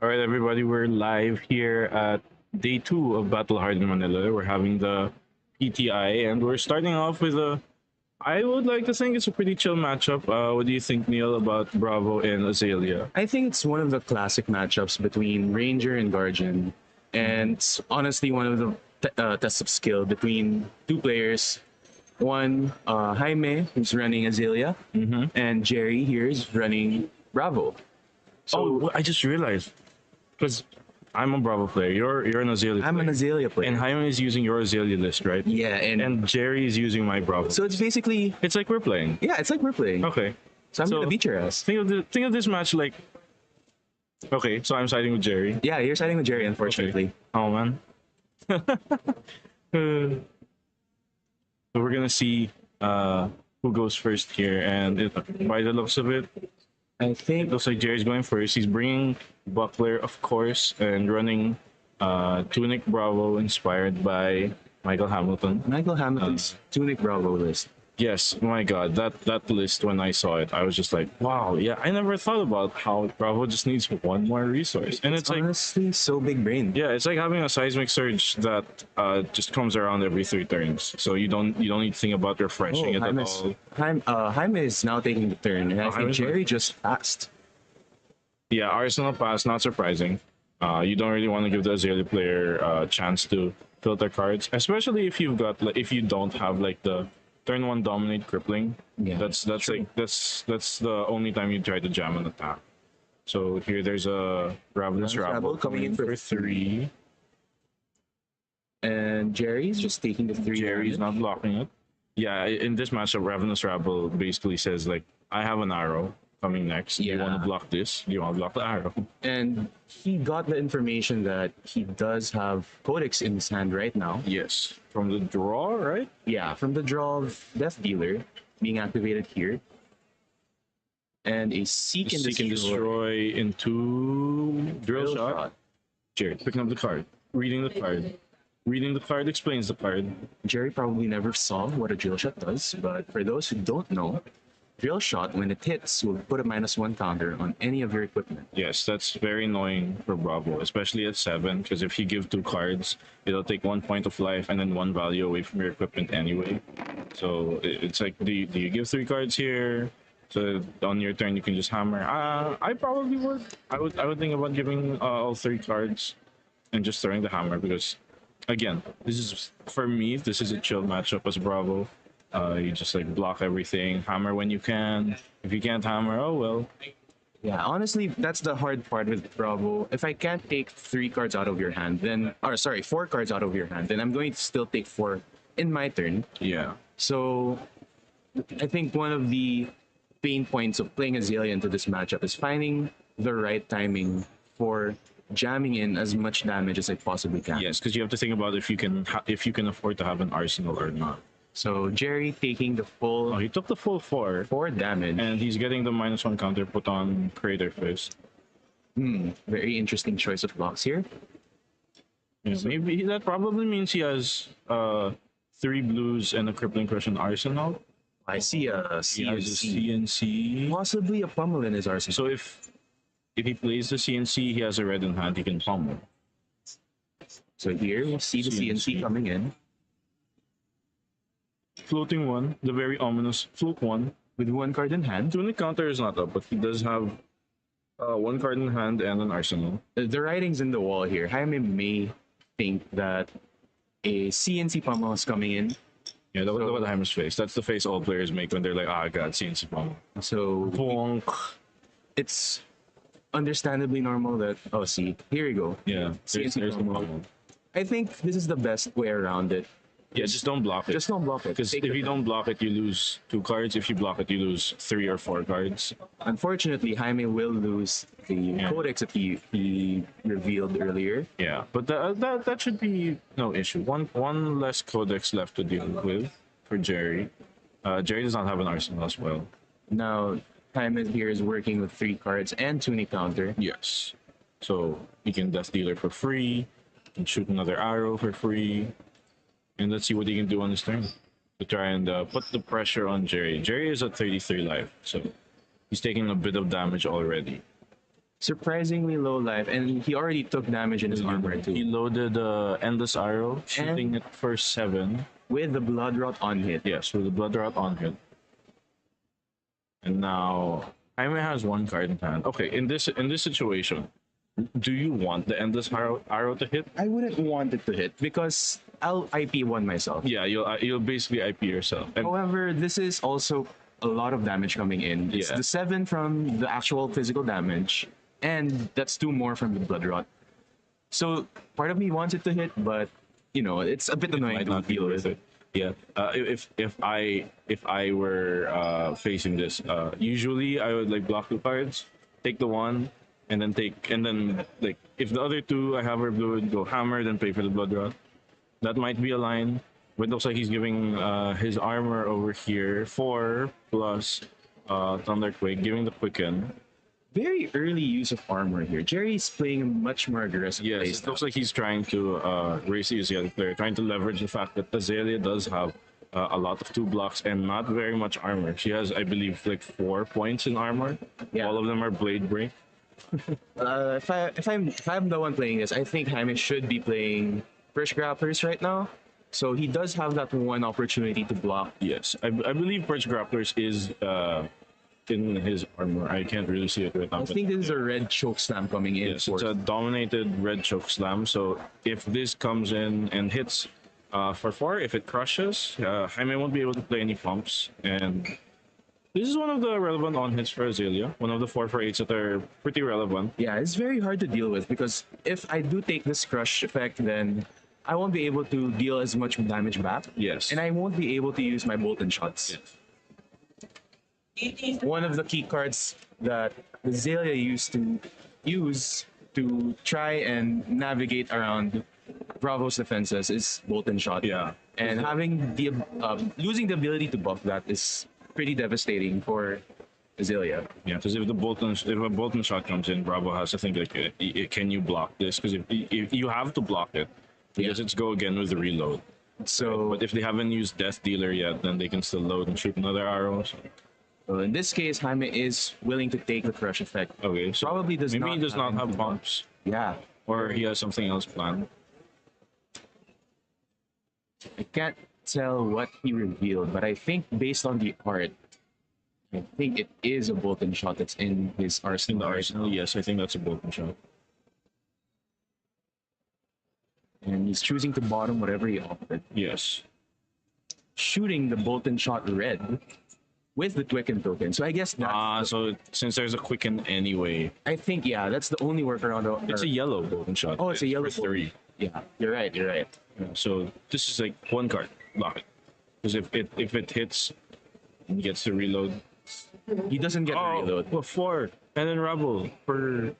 All right, everybody, we're live here at day two of Battle Hardened Manila. We're having the PTI, and we're starting off with a. I would like to think it's a pretty chill matchup. What do you think, Neil, about Bravo and Azalea? I think it's one of the classic matchups between Ranger and Guardian, and it's honestly one of the tests of skill between two players. One, Jaime, who's running Azalea, and Jerry here is running Bravo. Oh, I just realized because I'm a Bravo player. You're an Azalea I'm an player. Azalea player. And Jaime is using your Azalea list, right? Yeah, And Jerry is using my Bravo. so it's basically, It's like we're playing. yeah, it's like we're playing. Okay. So I'm So- gonna beat your ass. Think of this match like. Okay, so I'm siding with Jerry. Yeah, you're siding with Jerry, unfortunately. Oh man. So we're gonna see who goes first here, and by the looks of it, I it think looks like Jerry's going first. He's bringing Buckler, of course, and running Tunic Bravo, inspired by Michael Hamilton. Michael Hamilton's Tunic Bravo list. Yes, my God, that list when I saw it, I was just like, wow, yeah, I never thought about how Bravo just needs one more resource, and it's like. Honestly so big brain. Yeah, it's like having a seismic surge that just comes around every 3 turns. So you don't need to think about refreshing it at all. Jaime is now taking the turn, and I think Jaime's Jerry just passed. Yeah, Arsenal pass, not surprising. You don't really want to give the Azalea player a chance to filter cards, especially if you've got like if you don't have like the turn one dominate crippling. Yeah, that's like that's the only time you try to jam an attack. So here there's a Ravenous Rabble coming in for 3. And Jerry's just taking the 3. Jerry's not blocking it. Yeah, in this matchup, Ravenous Rabble basically says like, I have an arrow coming next. Do you want Yeah. to block this? Do you want to block the arrow? And he got the information that he does have Codex in his hand right now. Yes, from the draw, right? Yeah, from the draw of Death Dealer being activated here. And a Seek and Seek and Destroy. destroy into drill Drill shot. Jared picking up the card, reading the card. Reading the card explains the card. Jerry probably never saw what a drill shot does, but for those who don't know, drill shot, when it hits, will put a -1 counter on any of your equipment. Yes, that's very annoying for Bravo, especially at 7, because if you give 2 cards, it'll take 1 point of life and then 1 value away from your equipment anyway. So it's like, do you give 3 cards here? So on your turn you can just hammer. I probably would. I would think about giving all 3 cards and just throwing the hammer because, again, this is for me. This is a chill matchup as Bravo. You just like block everything, hammer when you can. If you can't hammer, oh well. Yeah, honestly, that's the hard part with Bravo. If I can't take 3 cards out of your hand, then, or sorry, 4 cards out of your hand, then I'm going to still take 4 in my turn. Yeah. So I think one of the pain points of playing Azalea into this matchup is finding the right timing for jamming in as much damage as I possibly can. Yes, because you have to think about if you can afford to have an arsenal or not. So Jerry taking the Oh, full he took the full 4, 4 damage. and he's getting the -1 counter put on Creator Fist. Very interesting choice of blocks here. Yeah, maybe that probably means he has 3 blues and a crippling crush in arsenal. I see a He has a CNC. CNC. Possibly a pummel in his arsenal. So if he plays the CNC, he has a red in hand. He can pummel. So here we see the CNC coming in Floating one, the very ominous float one. with 1 card in hand. Tunic counter is not up, but he does have 1 card in hand and an arsenal. The writing's in the wall here. Jaime may think that a CNC pummel is coming in. Yeah, look at the Hammer's face. That's the face all players make when they're like, ah, God, CNC pummel. So Bonk. it's understandably normal that, oh, see, here we go. Yeah, CNC there's the pummel. pummel. I think this is the best way around it. Yeah, just don't block it. Just don't block it. Because Take if the you turn. don't block it, you lose 2 cards. If you block it, you lose 3 or 4 cards. Unfortunately, Jaime will lose the codex that he revealed earlier. Yeah, but that should be no issue. One less codex left to deal with for Jerry. Jerry does not have an arsenal as well. Now, Jaime here is working with 3 cards and Tunic counter. Yes. So he can Death Dealer for free, and shoot another arrow for free, and let's see what he can do on his turn to try and put the pressure on Jerry. Jerry is at 33 life, so he's taking a bit of damage already. surprisingly low life, and he already took damage in his armor He too, loaded Endless Arrow, shooting it for 7. with the blood rot on hit. Yes, with the Blood Rot on him. And now Jaime has 1 card in hand. Okay, in this situation, do you want the Endless Arrow to hit? I wouldn't want it to hit because I'll IP one myself. Yeah, you'll basically IP yourself. And However, this is also a lot of damage coming in. It's Yeah. the 7 from the actual physical damage, and that's 2 more from the blood rot. So part of me wants it to hit, but it's a bit annoying might to not be deal worth with. it. Yeah. If I were facing this, usually I would like block 2 cards, take the one, and then like if the other 2 I have are blue, go hammer, then pay for the blood rot. That might be a line. But it looks like he's giving his armor over here 4 plus Thunderquake, giving the quicken. Very early use of armor here. Jerry's playing a much more aggressive Yes, play it style. looks like he's trying to race the other player, trying to leverage the fact that Azalea does have a lot of 2 blocks and not very much armor. She has, I believe, like 4 points in armor. Yeah. All of them are blade break. If I'm the one playing this, I think Jaime should be playing first grapplers right now. So he does have that one opportunity to block. Yes, I believe Perch Grapplers is in his armor. I can't really see it right now. I think this is a red choke slam coming in. Yes, it's a dominated red choke slam. So if this comes in and hits for 4, if it crushes, Jaime won't be able to play any pumps. And this is one of the relevant on hits for Azalea. One of the 4 for 8s that are pretty relevant. Yeah, it's very hard to deal with because if I do take this crush effect, then I won't be able to deal as much damage back. Yes. And I won't be able to use my bolt and shots. Yes. One of the key cards that Azalea used to use to try and navigate around Bravo's defenses is bolt and shot. Yeah. And having the losing the ability to buff that is pretty devastating for Azalea. Yeah, because if a Bolton shot comes in, Bravo has to think like, can you block this? Because if you have to block it, because it's go again with the reload. So, But if they haven't used Death Dealer yet, then they can still load and shoot another arrow. in this case, Jaime is willing to take the crush effect. Okay, so Probably does maybe not he does not have have pumps, Yeah, or he has something else planned. I can't tell what he revealed, but I think based on the art, I think it is a bolt and shot that's in his In arsenal. the right arsenal, now. yes, I think that's a Bolton shot. And he's choosing to bottom whatever he offered. Yes. Shooting the bolt and shot red with the Twicken token. So I guess that's So since there's a quicken anyway, I think that's the only workaround. it's a yellow Bolton shot. Oh, it's a yellow for 3. Yeah, you're right. You're right. Yeah, so this is like 1 card, block it. Because if it hits, and he gets to reload. He doesn't get a reload. Well, 4, and then Rebel for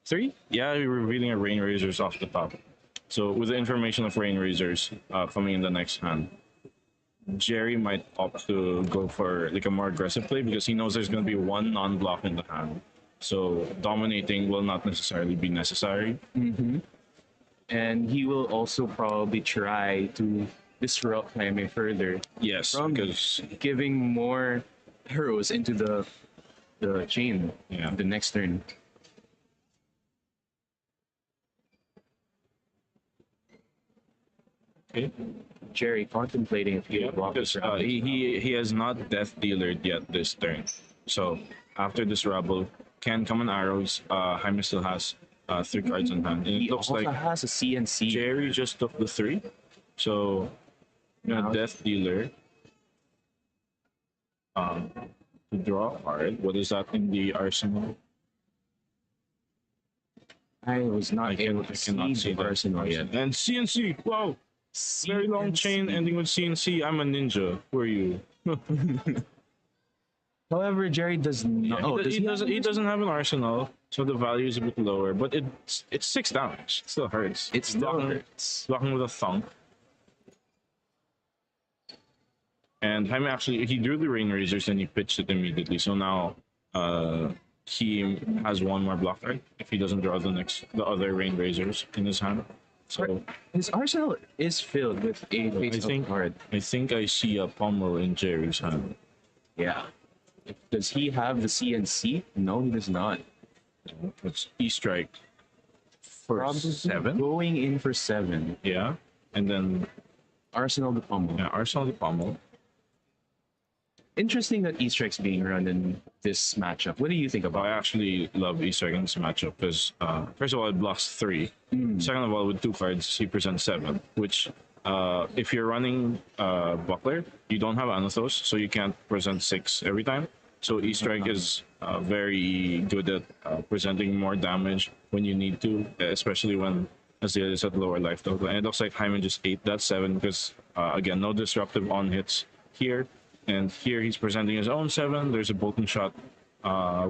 3. Yeah, we're revealing a Rain Razors off the top. So with the information of Rain Razors coming in the next hand, Jerry might opt to go for like a more aggressive play because he knows there's going to be 1 non-block in the hand. So dominating will not necessarily be necessary. And he will also probably try to disrupt Jaime further, Yes, because giving more arrows into the chain. Yeah. The next turn. okay, Jerry contemplating if he yeah, would block because this he has not Death Dealered yet this turn. So after this Rebel can come on arrows, Jaime still has 3 cards in hand. And He it looks also like has a CNC. Jerry just took the 3. So Now- Death Dealer to draw a card. What is that in the arsenal? I was not able to cannot see the that arsenal yet. And CNC, wow, very long chain ending with CNC. I'm a ninja. Who are you? However, Jerry does not. He doesn't have an arsenal, so the value is a bit lower. But it's 6 damage. It still hurts. It still blocking, hurts. blocking with a thump. And Jaime actually he drew the Rain Razors and he pitched it immediately. So now he has 1 more block card if he doesn't draw the other Rain Razors in his hand. So His arsenal is filled with a face-up card. I think I see a pommel in Jerry's hand. Yeah. Does he have the CNC? No, he does not. It's E-Strike for Probably 7. going in for 7. Yeah. And then Arsenal the Pummel. yeah, Arsenal the Pommel. Interesting that E-Strike's being run in this matchup. What do you think I about it? actually love E-Strike in this matchup because, first of all, it blocks 3. Second of all, with 2 cards, he presents 7, which, if you're running Buckler, you don't have Anathos, so you can't present 6 every time. So E-Strike is very good at presenting more damage when you need to, especially when Azalea is at lower life total. And it looks like Hyman just ate that 7 because, again, no disruptive on hits here. And here he's presenting his own 7. There's a Bolton shot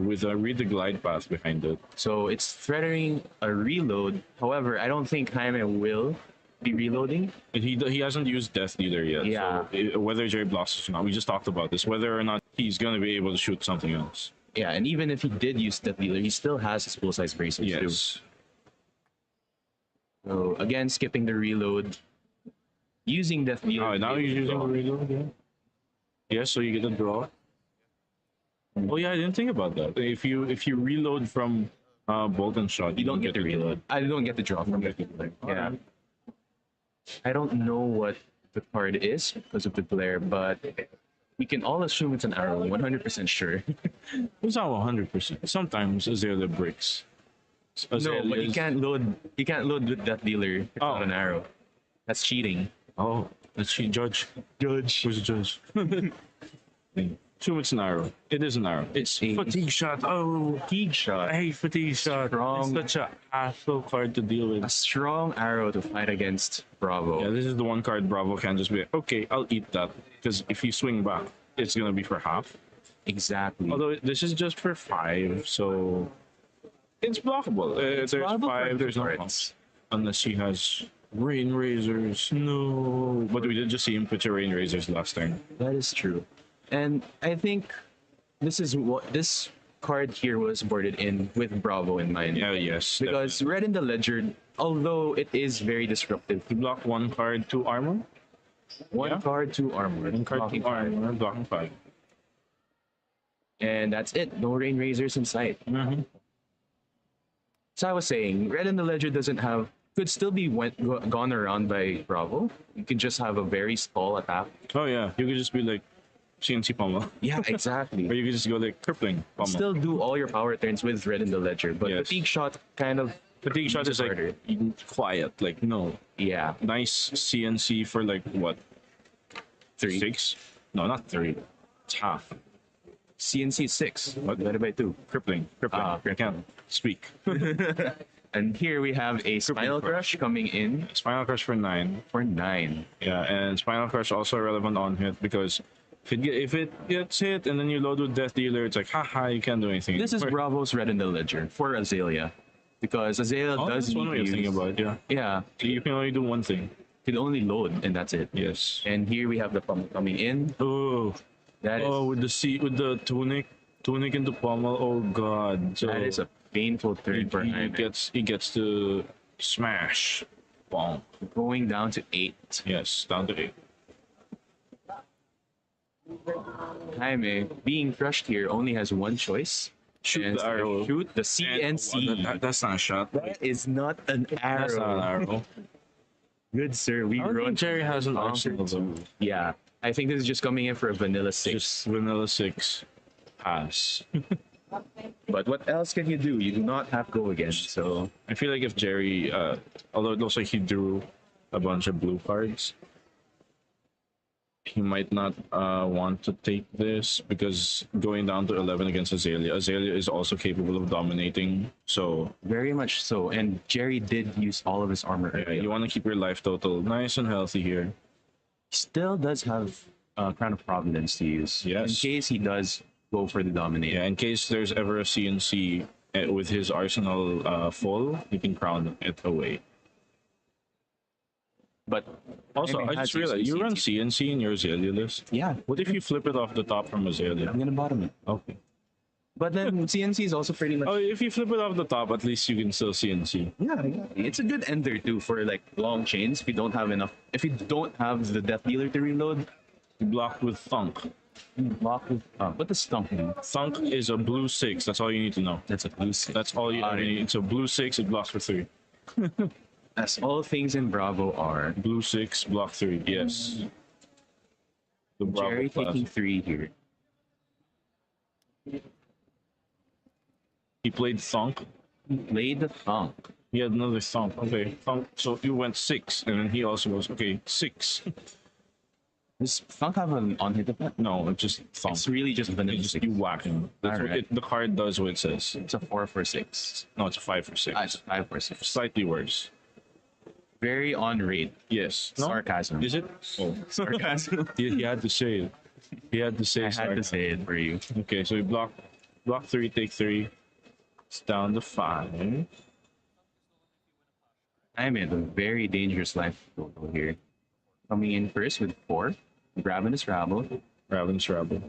with a read the glide path behind it. So it's threatening a reload. However, I don't think Jaime will be reloading. And he hasn't used Death Dealer yet. Yeah. So whether Jerry blocks or not, we just talked about this. Whether or not he's going to be able to shoot something else. Yeah, and even if he did use Death Dealer, he still has his full-size bracers too. Yes. So again, skipping the reload, using Death Dealer. Oh, now he's using the reload. Yeah. Yeah, so you get a draw. Oh yeah, I didn't think about that. If you reload from Bolton shot, You don't get the reload. I don't get the draw from Death Dealer. Yeah. I don't know what the card is because of the glare, but we can all assume it's an arrow. 100% sure. It's not 100%. Sometimes Azalea breaks. No, but you can't load. You can't load with Death Dealer. It's Oh. not an arrow. That's cheating. Oh, let's see, Judge. Judge. Where's the judge? Assume it's an arrow. It is an arrow. It's a- fatigue shot. Oh, Fatigue shot. I hate fatigue shot. Strong. It's such a hassle card to deal A with. strong arrow to fight against Bravo. Yeah, this is the one card Bravo can just be like, okay, I'll eat that. Because if you swing back, it's gonna be for half. Exactly. Although this is just for 5, so it's blockable. There's blockable for 5. There's no cards. pumps. Unless she has Rain Razors. No, but we did just see him put your Rain Razors last time. That is true. And I think this is what this card here was boarded in with Bravo in mind. Yeah, yes. Because Red in the Ledger, although it is very disruptive, you block 1 card, 2 armor. one Yeah. card, 2 armor, 1 card, blocking 2 five. armor, blocking 5. And that's it. No Rain Razors in sight. Mm-hmm. So I was saying, Red in the Ledger doesn't have could still be gone around by Bravo. You could just have a very stall attack. Oh yeah, you could just be like CNC Pommel. Yeah, Or exactly. you could just go like crippling Pommel. Still do all your power turns with Red in the Ledger, but Yes. Fatigue Shot kind of Fatigue shot is like harder. quiet. Like no, Yeah, nice CNC for like what 3. 6? No, not 3. It's half. CNC 6 What? divided by 2. Crippling. Ah, I can't speak. And here we have a Spinal Crush coming in Spinal Crush for 9. for 9. Yeah, and Spinal Crush also relevant on hit because if it gets hit and then you load with Death Dealer, it's like haha, you can't do anything. This is For- Bravo's Red in the Ledger for Azalea. Because Azalea Oh, does that's one way of use, thinking about it. Yeah, yeah, so you can only do one thing. can only load and that's it. Yes. And here we have the pump coming in. Oh, That is with the tunic into pommel. Oh god. So that is a painful turn for he Jaime. gets to smash. Bomb. Going down to 8. Yes, down to 8. Jaime, being crushed here, only has one choice. Shoot And the arrow. Shoot the And- CNC. that's not a shot. That is not an arrow. That's not an arrow. Good sir, we I don't wrote think Jerry has an Conquer arsenal though. Yeah, I think this is just coming in for a vanilla 6. Just vanilla 6 pass. But what else can you do? You do not have go again. So I feel like if Jerry, although it looks like he drew a bunch of blue cards, he might not want to take this because going down to 11 against Azalea, Azalea is also capable of dominating. So very much so. And Jerry did use all of his armor. yeah, you want to keep your life total nice and healthy here. Still does have Crown of Providence to use. Yes. In case he does go for the dominate. Yeah, in case there's ever a CNC with his arsenal full, he can crown it away. But Also, Jaime I has just realized used you run CNC. CNC in your Azalea list. Yeah, What if you flip it off the top from Azalea? I'm gonna bottom it. Okay. But then CNC is also pretty much. Oh, if you flip it off the top, at least you can still CNC. Yeah, it's a good ender too for like long chains. If you don't have enough, if you don't have the Death Dealer to reload, You blocked with Thunk. Block with what does stomp do? Thunk is a blue 6. That's all you need to know. That's a blue six. That's all you Got it. need. It's a blue 6. It blocks for 3. As all things in Bravo are. Blue 6, block 3. Yes. The Bravo Jerry class. taking 3 here. He played Thunk. Played the thump. He had another Thunk. Okay, Thunk. So you went 6, and then he also goes, okay, 6. Does thump have an on-hit effect? No, it's just Thunk. It's really just vanilla It's just 6. you whack him. That's what Alright. the card does what it says. It's a 4 for 6. No, it's a 5 for 6. It's a 5 for 6. Slightly worse. Very on rate. Yes. No? Sarcasm. Is it? Oh. Sarcasm. He had to say it. He had to say I had to say it for you. Okay, so we block 3, take 3. It's down to 5. I'm in a very dangerous life total here. Coming in first with 4. Ravenous Rabble. Ravenous Rabble.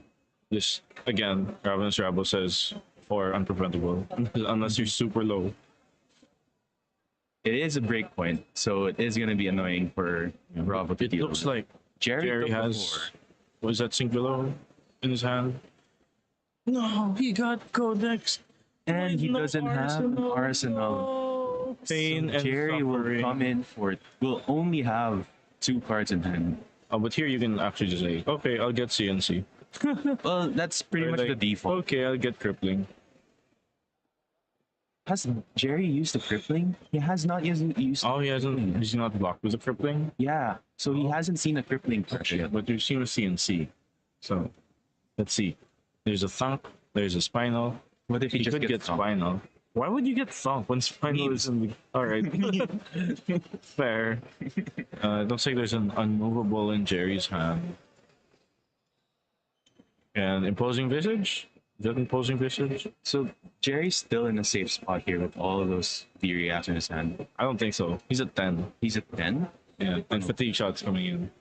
This again, Ravenous Rabble says 4 unpreventable. Unless you're super low. It is a break point, so it is going to be annoying for Bravo to It deal looks with. like Jerry Jerry took the has 4. what is that sync below in his hand? No, he got Codex. And he No doesn't have an arsenal. No. Pain So and Jerry will suffering. come in for will only have 2 cards in hand. Oh, but here you can actually just say, okay, I'll get CNC. Well, that's pretty Or much like, the default. Okay, I'll get crippling. Has Jerry used the crippling? He has not used. Oh, he hasn't. He's not blocked with a crippling. Yeah, so he hasn't seen a crippling card Okay, yet. but you've seen a CNC. So let's see. There's a thunk. There's a spinal. What if he You just could gets get spinal. Why would you get thunk when spinal Memes. is in the... All right. Fair. It looks like there's an unmovable in Jerry's hand. And imposing visage. Is that imposing visage? So Jerry's still in a safe spot here with all of those V reacts in his hand. I don't think so. He's at 10. He's at 10, Yeah. And fatigue shots coming in.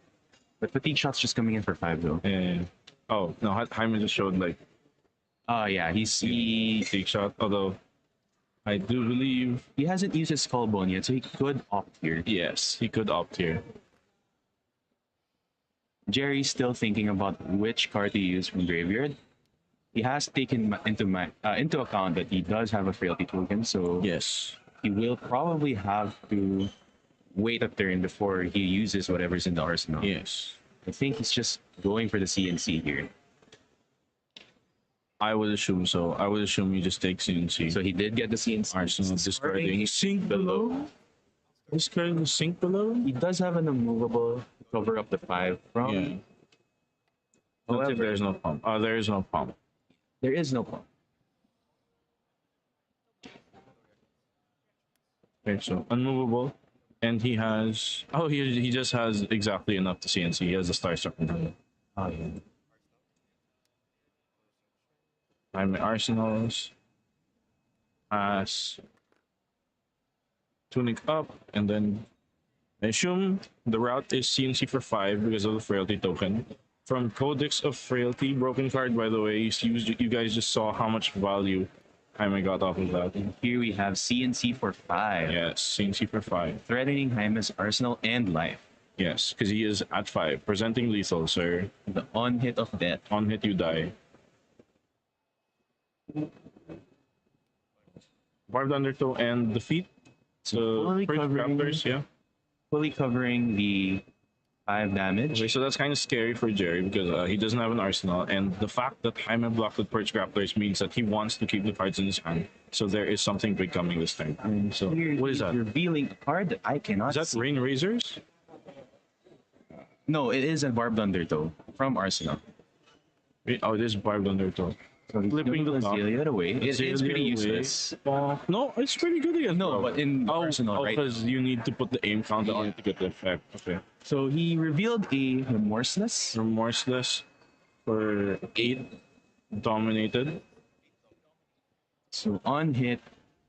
but fatigue shot's just coming in for 5 though. And oh no, Jaime just showed like Yeah, he fatigue shot. Although I do believe hasn't used his skull bone yet, so he could opt here. yes, he could opt here. Jerry's still thinking about which card to use from graveyard. He has taken into account that he does have a frailty token, so Yes. he will probably have to wait a turn before he uses whatever's in the arsenal. Yes. I think he's just going for the CNC here. I would assume so. I would assume you just take CNC. So he did get the CNC. Arsenal discarding sink below. Discarding the sink below? He does have an immovable to cover up the 5 from. Yeah. Let's see if However, there's no pump. Oh, there is no pump. there is no pump. Okay, so unmovable. And he has he just has exactly enough to CNC. He has the star struck control. Oh, yeah. I'm arsenals. Pass. Tunic up, and then I assume the route is CNC for 5 because of the frailty token. From Codex of Frailty, broken card by the way, you guys just saw how much value Jaime got off of that. Here we have CNC for 5. Yes, CNC for 5. Threatening Jaime's arsenal and life. Yes, because he is at 5. Presenting lethal, sir. The on hit of death. On hit, you die. Barbed Undertow and defeat. So, fully first covering- Raptors, yeah. Fully covering the 5 damage. Okay, so that's kind of scary for Jerry because he doesn't have an arsenal, and the fact that Jaime blocked with Perch Grapplers means that he wants to keep the cards in his hand. So there is something big coming this time. So Here what is he's that? revealing a card that I cannot Is that see. Rain Razors? No, it is a Barbed Undertow from Arsenal. Oh, it is Barbed Undertow. So he's Flipping doing the top. Azalea away. It is Azalea pretty away. useless. No, it's pretty good again. No, but in Arsenal, right? because you need to put the aim counter on it to get the effect. Okay. So he revealed a Remorseless. Remorseless for 8 dominated So on hit,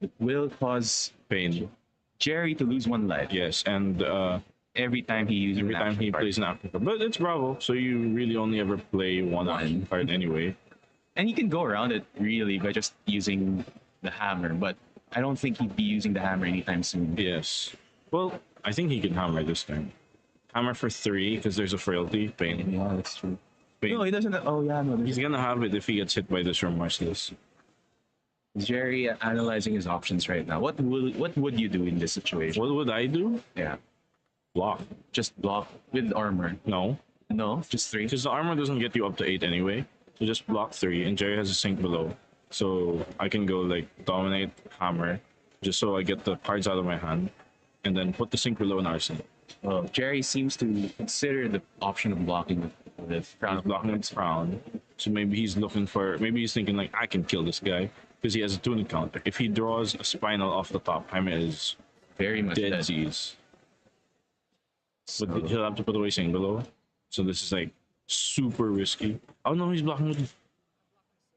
it will cause pain. Jerry to lose 1 life Yes, and every time he uses every an time action he card. plays an action card. But it's Bravo, so you really only ever play one action card anyway. And you can go around it really by just using the hammer, but I don't think he'd be using the hammer anytime soon. Yes. Well, I think he can hammer this time. Hammer for 3 because there's a frailty pain. Yeah, that's true. Pain. No, he doesn't. Oh yeah, no. He's gonna have it if he gets hit by this remorseless. Jerry analyzing his options right now. What would you do in this situation? What would I do? Yeah, Block. just block with armor. No, No, just 3. because the armor doesn't get you up to 8 anyway. So just block 3, and Jerry has a sink below. So I can go like dominate hammer, just so I get the cards out of my hand, and then put the sink below in arsenal. Well, Jerry seems to consider the option of blocking with Crown He's of blocking Prominence. with crown. So maybe he's looking for. Maybe he's thinking like I can kill this guy because he has a tunic counter. If he draws a spinal off the top, Jaime is Very much dead dead. Z's. So, But he'll have to put away sink below. So this is like super risky. Oh no, he's blocking with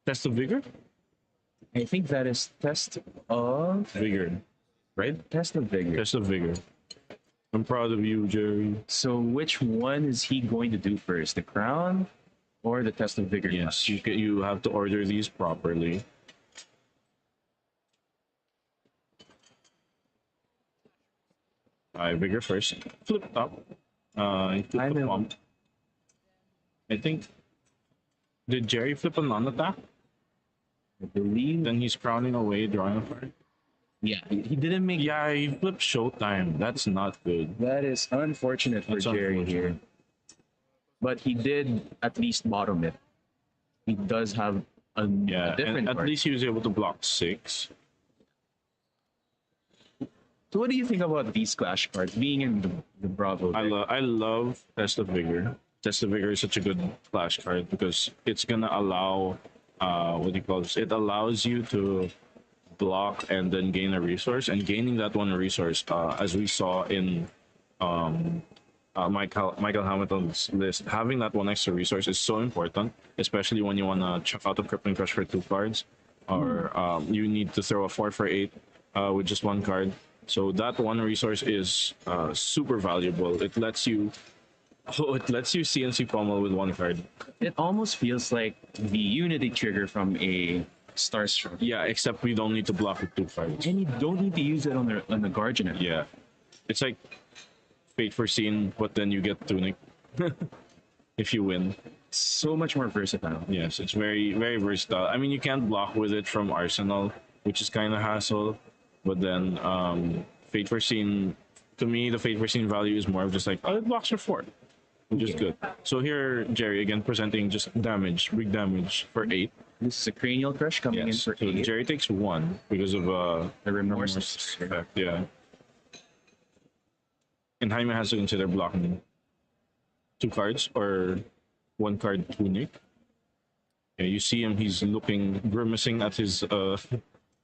test of vigor. I think that is test of Vigor. right. Test of vigor. Test of vigor. I'm proud of you, Jerry. So which one is he going to do first? The crown or the test of vigor? Yes, you have to order these properly. Vigor first. Flip top. Flip I the know. pump. I think. Did Jerry flip a non-attack? I believe. Then he's crowning away, drawing a card. Yeah, he didn't make. Yeah, he flipped Showtime. That's not good. That is unfortunate for That's Jerry unfortunate. here. But he did at least bottom it. He does have a Yeah, different and at card. least he was able to block 6. So what do you think about these clash cards being in the Bravo? I love Test of Vigor. Test of Vigor is such a good flash card because it's gonna allow what do you call this? It allows you to block and then gain a resource, and gaining that one resource, as we saw in Michael Hamilton's list, having that one extra resource is so important, especially when you wanna chuck out a Crippling Crush for 2 cards, or you need to throw a 4 for 8 with just 1 card. So that one resource is super valuable. It lets you CNC pummel with 1 card. It almost feels like the Unity trigger from a Starstruck. Yeah, except we don't need to block with 2 cards. And you don't need to use it on the Guardian. Yeah, it's like Fate Foreseen, but then you get Tunic if you win. So much more versatile. Yes, it's very very versatile. I mean, you can't block with it from Arsenal, which is kind of hassle. But then Fate Foreseen, to me, the Fate Foreseen value is more of just like, oh, it blocks for 4, which is good. So here, Jerry again presenting just damage, big damage for 8. This is a Cranial Crush coming in Yes. for So 8. Jerry takes 1 because of The remorse. effect. Yeah. And Jaime has to consider blocking 2 cards or 1 card Tunic. Yeah, you see him, he's looking, grimacing at his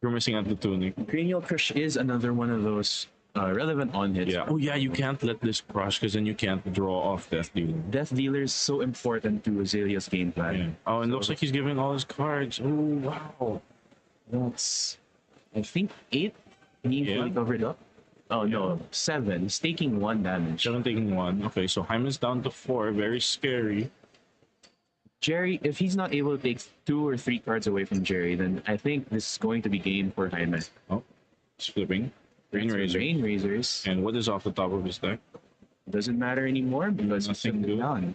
grimacing at the Tunic. Cranial Crush is another one of those relevant on hits. Yeah. Oh yeah, you can't let this crush because then you can't draw off Death Dealer. Death Dealer is so important to Azalea's game plan. Yeah. Oh, and looks like he's giving all his cards. Oh wow. That's, I think, 8 meaningfully Yeah. covered up. Oh no, 7. He's taking 1 damage. 7 taking 1. Okay, so Jaime's down to 4. Very scary. Jerry, if he's not able to take 2 or 3 cards away from Jerry, then I think this is going to be game for Jaime. Oh, he's flipping. Rain Razor. Rain Razors. And what is off the top of his deck? Doesn't matter anymore because he's Nothing good. down.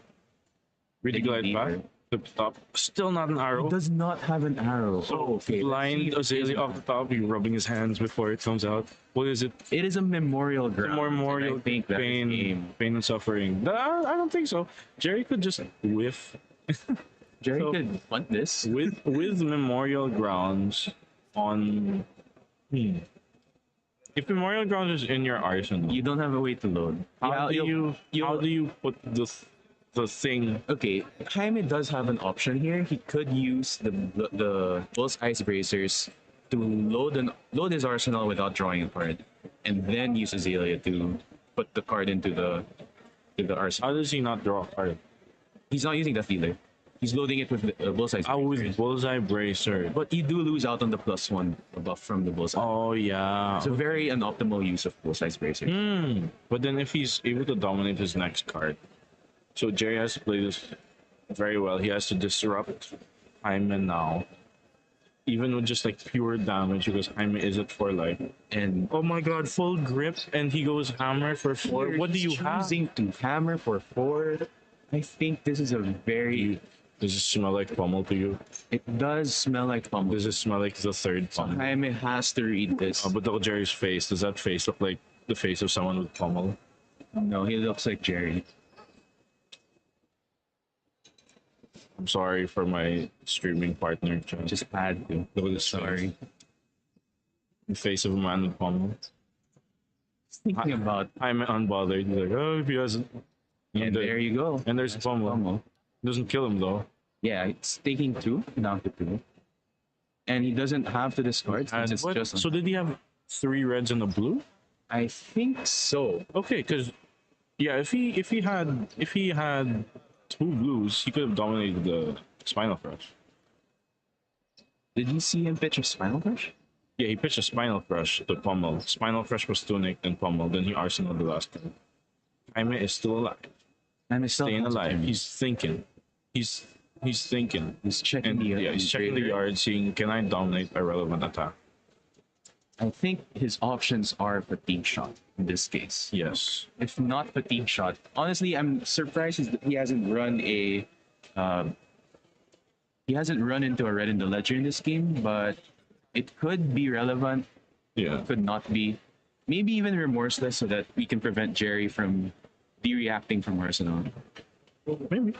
Really glide back. Flip the top. Still not an arrow. Does not have an arrow. Oh, okay. Blind let's see if Azalea off the top. He's rubbing his hands before it comes out. What is it? it is a memorial ground. Memorial and I think that is pain, game. pain and suffering. I don't think so. Jerry could just whiff Jerry So- could punt this. with memorial grounds on. If memorial grounds is in your arsenal, You don't have a way to load. how Yeah, do you put the thing? Okay, Jaime does have an option here. He could use the Bull's Ice Bracers to load his arsenal without drawing a card, and then use Azalea to put the card into the arsenal. How does he not draw a card? He's not using Death Dealer. He's loading it with the Bull's Ice Oh, Bracers. with Bullseye Bracer. But you do lose out on the +1 buff from the Bull's Eye. Oh yeah. It's a very unoptimal use of Bull's Ice Bracers. But then if he's able to dominate his next card, so Jerry has to play this very well. He has to disrupt Jaime now, even with just like pure damage because Jaime is at 4 life. And Oh my God! Full grip, and he goes hammer for 4. What do you have? Choosing to hammer for 4. I think this is a very Does it smell like pommel to you? It does smell like pummel. Does it smell like the third So pommel? Jaime has to read this. But look at Jerry's face. Does that face look like the face of someone with pommel? No, he looks like Jerry. I'm sorry for my streaming partner. John. Just had to. Look at this Sorry. The face of a man with pommel. Thinking about, I'm unbothered. He's like, oh, if he hasn't. and there you go. And there's pommel. Pummel. Doesn't kill him though. Yeah, it's taking two, down to two. And he doesn't have to discard since And it's what? just. So did he have three reds and a blue? I think so. Okay, because yeah, if he had two blues, he could have dominated the Spinal Crush. Did you see him pitch a Spinal Crush? Yeah, he pitched a Spinal Crush to Pummel. Spinal Crush was Tunic, then Pummel, then he Arsenal the last turn. Jaime is still alive. I'm still Staying alive. He's thinking. He's thinking. He's checking And the yeah, he's checking the yard, seeing can I dominate a relevant attack? I think his options are fatigue shot in this case. Yes. If not fatigue shot, honestly, I'm surprised he hasn't run a. He hasn't run into a red in the ledger in this game, but it could be relevant. Yeah. Could not be. Maybe even remorseless, so that we can prevent Jerry from de-reacting from Arsenal. Maybe.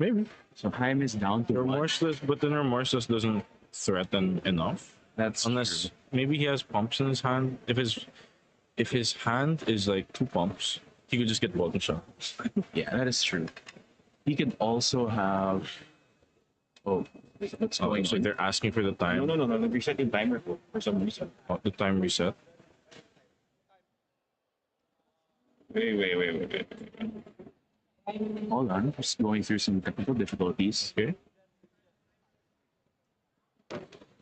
Maybe. So Jaime is down to one. Remorseless, but then remorseless doesn't threaten enough. That's Unless true. maybe he has pumps in his hand. If his hand is like two pumps, he could just get bottom shot. Yeah, that is true. He could also have. Oh, what's Oh, going so on? they're asking for the time. No, nag-reset yung timer ko for some reason. Oh, the time reset. Wait. Hold on, just going through some technical difficulties. Okay.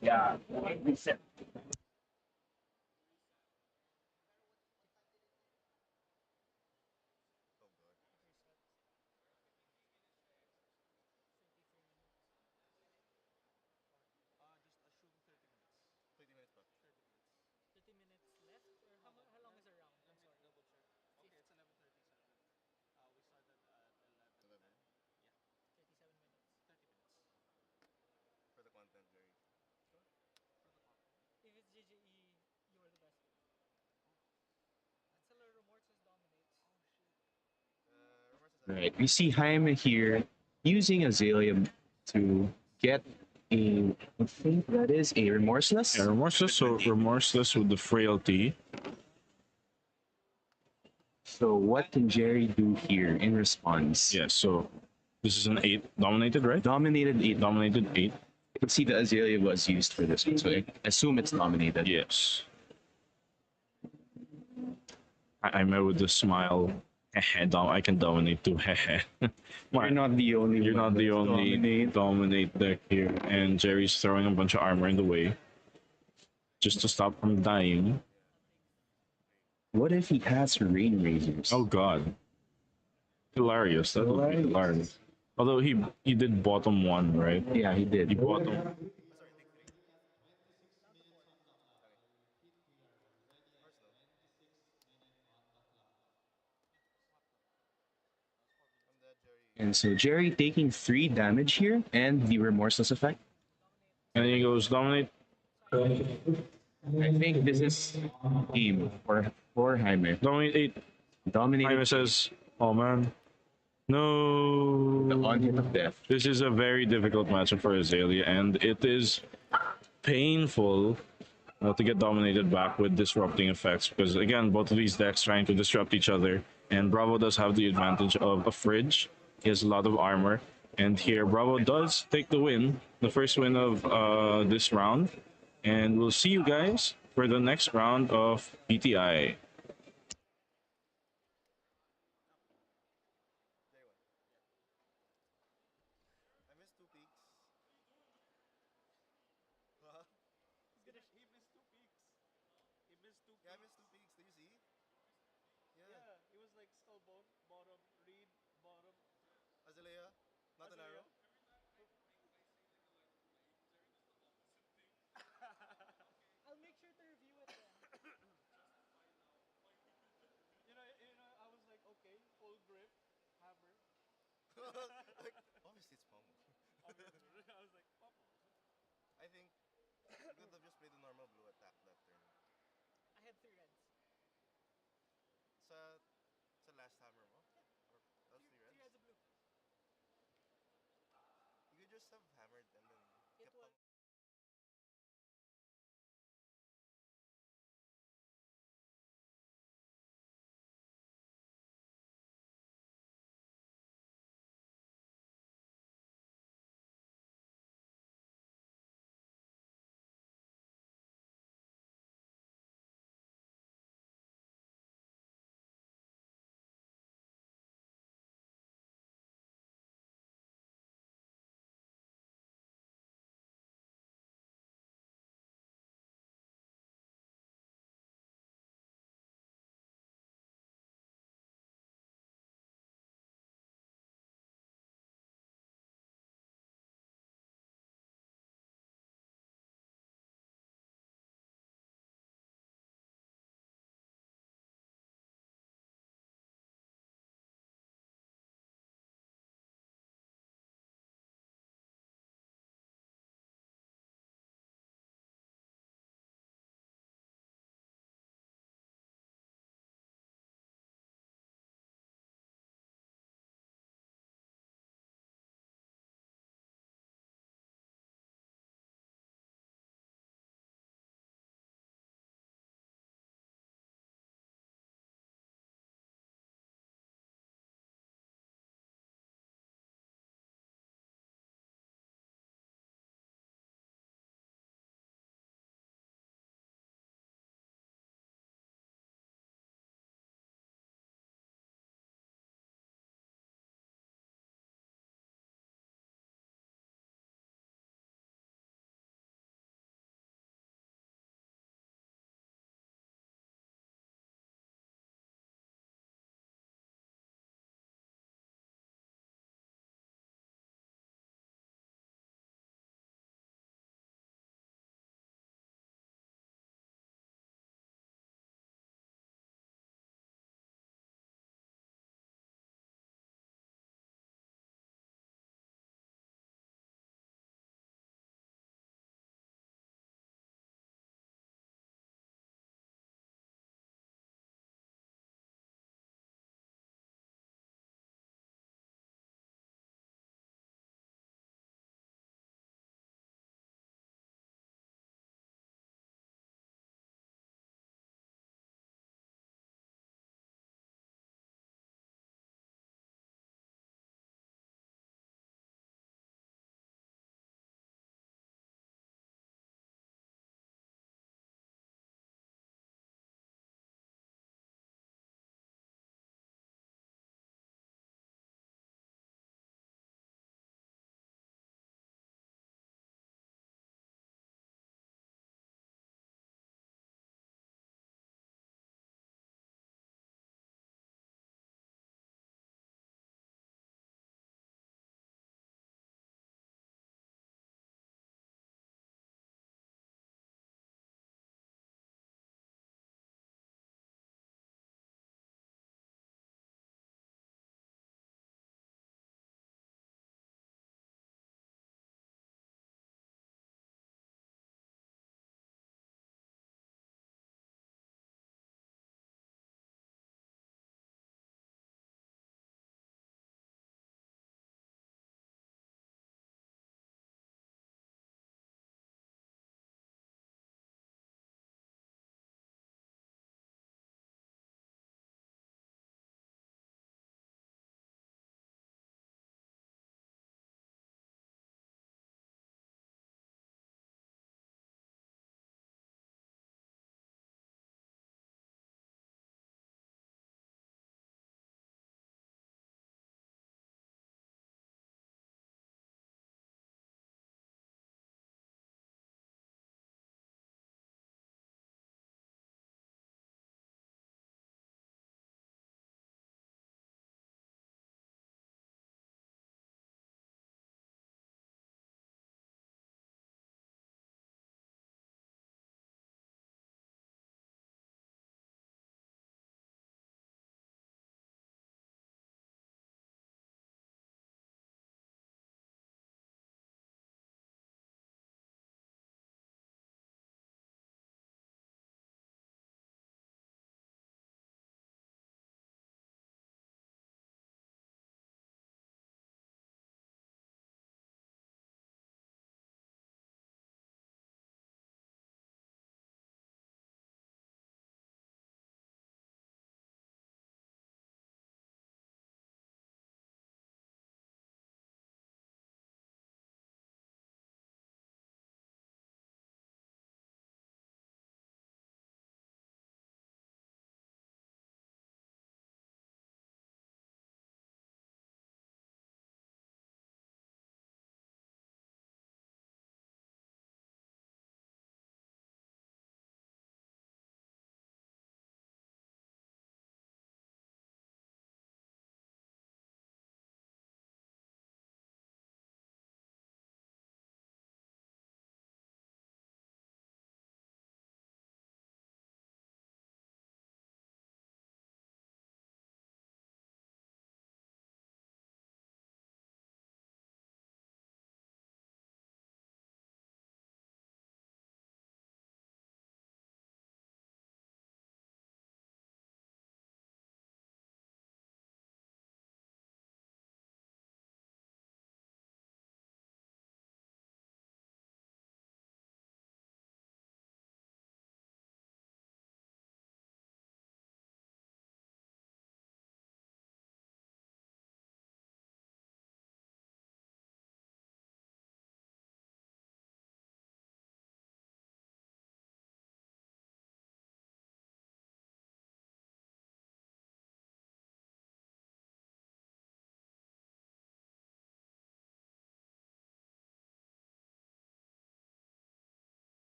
Yeah, reset. Right, we see Jaime here using Azalea to get a. I think that is a remorseless. Yeah, remorseless. So remorseless with the frailty. So what can Jerry do here in response? Yes. So this is an 8 dominated, right? Dominated 8. Dominated 8. You can see the Azalea was used for this one, so I assume it's dominated. Yes. I met with the smile. I can dominate too. You're not the only You're one not the that's only dominate deck here. And Jerry's throwing a bunch of armor in the way. Just to stop from dying. What if he has rain razors? Oh god. Hilarious. That would be hilarious. Although he did bottom one, right? Yeah, he did. He bottom. And so Jerry taking 3 damage here and the remorseless effect. And then he goes dominate. I think this is game for Jaime. Dominate 8. Dominated Jaime says, oh man. No. the on-hit of death. This is a very difficult matchup for Azalea, and it is painful to get dominated back with disrupting effects because, again, both of these decks trying to disrupt each other. And Bravo does have the advantage of a fridge. He has a lot of armor. And here, Bravo does take the win, the first win of this round. And we'll see you guys for the next round of PTI. think you could have just played the normal blue attack that turn. I had 3 reds. Sa sa last hammer mo? Or that was Three, three three reds? reds of blue. You could just have hammered and then It kept was on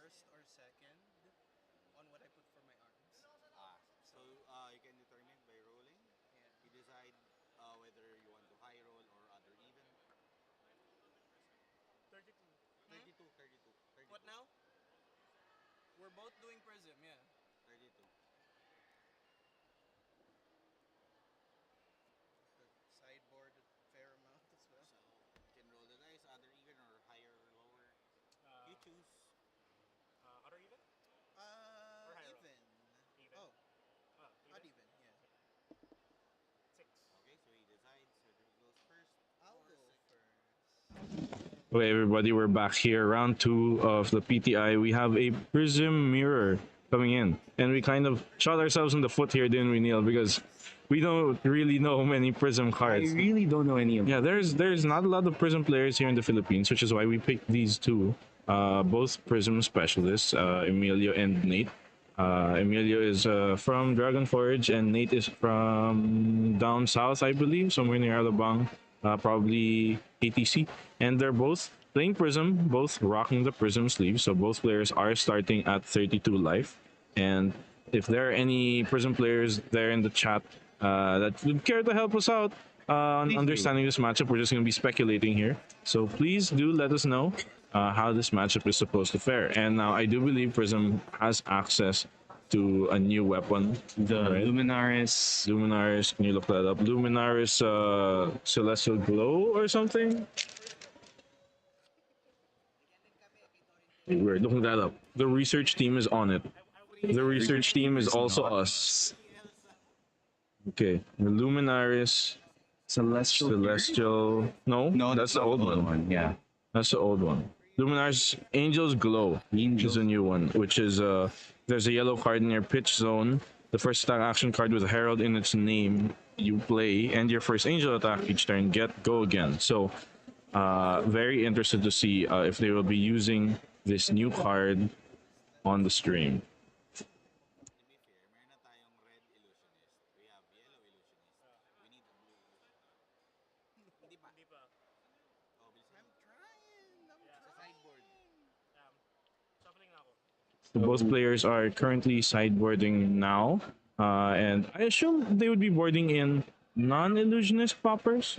first or second on what I put for my arms. So you can determine by rolling. Yeah. You decide whether you want to high roll or other even. 32. 32, 32, 32. What now? We're both doing prism, yeah. 32. The sideboard a fair amount as well. So you can roll the dice, other even or higher or lower. You Uh, choose. Other even? Or high roll? Even. Even. Oh, Even? odd even, yeah. 6. Okay, so he decides whether he goes first I'll or go second. first. Okay, everybody, we're back here. Round two of the PTI. We have a prism mirror coming in, and we kind of shot ourselves in the foot here, didn't we, Neil? Because we don't really know many prism I cards. really don't know any of them. Yeah, there's not a lot of prism players here in the Philippines, which is why we picked these two, both prism specialists, Emilio and Nate. Emilio is from Dragon Forge, and Nate is from down south, I believe, somewhere near Alabang, probably ATC. And they're both playing Prism, both rocking the Prism sleeve. So both players are starting at 32 life. And if there are any Prism players there in the chat that would care to help us out on Please do. understanding this matchup, we're just going to be speculating here. So please do let us know how this matchup is supposed to fare. And now I do believe Prism has access to a new weapon. The right? Luminaris. Luminaris, can you look that up? Luminaris Celestial Glow or something? We're looking that up. The research team is on it. The research team is also not us. Okay, the Luminaris Celestial. No, No, that's the old one. Yeah. That's the old one. Luminar's Angel's Glow is a new one, which is there's a yellow card in your pitch zone. The first attack action card with Herald in its name you play, and your first Angel attack each turn go again. So, very interested to see if they will be using this new card on the stream. To be fair, meron na tayong red illusionist. We have yellow illusionist. We need a blue illusionist. Hindi pa. Hindi pa. Oh, bilisan I'm mo. trying. I'm Yeah. Sa trying. sideboard. Shuffling na ako. So both players are currently sideboarding now, and I assume they would be boarding in non-illusionist poppers.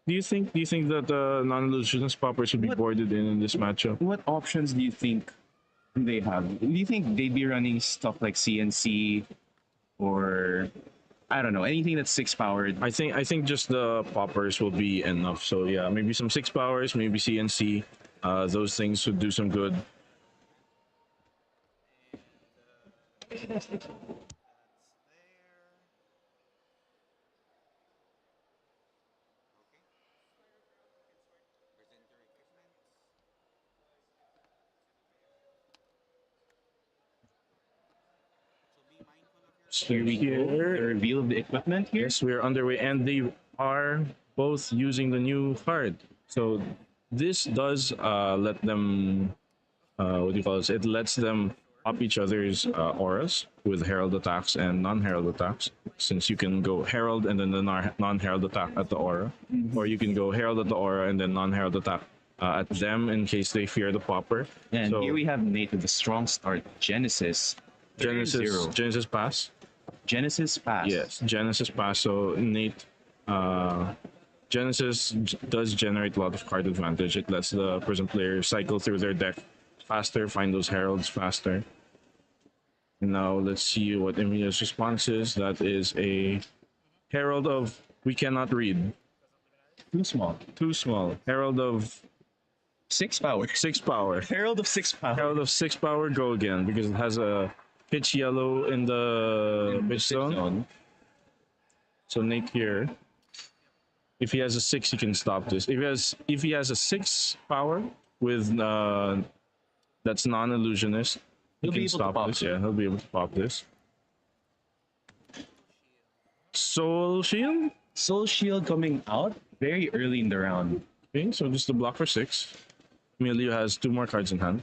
Do you think that non-illusionist poppers would be What- boarded in this matchup? What options do you think they have? Do you think they'd be running stuff like CNC or I don't know, anything that's 6 powered? I think just the poppers will be enough. So yeah, maybe some 6 powers, maybe CNC. Those things would do some good. And that's there. Okay. Present your equipments. So be mindful of your Here we go. The reveal of the equipment here. Yes, we are underway, and they are both using the new card. So this does let them, what do you call this? It lets them up each other's auras with herald attacks and non-herald attacks. Since you can go herald and then the non-herald attack at the aura, or you can go herald at the aura and then non-herald attack at them in case they fear the popper. And So here we have Nate with a strong start. Genesis. Genesis pass. Genesis pass. Yes, Genesis pass. So Nate, Genesis does generate a lot of card advantage. It lets the Prism player cycle through their deck faster, find those heralds faster. And now let's see what Emilio's response is. That is a herald of we cannot read. Too small. Too small. Herald of 6 power. 6 power. Herald of 6 power. Herald of 6 power. Go again because it has a pitch yellow in the pitch zone. So Nate here, if he has a 6, he can stop this. If he has a 6 power with that's non-illusionist, he He'll be can able to stop pop this. it. Yeah, he'll be able to pop this. Soul Shield. Soul Shield coming out very early in the round. Okay, so just a block for 6. Emilio has 2 more cards in hand.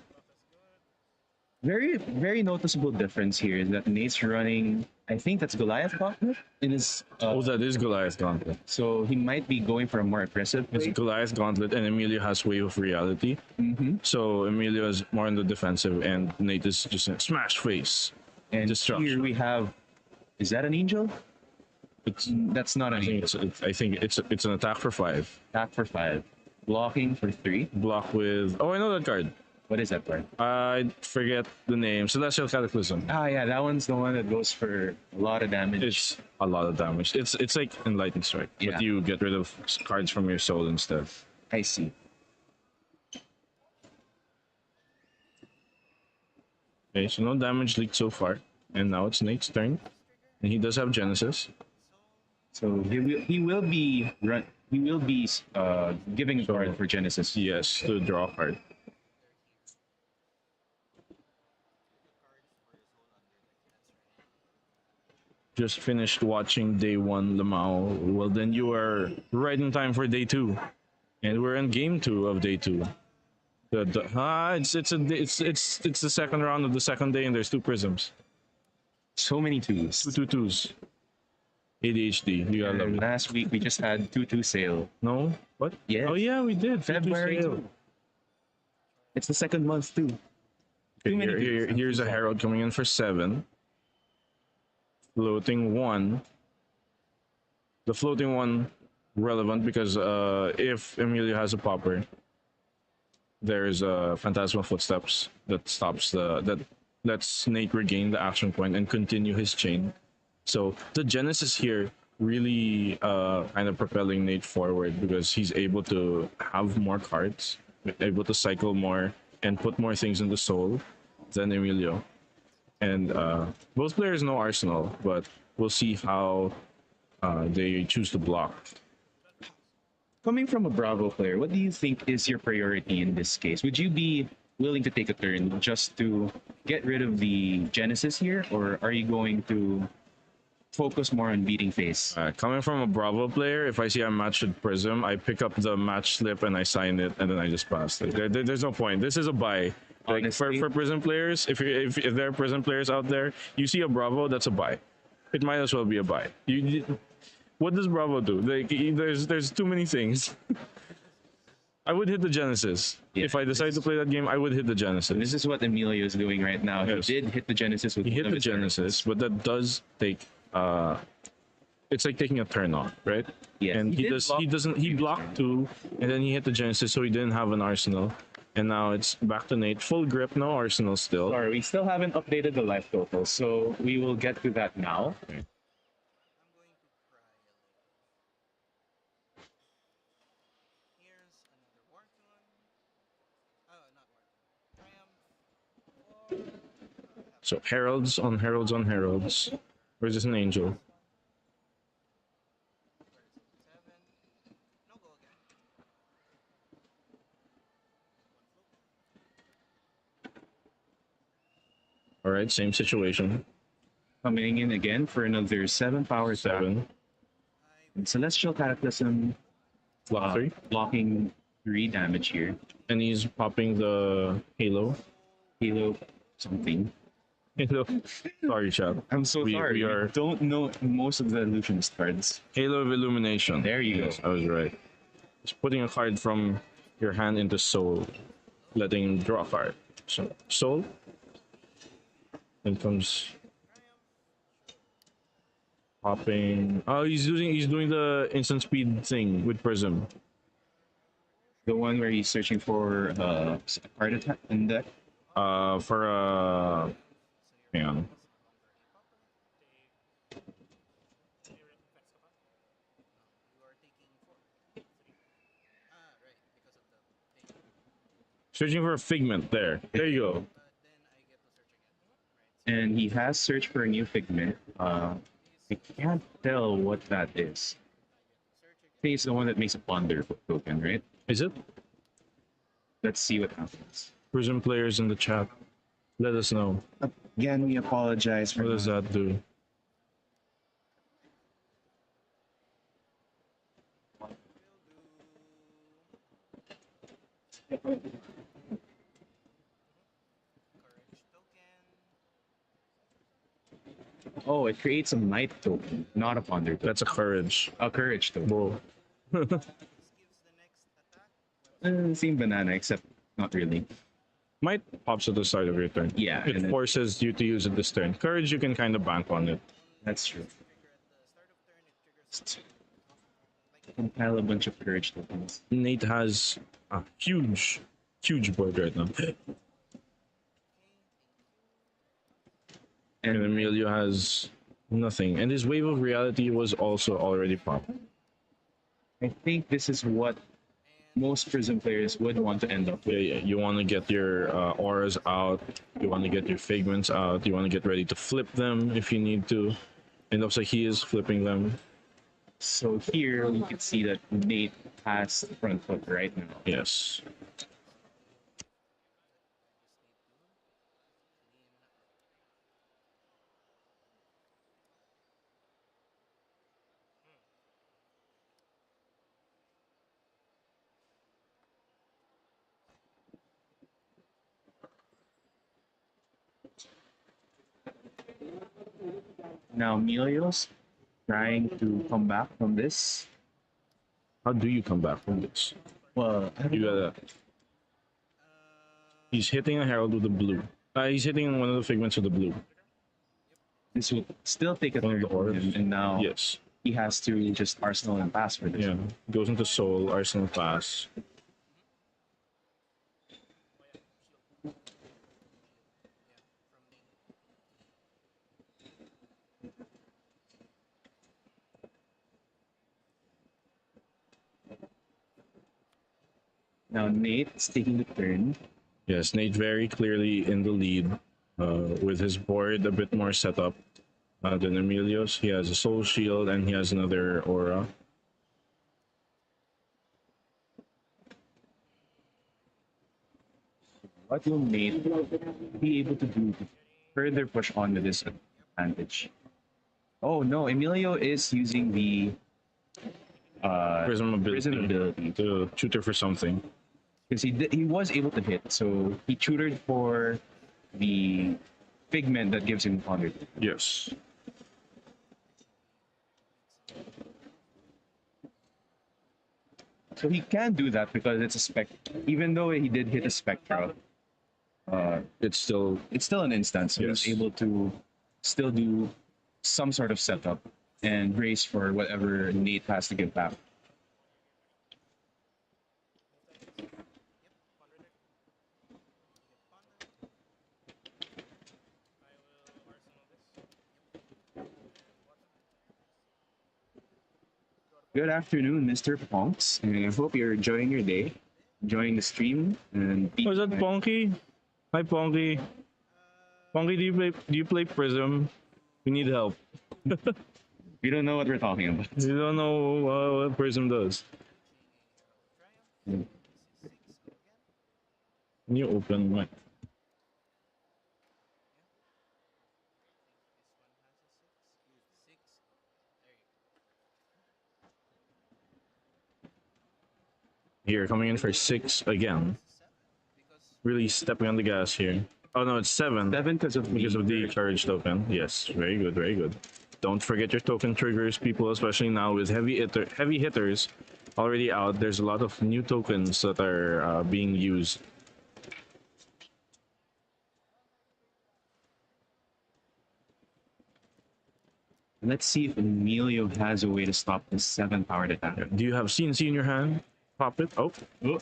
very noticeable difference here is that Nate's running. I think that's Goliath Gauntlet in his. Oh, that is Goliath Gauntlet. So he might be going for a more aggressive It's play. Goliath Gauntlet, and Emilio has Wave of Reality. So Emilio is more on the defensive, and Nate is just a smash face. And Destruction. here we have. Is that an angel? It's, That's not an I think angel. I think it's an attack for 5. Attack for 5, blocking for 3. Block with. Oh, I know that card. What is that part? I forget the name. Celestial Cataclysm. Ah, yeah, that one's the one that goes for a lot of damage. It's a lot of damage. It's like Enlightened Strike, Yeah. but you get rid of cards from your soul instead. I see. Okay, so no damage leaked so far, and now it's Nate's turn, and he does have Genesis. So he will be giving a card for Genesis. Yes, to draw a card. Just finished watching day 1 Lamau. Well, then you are right in time for day 2, and we're in game 2 of day 2. It's the second round of the second day, and there's 2 prisms, So many twos. 2 2s. ADHD, you gotta love And it. last week we just had 2-2 sale. No, what? Yes. Oh yeah, we did. 2-2 February sale. 2. It's the second month too. Too many twos. Here's a Herald coming in for 7. Floating 1. The floating 1 relevant because if Emilio has a popper, there's Phantasmal Footsteps that stops that lets Nate regain the action point and continue his chain. So the Genesis here really kind of propelling Nate forward because he's able to have more cards, able to cycle more and put more things in the soul than Emilio. And both players know Arsenal, but we'll see how they choose to block. Coming from a Bravo player, what do you think is your priority in this case? Would you be willing to take a turn just to get rid of the Genesis here, or are you going to focus more on beating face? Coming from a Bravo player, if I see I'm matched with Prism, I pick up the match slip and I sign it, and then I just pass it. There's no point. This is a buy. Like Honestly. for Prism players, if there are Prism players out there, you see a Bravo, that's a buy. It might as well be a buy. What does Bravo do? Like, there's too many things. I would hit the Genesis. Yeah, If I decide to play that game, I would hit the Genesis. This is what Emilio is doing right now. Yes. He did hit the Genesis with He hit one of the his Genesis, but that does take it's like taking a turn off, right? Yes. And He he did does block he doesn't he blocked 2 and then he hit the Genesis, so he didn't have an Arsenal. And now it's back to Nate. Full grip, no Arsenal still. Sorry, we still haven't updated the life total, so we will get to that now. I'm going to cry a little. Here's another Wartun. Oh, not Wartun. Triumph. So Heralds on Heralds on Heralds. Or is this an angel? Where is it? 7. No, go again. Alright, same situation. Coming in again for another 7 power attack. 7. And Celestial Cataclysm Block 3. blocking 3 damage here. And he's popping the Halo. Halo something. Halo. Sorry, chat. I'm so sorry. We are don't know most of the illusionist cards. Halo of Illumination. There you go. Yes, I was right. Just putting a card from your hand into Soul, letting him draw a card. So Soul. Then comes popping. Oh, he's doing the instant speed thing with Prism. The one where he's searching for a card attack in deck. For hang on. You are taking 4. 3. Ah, right, because of the thing. Searching for a Figment. There you go. But then I get to search again. Right. And he has searched for a new figment. I can't tell what that is. Search again. I think it's the one that makes a ponder token, right? Is it? Let's see what happens. Prism players in the chat, let us know. Again, we apologize for What does that do? Courage token. Oh, it creates a might token, not a ponder token. That's a courage. A courage token. Whoa. This gives the next attack. Same banana, except not really. Might pops at the start of your turn. Yeah, It and then- forces you to use it this turn. Courage, you can kind of bank on it. That's true. Trigger at the start of turn. It triggers. Compile a bunch of courage tokens. Nate has a huge, huge board right now. And And Emilio has nothing. And his wave of reality was also already popped. I think this is what most Prism players would want to end up with. Yeah. You want to get your auras out. You want to get your figments out. You want to get ready to flip them if you need to. It looks like he is flipping them. So here we can see that Nate has the front foot right now. Yes. Now Emilio's trying to come back from this. How do you come back from this? Well, You gotta. He's hitting a herald with the blue. He's hitting one of the figments with the blue. this would still take a One of turn the from him, orbs. and now Yes. he has to just arsenal and pass for this. Yeah. Goes into soul, arsenal pass. Now Nate's taking the turn. Yes, Nate very clearly in the lead with his board a bit more set up than Emilio's. He has a soul shield and he has another aura. What will Nate be able to do to further push on to this advantage? Oh no, Emilio is using the Prism ability Prism ability. to tutor for something. Because he was able to hit, so he tutored for the pigment that gives him 100. Yes. So he can do that because it's a spec. Even though he did hit a spectral, It's still it's still an instance. So Yes. he's able to still do some sort of setup and brace for whatever Nate has to give back. Good afternoon, Mr. Ponks, and I hope you're enjoying your day, enjoying the stream, and Oh, is that Ponky? Hi Ponky. Ponky, do you play Prism? We need help. we don't know what we're talking about. You don't know what Prism does. Can you open my here coming in for 6 again? Really stepping on the gas here. Oh no, it's 7. 7 because of The courage token. Yes, very good, very good. Don't forget your token triggers, people, especially now with heavy hitters already out. There's a lot of new tokens that are being used. Let's see if Emilio has a way to stop this 7-powered attack. Do you have CNC in your hand? Pop it. Oh,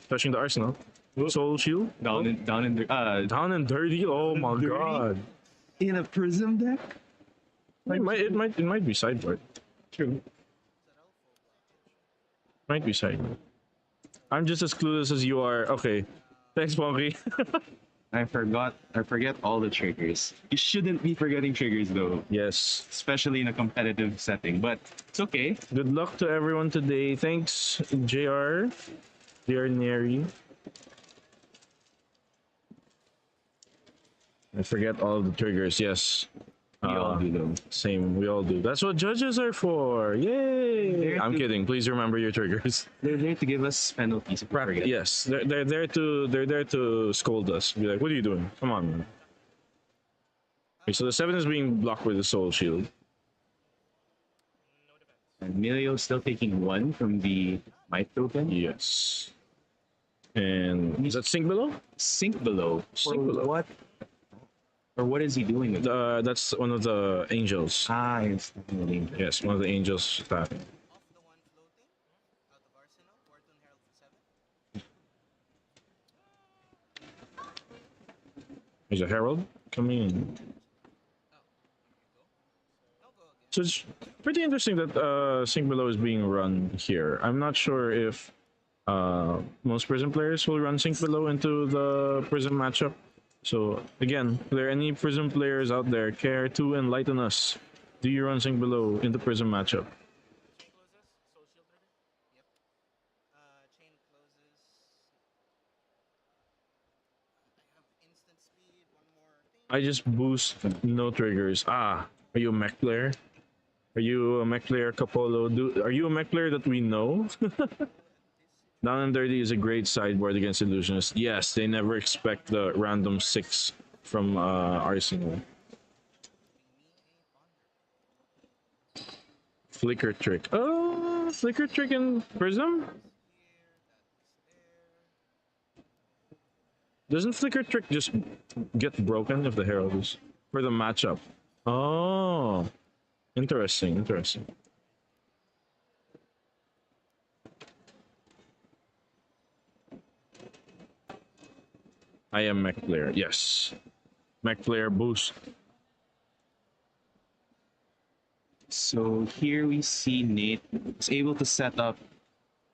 touching the arsenal. Soul shield. Down in Down and dirty. Oh my Dirty? god. in a prism deck. It might be sideboard. True. Might be sideboard. I'm just as clueless as you are. Okay. Thanks, Ponky. I forget all the triggers. You shouldn't be forgetting triggers though, Yes. especially in a competitive setting. But it's okay. Good luck to everyone today. Thanks, JR. JR Neri. I forget all of the triggers, yes. We all do though. Same, we all do. That's what judges are for. Yay! They're I'm to- kidding. Please remember your triggers. They're there to give us penalties. If we forget. Yes, they're there to scold us. Be like, what are you doing? Come on, man. Okay, so the 7 is being blocked with the Soul Shield. No defense. And Emilio still taking 1 from the Might token. Yes. And is that Sink Below? Sink below. Sink Or below. what? Or what is he doing with it? That's one of the angels. Ah, it's definitely. Yes, one of the angels attacking. Off the one floating out of Arsenal. Fortune Herald for 7. There's a herald coming in. Oh, here you go. No, go again. So it's pretty interesting that Sink Below is being run here. I'm not sure if most Prism players will run Sink Below into the Prism matchup. So again, if there are any Prism players out there, care to enlighten us. Do you run Sink Below in the Prism matchup? Chain closes. Soul shield trigger. Yep. Chain closes. I have instant speed. One more thing. I just boost, no triggers. Ah, are you a mech player? Are you a mech player, Capolo? Are you a mech player that we know? Down and Dirty is a great sideboard against Illusionists. Yes, they never expect the random 6 from Arsenal. Flicker Trick. Oh, Flicker Trick in Prism? Doesn't Flicker Trick just get broken if the Herald is for the matchup? Oh, interesting, interesting. I am mech player. Yes, mech player boost. So here we see Nate is able to set up.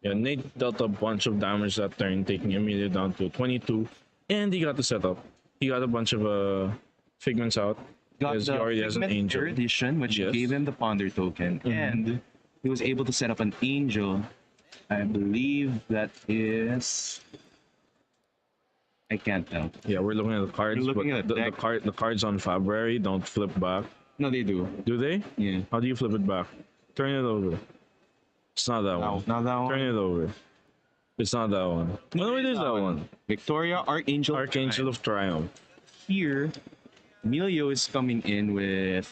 Yeah, Nate dealt a bunch of damage that turn, taking Emilio down to 22, and he got the setup. He got a bunch of figments out. Got because he the already has an Figment angel. Erudition, which Yes. gave him the Ponder token, and he was able to set up an angel. I believe that is. I can't tell. Yeah, we're looking at the cards, We're looking but at the deck. the cards on February don't flip back. No, they do. Do they? Yeah. How do you flip it back? Turn it over. It's not that No, one. not that one. Turn it over. It's not that one. No, it is that one. Victoria, Archangel. Archangel of Triumph. Here, Emilio is coming in with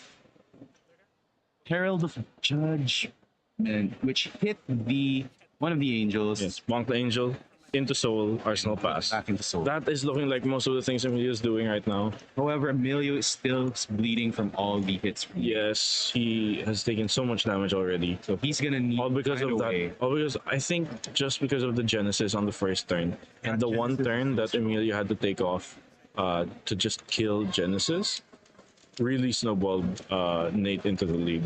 Herald of Judgment, which hit the one of the angels Yes, Bonk the Angel into Soul, Arsenal Pass. back into soul. That is looking like most of the things Emilio is doing right now. However, Emilio is still bleeding from all the hits. From Yes, he has taken so much damage already. So he's gonna need All because find of a that. way. All because I think just because of the Genesis on the first turn and the one Genesis turn is that Emilio had to take off to just kill Genesis really snowballed Nate into the league.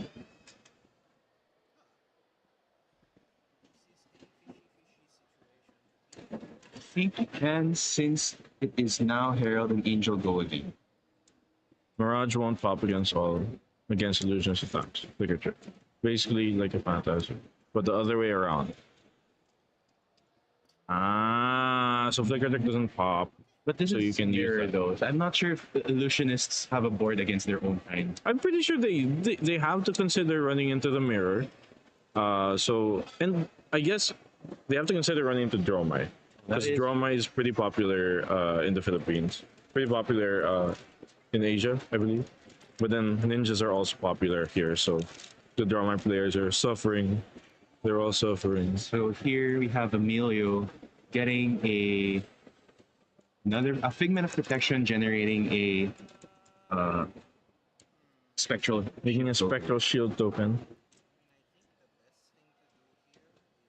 I think you can, since it is now Herald and Angel go again. Mirage won't pop against illusions attacks. Flicker Trick. Basically like a Phantasm, but the other way around. Ah, so Flicker Trick doesn't pop. But this So is you can use mirror that. though. I'm not sure if the illusionists have a board against their own kind. I'm pretty sure they have to consider running into the mirror. So and I guess they have to consider running into Dromai. Because That is- Dromai is pretty popular in the Philippines. Pretty popular in Asia, I believe. But then ninjas are also popular here, so the Dromai players are suffering. They're all suffering. So here we have Emilio getting a figment of protection, generating a spectral. Making a spectral shield token.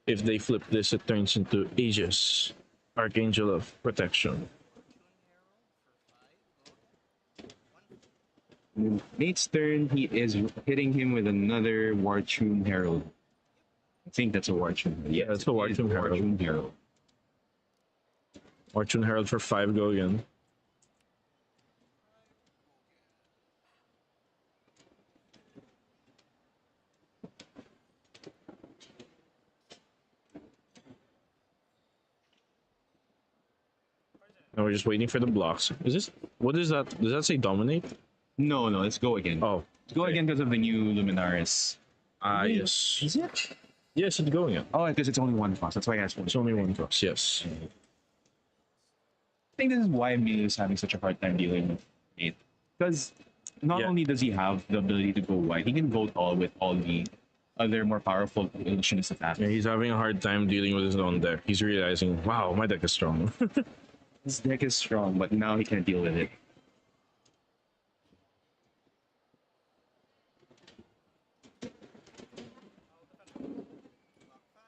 If they flip this, it turns into Aegis, Archangel of Protection. Nate's turn, he is hitting him with another War Tomb Herald. I think that's a War Tomb. Yeah, that's a War Tomb Herald. Herald. Fortune Herald for 5 go again. Now we're just waiting for the blocks. Is this what is that? Does that say dominate? No, let's go again. Oh, Let's go again because of the new Luminaris. yes. Is it? Yes, it's going in. Oh, because it's only one cost. That's why I asked for it. It's only one cross. Yes. I think this is why Emilio is having such a hard time dealing with Nate. Because not Yeah. only does he have the ability to go wide, he can go tall with all the other more powerful illusionist attacks. Yeah, he's having a hard time dealing with his own deck. He's realizing, wow, my deck is strong. His deck is strong, but now he can't deal with it. Block 5.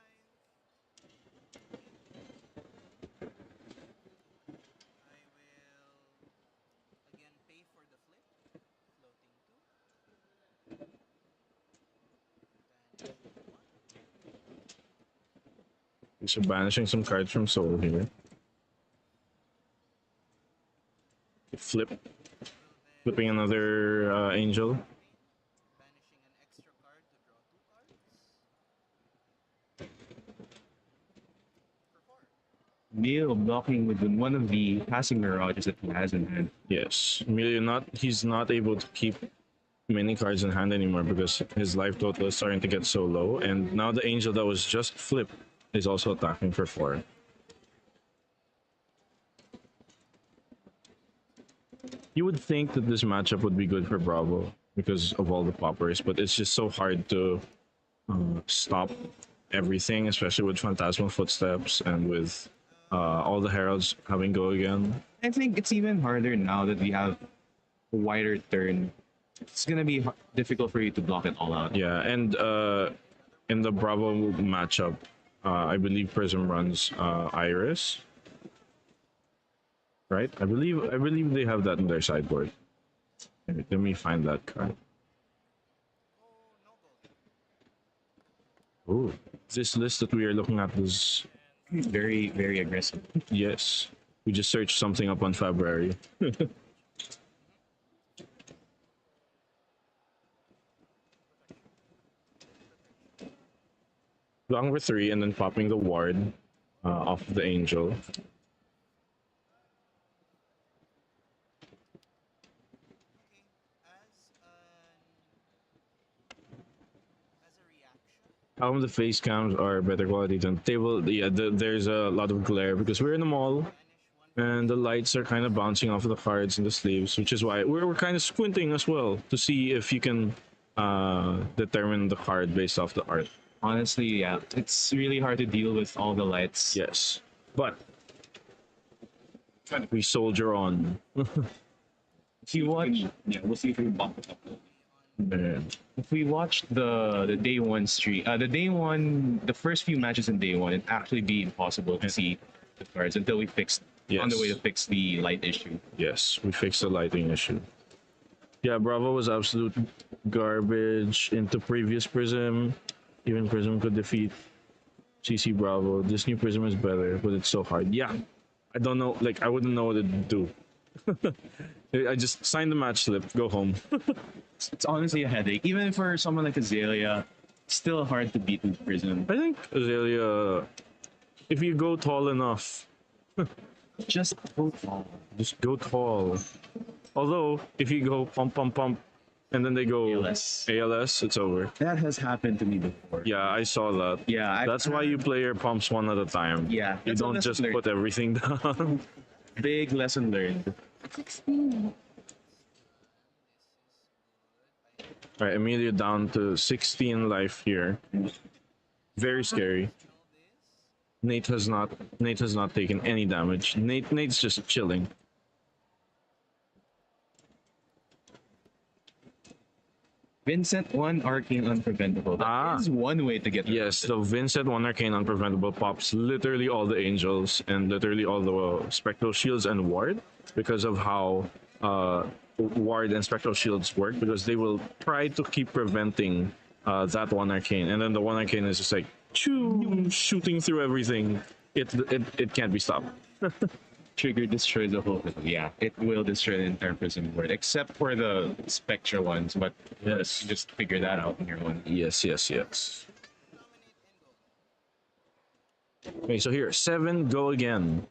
I will again pay for the flip. Floating 2. Banishing 1. So banishing some cards from Soul here. Flip, Will then flipping another angel. banishing an extra card to draw 2 cards. For 4. Neil blocking with one of the passing mirages that he has in hand. Yes, he's not able to keep many cards in hand anymore because his life total is starting to get so low, and now the angel that was just flipped is also attacking for 4. You would think that this matchup would be good for Bravo because of all the poppers, but it's just so hard to stop everything, especially with Phantasmal Footsteps and with all the heralds having go again. I think it's even harder now that we have a wider turn. It's gonna be difficult for you to block it all out. Yeah, and in the Bravo matchup, I believe Prism runs Iris. Right? I believe they have that in their sideboard. Let me find that card. Oh, no gold. Ooh, this list that we are looking at is Very, very aggressive. yes. We just searched something up on February. Blocking for 3 and then popping the ward off of the angel. Okay. As a reaction, The face cams are better quality than table. Yeah, there's a lot of glare because we're in the mall banish 1 and the lights are kind of bouncing off of the cards and the sleeves, which is why we're kind of squinting as well to see if you can determine the card based off the art. Honestly, yeah, it's really hard to deal with all the lights. Yes, but we soldier on. If you watch, Yeah, we'll see if we can bump it up. And if we watch the day one stream, the first few matches in day one, it'd actually be impossible to see the cards until we fixed on the way to fix the light issue. yes, we fixed the lighting issue. Yeah, Bravo was absolute garbage into previous Prism. Even Prism could defeat CC Bravo. This new Prism is better, but it's so hard. Yeah, I don't know. Like, I wouldn't know what to do. I just sign the match slip, go home. It's honestly a headache. Even for someone like Azalea, it's still hard to beat with Prism. I think Azalea, if you go tall enough, Just go tall. just go tall. Although, if you go pump, pump, pump, and then they go ALS. it's over. That has happened to me before. Yeah, I saw that. Yeah, That's why you play your pumps one at a time. Yeah, You that's a don't lesson just learned. put everything down. Big lesson learned. All right, Emilio down to 16 life here. Very scary. Nate has not taken any damage. Nate's just chilling. Vincent, one arcane unpreventable. That is one way to get rid of Yes, it. the Vincent One Arcane Unpreventable pops literally all the angels and literally all the spectral shields and ward because of how ward and spectral shields work, because they will try to keep preventing that One Arcane, and then the One Arcane is just like shooting through everything. It can't be stopped. Trigger destroys the whole thing. Yeah, it will destroy the entire prison world, except for the Spectra ones, but Yes. you just figure that out in your one. Yes. Okay, so here 7 go again.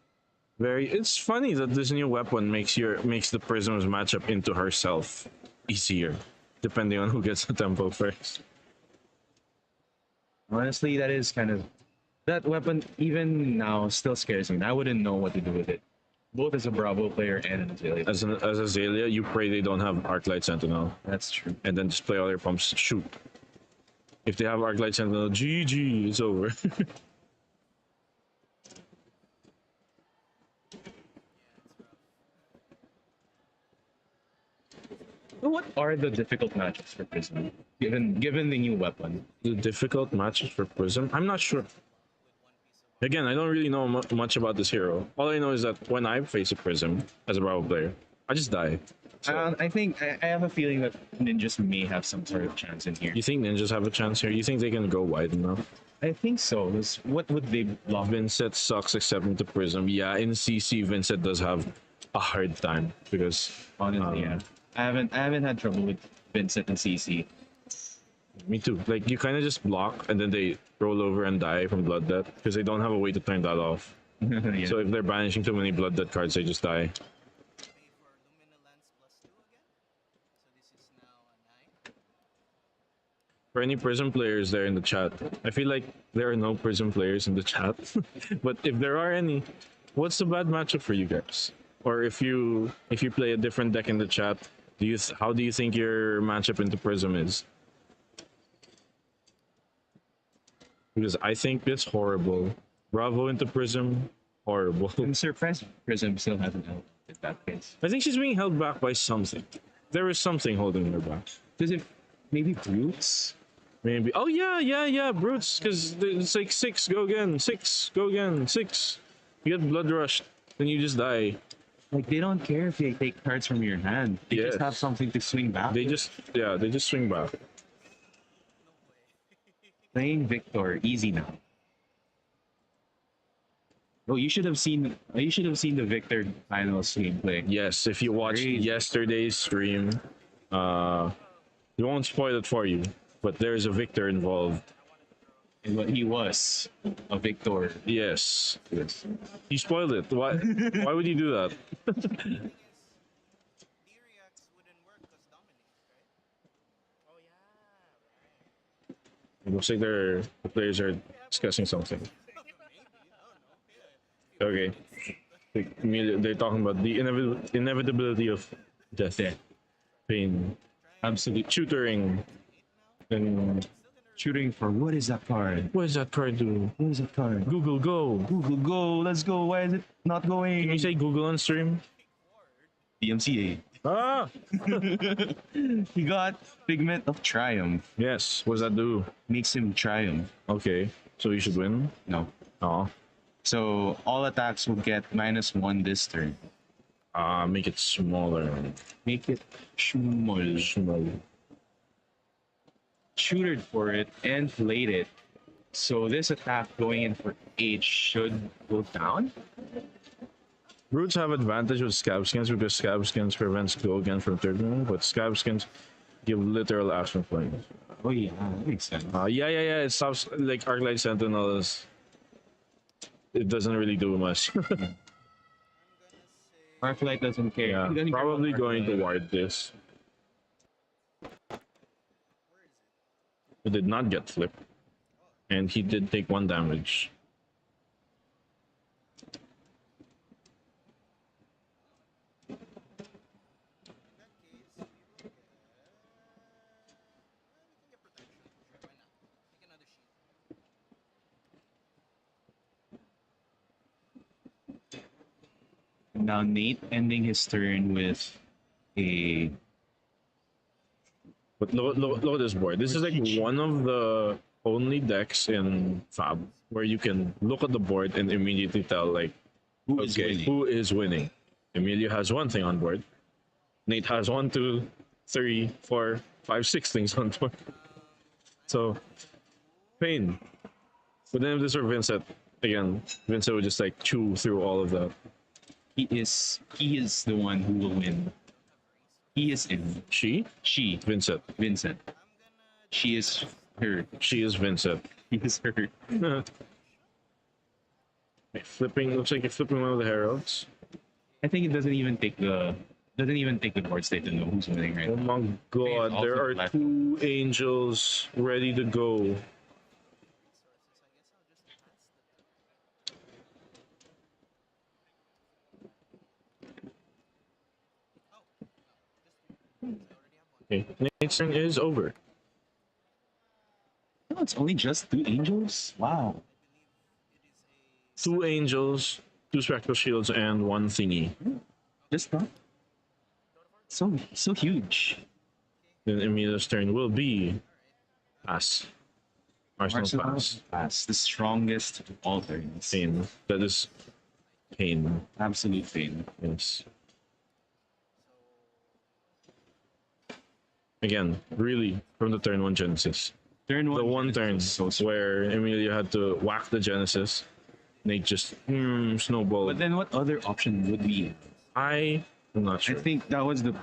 It's funny that this new weapon makes the Prism's matchup into herself easier, depending on who gets the tempo first. Honestly, that weapon even now still scares me. I wouldn't know what to do with it. both as a Bravo player and an Azalea. As Azalea, you pray they don't have Arclight Sentinel, That's true. and then just play all your pumps. Shoot. If they have Arclight Sentinel, GG, it's over. So what are the difficult matches for Prism, given the new weapon? The difficult matches for Prism? I'm not sure. Again, I don't really know much about this hero. All I know is that when I face a Prism as a Bravo player, I just die. So, I think I have a feeling that ninjas may have some sort of chance in here. you think ninjas have a chance here? You think they can go wide enough? I think so. What would they block? Vincent sucks except into Prism. Yeah, in CC, Vincent does have a hard time because Honestly, yeah. I haven't had trouble with Vincent and CC. me too. Like you kind of just block and then they roll over and die from Blood Death because they don't have a way to turn that off. Yeah. So if they're banishing too many Blood Death cards, they just die. Pay for Lumina Lance +2 again. So this is now a 9. For any Prism players there in the chat, I feel like there are no Prism players in the chat. But if there are any, what's the bad matchup for you guys? Or if you play a different deck in the chat, how do you think your matchup into Prism is? Because I think it's horrible. Bravo into Prism, horrible. I'm surprised Prism still hasn't held in that case. I think she's being held back by something. There is something holding her back. Does it maybe Brutes? Maybe. Oh yeah, Brutes. Because it's like 6, go again, 6, go again, 6. You get blood rushed, then you just die. Like they don't care if they take cards from your hand. They Yes. just have something to swing back. They just swing back. Playing Victor easy now. Oh, you should have seen the Victor finals gameplay. Yes, if you watched Crazy. yesterday's stream, we won't spoil it for you, but there's a Victor involved. And what he was a Victor. Yes, Yes. he spoiled it. Why? Why would you do that? D-Reacts wouldn't work because Dominic, right? Oh yeah, It looks like the players are discussing something. Okay. They're talking about the inevitability of death, pain, Absolute tutoring, and shooting for what is that card? what does that card do? What is that card? Google Go. Google go, let's go. Why is it not going? Can you say Google on stream? DMCA. Ah, He got Figment of Triumph. yes. What does that do? Makes him triumph. Okay, so you should win. No. Oh, So all attacks will get -1 this turn. make it smaller. Make it small. Small. Shooted for it and played it. So this attack going in for 8 should go down. Brutes have advantage with scab skins because scab skins prevents go again from third move, but scab skins give literal action points. Oh yeah, that makes sense. Yeah. It stops like Arclight Sentinels. It doesn't really do much. Arclight doesn't care. Yeah, He doesn't care probably about going to Arclight. ward this. It did not get flipped, and he did take 1 damage. Now Nate ending his turn with a But look at this board. This is like one of the only decks in Fab where you can look at the board and immediately tell like, who is winning. Emilio has 1 thing on board. Nate has 1, 2, 3, 4, 5, 6 things on board. So, pain. But then if this were Vincent, again, Vincent would just like chew through all of that. he is the one who will win. He is in. She? She, Vincent. Vincent. She is her. She is Vincent. He is her. Flipping, looks like you're flipping one of the heralds. I think it doesn't even take the board state to know who's winning, right? Oh my god, also there are left. 2 angels ready to go. Okay, Nate's turn is over. No, it's only just 2 angels. Wow. Two angels, two spectral shields, and one thingy. Just not so huge. Then Emilia's turn will be pass. Arsenal Arsenal pass. pass, the strongest of all turns. Pain. That is pain. Absolute pain. Yes. Again, really, from the turn one Genesis. Turn one. The one turn So strong. where Emilia had to whack the Genesis. Nate just snowball. But then what other option would be? I am not I sure. think that was the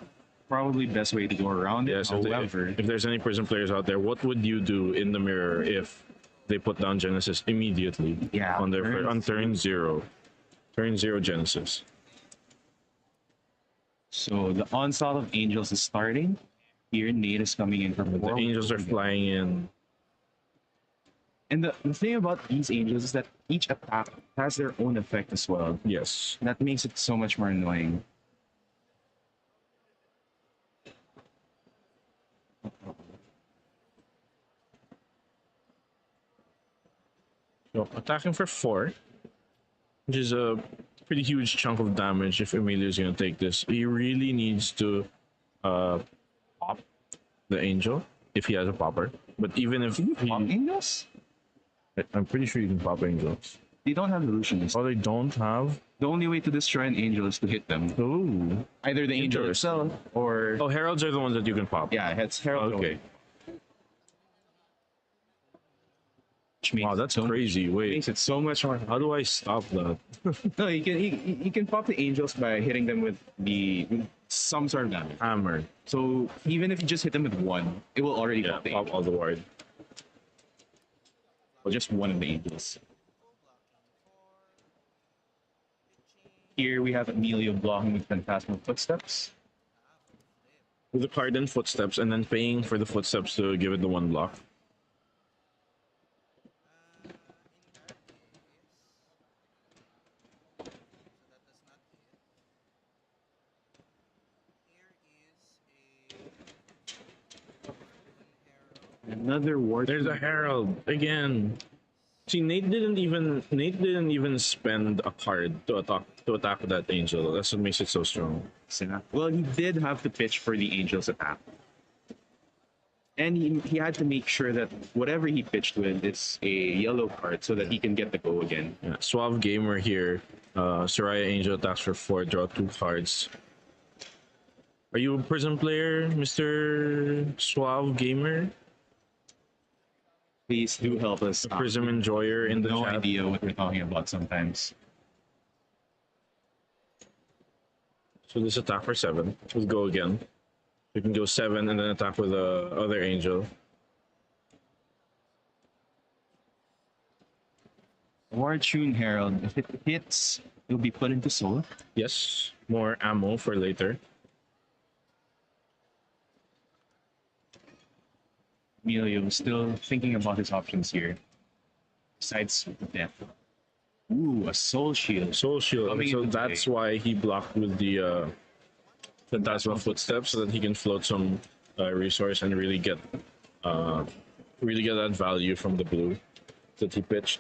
probably best way to go around it. Yes, However, if there's any prison players out there, what would you do in the mirror if they put down Genesis immediately Yeah, on their turn on turn zero? Turn zero Genesis. so the onslaught of angels is starting. Here, Nate is coming in from The angels are flying in. And the thing about these angels is that each attack has their own effect as well. Yes. That makes it so much more annoying. So attacking for 4, which is a pretty huge chunk of damage if Emilio's gonna take this. He really needs to pop the angel if he has a popper. But even if Pop angels? I'm pretty sure you can pop angels. They don't have illusions. Oh, they don't have. The only way to destroy an angel is to hit them. Ooh. Either the angel Interesting. itself or Oh, heralds are the ones that you can pop. yeah, it's herald. Okay. Which makes Wow, it that's so crazy. Wait, Makes it so much more. how do I stop that? No, you can pop the angels by hitting them with with some sort of damage. Hammer. So even if you just hit them with one, it will already Yeah, pop the pop angel. all the ward. Well, just one of the angels. Here we have Emilio blocking with Phantasmal Footsteps. With the card and footsteps, and then paying for the footsteps to give it the one block. Another war. There's a herald again. See, Nate didn't even spend a card to attack that angel. That's what makes it so strong. Well, he did have to pitch for the angel's attack. And he had to make sure that whatever he pitched with is a yellow card so that he can get the go again. Yeah, Suave Gamer here. Soraya Angel attacks for 4, draw 2 cards. Are you a prison player, Mr. Suave Gamer? Please do help us. A prism enjoyer in the No chat? idea what we're talking about sometimes. So this attack for 7. We'll go again. You can go 7 and then attack with the other angel. Fortune Herald, if it hits, it'll be put into soul. Yes, more ammo for later. Emilio was still thinking about his options here. Besides death. Ooh, a soul shield. Soul Shield. Coming So into that's play. why he blocked with the Phantasmal Footsteps, so that he can float some resource and really get that value from the blue that he pitched.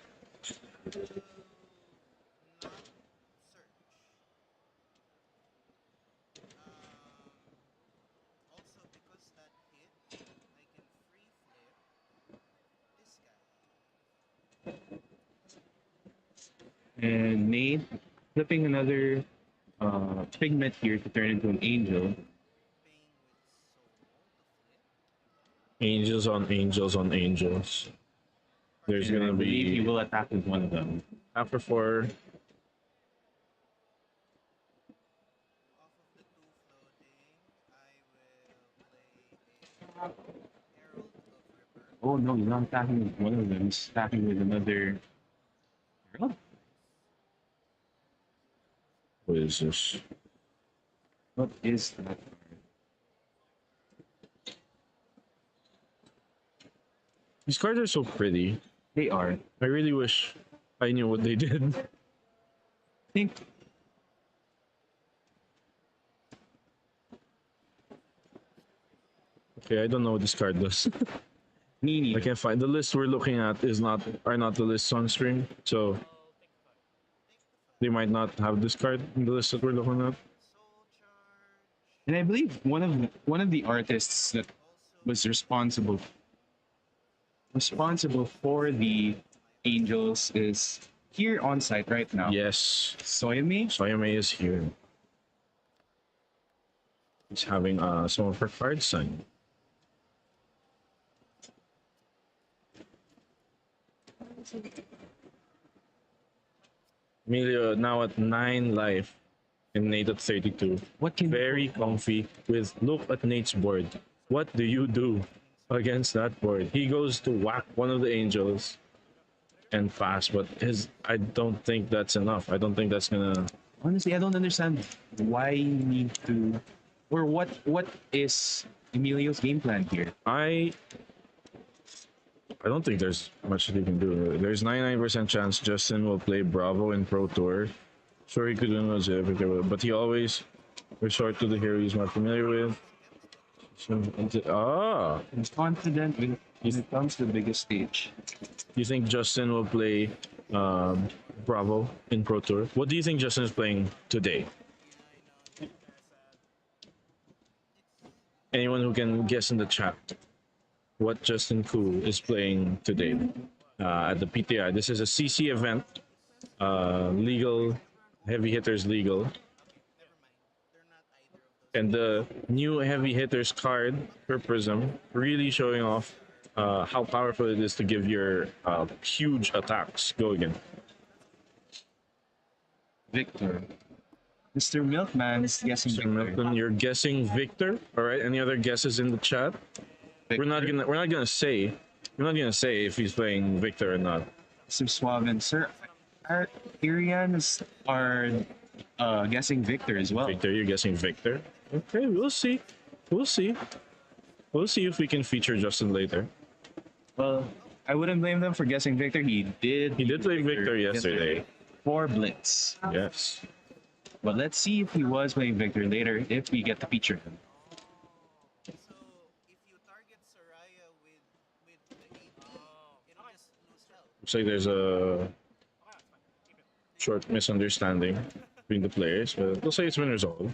Also, because that hit, I can free flip this guy. And Nate flipping another pigment here to turn into an angel. Paying with soul to flip. Angels on angels on angels. There's And I gonna believe he be will attack with one of them. after 4. Off of the 2 floating, I will play a Herald of Rebirth. Oh no, he's not attacking with one of them. He's attacking with another. Herald? What is this? What is that? These cards are so pretty. They are. I really wish I knew what they did. I think Okay, I don't know what this card does. Me I neither. can't find the list we're looking at are not the lists on stream, so they might not have this card in the list that we're looking at. Soul Charge. And I believe one of the artists that Also, was responsible for the Angels is here on site right now. Yes, Soyami. Soyame is here. He's having some of her cards signed. Emilio now at 9 life and Nate at 32. What can Very comfy with look at Nate's board. What do you do against that board? He goes to whack one of the angels and pass, but I don't think that's enough. I don't think that's gonna. honestly, I don't understand why you need to, or what is Emilio's game plan here. I don't think there's much that you can do. There's 99% chance Justin will play Bravo in Pro Tour. Sure, he could win Azalea, but he always resort to the hero he's more familiar with. He's confident when it comes to the biggest stage. You think Justin will play Bravo in Pro Tour? What do you think Justin is playing today? Anyone who can guess in the chat what Justin Koo is playing today at the PTI. This is a CC event, legal, heavy hitters legal. never mind. They're not either of those. And the new heavy hitters card for Prism really showing off how powerful it is to give your huge attacks. Go again. Victor. Mr. Milkman is guessing Mr. Victor. Milton, you're guessing Victor. All right. Any other guesses in the chat? Victor. We're not gonna say if he's playing Victor or not. Mr. Suave and Sir Arians are guessing Victor as well. Victor, you're guessing Victor. Okay, we'll see. We'll see. We'll see if we can feature Justin later. Well, I wouldn't blame them for guessing Victor. He did play Victor yesterday. For Blitz. Yes. But let's see if he was playing Victor later if we get to feature him. So if you target Soraya with the AP, it'll just lose health. Looks like there's a short misunderstanding between the players, but we'll say it's been resolved.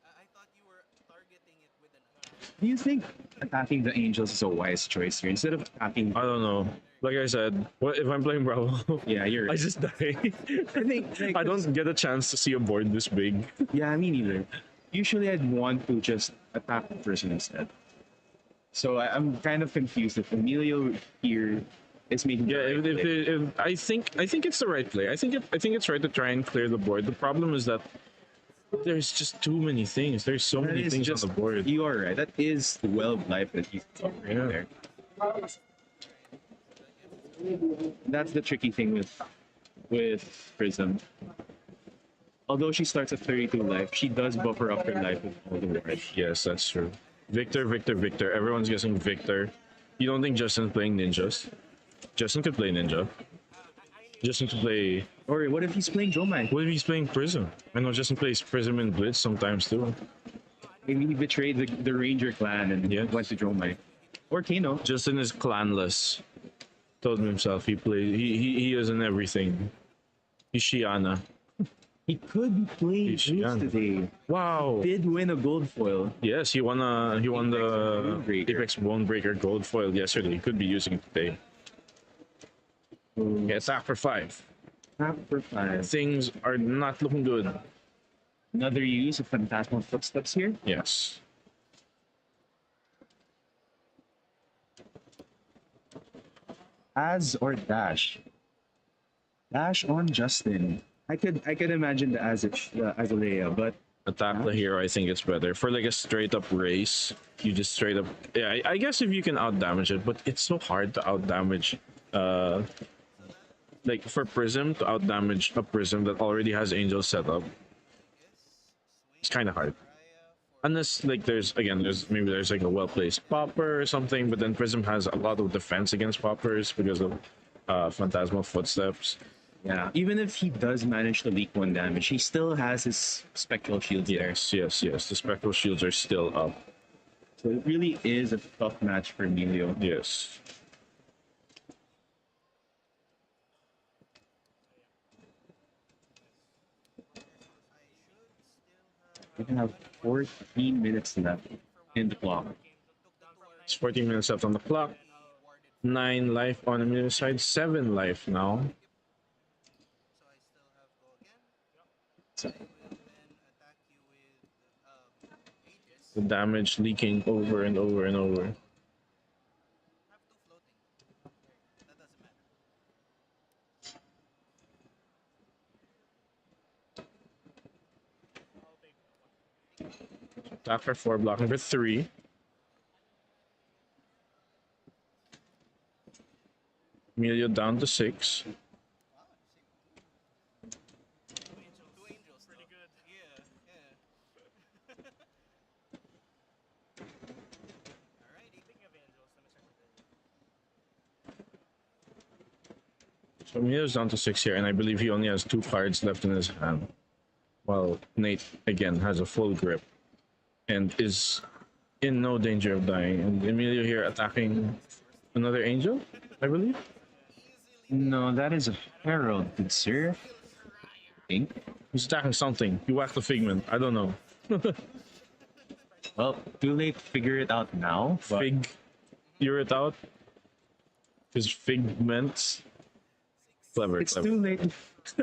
I thought you were targeting it with an attack. Do you think attacking the Angels is a wise choice here instead of attacking? I don't know. Like I said, what if I'm playing Bravo? Yeah, you're I right. just die. I think like, I don't get a chance to see a board this big. Yeah, me neither. Usually, I'd want to just attack the person instead. So I'm kind of confused if Emilio here is making. Yeah, the right play. if I think it's the right play. I think it's right to try and clear the board. The problem is that there's just too many things. There's so That many is things just, on the board. You are right. That is the well of life that he's covering Yeah. there. That's the tricky thing with Prism. Although she starts at 32 life, she does buffer up her life with all the wards. Yes, that's true. Victor, Victor, Victor. Everyone's guessing Victor. You don't think Justin's playing ninjas? Justin could play ninja. Justin could play. Or what if he's playing Dromai? What if he's playing Prism? I know Justin plays Prism and Blitz sometimes too. Maybe he betrayed the Ranger clan and Yeah. went to Dromai. Or Kano. Justin is clanless. Told himself he plays. He is in everything. He's Shiana. He could play He's Blitz young. today. Wow. Did win a gold foil. Yes, he won the Bonebreaker. Apex Bonebreaker gold foil yesterday. He could be using it today. Yeah, attack for 5. Tap for 5. Things are not looking good. Another use of Phantasmal Footsteps here. Yes. Az or Dash? Dash on Justin. I could imagine the Azalea, but Attack the hero, I think it's better. For like a straight up race, you just straight up. Yeah, I guess if you can out damage it, but it's so hard to out damage. Like for Prism to out damage a Prism that already has Angel set up, it's kind of hard. Unless like there's maybe there's like a well placed popper or something, but then Prism has a lot of defense against poppers because of Phantasmal Footsteps. yeah, even if he does manage to leak 1 damage, he still has his spectral shields there. Yes. The spectral shields are still up. So it really is a tough match for Emilio. Yes. We can have 14 minutes left in the clock. It's 14 minutes left on the clock. 9 life on Emilio's side. 7 life now. So I still have go again. I will then attack you with Aegis. The damage leaking over and over and over. Have two floating. That doesn't matter. Attack for 4, blocking for 3. Emilio down to 6. Wow, see? Two angels. Pretty good. Yeah, yeah. Alrighty. Speaking of angels, let me check with So Emilio's down to 6 here, and I believe he only has 2 cards left in his hand. While Nate, again, has a full grip and is in no danger of dying. And Emilio here attacking another angel, I believe. No, that is a Herald, good sir. Think. He's attacking something. He whacked the figment. I don't know. Well, too late to figure it out now. But Fig. You're it out. His figments. Clever, it's clever. too late to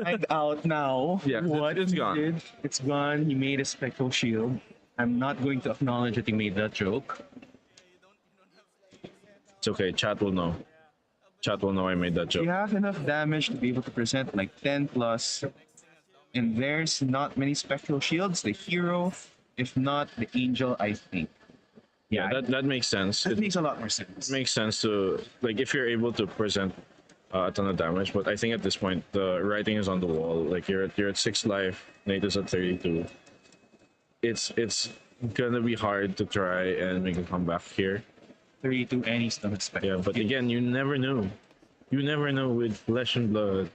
find out now. Yeah, what it's he gone. did. It's gone. He made a spectral shield. I'm not going to acknowledge that he made that joke. It's okay. Chat will know. Chat will know I made that You joke. have enough damage to be able to present like 10 plus. And there's not many spectral shields. The hero, if not the angel, I think. Yeah, that makes sense. that It makes a lot more sense. makes sense to, like, if you're able to present a ton of damage. But I think at this point the writing is on the wall. Like you're at 6 life. Nate is at 32. It's gonna be hard to try and make a comeback here. 32 and he's not expecting. Yeah, but again, you never know. You never know with flesh and blood.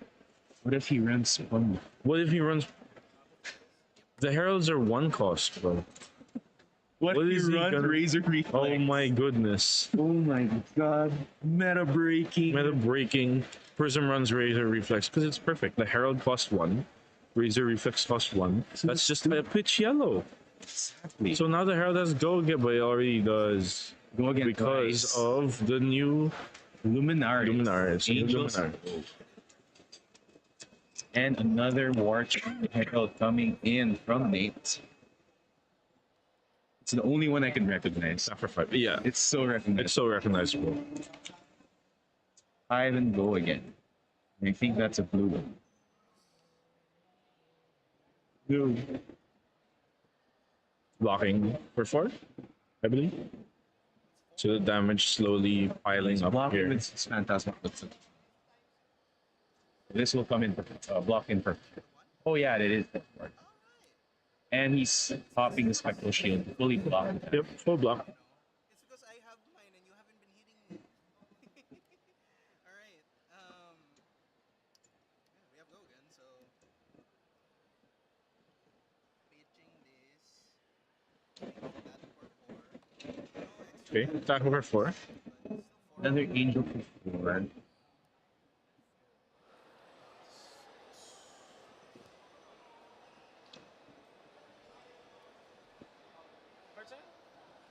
What if he runs one? What if he runs? The heralds are 1 cost, bro. What What if is he he runs gonna- Razor Reflex? Oh my goodness. Oh my god. Meta breaking. Meta breaking. Prism runs Razor Reflex because it's perfect. The herald cost 1. Razor Reflex cost 1. That's just a pitch yellow. Exactly. So now the herald has go again, but it already does go again because twice. of the new Luminaris. Luminaris. Angels. Luminaris. And another Warch Herald coming in from Nate. It's the only one I can recognize. Not for 5. Yeah, It's so recognizable. it's so recognizable. 5 and go again. I think that's a blue one. Blue. Blocking for 4, I believe. So the damage slowly piling up Blocking here. with Phantasma. This will come in for block in for. Oh yeah, it is. And he's popping the spectral shield, fully blocked. Yep, full block. It's because I have mine and you haven't been hitting me. Alright. Yeah, we have go again, so pitching this. That for 4. No extra, Okay, attack over 4. but still 4. Another angel for 4.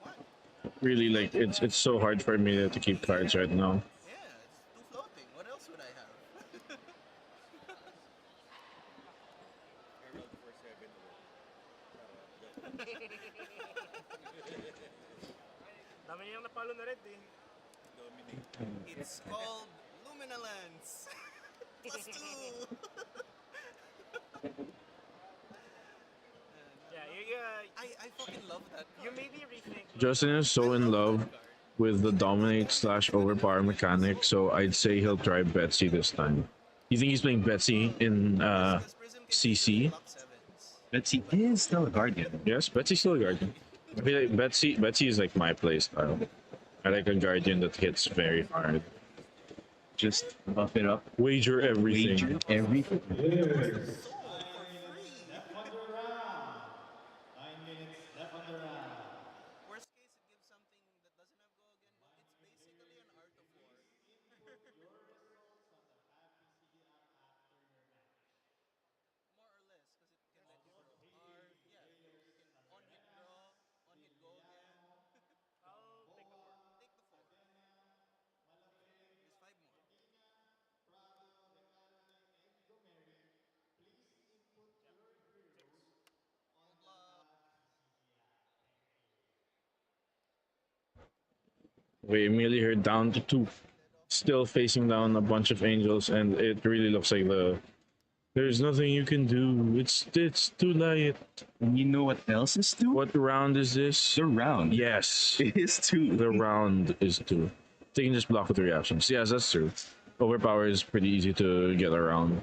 What? Really, like it's so hard for me to keep cards right now. Yeah, it's 2 floating. What else would I have? Herald for 7. Dami niyang napalo na red eh. Dominate. It's called Luminalance. +2. Yeah, I fucking love that card. you maybe rethink. Justin is so in love with the dominate / overpower mechanic, so I'd say he'll try Betsy this time. You think he's playing Betsy in Because Prism can CC? block 7s. Betsy is still a guardian. Yes, Betsy's still a guardian. I feel like Betsy is like my playstyle. I like a guardian that hits very hard. Just buff it up. Wager everything. Wager everything. Worst case, it gives something We immediately heard down to two, still facing down a bunch of angels, and it really looks like there's nothing you can do. It's too late. And you know what else is two? What round is this? The round. Yes, It is two. the round is two. They can just block with reactions. Yes, that's true. Overpower is pretty easy to get around.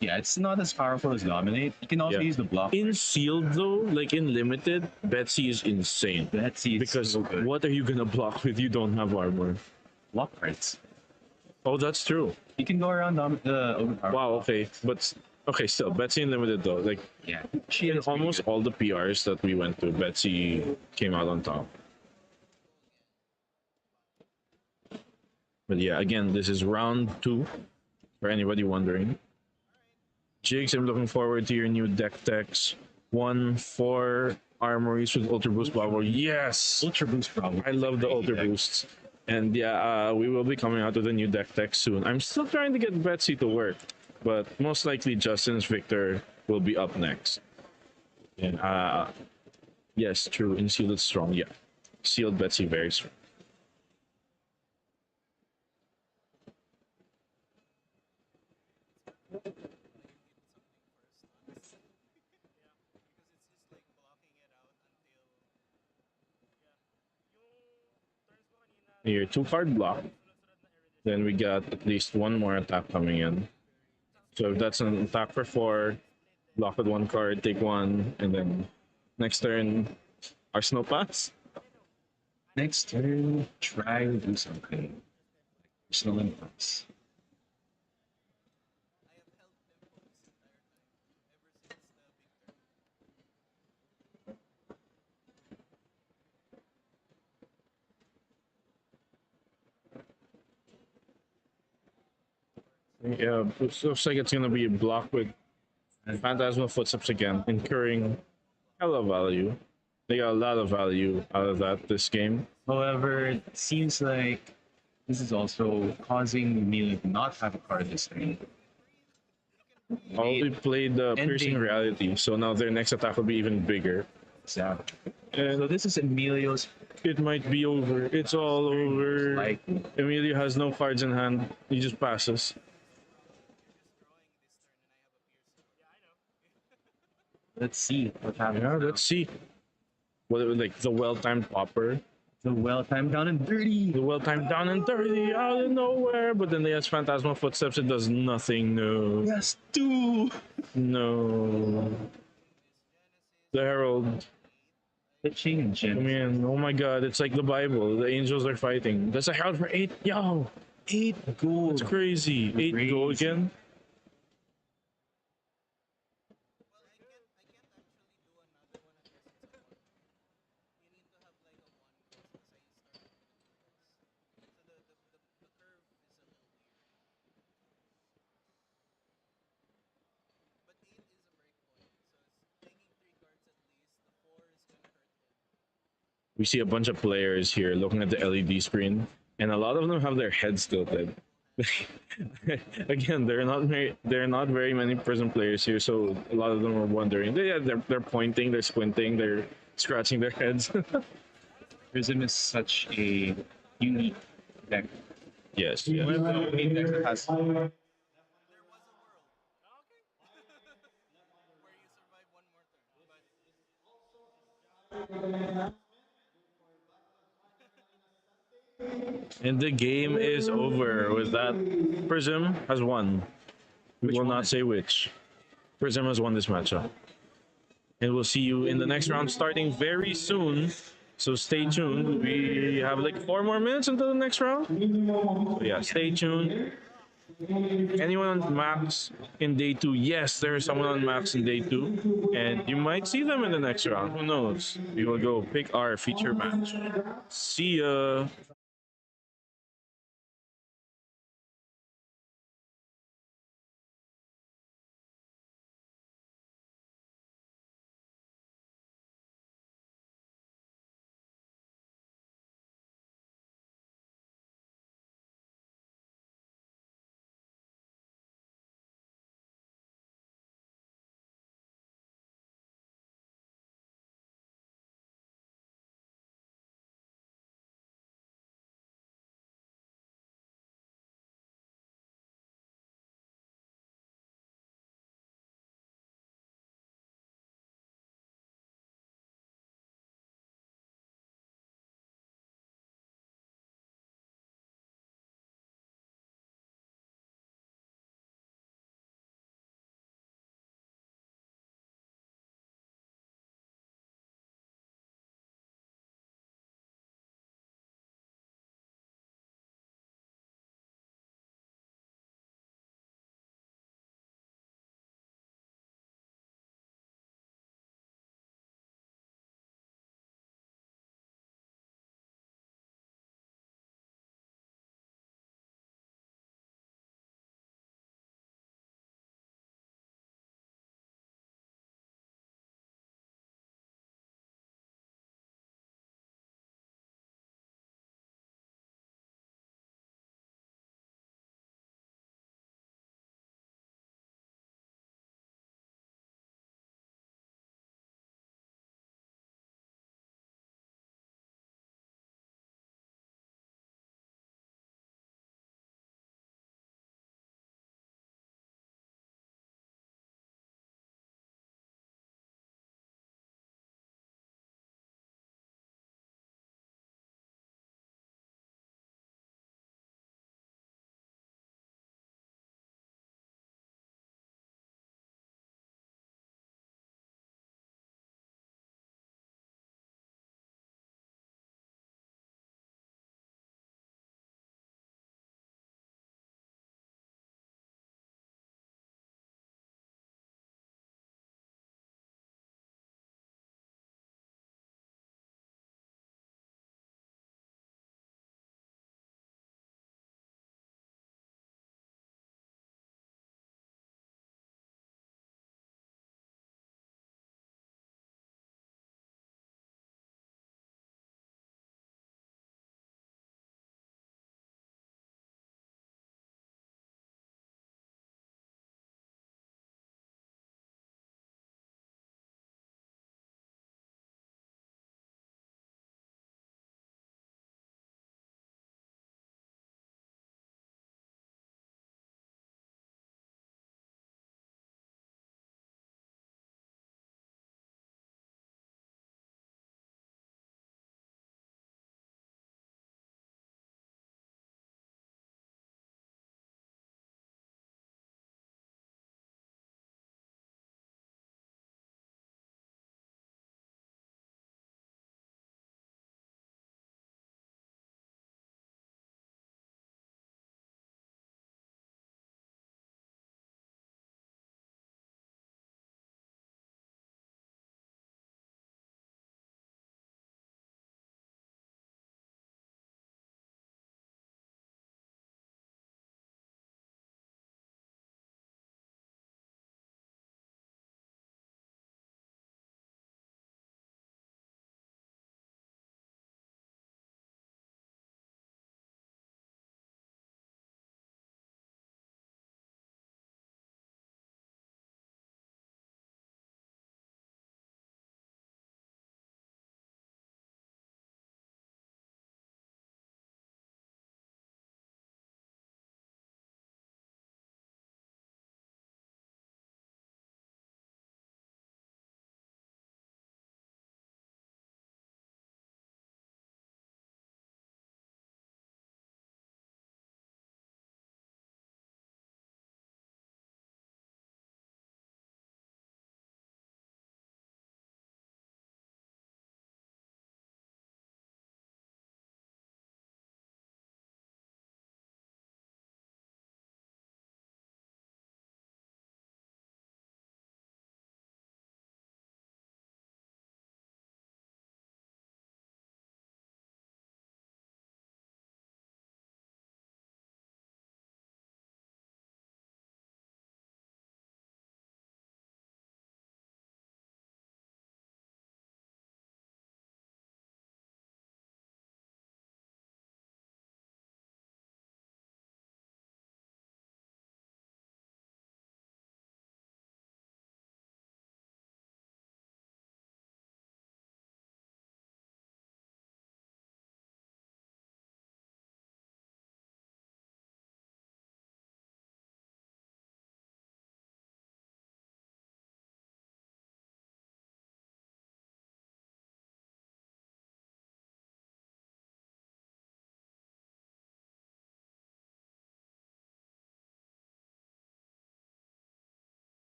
Yeah, it's not as powerful as Dominate. You can also Yeah. use the block. In sealed though, like in limited, Betsy is insane. Betsy is Because so good. what are you gonna block with? You don't have armor. Block cards. Oh, that's true. You can go around overpower. Wow. Okay, but okay, still Betsy in limited though. Like Yeah. She in is pretty almost good. all the PRs that we went to, Betsy came out on top. But yeah, again, this is round two. For anybody wondering, Jigs, I'm looking forward to your new deck techs. 1-4 armories with Ultra Boost Power. Yes! Ultra Boost problem. I love the Crazy Ultra deck. Boosts. And yeah, we will be coming out with a new deck tech soon. I'm still trying to get Betsy to work, but most likely Justin's Victor will be up next. And yes, true. In sealed, it's strong. Yeah, sealed Betsy very strong. Here, 2 card block. Then we got at least one more attack coming in. So if that's an attack for 4, block with 1 card, take 1, and then next turn, Arsenal pass. Next turn, try to do something. Personal impulse. Yeah, it looks like it's gonna be a block with Phantasmal Footsteps again, incurring hella value. They got a lot of value out of that this game. However, it seems like this is also causing me to not have a card this turn. Already played the Ending. Piercing Reality, so now their next attack will be even bigger. Exactly. And So this is Emilio's it might be over. It's all over. like Emilio has no cards in hand. He just passes. let's see what happens. Yeah, now. let's see. What it was like the well-timed popper. The well timed down and dirty. The well-timed down and 30 out of nowhere. But then they has Phantasmal Footsteps. It does nothing. No. Yes, two. No. The Herald. The change. Come in. Oh my god, it's like the Bible. The angels are fighting. That's a Herald for 8. Yo! 8 gold. It's crazy. 8 gold Crazy. again? We see a bunch of players here looking at the LED screen, and a lot of them have their heads tilted. Again, there are not very many prison players here, so a lot of them are wondering. They're pointing, they're squinting, they're scratching their heads. Prism is such a unique deck. Yes, One yes. of the only decks that has There was a world where you survive one more turn, but And the game is over with that. Prism has won. We will not say which. Prism has won this matchup. And we'll see you in the next round starting very soon. So stay tuned. We have like 4 more minutes until the next round. So yeah, stay tuned. Anyone on max in day 2? Yes, there is someone on max in day 2. And you might see them in the next round. Who knows? We will go pick our feature match. See ya.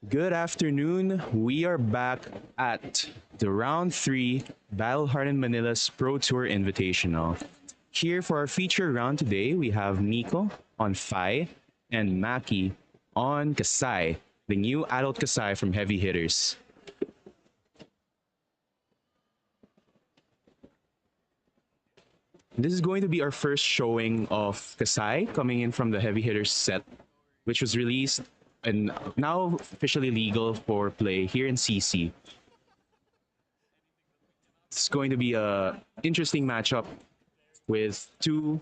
Good afternoon. We are back at the round 3 Battle Hardened Manila's Pro Tour Invitational. Here for our feature round today, we have Miko on Phi and Maki on Kassai, the new adult Kassai from Heavy Hitters. This is going to be our first showing of Kassai coming in from the Heavy Hitters set, which was released and now officially legal for play here in CC. It's going to be a interesting matchup with two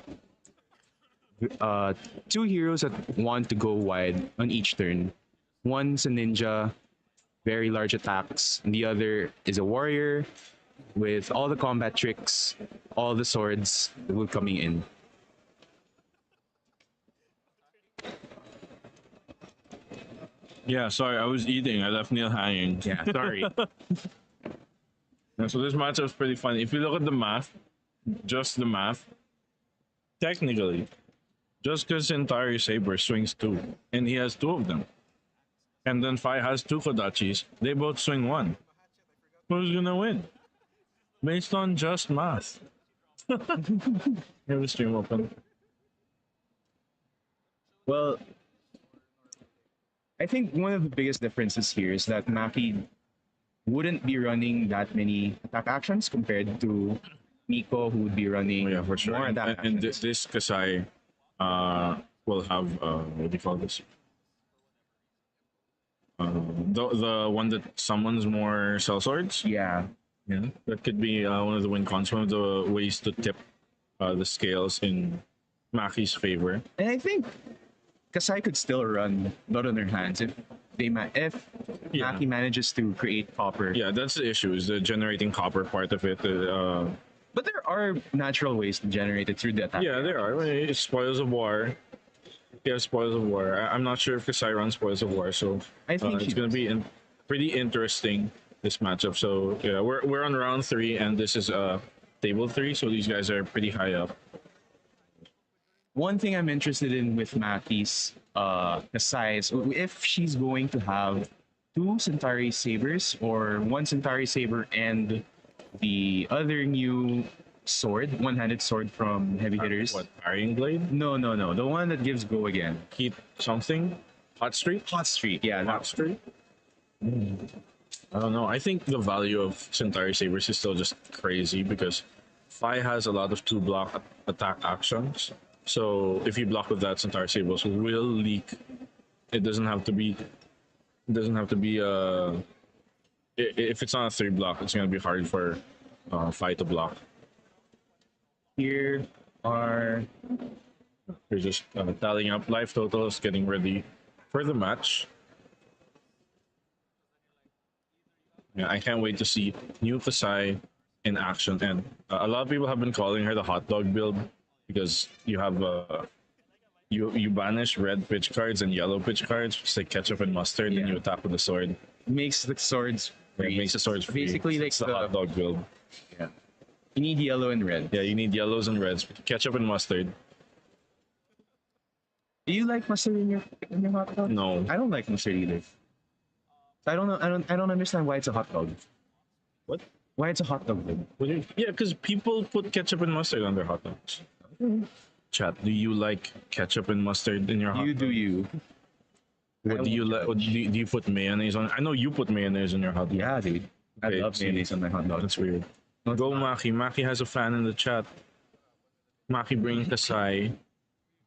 heroes that want to go wide on each turn. One's a ninja, very large attacks, and the other is a warrior with all the combat tricks, all the swords that will coming in. Yeah, sorry, I was eating. I left Neil hanging. Yeah, sorry. Yeah, so this matchup's pretty funny. If you look at the math, just the math, technically, just because Centauri Saber swings 2, and he has 2 of them, and then Phi has 2 Kodachis, they both swing 1. Who's gonna win? Based on just math. Have the stream open. Well, I think one of the biggest differences here is that Maki wouldn't be running that many attack actions compared to Miko, who would be running Oh, yeah, for sure. more And, attack and actions. this Kasai will have what do you call this? The one that summons more cell swords. Yeah. Yeah, that could be one of the win cons, one of the ways to tip the scales in Maki's favor. And I think Kasai could still run blood on their hands if if Yeah. Maki manages to create copper. Yeah, that's the issue, is the generating copper part of it. But there are natural ways to generate it through the attack. Yeah, there are. I mean, it's Spoils of War. Yeah, Spoils of War. I'm not sure if Kasai runs Spoils of War, so I think it's going to be pretty interesting, this matchup. So yeah, we're on round 3, and this is table 3, so these guys are pretty high up. One thing I'm interested in with Maki's Kasai is if she's going to have 2 Centauri Sabers or 1 Centauri Saber and the other new sword, one-handed sword from Heavy Hitters. What, Parrying Blade? No, the one that gives go again. Heat something? Hot Streak? Hot Streak, yeah. Hot Streak? I don't know. I think the value of Centauri Sabers is still just crazy because Phi has a lot of 2-block attack actions. So if you block with that, Centauri Sabers will leak. It doesn't have to be. It doesn't have to be. If it's not a 3-block, it's gonna be hard for Phi to block. Here are You're just tallying up life totals, getting ready for the match. Yeah, I can't wait to see new Kassai in action. And a lot of people have been calling her the hot dog build because you have you banish red pitch cards and yellow pitch cards, just like ketchup and mustard, and you attack with the sword. makes the swords Yeah, it makes the swords free. Basically, like it's the hot dog build. yeah. You need yellow and red. Yeah, you need yellows and reds, ketchup and mustard. Do you like mustard in your hot dog? No. I don't like mustard either. I don't know. I don't understand why it's a hot dog. What? Why it's a hot dog? Then? Yeah, because people put ketchup and mustard on their hot dogs. Chat, do you like ketchup and mustard in your hot You dog? do you. What do you like? Do you put mayonnaise on? I know you put mayonnaise in your hot dog. Yeah, dude. I Okay, love see. mayonnaise on my hot dog. That's weird. No, it's Go not. Maki. Maki has a fan in the chat. Maki bringing Kassai.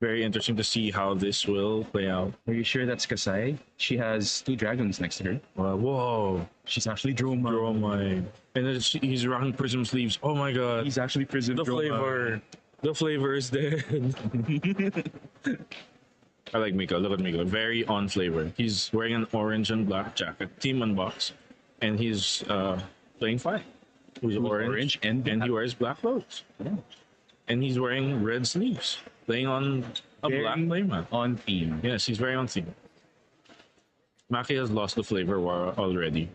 Very interesting to see how this will play out. Are you sure that's Kassai? She has 2 dragons next to her. Whoa. She's actually Dromai. Dromai. And then he's rocking Prism sleeves. Oh my god. He's actually Prism The Dromai. flavor. The flavor is dead. I like Miko. Look at Miko. Very on flavor. He's wearing an orange and black jacket. Team unbox. And he's playing Phi. Who's orange and he black. wears black clothes. Yeah. And he's wearing red sleeves. Playing on a Very black playmat. on theme. Yes, he's very on theme. Maki has lost the flavor war already.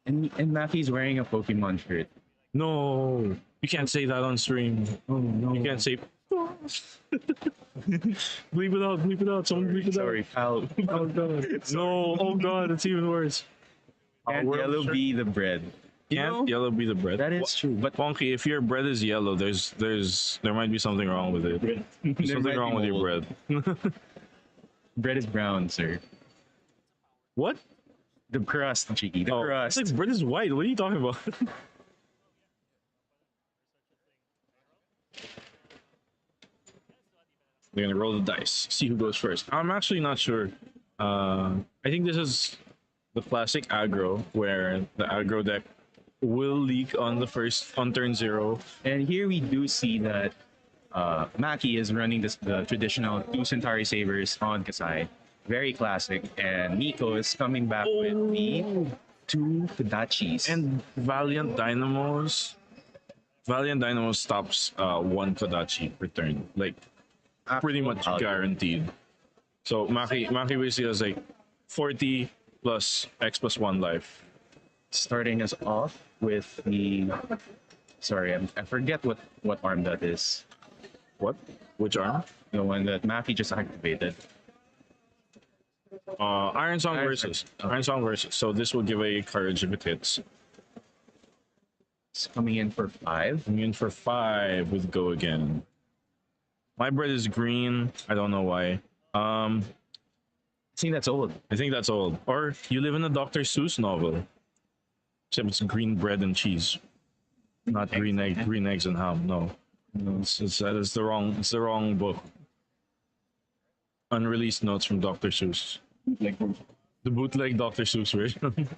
And Maki's wearing a Pokemon shirt. No, you can't say that on stream. Oh no. You can't say. Bleep it out, bleep it out, someone bleep it Sorry, pal. out. Oh god. No, oh god, it's even worse. And We're yellow sure- be the bread. You Can't know, yellow be the bread? that is true. But Wonky, if your bread is yellow, there might be something wrong with it. There's there something might wrong be with your mold. bread. Bread is brown, sir. What? The crust, Cheeky. The Oh, crust. it's like bread is white. What are you talking about? We're gonna roll the dice, see who goes first. I'm actually not sure. I think this is the classic aggro where the aggro deck will leak on turn 0. And here we do see that Maki is running the traditional two Centauri Sabers on Kassai. Very classic. And Nico is coming back with the two Kodachis. And Valiant Dynamos stops one Kodachi per turn. Like pretty much value. guaranteed. So Maki basically has like 40 plus X plus 1 life. Starting us off with the. Sorry, I forget what arm that is. What? Which arm? The one that Maki just activated. Iron Song Iron versus. Song. Iron Song versus. So this will give a courage if it hits. It's coming in for 5. I'm in for 5 with Go Again. My bread is green. I don't know why. I think that's old. I think that's old. Or you live in a Dr. Seuss novel. Except it's green bread and cheese. Not green eggs and ham. No. It's the wrong book. Unreleased notes from Dr. Seuss. Like The bootleg Dr. Seuss version.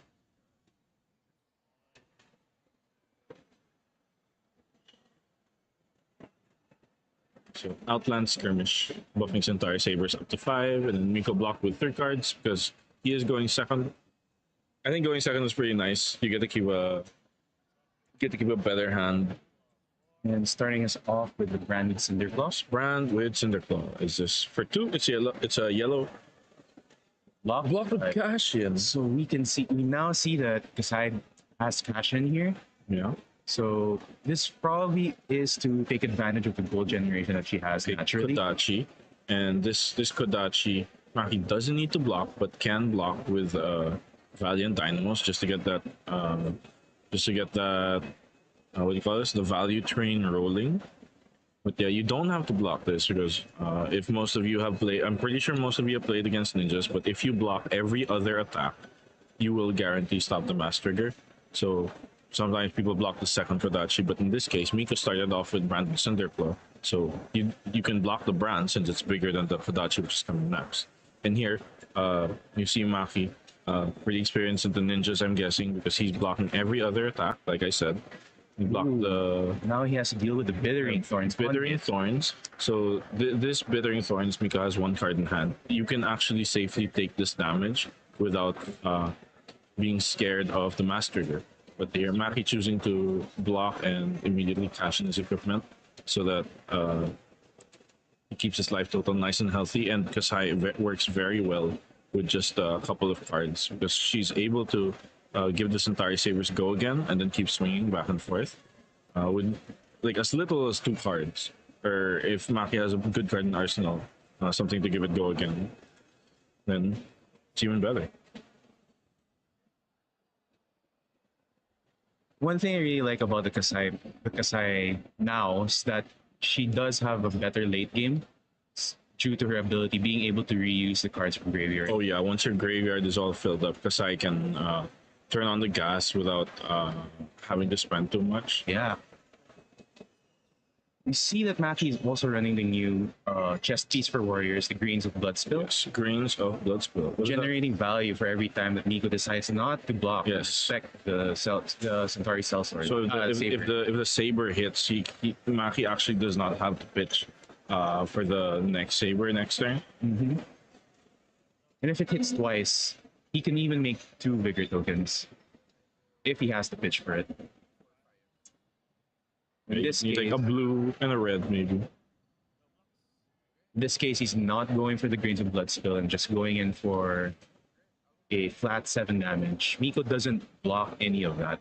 So Outland Skirmish, buffing Centauri Sabers up to 5, and then Miko blocked with 3 cards because he is going second. I think going second is pretty nice. You get to keep a better hand. And starting us off with the branded Cinderclaw. Brand with Cinderclaw. Is this for 2? It's yellow. It's a yellow Block. block with Cashian. So we now see that Kassai has cash in here. Yeah. So this probably is to take advantage of the gold generation that she has naturally. Kodachi, and this Kodachi, Maki doesn't need to block, but can block with Valiant Dynamos just to get that what do you call this? The value train rolling. But yeah, you don't have to block this because if most of you have played, I'm pretty sure most of you have played against ninjas. But if you block every other attack, you will guarantee stop the mass trigger. So sometimes people block the second Kodachi, but in this case, Miko started off with Brand and Cinderclaw. So you can block the Brand since it's bigger than the Kodachi, which is coming next. And here, you see Maki, pretty experienced in the ninjas, I'm guessing, because he's blocking every other attack, like I said. He blocked the Now he has to deal with the Bittering Thorns. Bittering Thorns. So this Bittering Thorns, Mika has 1 card in hand. You can actually safely take this damage without being scared of the Mass Trigger. But here, Maki choosing to block and immediately cash in his equipment so that he keeps his life total nice and healthy. And Kassai works very well with just a couple of cards because she's able to give the Centauri Sabers Go Again and then keep swinging back and forth with like as little as 2 cards. Or if Maki has a good card in Arsenal, something to give it Go Again, then it's even better. One thing I really like about the Kassai now is that she does have a better late game due to her ability being able to reuse the cards from graveyard. Oh yeah, once your graveyard is all filled up, Kassai can turn on the gas without having to spend too much. Yeah. We see that Maki is also running the new chest piece for warriors, the Greens of Bloodspill, Yes, greens of Bloodspill. What is that? generating value for every time that Nico decides not to block. Yes. Respect the Centauri Sellsword. So if Saber. the saber hits, Maki actually does not have to pitch for the next saber next turn. And if it hits twice, he can even make 2 vigor tokens if he has to pitch for it. In this You take case, a blue and a red, maybe. in this case, he's not going for the Greens of Bloodspill and just going in for a flat 7 damage. Miko doesn't block any of that.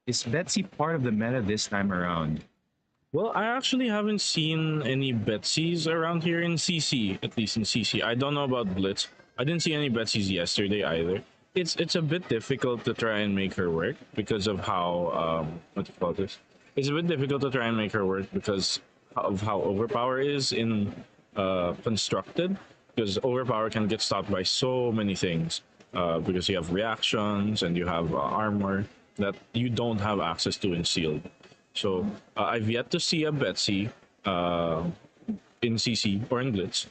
Is Betsy part of the meta this time around? Well, I actually haven't seen any Betsies around here in CC, at least in CC. I don't know about Blitz. I didn't see any Betsies yesterday either. It's a bit difficult to try and make her work because of how what do you call this? It's a bit difficult to try and make her work because of how overpower is in constructed. Because overpower can get stopped by so many things. Because you have reactions and you have armor that you don't have access to in sealed. So I've yet to see a Betsy in CC or in Blitz,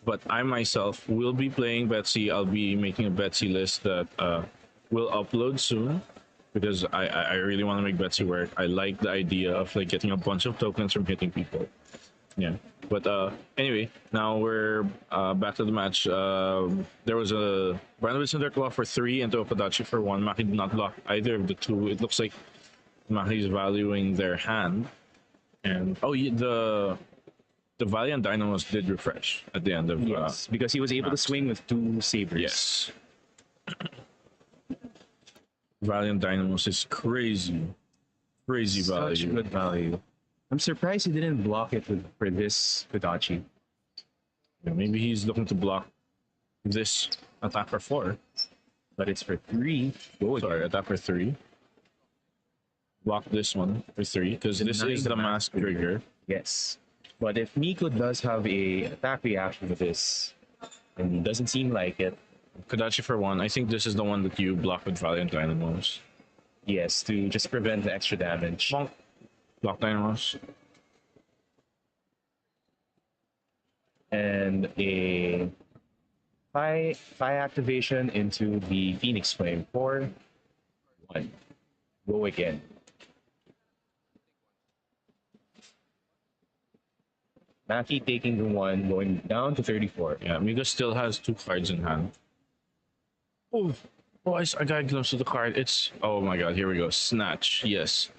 but I myself will be playing Betsy. I'll be making a Betsy list that will upload soon because I really want to make Betsy work. I like the idea of like getting a bunch of tokens from hitting people. Yeah, but anyway, now we're back to the match. There was a Brandon Interclaw for 3 and Tokodachi for 1. Maki did not block either of the two. It looks like Maki's valuing their hand, and the Valiant Dynamos did refresh at the end of Yes, because he was able to swing with 2 sabers. yes. Valiant Dynamos is crazy Such value. good value. I'm surprised he didn't block it for this Kodachi. Yeah, maybe he's looking to block this attack for 4. But it's for 3. Go again. Sorry, attack for 3. Block this one for 3 because this Denying is the the mask mask trigger. Yes. But if Miko does have a attack reaction to this, and it doesn't seem like it, Kodachi for 1. I think this is the one that you block with Valiant Dynamos. yes, to just prevent the extra damage. Bonk. Block Dynamos. And a Phi activation into the Phoenix Flame for 1. Go again. Maki taking the 1, going down to 34. Yeah, Mika still has 2 cards in hand. Oh, I got a glimpse of the card. It's oh my god, here we go. Snatch, yes.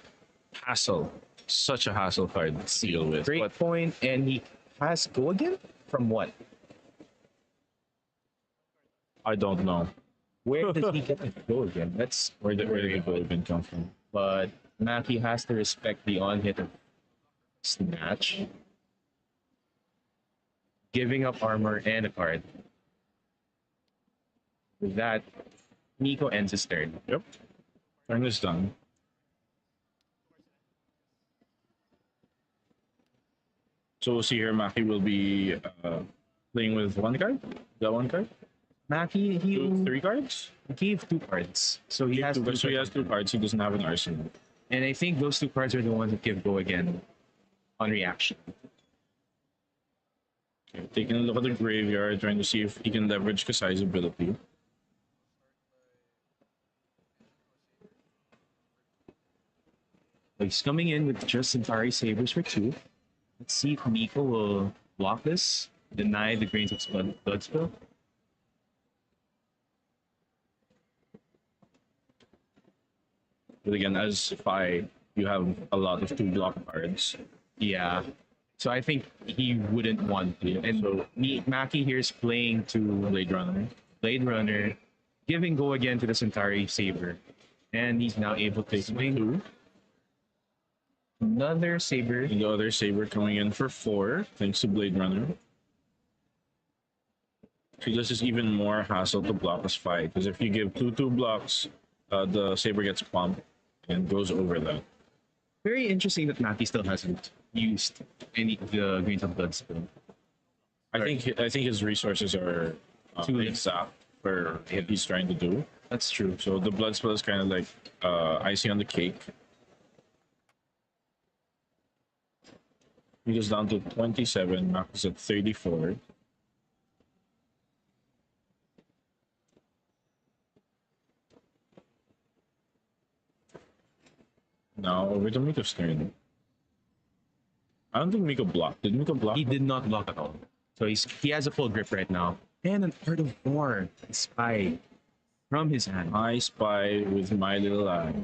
Hassle. Such a hassle card to deal with. Great But point, and he has go again? From what? I don't know Where does he get the go again? That's where the very goal odd. even come from. But Maki has to respect the on hit of Snatch. Giving up armor and a card. With that, Miko ends his turn. Yep. Turn is done. So we'll see here. Maki will be playing with 1 card. Got 1 card. Maki, he 3 cards. gave 2 cards. So he has So he has 2 cards. He doesn't have an arsenal. And I think those 2 cards are the ones that give go again on reaction. Okay, taking a look at the graveyard, trying to see if he can leverage Kassai's ability. He's coming in with just Centauri Sabers for 2. Let's see if Miko will block this, deny the Grains of Blood Spill. But again, as Phi, you have a lot of 2 block cards. Yeah. So I think he wouldn't want to. And So- Maki here is playing to Blade Runner. Blade Runner, giving go again to the Centauri Saber. And he's now able to swing 2. another Saber. And the other Saber coming in for 4, thanks to Blade Runner. So this is even more hassle to block as Phi, because if you give 2 blocks, the Saber gets pumped and goes over that. Very interesting that Maki still hasn't used any of the Grains of Blood Spill. I think his resources are too exact for what he's trying to do. That's true. So the blood spell is kind of like icing on the cake. He goes down to 27. Max is at 34. Now over to Miko's turn. I don't think Miko blocked. Did Miko block? He did not block at all. So he has a full grip right now. And an Art of War spy from his hand. I spy with my little eye.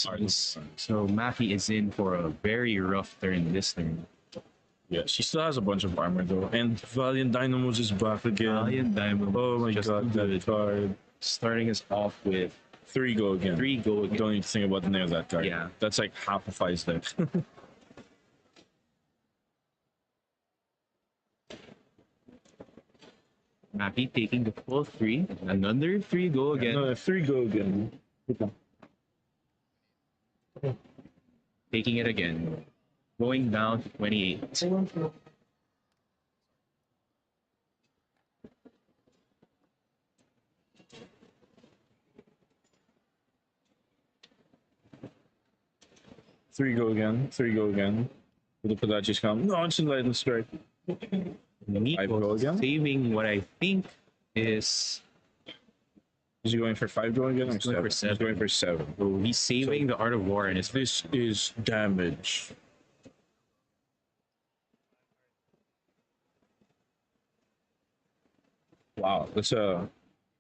Art of So, War. so Maki is in for a very rough turn this turn. Yeah, she still has a bunch of armor though. And Valiant Dynamos is back again. Valiant Diamond. Oh my just god, too that good. card. Starting us off with 3 go again. 3 go again. Don't need to think about any of that card. Yeah. That's like half of I's deck. Mappy taking the full 3. Another 3 go again. No, 3 go again. Taking it again. Going down to 28. Three go again. 3 go again. With the Padachi's come. No, it's in lightning strike. Five go Nico again? saving what I think is. Is he going for 5 go again? He's going for He's 7. going for 7. So he's saving the Art of War and his This is damage. Wow, that's a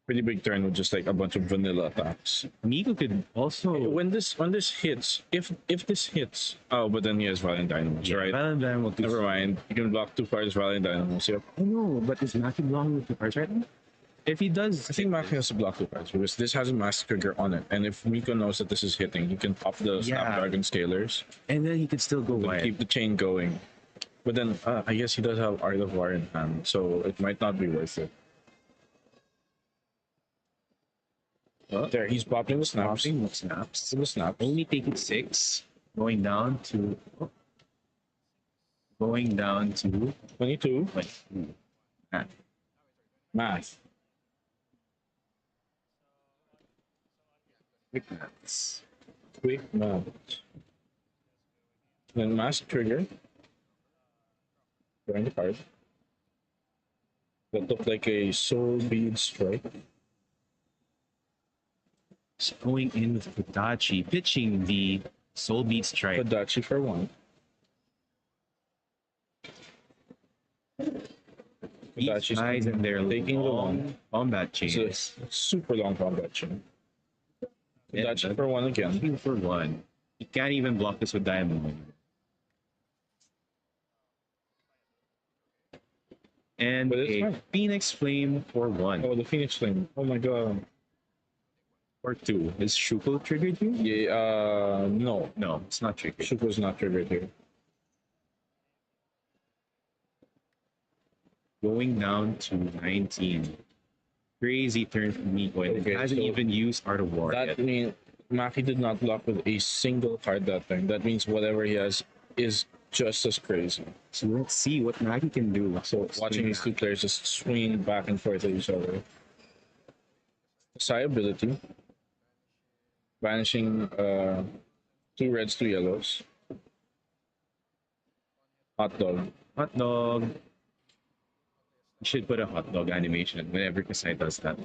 pretty big turn with just like a bunch of vanilla attacks. Nico could also. When this hits, if this hits, oh, but then he has Valiant Dynamos, right? Valentine will do. Never mind. You can block 2 cards Valiant Dynamos. Yep. I know, but is Maki blocking with 2 cards right now? If he does, I think Maki has to block 2 cards because this has a Master Trigger on it, and if Miko knows that this is hitting, he can pop the Snapdragon Scalers and then he could still go to wide. keep the chain going. But then I guess he does have Art of War in hand, so it might not be worth it. There, he's popping the snaps. Popping the snaps. The snaps. Only taking 6, going down to 22. 22. Math. Quick maths. Quick math. Then Master Trigger. Drawing the card. That looked like a Soul Bead Strike. He's going in with Kodachi, pitching the Soul Beat Strike. Padachi for 1. These Kodachi's guys in their taking the long 1. combat It's chains. a super long combat chain. Yeah, Kodachi for 1 again. 2 for 1. You can't even block this with Diamond. And But it's a fine. Phoenix Flame for 1. Oh, the Phoenix Flame. Oh my god. Or 2. Is Shuko triggered here? Yeah, no. No, it's not triggered. Shook was not triggered here. Going down to 19. Crazy turn from Miko. And Okay, it hasn't so even used Art of War That yet. means Maki did not block with a single card that turn. That means whatever he has is just as crazy. So let's see what Maki can do. So watching these 2 players just swing back and forth at each other. Kassai ability. Banishing 2 reds, 2 yellows. Hot dog. Hot dog. You should put a hot dog animation whenever Kassai does that.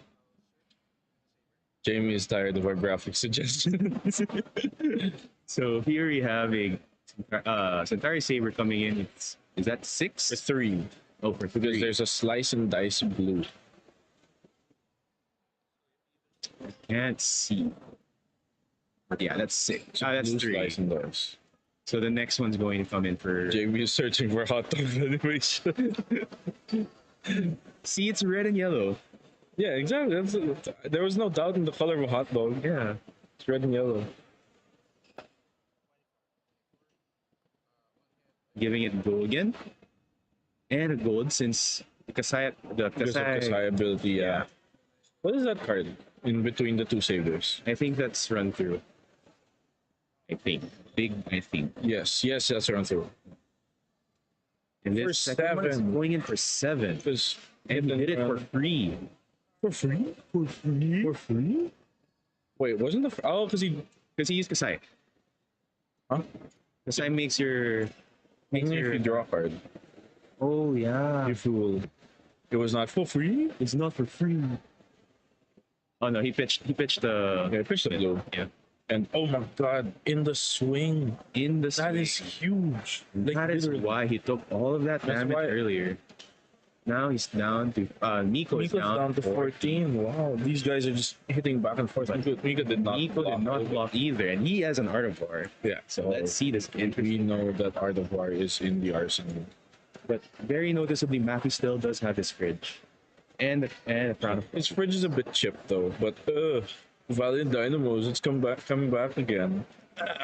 Jamie is tired of our graphic suggestions. So here we have a Centauri Saber coming in. Is that For 6? 3. Oh, for 3. Because there's a slice and dice blue. Can't see. But yeah, that's 6. That's Blue 3. slice and dice. So the next one's going to come in for. Jamie is searching for hot dog animation. See, it's red and yellow. Yeah, exactly. There was no doubt in the color of a hot dog. Yeah. It's red and yellow. Giving it go again. And a gold since the Because of Kassai. Kassai ability, yeah. What is that card in between the 2 sabers? I think that's run through. I think. Big, I think. Yes, that's run through. And For this second one is 7. going in for 7. Because And we did it for free. for free. For free? For free? Wait, wasn't the oh because he Because he used Kassai. huh? Kassai makes your. Makes Only if your. you draw a card. Oh, yeah. You fool! It was not for free. It's not for free. Oh, no, he pitched the. Yeah, pitch the blue. Yeah. And oh my god, in the swing, In the that is swing. huge. Like, That is literally. why he took all of that That's damage why- earlier. Now he's down to Miko is Miko's down to 14. Wow, these guys are just hitting back and forth. Miko did not. Miko did not block either, and he has an Art of War. Yeah. So let's see this We interesting. know that Art of War is in the arsenal. But very noticeably, Maki still does have his fridge, and a crown of. His fridge is a bit chipped though, but Valiant Dynamos, it's coming back again.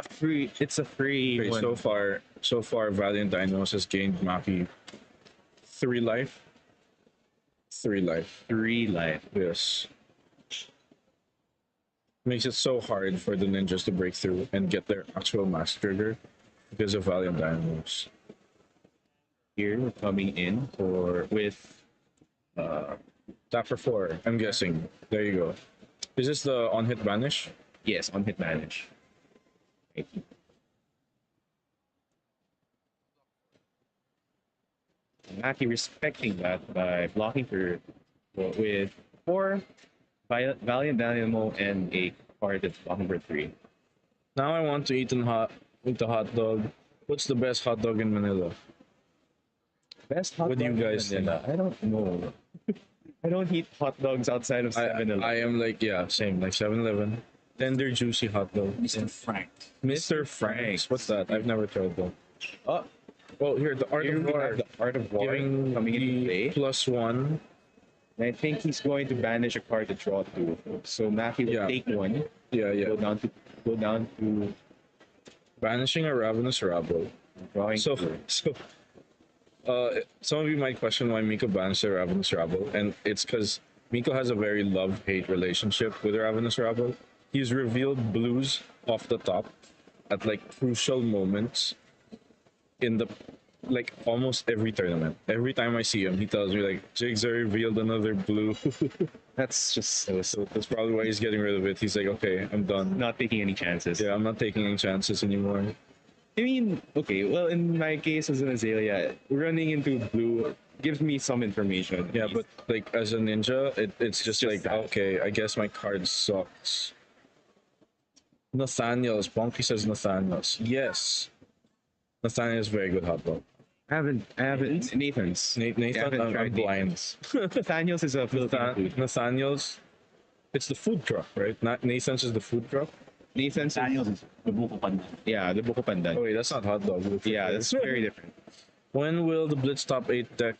Free. It's a free Okay, one. so far, Valiant Dynamos has gained Maki 3 life. 3 life. 3 life. Yes. Makes it so hard for the ninjas to break through and get their actual mass trigger because of Valiant Dynamos. Here we're coming in for with Tap for 4, I'm guessing. There you go. Is this the on hit banish? yes on hit manage. Thank you. Maki respecting that by blocking for with 4 Valiant Dynamo and a card that's blocking for 3. Now I want to eat a hot dog. What's the best hot dog in Manila? Best hot What do you dog in guys think? Manila? I don't know. I don't eat hot dogs outside of 7-Eleven. I am like, yeah, same, like 7-Eleven. Tender, juicy hot dog. Mr. Frank. Mr. Frank's. What's that? I've never tried that. Oh, Well, here, the Art here of we War. have the Art of War Giving coming into the play. +1. And I think he's going to banish a card to draw 2. So Maki will Yeah. take 1, Yeah, yeah. go down to Banishing a Ravenous Rabble. drawing So, 2. some of you might question why Miko banished the Ravenous Rabble, and it's because Miko has a very love-hate relationship with Ravenous Rabble. He's revealed blues off the top at like crucial moments in the like almost every tournament. Every time I see him, he tells me like Jigs are revealed another blue. That's just So that's probably why he's getting rid of it. He's like, okay, I'm done. not taking any chances. Yeah, I'm not taking any chances anymore. I mean, okay, well, in my case as an Azalea, running into blue gives me some information. Yeah, but like as a ninja, it's just like that. okay, I guess my card sucks. Nathaniel's, Bonky says Nathaniel's. Yes, Nathaniel's very good hot dog. I haven't, Nathan's. Nathan, haven't I'm tried blind. Nathan's. Nathaniel's is a Filipino food. Nathaniel's, it's the food truck, right? Nathan's is the food truck. Nathan's, Daniels is the buko pandan. yeah, the Buko Oh Pandan. wait, that's not hot dog. Yeah, that's very different. When will the Blitz top 8 deck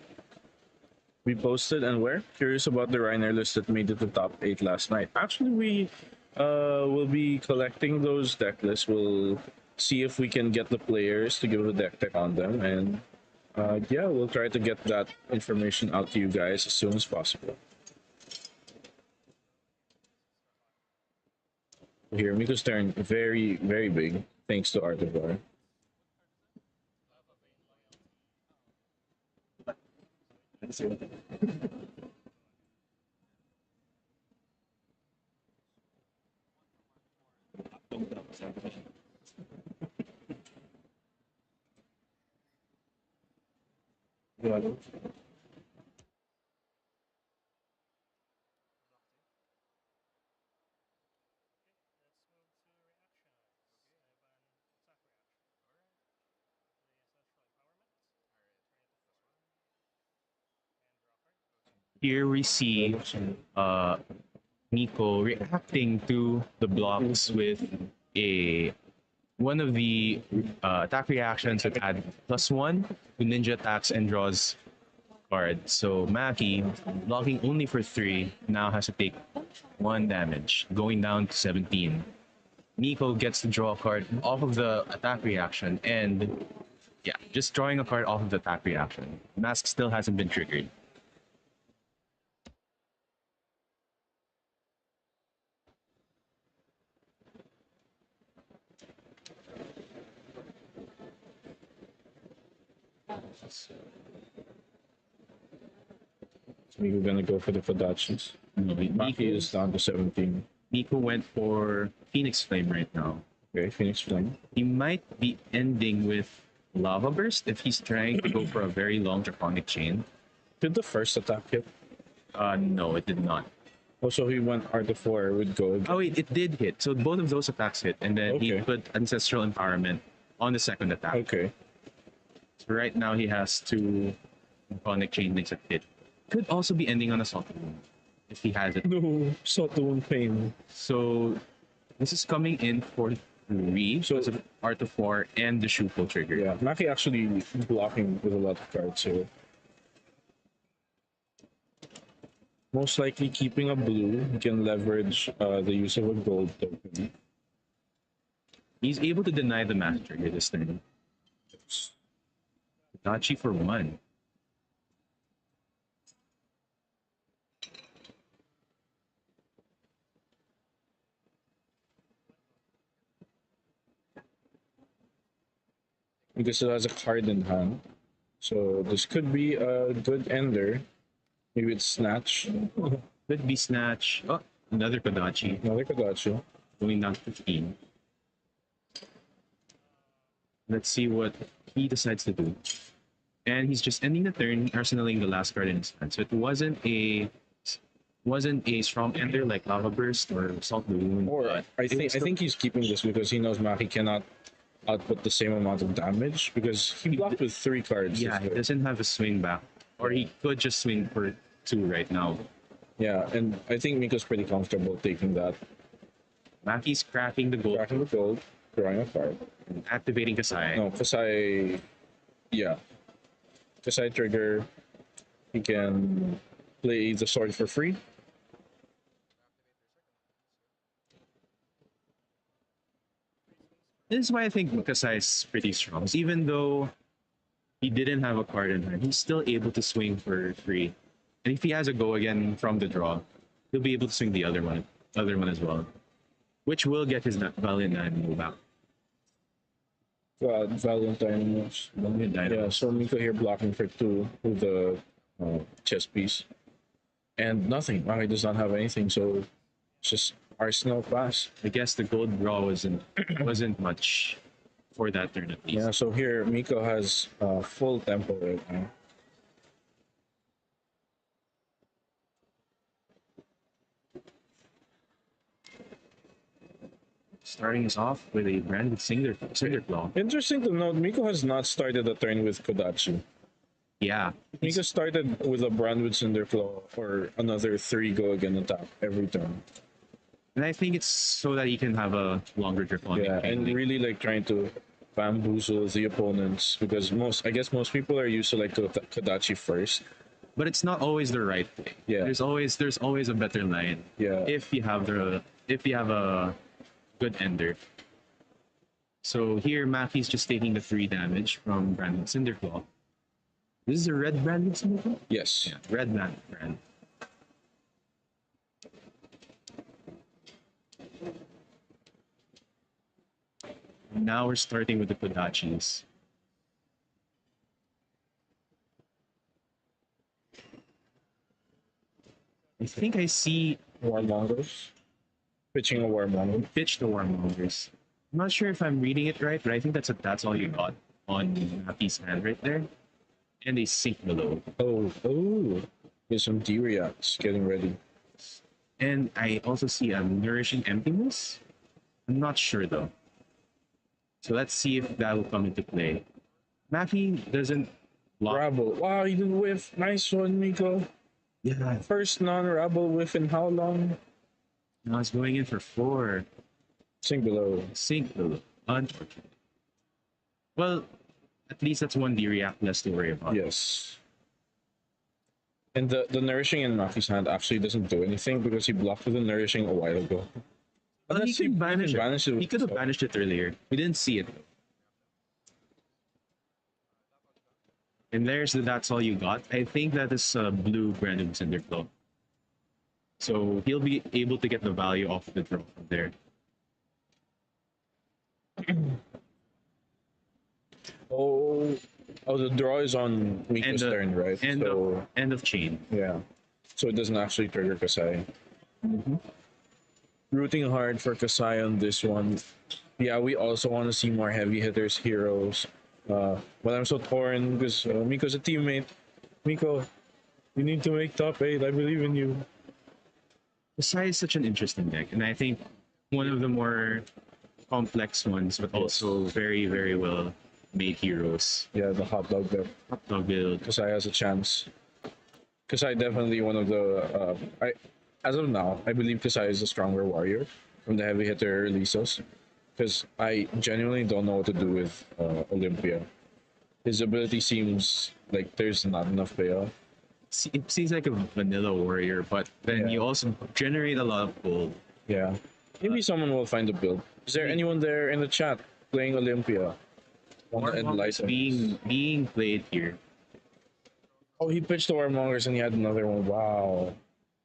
be posted and where? Curious about the Reiner list that made it to top 8 last night. Actually, we will be collecting those deck lists. We'll see if we can get the players to give a deck tech on them, and yeah, we'll try to get that information out to you guys as soon as possible. Here, Miko's turn very, very big thanks to Art of War. Here we see Nico reacting to the blocks with a one of the attack reactions that add +1 to ninja attacks and draws card. So Maki, blocking only for 3, now has to take 1 damage, going down to 17. Nico gets to draw a card off of the attack reaction, and yeah, just drawing a card off of the attack reaction. Mask still hasn't been triggered. So Miko gonna go for the Fadachis. Maki is down to 17. Nico went for Phoenix Flame right now. Okay, Phoenix Flame. He might be ending with Lava Burst if he's trying to go for a very long Draconic Chain. Did the first attack hit? No, it did not. Also, he went Art of War with go again. Oh wait, it did hit. So both of those attacks hit, and then he Okay. put Ancestral Empowerment on the second attack. Okay. So right now he has 2 Draconic Chain links that hit. Could also be ending on a Salt Wound if he has it. No, Soto pain. So this is coming in for 3. So- So it's Art of War and the Shuko trigger. Yeah, Maki actually blocking with a lot of cards here. most likely keeping a blue. He can leverage the use of a gold token. He's able to deny the math trigger this turn. Dachi for 1. Because it has a card in hand. So this could be a good ender. Maybe it's Snatch. Could be Snatch. Oh, another Kodachi. Another Kodachi. Going down to 15. Let's see what he decides to do. And he's just ending the turn, arsenaling the last card in his hand. So it wasn't a strong ender like Lava Burst or Salt Balloon. Or but I it think was I still- think he's keeping this because he knows Maki cannot output the same amount of damage because he blocked with 3 cards. yeah, he doesn't have a swing back. Or he could just swing for 2 right now. Yeah, and I think Miko's pretty comfortable taking that. Maki's cracking the gold Cracking the gold, drawing a card. and activating Kassai. No, Kassai. Yeah. Kassai trigger. He can play the sword for free. This is why I think Kassai is pretty strong. Even though he didn't have a card in hand, he's still able to swing for free. And if he has a go again from the draw, he'll be able to swing the other one as well. Which will get his Valiant Dynamo back. Valentine. Valiant Dynamo. Yeah, so Miko here blocking for 2 with the chess piece. And nothing. Maki does not have anything, so it's just Arsenal pass. I guess the gold draw wasn't much for that turn at least. Yeah, so here Miko has full tempo right now. Starting us off with a branded Cinder Claw. Interesting to note, Miko has not started the turn with Kodachi. Yeah. Miko started with a brand with Cinderclaw or another 3 go again attack every turn. And I think it's so that he can have a longer grip on Yeah, it. and really like trying to bamboozle the opponents because I guess most people are used to like Kodachi first. But it's not always the right way. Yeah. There's always a better line. Yeah. If you have a good ender. So here Maki's just taking the 3 damage from Branded Cinderclaw. This is a red Branded Cinderclaw? Yes. Yeah, red brand. Now we're starting with the Kodachis. I think I see Warmongers. Pitching a Warmonger. pitch the Warmongers. I'm not sure if I'm reading it right, but I think that's all you got on Maki's hand right there. And a sink below. Oh. There's some D-reacts getting ready. And I also see a Nourishing Emptiness. I'm not sure though. So let's see if that will come into play. Maki doesn't block. Rabble. Wow, you didn't whiff. Nice one, Miko. Yeah, First non-Rabble whiff in how long? now it's going in for 4. Sink below. Sink below. Unfortunately. Well, at least that's 1 D-react less to worry about. Yes. And the nourishing in Maki's hand actually doesn't do anything because he blocked with the nourishing a while ago. Well, he can banish it. banish it with He could have himself. banished it earlier. We didn't see it. And that's all you got. I think that is blue Brandon Cinderclaw. So he'll be able to get the value off the draw from there. Oh, the draw is on Miko's turn, right? End So of chain. yeah, so it doesn't actually trigger Kassai. Rooting hard for Kassai on this one. Yeah, we also want to see more heavy hitters, heroes. But I'm so torn because Miko's a teammate. Miko, you need to make top 8. I believe in you. Kassai is such an interesting deck, and I think one of the more complex ones, but also very, very well made heroes. Yeah, the hot dog there. Hot dog build. Kassai has a chance. Kassai definitely one of the. As of now, I believe Kassai is a stronger warrior from the heavy hitter releases. Because I genuinely don't know what to do with Olympia. His ability seems like there's not enough payoff. it seems like a vanilla warrior, but then Yeah. you also generate a lot of gold. Yeah. Maybe someone will find a build. Is there anyone there in the chat playing Olympia? Want to Warmongers enlighten us? being played here. Oh, he pitched the Warmongers and he had another one. Wow.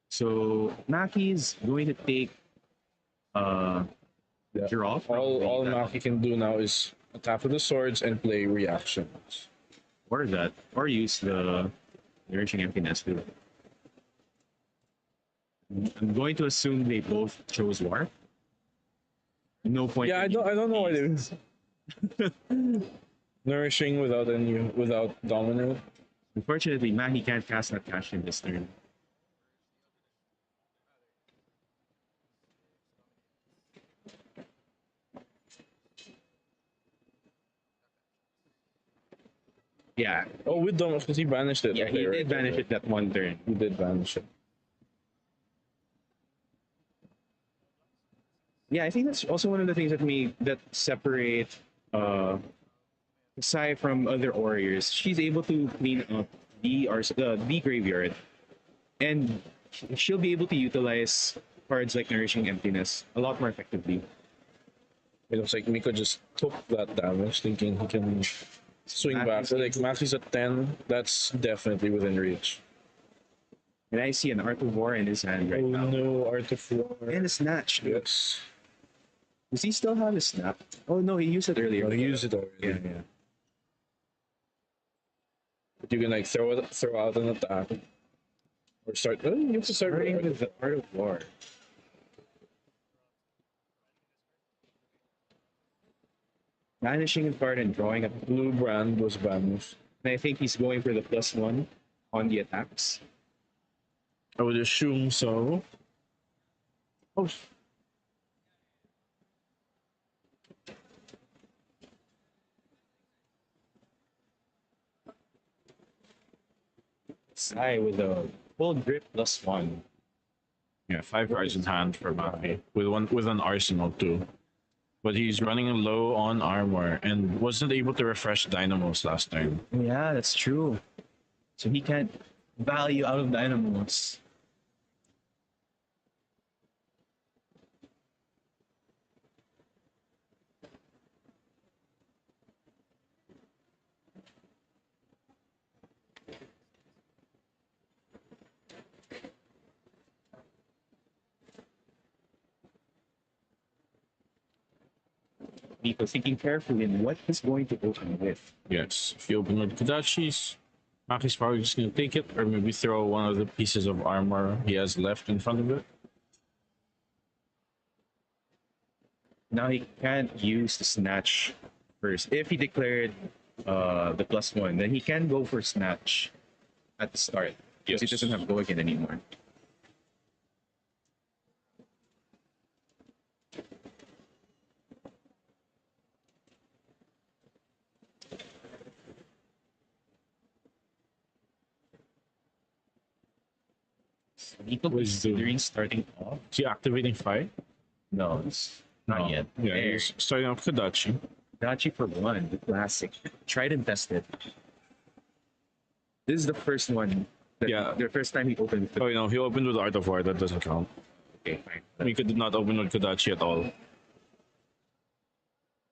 So Maki's going to take Yeah. Giraffe. All probably Maki can do now is attack with the swords and play reactions. or that, or use the nourishing emptiness too. I'm going to assume they both chose war. No point. Yeah, I don't know what it is. Nourishing without dominate. Unfortunately, Maki can't cast that cash in this turn. Yeah, Oh, with dominate because he banished it. yeah, he Okay, did banish it that one turn. He did banish it. Yeah, I think that's also one of the things that separate Kassai from other warriors. She's able to clean up the graveyard, and she'll be able to utilize cards like Nourishing Emptiness a lot more effectively. It looks like Miko just took that damage, thinking he can swing back. So, like Maxi's at 10, that's definitely within reach. And I see an Art of War in his hand right Oh now. no, Art of War. And a Snatch. Yes. Does he still have his Snap? Oh no, he used it earlier. Oh, he used it already. Yeah, yeah. But you can like throw out an attack. Or start. Oh, you have to start Starting with with the Art of War. Banishing a card and drawing a. Blue Brand was banished. And I think he's going for the +1 on the attacks. I would assume so. Oh. Sai with a full grip +1. Yeah, 5 cards in hand for Maki. With an arsenal too. But he's running low on armor and wasn't able to refresh Dynamos last turn. Yeah, that's true. So he can't value out of Dynamos. Nico thinking carefully in what he's going to open with. Yes, if you open with Kodachi's, Maki's probably just gonna take it, or maybe throw one of the pieces of armor he has left in front of it. Now he can't use the Snatch first. If he declared the +1, then he can go for Snatch at the start. Because he Yes. doesn't have Go Again anymore. Nico considering starting off? Is he activating Fire? No, it's not yet. Yeah, There. he's starting off Kodachi. Dachi for 1, the classic. Tried and tested. This is the first one. Yeah. The first time he opened. Oh, you know, he opened with Art of War, that doesn't count. Okay, fine. Miko did not open with Kodachi at all.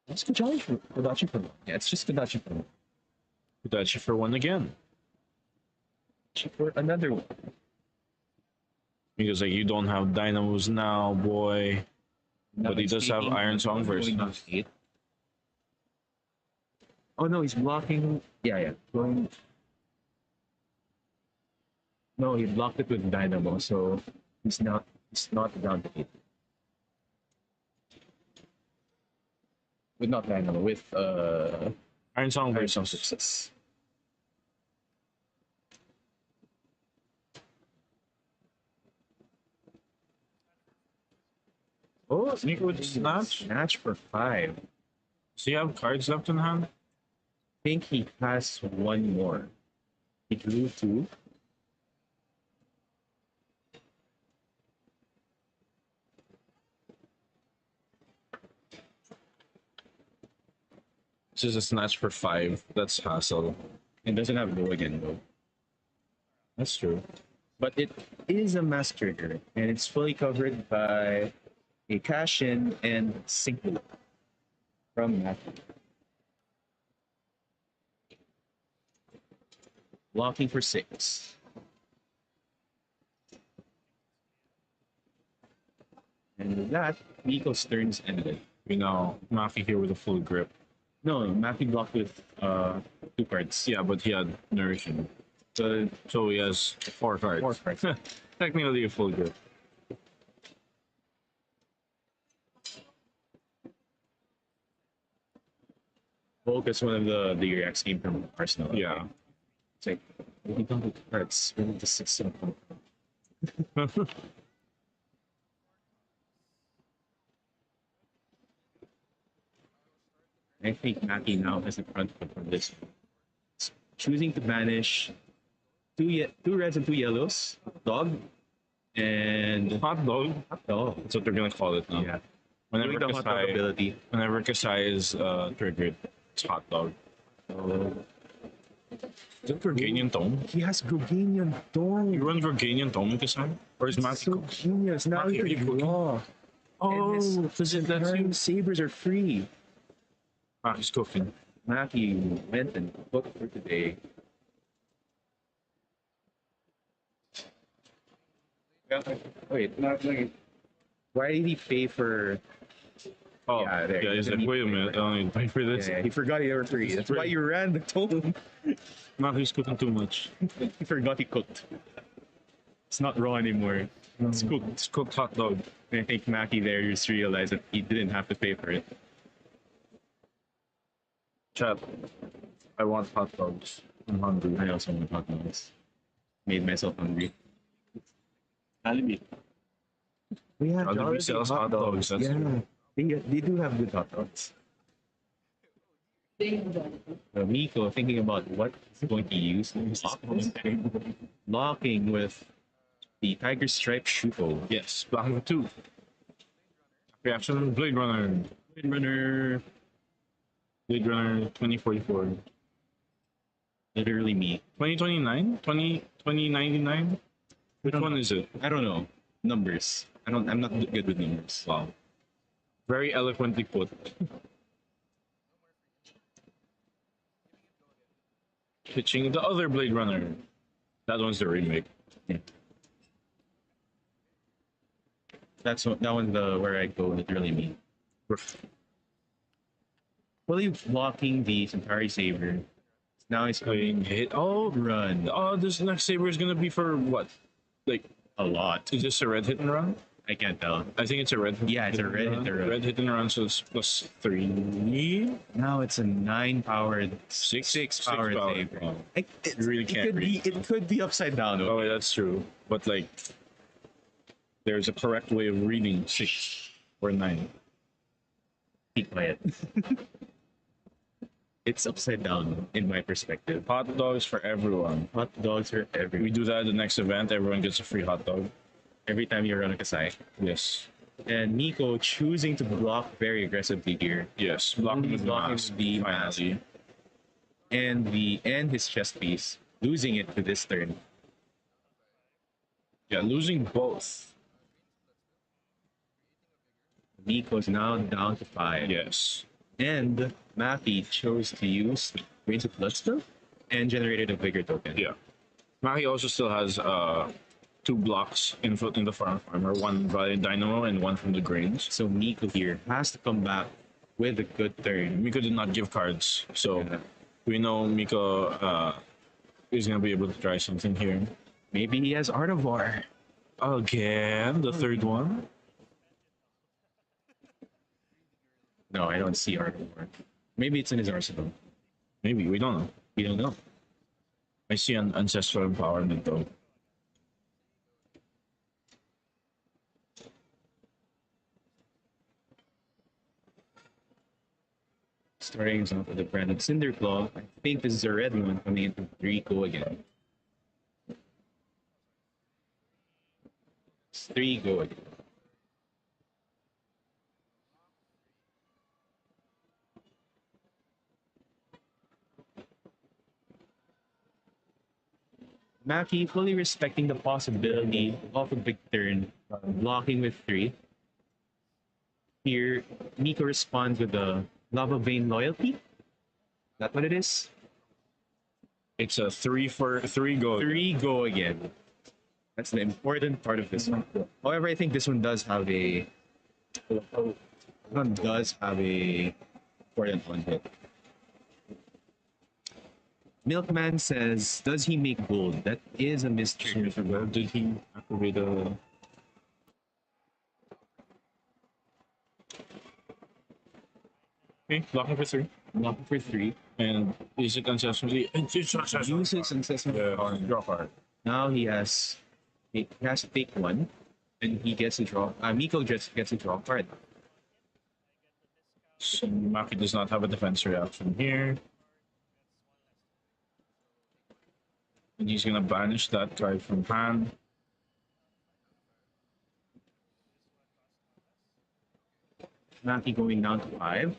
It's Kodachi for 1. Yeah, it's just Kodachi for 1. Kodachi for 1 again. For another one. Because like you don't have Dynamos now, boy. Now But he he's does have taking- Iron Song going version. down to 8. Oh no, he's blocking. Yeah. Going. No, he blocked it with Dynamo, so he's not down to 8. With not Dynamo, with Iron Song Iron version. Song Success. Oh, Miko with Snatch. Snatch for 5. Does he have cards left in hand? I think he has one more. He drew 2. This is a Snatch for 5. That's hassle. It doesn't have Go Again though. That's true. But it is a mass trigger, and it's fully covered by a cash in and sync loop from Matthew. Blocking for 6. And with that, Miko's turns ended. We now Maki here with a full grip. No, Matthew blocked with 2 cards. Yeah, but he had nourishing. So So he has 4 cards. 4 cards. Technically a full grip. Volk is one of the reacts came from Arsenal. Yeah. It's like, we don't have cards. We need the 6 of them. I think Maki now has the front foot from this. It's choosing to banish 2 reds and 2 yellows. Dog. And Hot dog. hot dog. That's what they're gonna call it now. Yeah. Whenever Doing the hot dog Kassai, ability. whenever Kassai is triggered, it's hot dog. Is it Verganian Tome? He has Groganian Dome. You run Verganian Tome in Kassai? Or is Maki So genius. Now Maki, he are you can cooking? draw. Oh, does it that's Current sabers are free. Maki's cooking. Maki went and booked for today. Wait, why did he pay for? Oh, Yeah, there. yeah, he's like, wait a minute, I don't need to pay for this. Yeah, he forgot he were free. That's why you ran the tone. Maki's cooking too much. He forgot he cooked. It's not raw anymore. It's cooked. It's cooked hot dog. I think Maki there just realized that he didn't have to pay for it. Chat, I want hot dogs. I'm hungry. I also want hot dogs. Made myself hungry. Jollibee. Yeah, Jollibee sells hot dogs. That's true. they do have good hot dogs. Miko thinking about what he's going to use. Locking with the Tiger Stripe Shuko. Yes, Black 2. Reaction Blade Runner. Blade Runner 2044. Literally me. 2029? 2099? Which one is it? I don't know. Numbers. I'm not good with numbers. Wow. Very eloquently put. Pitching the other Blade Runner. That one's the remake. Yeah. That one's where I go literally me. Fully blocking the Centauri Saber. Now he's going Hit. Oh, run this next saber is gonna be for what? Like, a lot. is this a red hit and run? I can't tell. I think it's a red. Yeah, it's a red hit and run. Red hit and run, so it's +3. Now it's a 9 powered, Six powered power. saber. Oh. It really can't read. It could be upside down. Oh, that's true. But like, there's a correct way of reading 6 or 9. Be quiet. It's upside down in my perspective. Hot dogs for everyone. Hot dogs are We everywhere. do that at the next event. Everyone gets a free hot dog. Every time you run a Kassai. Yes. And Miko choosing to block very aggressively here. Yes. Blocking with Blocking mask. the mask. Finally. And his chest piece, losing it to this turn. Yeah, losing both. Miko's now down to 5. Yes. And Maki chose to use Grains of Bloodstone and generated a Vigor token. Yeah. Maki also still has 2 blocks in the farm farmer, one via Dynamo and one from the grains. So Miko here has to come back with a good turn. Miko did not give cards, so Yeah. we know Miko is gonna be able to try something here. Maybe he has Art of War. Again, the third one. No, I don't see Art of War. Maybe it's in his arsenal. Maybe, we don't know. We don't know. I see an ancestral empowerment though. Starting us off with the brand of Cinderclaw. I think this is a red one coming into Rico again. It's 3 go again. Maki fully respecting the possibility of a big turn, blocking with 3. Here, Nico responds with the Lava Vein Loyalty. That what it is? It's a 3 for 3 go. 3 go again. That's the important part of this one. However, I think this one does have a important one hit. Milkman says, does he make gold? That is a mystery. Did he activate a? Okay, blocking for 3. Blocking for 3. And use it unsuccessfully. Uses successful Draw card. Now he has to take 1, and he gets a draw. Miko just gets a draw card. So Maki does not have a defense reaction here. And he's gonna banish that card from hand. Maki going down to 5.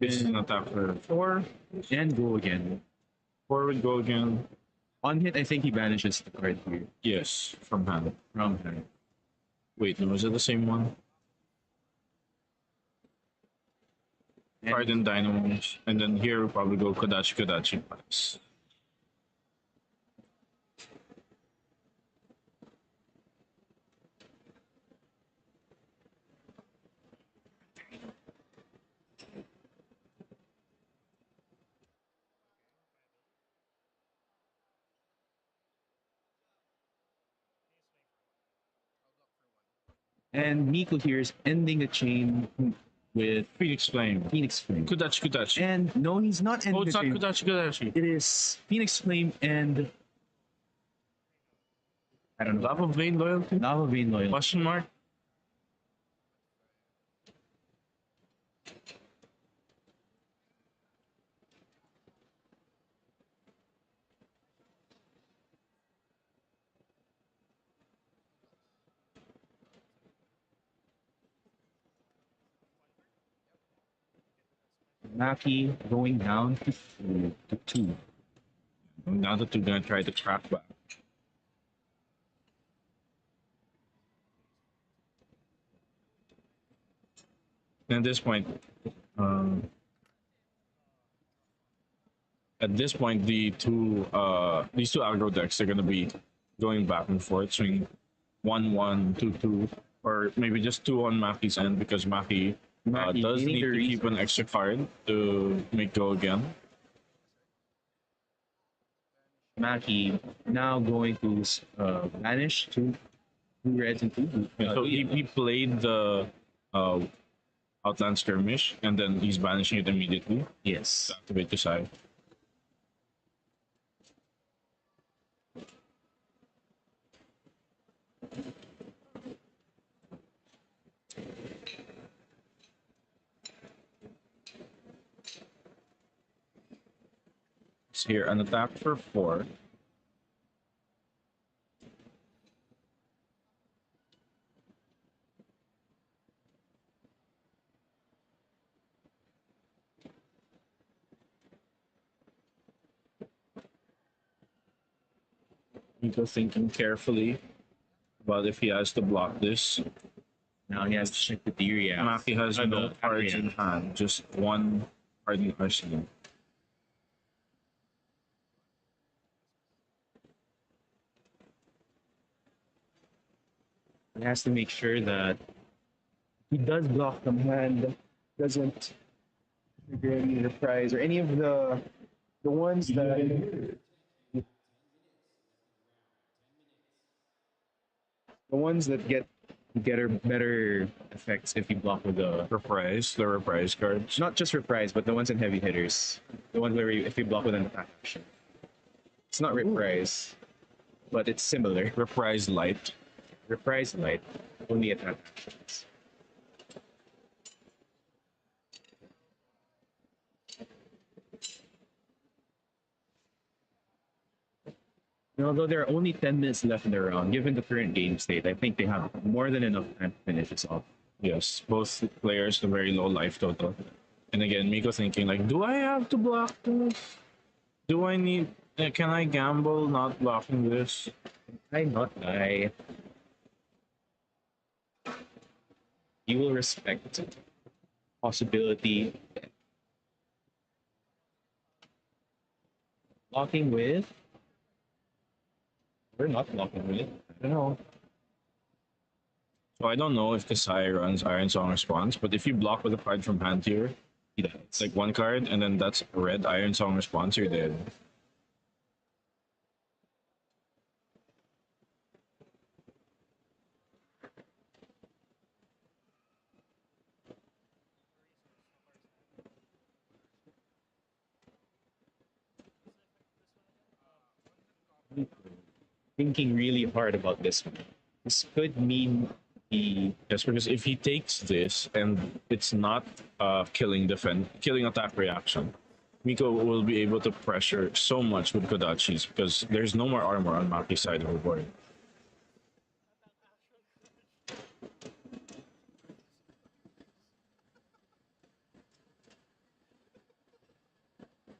This is an attack for 4. And go again. 4 would go again. On hit, I think he banishes the card here Yes, from hand. from hand. Wait, no, was it the same one? And Hardened Dynamos. And then here we'll probably go Kodachi Pass. And Miko here is ending the chain with Phoenix Flame. Phoenix Flame. Kodachi. And no, he's not ending Oh, it's the not chain. Kodachi. It is Phoenix Flame and I don't know. Lava Vein Loyalty? Lava Vein Loyal. Question mark? Maki going down to 2. Now that we're gonna try to track back. And at this point, these two aggro decks, they're gonna be going back and forth, swing 1-1, 2-2, or maybe just 2 on Maki's end because Maki Maki does needing need to to keep an extra card to make go again. Maki now going to banish 2 reds and 2 Yeah, so he played the Outland Skirmish, and then he's banishing it immediately yes. to activate Kassai. It's here an attack for 4. Nico thinking carefully about if he has to block this. Now he has to check the theory out. Maki has no cards yeah. in hand, just 1 Hardened Arsenal. He has to make sure that he does block the hand, doesn't trigger any reprise or any of the ones that get her better effects if you block with the The reprise cards. not just reprise, but the ones in heavy hitters, the ones where if you block with an attack action. It's not reprise, but it's similar. Reprise Light. Reprise light, only attack actions. And although there are only 10 minutes left in the round, given the current game state, I think they have more than enough time to finish this off. Yes, both players have very low life total. And again, Miko thinking like, do I have to block this? Do I need Can I gamble not blocking this? I not I. You will respect possibility locking with. We're not locking with. I don't know. So I don't know if Kassai runs Iron Song response, but if you block with a card from hand here, He does. it's like one card, and then that's red Iron Song response, you're dead. Thinking really hard about this one. This could mean the Yes, because if he takes this and it's not killing attack reaction, Miko will be able to pressure so much with Kodachis because there's no more armor on Maki's side of the board.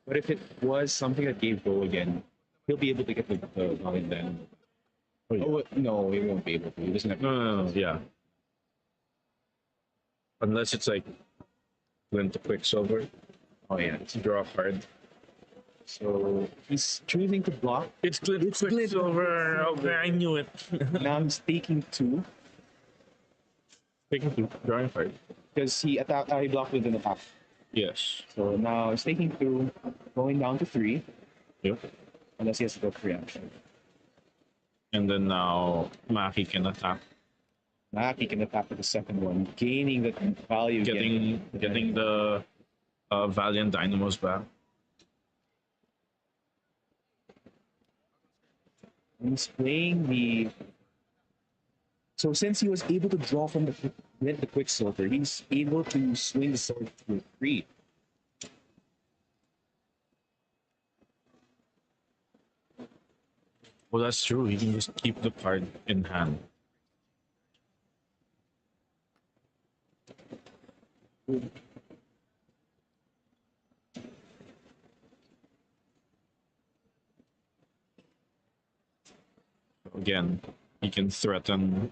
But if it was something that gave go again, he'll be able to get the volume then. Oh, yeah. Oh no, he won't be able to. He doesn't have. No, yeah. Unless it's like went to Quicksilver, Oh yeah. to draw a card. So he's choosing to block. It's Quicksilver. Okay, I knew it. Now he's taking two Taking two, drawing a card. because he blocked with an attack. Yes. So now he's taking two, going down to three, Yep. unless he has to go for reaction. And then now Maki can attack, He can attack with the second one, gaining the value. getting the Valiant Dynamos back. He's playing the. So since he was able to draw from the Quicksilver, he's able to swing the sword through three. Well, that's true. He can just keep the card in hand. Again, he can threaten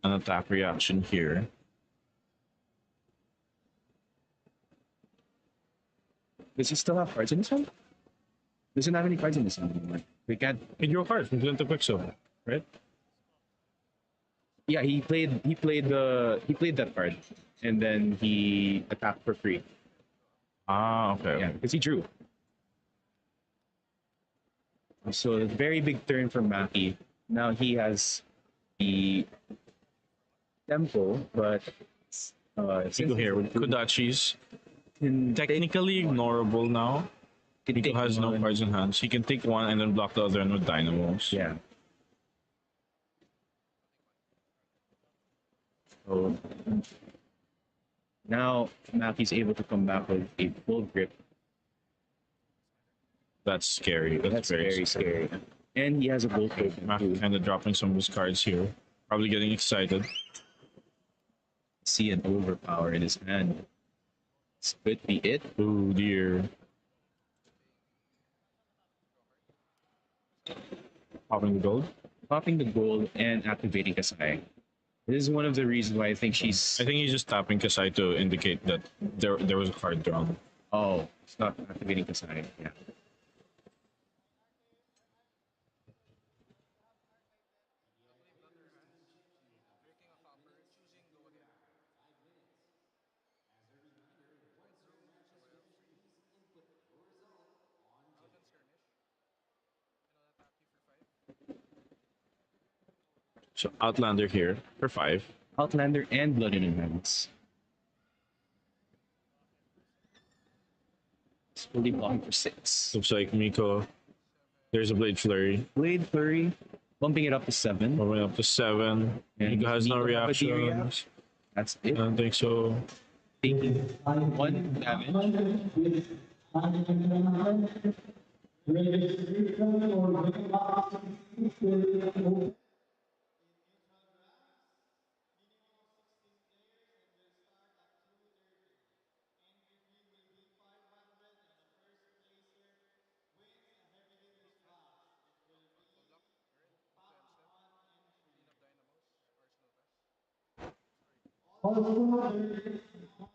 an attack reaction here. Does he still have cards in this one? Doesn't have any cards in this one anymore. We can't. He drew a card from Glint to Quicksilver, right? Yeah, he played that card, and then he attacked for free. Ah, okay. Yeah, because he drew. So a very big turn for Maki. Now he has the tempo, but Let's go here with Kodachis. can Technically ignorable now. can Miko take has no one. cards in hands. He can take one and then block the other one with Dynamos. Yeah. So now Maki's able to come back with a full grip. That's scary. That's very scary. And he has a gold token Maki too. kind of dropping some of his cards here. Probably getting excited. See an overpower in his hand. This could be it. Oh dear. Popping the gold. Popping the gold and activating Kassai. This is one of the reasons why I think she's. I think he's just tapping Kassai to indicate that there was a card drawn. Oh, it's not activating Kassai. Yeah. So Outlander here for 5. Outlander and Blood in Hands. It's fully blocking for 6. Looks like Miko. There's a Blade Flurry. Blade Flurry, bumping it up to 7. Moving up to 7. And Miko has no Miko have a D reactions. That's I it. don't think so. Taking 1 damage. Outland skirmish plus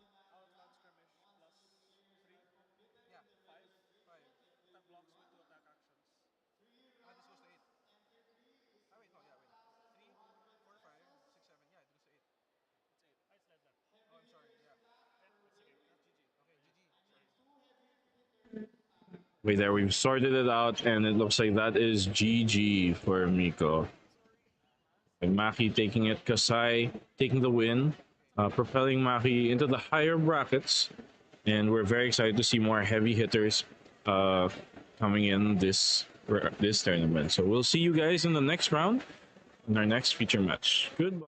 3. Yeah, 5. 5. Attack blocks with 2 attack actions. Ah, this goes to 8. Ah, wait, no, yeah, wait. 3, 4, 5, 6, 7. Yeah, it goes to 8. It's 8. It's less than. Oh, I'm sorry. Yeah. It's okay. Not GG. Okay, GG. Sorry. Wait there, we've sorted it out, and it looks like that is GG for Miko. And Maki taking it, Kassai taking the win, propelling Maki into the higher brackets. And we're very excited to see more heavy hitters uh, coming in this tournament. So we'll see you guys in the next round in our next feature match. Goodbye.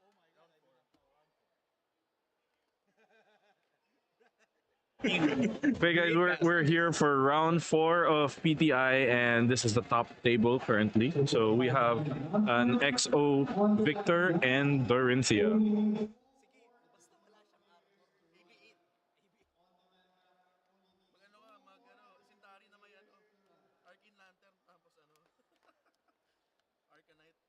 Oh my god, I didn't know. Okay, guys, we're here for round 4 of PTI, and this is the top table currently. So we have an XO Victor and Dorinthea. Sige, basta wala siyang armor. AB8. Mag-ano ka, Sintari na may Arcane Lantern, tapos Arcanite.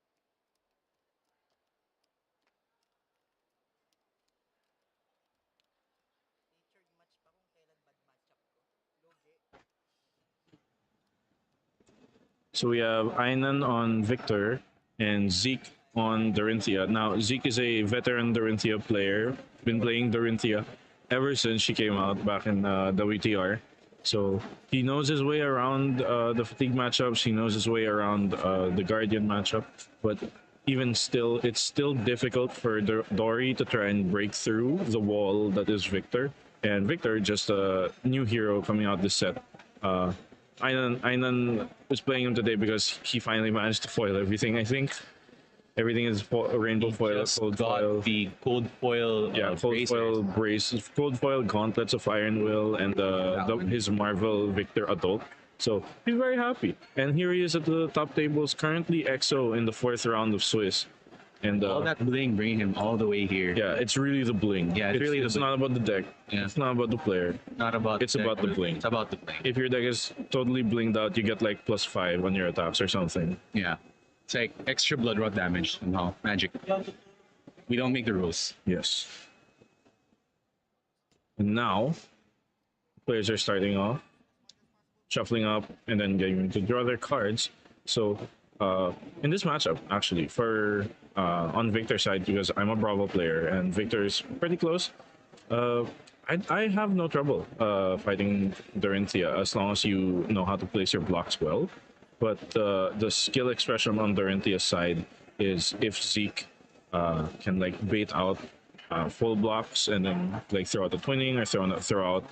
Featured match pa kung kailan bad matchup ko. Loge. So we have Ainan on Victor and Zeke on Dorinthea. Now, Zeke is a veteran Dorinthea player, been playing Dorinthea ever since she came out back in WTR. So he knows his way around the fatigue matchups, he knows his way around the Guardian matchup, but even still, it's still difficult for Dory to try and break through the wall that is Victor. And Victor, just a new hero coming out this set. Ainan was playing him today because he finally managed to foil everything. I think everything is rainbow foil, Just cold got foil. the cold foil. Yeah, cold bracers. foil brace, cold foil gauntlets of Iron Will, and his Marvel Victor adult. So he's very happy, and here he is at the top tables, currently EXO in the 4th round of Swiss. And All that bling bringing him all the way here. yeah, it's really the bling. Yeah, it's really the it's bling. not about the deck. Yeah. It's not about the player. Not about. It's about the bling. It's about the bling. If your deck is totally blinged out, you get like +5 on your attacks or something. Yeah, it's like extra blood rot damage somehow. Magic. We don't make the rules. Yes. And now, players are starting off, shuffling up, and then getting to draw their cards. So, in this matchup, actually, for on Victor's side, because I'm a Bravo player and Victor is pretty close, I have no trouble fighting Dorinthea as long as you know how to place your blocks well. But the skill expression on Dorinthea's side is if Zeke can like bait out full blocks and then like throw out the twinning or throw out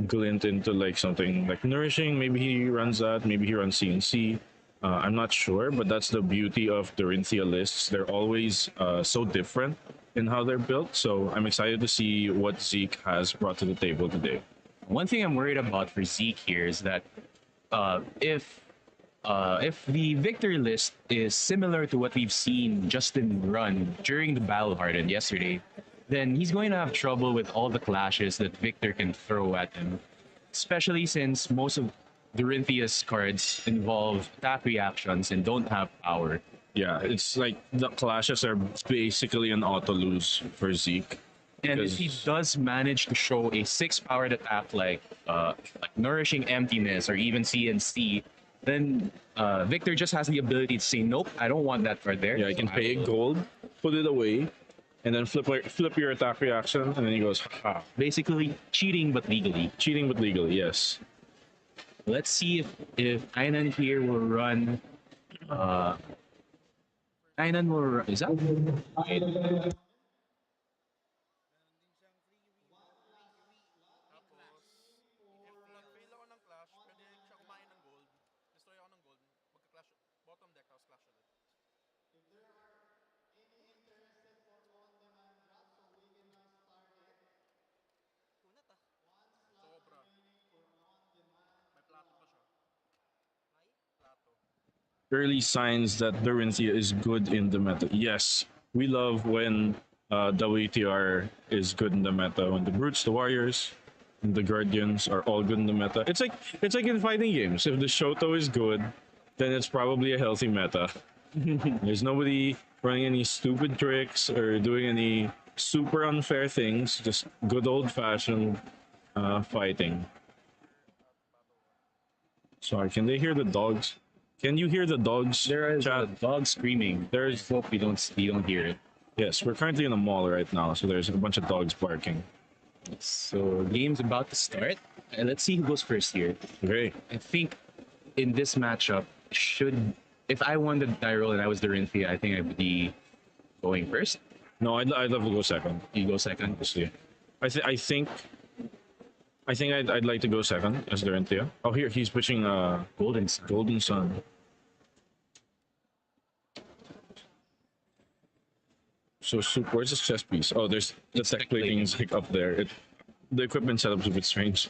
glint into like something like nourishing. Maybe he runs that. Maybe he runs CNC. I'm not sure, but that's the beauty of Dorinthea lists. They're always so different in how they're built. So I'm excited to see what Zeke has brought to the table today. One thing I'm worried about for Zeke here is that if the victory list is similar to what we've seen Justin run during the Battle Hardened yesterday, then he's going to have trouble with all the clashes that Victor can throw at him. Especially since most of Dorinthea's cards involve attack reactions and don't have power. Yeah, it's like the clashes are basically an auto lose for Zeke. And if he Because- does manage to show a 6-powered attack like Nourishing Emptiness or even CNC, then Victor just has the ability to say, nope, I don't want that card there. Yeah, you can pay gold, put it away, and then flip your attack reaction, and then he goes, ha. Basically cheating but legally. Cheating but legally, yes. Let's see if Ainan here will run. Ainan will run. Is that? Wait. Meron din siyang tapos, if nag-fail ako ng clash, pwede siya kumain ng gold. Destroy ako ng gold. Magka-clash, bottom deck, tapos clash ulit. Kunat ah. Sobra. May plato pa siya. May? Plato. Early signs that Dorinthea is good in the meta. Yes, we love when WTR is good in the meta. When the Brutes, the Warriors, and the Guardians are all good in the meta. It's like in fighting games. If the Shoto is good, then it's probably a healthy meta. There's nobody running any stupid tricks or doing any super unfair things. Just good old fashioned fighting. Sorry, can they hear the dogs? Can you hear the dogs? There is chat? a dog screaming. There's- I hope we don't hear it. Yes, we're currently in a mall right now, so there's a bunch of dogs barking. So game's about to start. And let's see who goes first here. Okay. I think in this matchup, if I won the die roll and I was Dorinthea, I think I would be going first. No, I'd love to go second. You go second. Let's see. I think I'd like to go second as Dorinthea. Oh, here he's pitching Golden Sun. Golden Sun. So where's this chess piece? Oh, there's the tech plating is like up there. The equipment setup's a bit strange.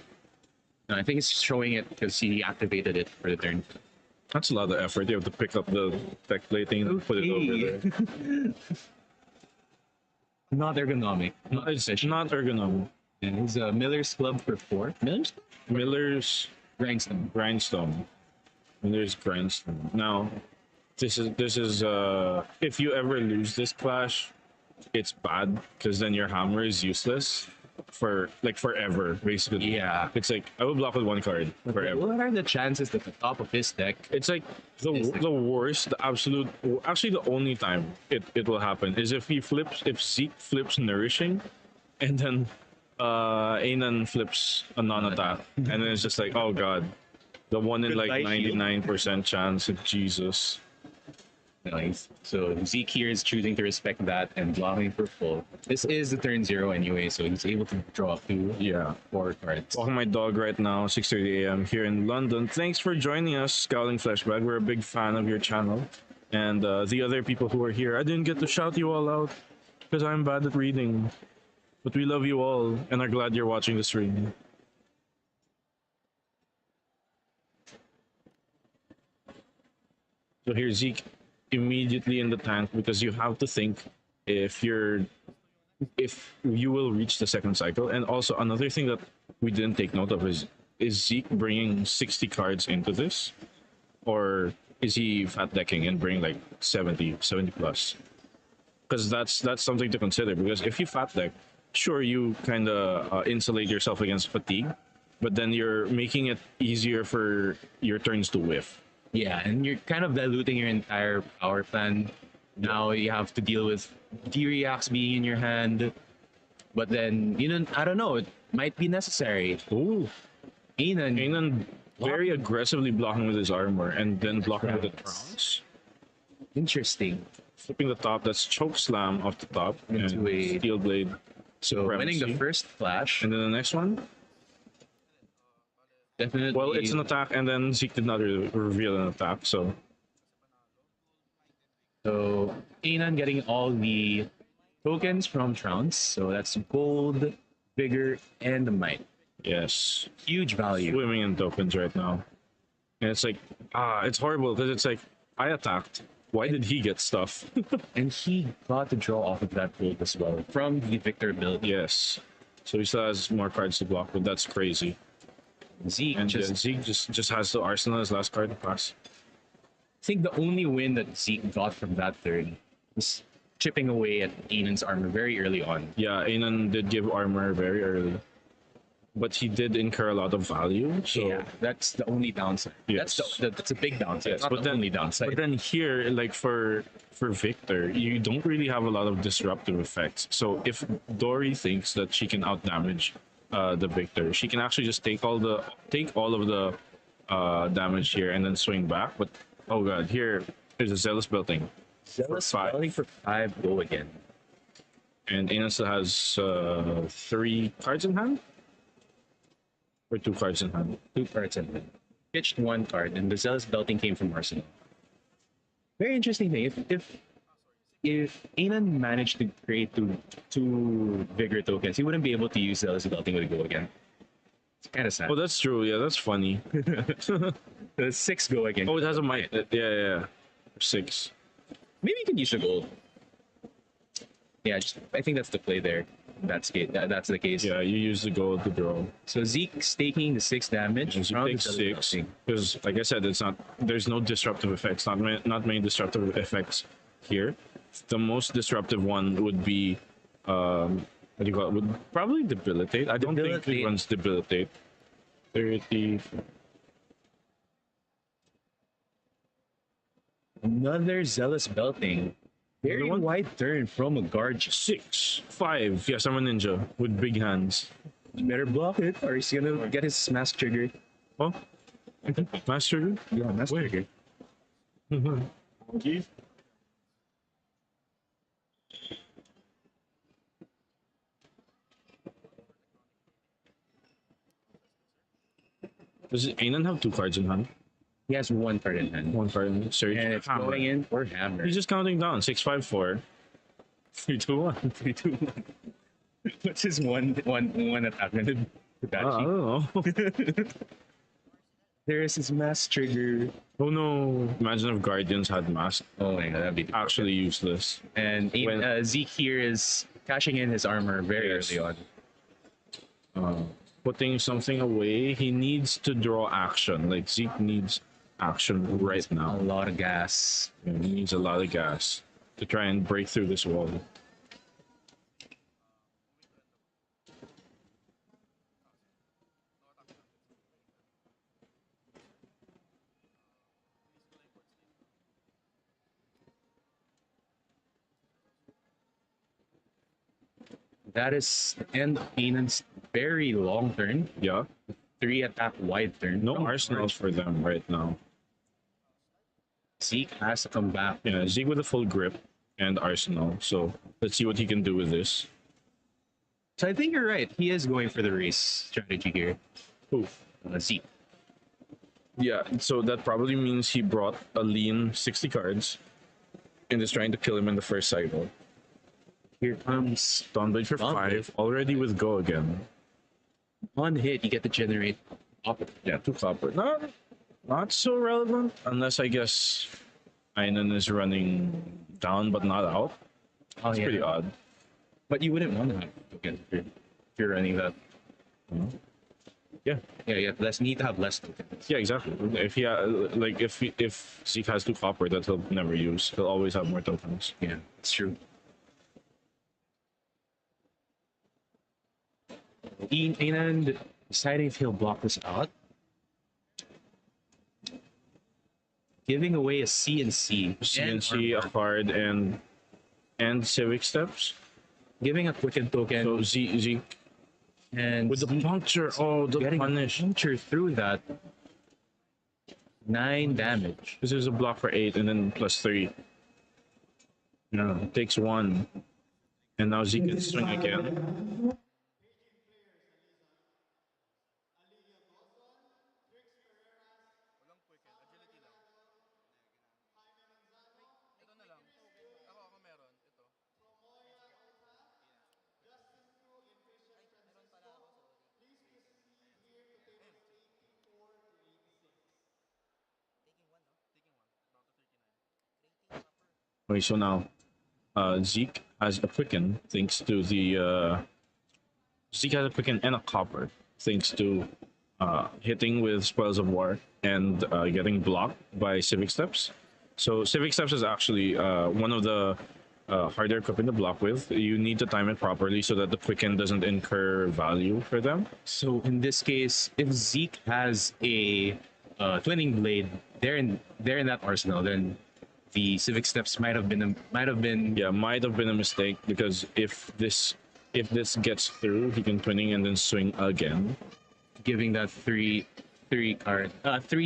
No, I think it's showing it because he activated it for the turn. That's a lot of effort. You have to pick up the tech plating and put it over there. Not ergonomic. Not It's efficient. not ergonomic. And he's a Miller's Club for 4. Miller's Club? Miller's Grindstone. grindstone. Miller's grindstone. Now, this is if you ever lose this clash, it's bad because then your hammer is useless for like forever, basically. Yeah. It's like I will block with one card forever. What are the chances that the top of his deck? It's like the worst, the absolute, actually the only time it will happen is if Zeke flips nourishing, and then Anan flips a non-attack, and then it's just like, oh god, the one in like Goodbye, shield. 99% chance of Jesus. Nice. So Zeke here is choosing to respect that and blocking for full. This is the turn 0 anyway, so he's able to draw 2, Yeah. 4 cards. Walking my dog right now, 6:30 a.m. here in London. Thanks for joining us, Scouting Flashback. We're a big fan of your channel. And the other people who are here, I didn't get to shout you all out because I'm bad at reading. But we love you all and are glad you're watching the stream. So here's Zeke immediately in the tank because you have to think if you will reach the second cycle. And also another thing that we didn't take note of is Zeke bringing 60 cards into this, or is he fat decking and bring like 70 plus? Because that's something to consider. Because if you fat deck, sure you kind of insulate yourself against fatigue, but then you're making it easier for your turns to whiff. Yeah, and you're kind of diluting your entire power plan. Now you have to deal with D-Reacts being in your hand. But then, I don't know, it might be necessary. Ooh, Anan, Kanan very aggressively blocking with his armor and then blocking with the Trounce. trounce. Interesting. Flipping the top, that's choke slam off the top Into and a- steel blade. So winning the Supremacy. first flash, And then the next one, definitely. well, it's an attack, and then Zeke did not reveal an attack, so So Anan getting all the tokens from Trounce. So that's gold, vigor, and the might. yes. Huge value. Swimming in tokens right now. And it's like, it's horrible because it's like, I attacked. Why did he get stuff? And he got to draw off of that gold as well from the Victor ability. Yes. So he still has more cards to block, but that's crazy. Zeke And just Zeke just has the arsenal as last card to pass. I think the only win that Zeke got from that turn was chipping away at Anan's armor very early on. Yeah, Anan did give armor very early. But he did incur a lot of value. So Yeah, that's the only downside. Yes. That's a big downside. Yes, Not but the then- only downside. But then here, like for Victor, you don't really have a lot of disruptive effects. So if Dory thinks that she can out damage the Victor, she can actually just take all of the damage here and then swing back. But oh god, here is a zealous belting. Zealous for 5. spelling for 5 go again. And Anan still has 3 cards in hand? Or 2 cards in hand? 2 cards in hand. Pitched 1 card, and the zealous belting came from Arsenal. Very interesting thing. If Anan managed to create two vigor tokens, he wouldn't be able to use zealous belting with go again. It's kind of sad. Oh, that's true. Yeah, that's funny. The 6 go again. Oh, it has a might. Yeah. 6. Maybe you can use the gold. Yeah, I think that's the play there. That's the case. Yeah, you use the gold to draw. So Zeke's taking the 6 damage. And you from take the 6 belting. because, like I said, there's no disruptive effects. Not many disruptive effects here. The most disruptive one would be, what do you call it? Would probably debilitate. I don't think Debilitate. it runs debilitate. 30. Another zealous belting. Very Another one? wide turn from a guard. 6, 5. Yes, I'm a ninja with big hands. You better block it, or he's gonna get his mask trigger. Oh, master. Yeah, mask trigger. Does Anan have 2 cards in hand? He has 1 card in hand. 1 card in hand. Surge. And it's Hammer. going in for hammer. He's just counting down. 6, 5, 4. 3, 2, 1. 3, 2, 1. What's his one attack with I Hitachi? don't know. There is his mass trigger. Oh no! Imagine if Guardians had mask. Oh my god, that'd be Actually useless. And When- Zeke here is cashing in his armor very Yes. early on. Putting something away, he needs to draw action. Like Zeke needs action right A now. lot of gas. Yeah, he needs a lot of gas to try and break through this wall. That is the end of Kanan's very long turn. Yeah, 3 attack wide turn. no arsenals for them right now. Zeke has to come back. Yeah, Zeke with a full grip and arsenal. So let's see what he can do with this. So I think you're right. He is going for the race strategy here. Ooh. Zeke. Yeah, so that probably means he brought a lean 60 cards and is trying to kill him in the first cycle. Here comes Dawnblade for Dawnblade. 5, already with go again. on hit. You get to generate copper. Yeah, 2 copper. Not so relevant, unless I guess Einen is running down but not out. Oh, It's yeah. pretty odd. But you wouldn't want to have tokens if you're running that. Yeah. Yeah, you need to have less tokens. Yeah, exactly. If he if Zeke has 2 copper that he'll never use, he'll always have more tokens. Yeah, it's true. Ian deciding if he'll block this out. Giving away a CNC. CNC, a card, and civic steps. Giving a quicken token. So Zeke and with the Zeke puncture. Oh, the getting punish. a puncture through that. 9 damage. This is a block for 8 and then +3. No, it takes 1. And now Zeke can swing again. Walang quicken, agility lang. Ito na lang. Ako meron. Ito. Meron pala ako, sorry. Taking one, no? Taking one. Down to 39. Creating copper. Okay, so now Zeke has a quicken thanks to the Zeke has a quicken and a copper thanks to hitting with Spoils of War and getting blocked by Civic Steps. So Civic Steps is actually one of the harder equipment to block with. You need to time it properly so that the quicken doesn't incur value for them. So in this case, if Zeke has a twinning blade there in that arsenal, then the civic steps might have been Yeah, might have been a mistake because if this gets through, he can twinning and then swing again. giving that three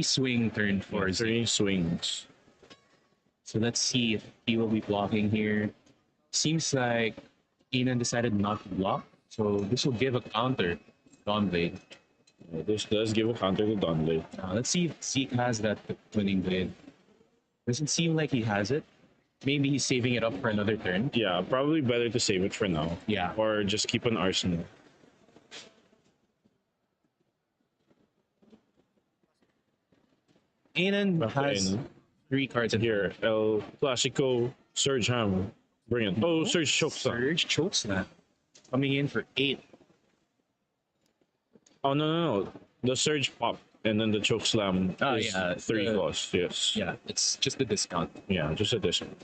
swing turn for Zeke. 3 swings. So let's see if he will be blocking here. Seems like Inan decided not to block, so this will give a counter Dawnblade. This does give a counter to Donley. Let's see if Zeke has that twinning blade. Doesn't seem like he has it. Maybe he's saving it up for another turn. Yeah, probably better to save it for now. Yeah. Or just keep an arsenal. Inan Okay, has no? 3 cards in Here, El Clasico, Surge Hammer. Bring it. Oh, Surge Chokeslam. Surge Chokeslam. Coming in for 8. Oh, no. The Surge Pop and then the Chokeslam Oh, is yeah, 3 the- cost. Yes. Yeah, it's just the discount. Yeah, just a discount.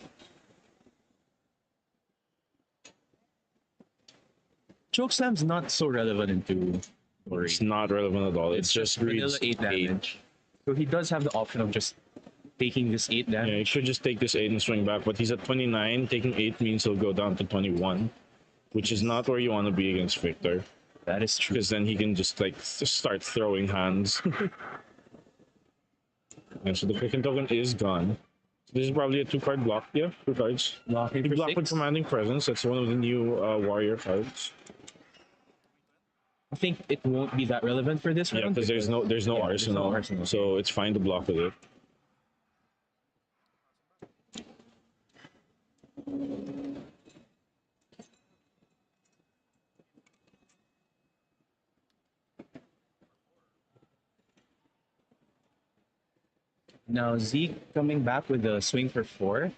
Chokeslam's not so relevant into Ori. It's not relevant at all. It's just vanilla reads 8 damage. So he does have the option of just taking this 8 damage. Yeah, he should just take this 8 and swing back, but he's at 29. Taking 8 means he'll go down to 21, which is not where you want to be against Victor, That is true. because then he can just start throwing hands. And so the quicken token is gone. This is probably a 2-card block. Yeah, 2 cards. Blocking He for blocked with 6. Commanding Presence. That's one of the new warrior cards. I think it won't be that relevant for this Yeah, round. because there's no Yeah, there's no arsenal, arsenal. so it's fine to block with it. Now Zeke coming back with a swing for 4.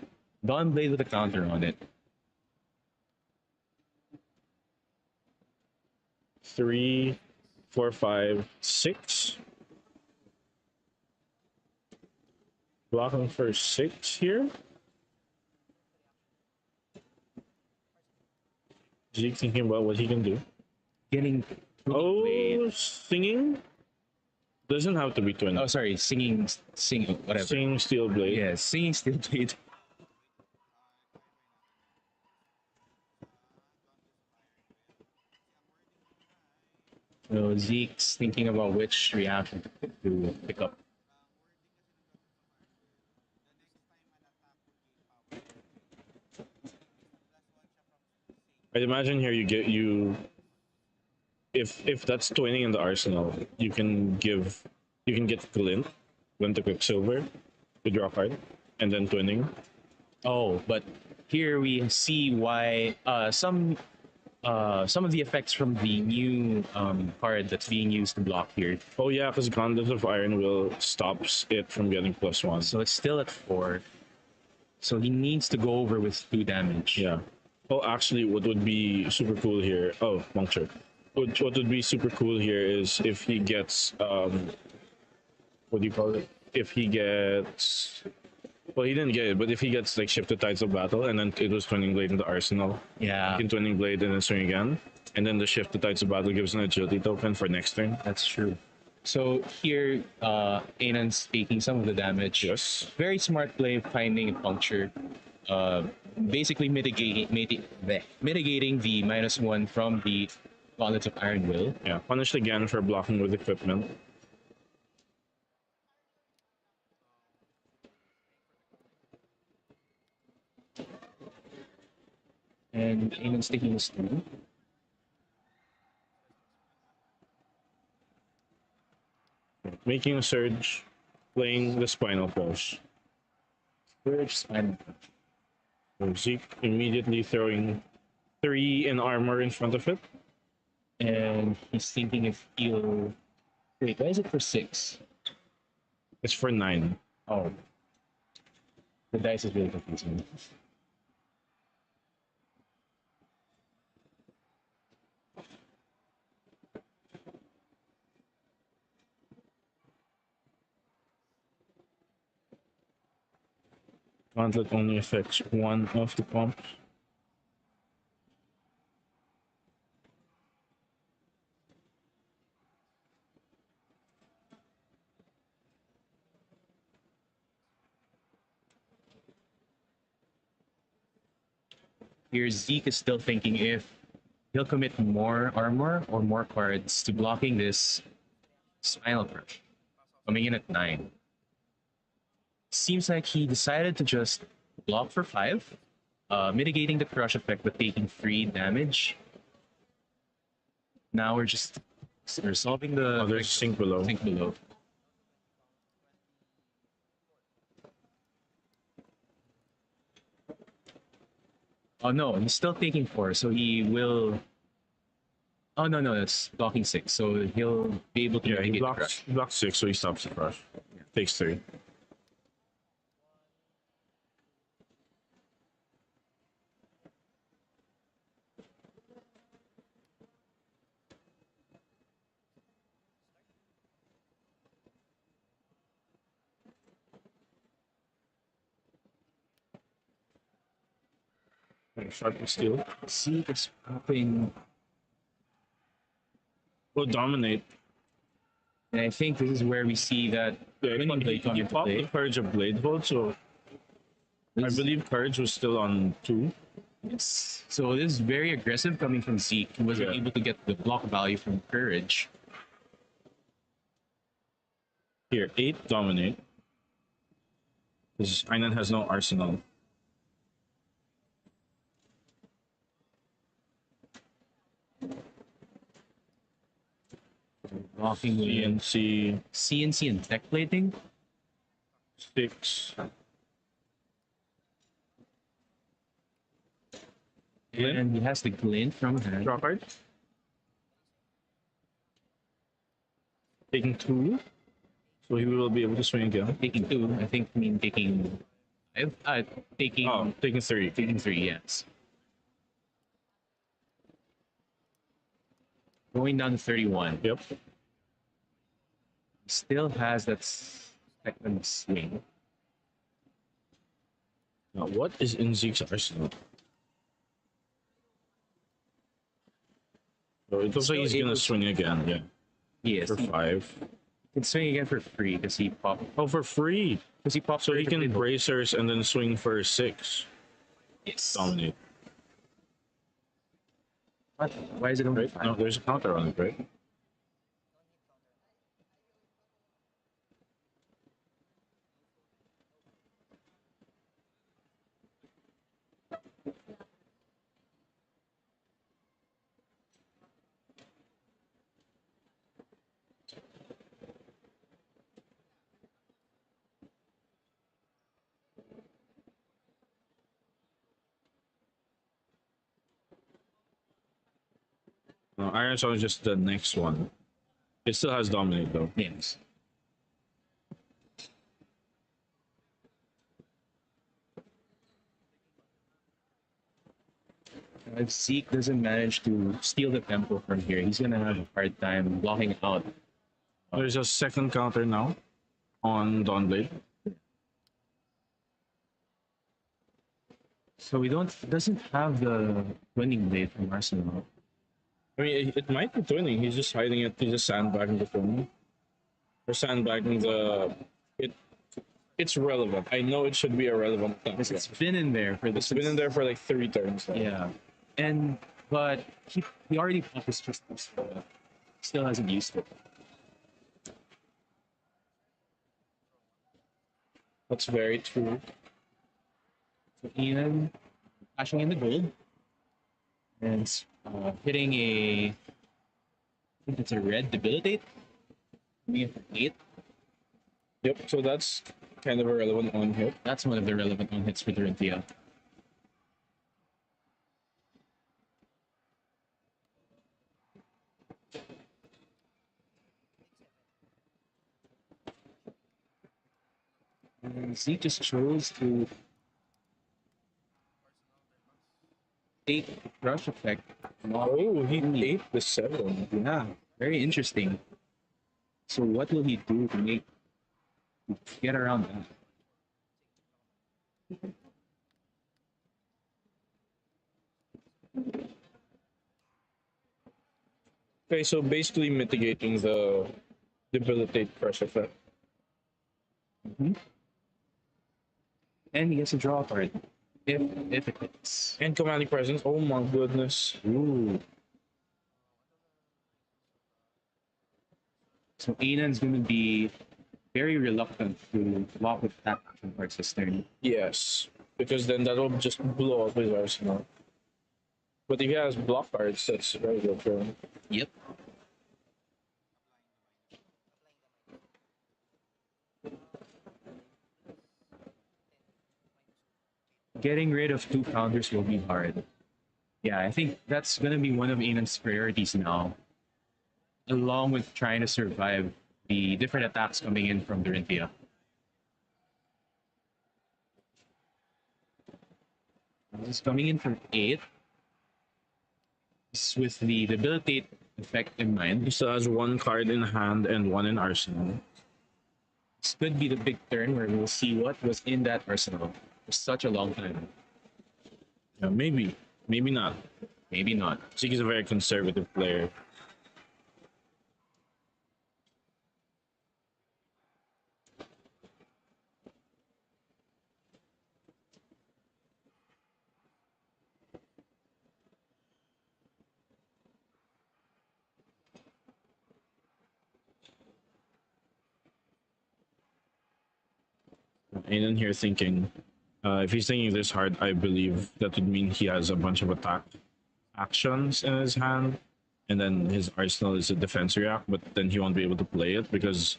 Dawn Blade with a counter on it. 3, 4, 5, 6. Blocking for 6 here. Zeke thinking about what he can do. Getting Oh, singing? Doesn't have to be twin. Oh, sorry, singing, whatever. Singing steel blade. Yeah, singing steel blade. So Zeke's thinking about which reaction to pick up. I'd imagine here you get you if that's twinning in the arsenal, you can get glint to Quicksilver to draw a card, and then twinning. Oh, but here we see why some of the effects from the new card that's being used to block here. Oh yeah, because Gauntlet of Iron Will stops it from getting +1. So it's still at 4. So he needs to go over with 2 damage. Yeah. Oh, actually, what would be super cool here? Oh, puncture. What would be super cool here is if he gets what do you call it? If he gets, well, he didn't get it, but if he gets like shifted Tides of Battle and then it was Twinning Blade in the arsenal, Yeah, he can Twinning Blade and then swing again, and then the shifted Tides of Battle gives an agility token for next turn. that's true. So here, Anan's taking some of the damage. Yes. Very smart play, finding a puncture. Basically mitigating the -1 from the Gauntlets of Iron Will. Yeah. Punished again for blocking with equipment. And Anan's taking his 2. Making a surge, playing the Spinal Pulse. Surge, Spinal Punch. So Zeke immediately throwing 3 in armor in front of it. And he's thinking if he'll... Wait, why is it for 6? It's for 9. Oh. The dice is really confusing. Gauntlet only affects 1 of the pumps. Here, Zeke is still thinking if he'll commit more armor or more cards to blocking this Spinal Crush, coming in at 9. Seems like he decided to just block for 5, mitigating the crush effect but taking 3 damage. Now we're just resolving the Oh, there's Sink Below. Sink below. Oh no, he's still taking 4, so he will. Oh no, it's blocking 6, so he'll be able to Yeah, he mitigate the blocks, crush. he blocks 6, so he stops the crush. Takes 3. Sharp Steel. Zeke is popping, Will dominate. and I think this is where we see that winning He, blade come he into popped the play. Courage of Blade Hold, so I believe Courage was still on 2. Yes. So this is very aggressive coming from Zeke. He wasn't Yeah. able to get the block value from Courage. Here, 8 dominate. Because Einan has no arsenal. Blocking with CNC CNC and tech plating. 6. And he has the glint from hand. Draw card. Taking 2. So he will be able to swing again. Taking two, I think. I mean taking five. Taking Oh, taking three. taking three. Yes. Going down to 31. Yep. Still has that second swing. Now, what is in Zeke's arsenal? So it looks like he's gonna swing again. Yeah, Yes. for He 5. can swing again for free because he popped. Oh, for free. Because he popped. So he can break. bracers and then swing for 6. Yes. Dominate. What? Why is it only Right? five? No, there's a counter on it, right? No, Iron Song is just the next one. It still has dominate though. Yes. If Zeke doesn't manage to steal the tempo from here, he's gonna have a hard time blocking out. There's a second counter now on Dawnblade. So we doesn't have the winning blade from Arsenal. I mean, it might be twinning. He's just hiding it. He's just sandbagging the twinning. Or sandbagging the. It's relevant. I know it should be a relevant thing. Because it's been in there for It's been in there for like 3 turns now. Yeah, and but he already popped his pistols for that. Still hasn't used it. That's very true. So Ian flashing in the gold and hitting a. I think it's a red debilitate. Coming in for 8. Yep, so that's kind of a relevant on hit. That's one of the relevant on hits for Dorinthea. And Zeke just chose to take the crush effect. Oh, he ate the 7. Yeah, very interesting. So what will he do to get around that? Okay, so basically mitigating the debilitate crush effect. And he gets a draw card. If it hits. And commanding presence. Oh my goodness. Ooh. So Anan's gonna be very reluctant to block with that action parts this turn. Yes, because then that'll just blow up his arsenal. But if he has block cards, that's very good for him. Yep. Getting rid of 2 counters will be hard. Yeah, I think that's gonna be one of Anan's priorities now. Along with trying to survive the different attacks coming in from Dorinthea. This is coming in for 8. This is with the debilitate effect in mind. He still has 1 card in hand and 1 in arsenal. This could be the big turn where we'll see what was in that arsenal for such a long time. Yeah, maybe. Maybe not. Maybe not. Zeke is a very conservative player. And in here thinking, if he's thinking this hard, I believe that would mean he has a bunch of attack actions in his hand, and then his arsenal is a defense react, but then he won't be able to play it because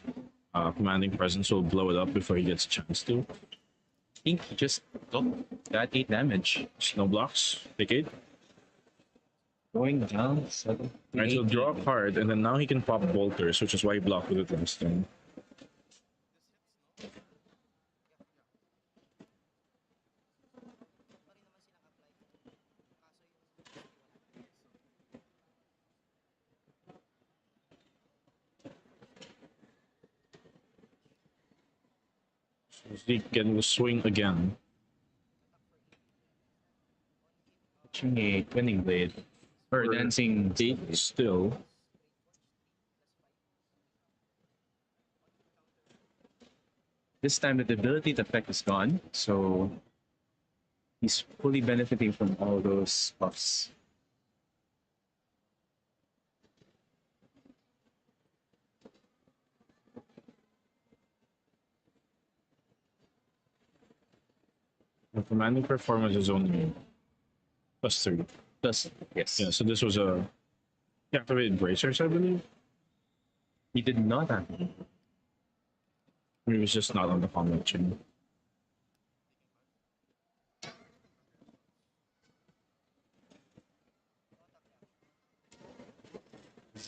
commanding presence will blow it up before he gets a chance to. I think he just took that 8 damage. No blocks, take 8. Going down 7. Alright, so 18. draw a card, and then now he can pop bolters, which is why he blocked with it last time. Zeke getting the swing again. Touching a twinning blade. Or For dancing 8 still. This time the debility effect is gone, so he's fully benefiting from all those buffs. The commanding performance is only +3. Plus, yes, Yeah, so this was a activated bracers, I believe. he did not have. He was just not on the combat chain.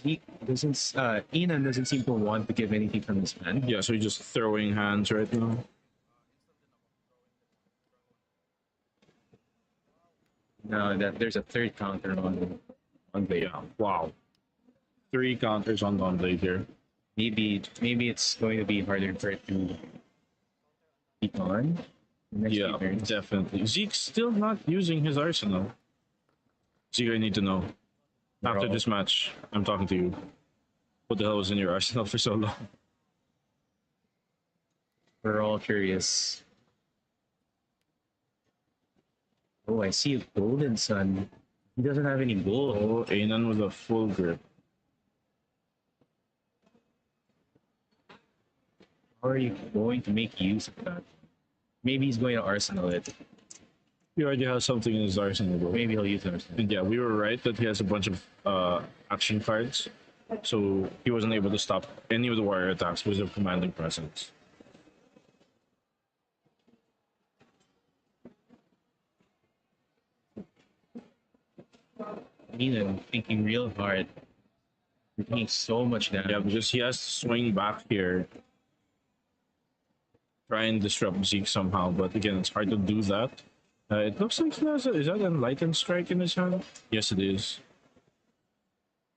He doesn't. Enan doesn't seem to want to give anything from his hand. Yeah, so he's just throwing hands right now. Now that there's a third counter on blade. Yeah, wow. 3 counters on Dawn Blade here. Maybe it's going to be harder for it to keep on. Next few Yeah, turns. definitely. Zeke's still not using his arsenal. Zeke, I need to know. After Bro. this match, I'm talking to you. What the hell was in your arsenal for so long? We're all curious. Oh, I see a golden sun. He doesn't have any gold. Oh, Anan with a full grip. How are you going to make use of that? Maybe he's going to arsenal it. He already has something in his arsenal, bro. Maybe he'll use arsenal. And yeah, we were right that he has a bunch of action cards. So he wasn't able to stop any of the warrior attacks with the commanding presence. Enan thinking real hard. You're taking so much damage. Yeah, because he has to swing back here. Try and disrupt Zeke somehow, but again, it's hard to do that. It looks like he has is that an Enlightened Strike in his hand? Yes, it is.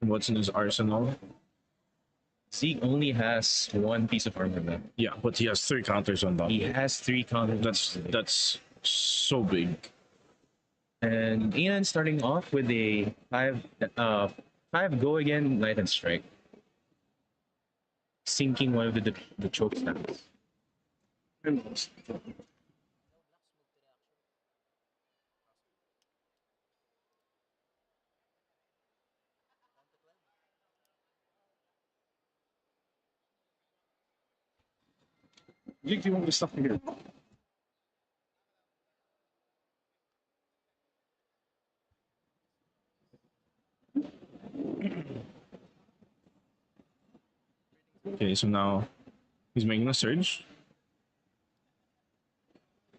And what's in his arsenal? Zeke only has one piece of armor left. Yeah, but he has 3 counters on that. He has 3 counters. That's so big. And Enan starting off with a 5 go again light and strike. Sinking one of the choke stamps. Zeke, you want the stuff here? Okay, so now he's making a surge.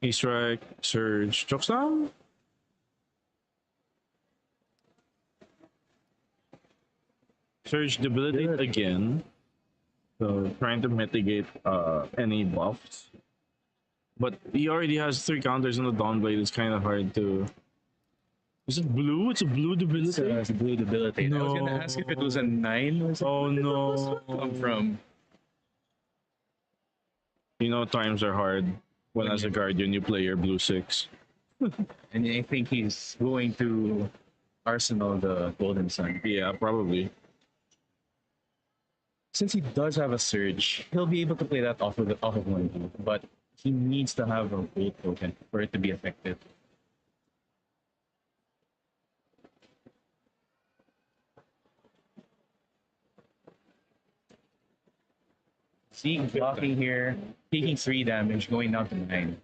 He strike, surge, chokeslam. Surge debilitate again. So trying to mitigate any buffs. But he already has 3 counters on the Dawnblade. It's kind of hard to. Is it blue? It's a blue debilitate. It's a blue debilitate. I was gonna ask if it was a 9 or something. Oh no! Come from. You know times are hard when as a guardian you play your blue 6. And I think he's going to arsenal the golden sun. Yeah, probably. Since he does have a surge, he'll be able to play that off of one blue, but he needs to have a gold token for it to be effective. Zeke blocking here, taking 3 damage, going down to 9.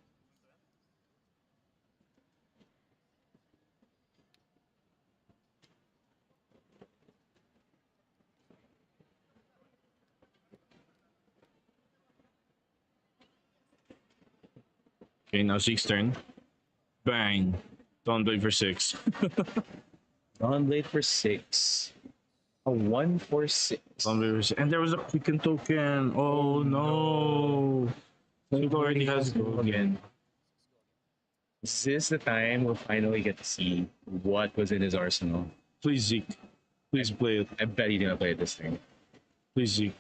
Okay, now Zeke's turn. Bang! Dawnblade for 6. Dawnblade for 6. A 1 for 6. Dawnblade for 6. And there was a quicken token. Oh no! Zeke already has again. Is this the time we'll finally get to see what was in his arsenal? Please, Zeke. Please play it. I bet he didn't play it this turn. Please, Zeke.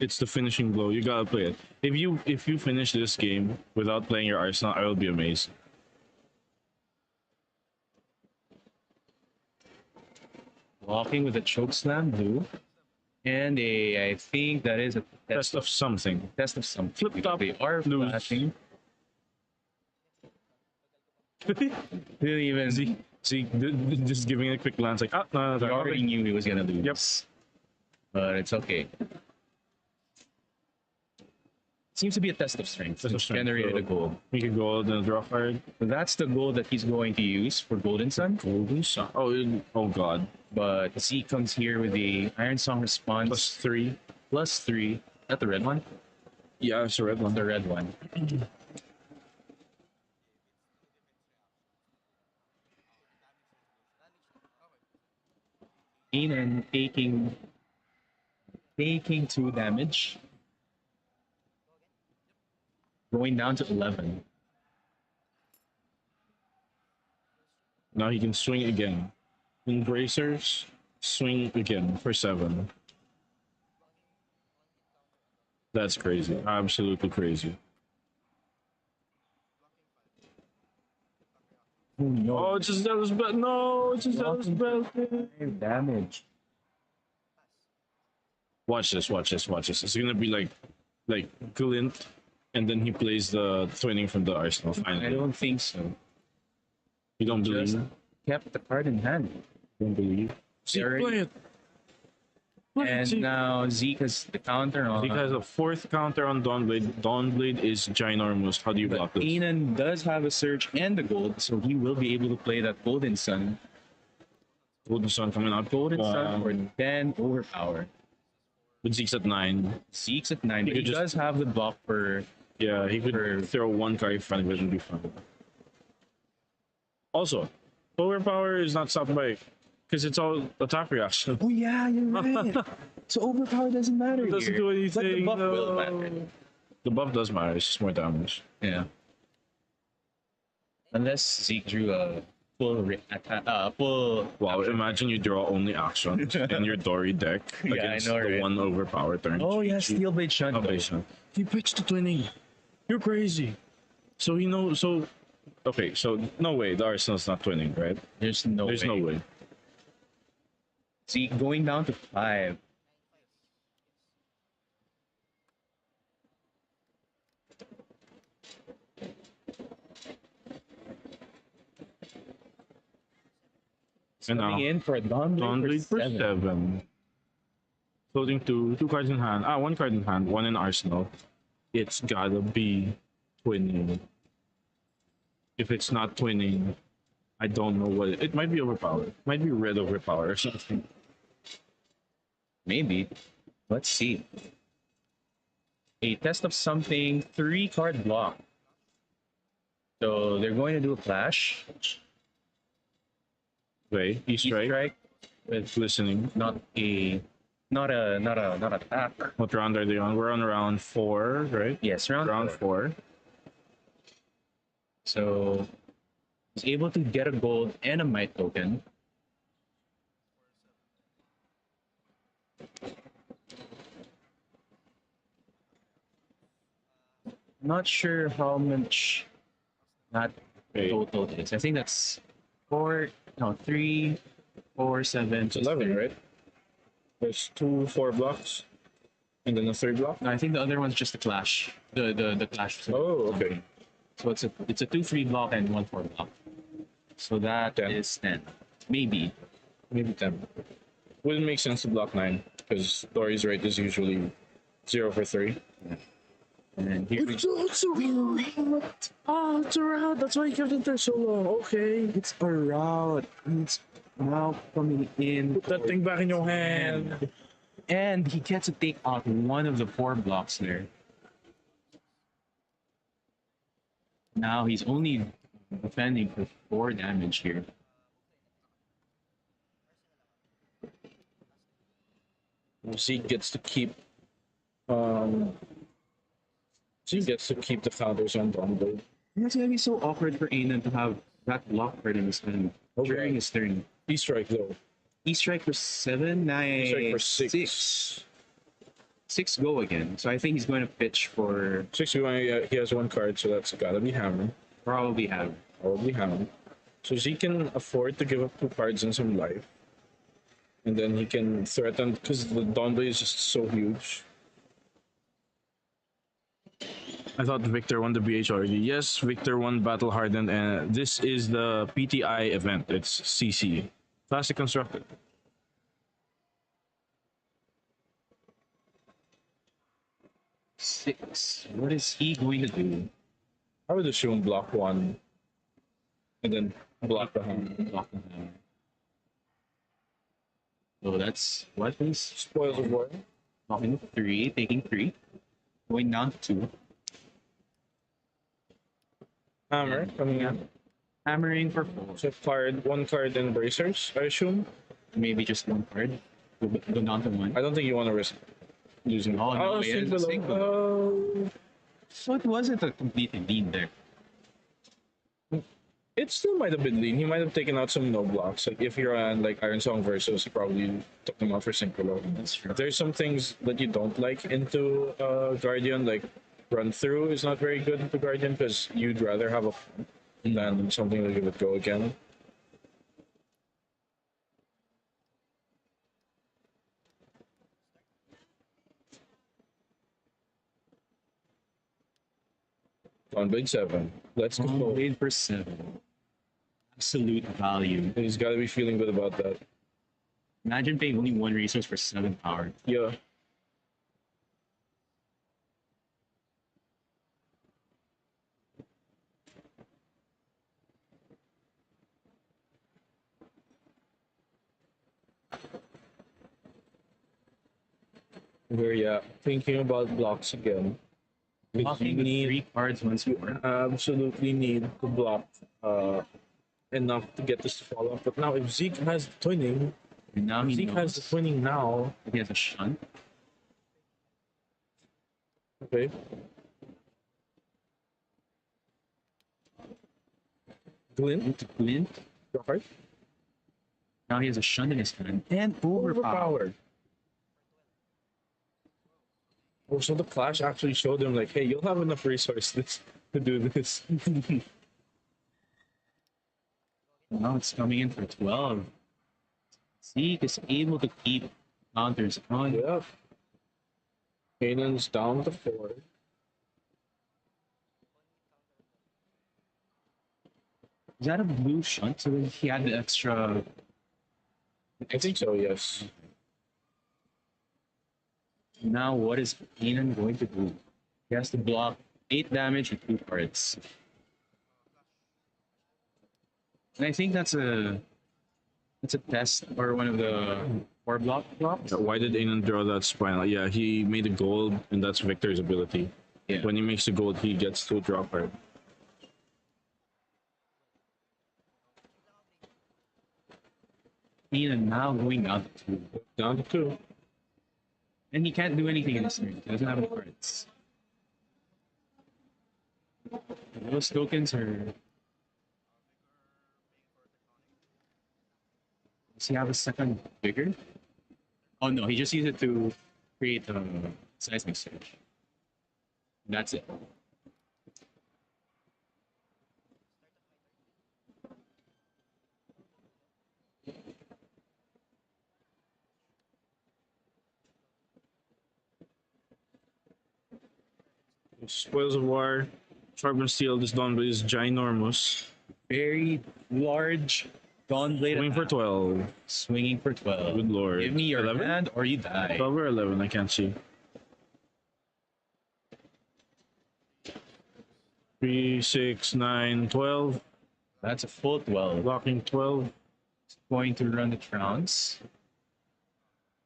It's the finishing blow. You gotta play it. If you finish this game without playing your Arsenal, I will be amazed. Walking with a choke slam, blue. And I think that is a Test of something. test of some Flip top, They are blues. flashing. Didn't even. Just giving it a quick glance, like no, He already knew he was gonna lose. Yep. But it's okay. Seems to be a test of strength. Test of strength, Generated so- a goal. Make a gold and a draw card. That's the goal that he's going to use for Golden Sun. Golden Sun. Oh god. But Z comes here with the Iron Song response +3. +3. That the red one? Yeah, it's a red one. The red one. Aiden taking 2 damage. Going down to 11. Now he can swing again. Embracers, swing again for 7. That's crazy. Absolutely crazy. Oh no. Oh, it's just Zealous Belt. No, it's just Zealous Belt. 5 damage. Watch this. It's gonna be like Glint, and then he plays the twinning from the Arsenal I finally. don't think so. You don't believe? Just kept the card in hand. Don't believe? Zeke, Very- play it. Play it, And Zeke. now Zeke has the counter on. Zeke has a 4th counter on Dawnblade. Dawnblade is ginormous. How do you block But this? Aiden does have a surge and the gold, so he will be able to play that Golden Sun. Golden Sun coming out. Golden Sun or 10 overpower. But Zeke's at 9. Zeke's at 9, He but he could just- does have the block for. Yeah, he could For- throw one card in front of it and be fine. Also, overpower is not stopped by because it's all attack reaction. Oh yeah, you're right. So overpower doesn't matter It doesn't here. do But the anything. buff will no. matter. The buff does matter. It's just more damage. Yeah. Unless Zeke drew a full. Wow, imagine you draw only actions in your Dory deck Yeah, I against know, the right? one overpower turn. Oh yeah, Steel Blade Shunt. though. Salvation. He pitched the twinning. You're crazy. So he knows. So okay. So no way. The Arsenal's not twinning, right? There's no There's way. no way. Zeke going down to 5. And Coming now in for a Dawnblade Dawnblade for for 7. 7. Floating 2 cards in hand. 1 card in hand. 1 in Arsenal. It's gotta be twinning. If it's not twinning, I don't know what it might be. Overpowered. Might be red overpower or something. Maybe. Let's see. A test of something, 3 card block. So they're going to do a clash. Wait, E-strike. Strike With listening. not attack. What round are they on? We're on round 4, right? Yes, round Round 4. 4. So he's able to get a gold and a might token. Not sure how much that Okay. total is. I think that's 3, 4, 7. It's 11, right? There's 2 4 blocks. And then a 3rd block. No, I think the other one's just the clash. The clash. Oh, okay. So it's a 2-3 block and 1-4 block. So that 10. is 10. Maybe. Maybe 10. Wouldn't make sense to block 9. Because Dory's rate is usually 0 for 3. And here we It's a route. Oh, it's a route. That's why you kept it there so long. Okay. It's a route. It's now coming in. Put that thing back in your hand. And he gets to take out one of the 4 blocks there. Now he's only defending for 4 damage here. Zeke gets to keep. Zeke gets to keep the counters on Dawnblade. It's gonna be so awkward for Aiden to have that block card in his hand during his turn. E-strike though. E strike for 7, 9, E-strike for 6. 6 go again. So I think he's going to pitch for 61, yeah, he has one card, so that's gotta be Hammer. probably Hammer. Probably Hammer. So he can afford to give up 2 cards and some life. And then he can threaten, because the Dawnblade is just so huge. I thought Victor won the BH already. Yes, Victor won Battle Hardened, and this is the PTI event. It's CC. Classic Constructed. Six. What is he going to do? I would assume block 1. And then block the Hammer. Block the Hammer. Oh, that's what is Spoils of War. blocking 3, taking 3, going down to 2. Hammer coming out. Hammering for 4. So one card in Bracers, I assume. Maybe just 1 card. Go down to 1. I don't think you want to risk losing. Oh, no, he has a Sync single. below. So it wasn't a complete lead there. It still might have been lean. He might have taken out some no blocks. Like if you're on like Iron Song versus, he probably took them out for sync below. That's true. There's some things that you don't like into Guardian, like run through is not very good into Guardian because you'd rather have a fun than something that you would go again. On Big 7. Let's go. Blade for 7. Absolute value. He's got to be feeling good about that. Imagine paying only 1 resource for 7 power. Yeah. We're thinking about blocks again. Blocking with need- 3 cards once more. Absolutely need to block enough to get this to fall off. But now if Zeke has twinning, And now he Zeke has knows the twinning now. he has a shunt. Okay. Glint, Into Glint. draw card. Now he has a shunt in his hand. And overpower. Overpowered. Oh, so the Clash actually showed him like, hey, you'll have enough resources to do this. Now it's coming in for 12. Zeke is able to keep counters on. Yep. Kanan's down to 4. Is that a blue shunt? So he had the extra. I think so, yes. Now what is Kanan going to do? He has to block 8 damage with 2 cards. And I think that's a test or one of the 4 blocks. Why did Anan draw that spine? Yeah, he made a gold, and that's Victor's ability. Yeah. When he makes a gold, he gets to draw card. Kanan now going down to 2. Down to 2. And he can't do anything in this turn. He doesn't have any cards. Those tokens are. Does he have a second bigger? Oh no, he just used it to create a seismic surge. That's it. Spoils of War, Sharpened Steel, this Dawnblade is ginormous. Very large Dawnblade. Swing for attack. 12. Swinging for 12. Good lord. Give me your 11? hand or you die. 12 or 11, I can't see. 3, 6, 9, 12. That's a full 12. Blocking 12. Going to run the trounce.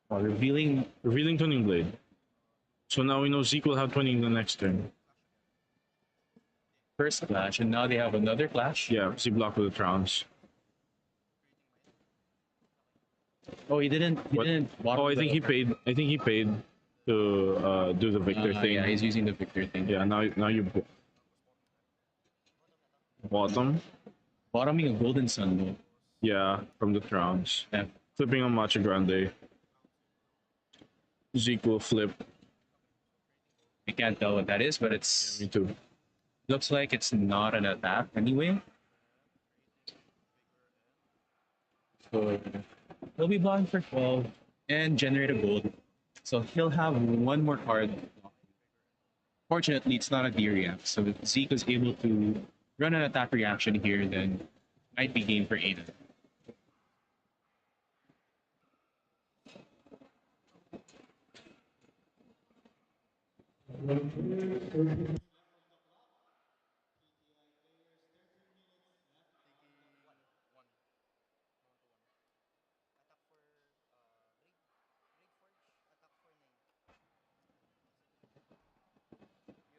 While revealing. Revealing Tuning Blade. So now we know Zeke will have 20 in the next turn. First clash, and now they have another clash. Yeah, he blocked with the Trounce. Oh, he didn't. He What? didn't. Oh, I think he paid. I think he paid to do the Victor thing. Yeah, he's using the Victor thing. Yeah, now you bottom. Bottoming a Golden Sun though. Yeah, from the Trounce. Yeah. Flipping on Macho Grande. Zeke will flip I can't tell what that is, but Me too. looks like it's not an attack anyway. So he'll be blocking for 12 and generate a gold. So he'll have one more card. Fortunately, it's not a D react. So if Zeke was able to run an attack reaction here, then might be game for Aiden. One. One. Down to one. Attack for Great Forge, attack for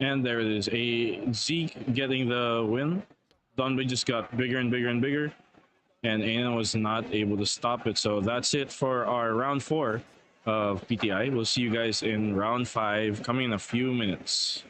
9. And there it is. A Zeke getting the win. Donbay just got bigger and bigger and bigger, and Aina was not able to stop it. So that's it for our round 4 of PTI. We'll see you guys in round 5 coming in a few minutes.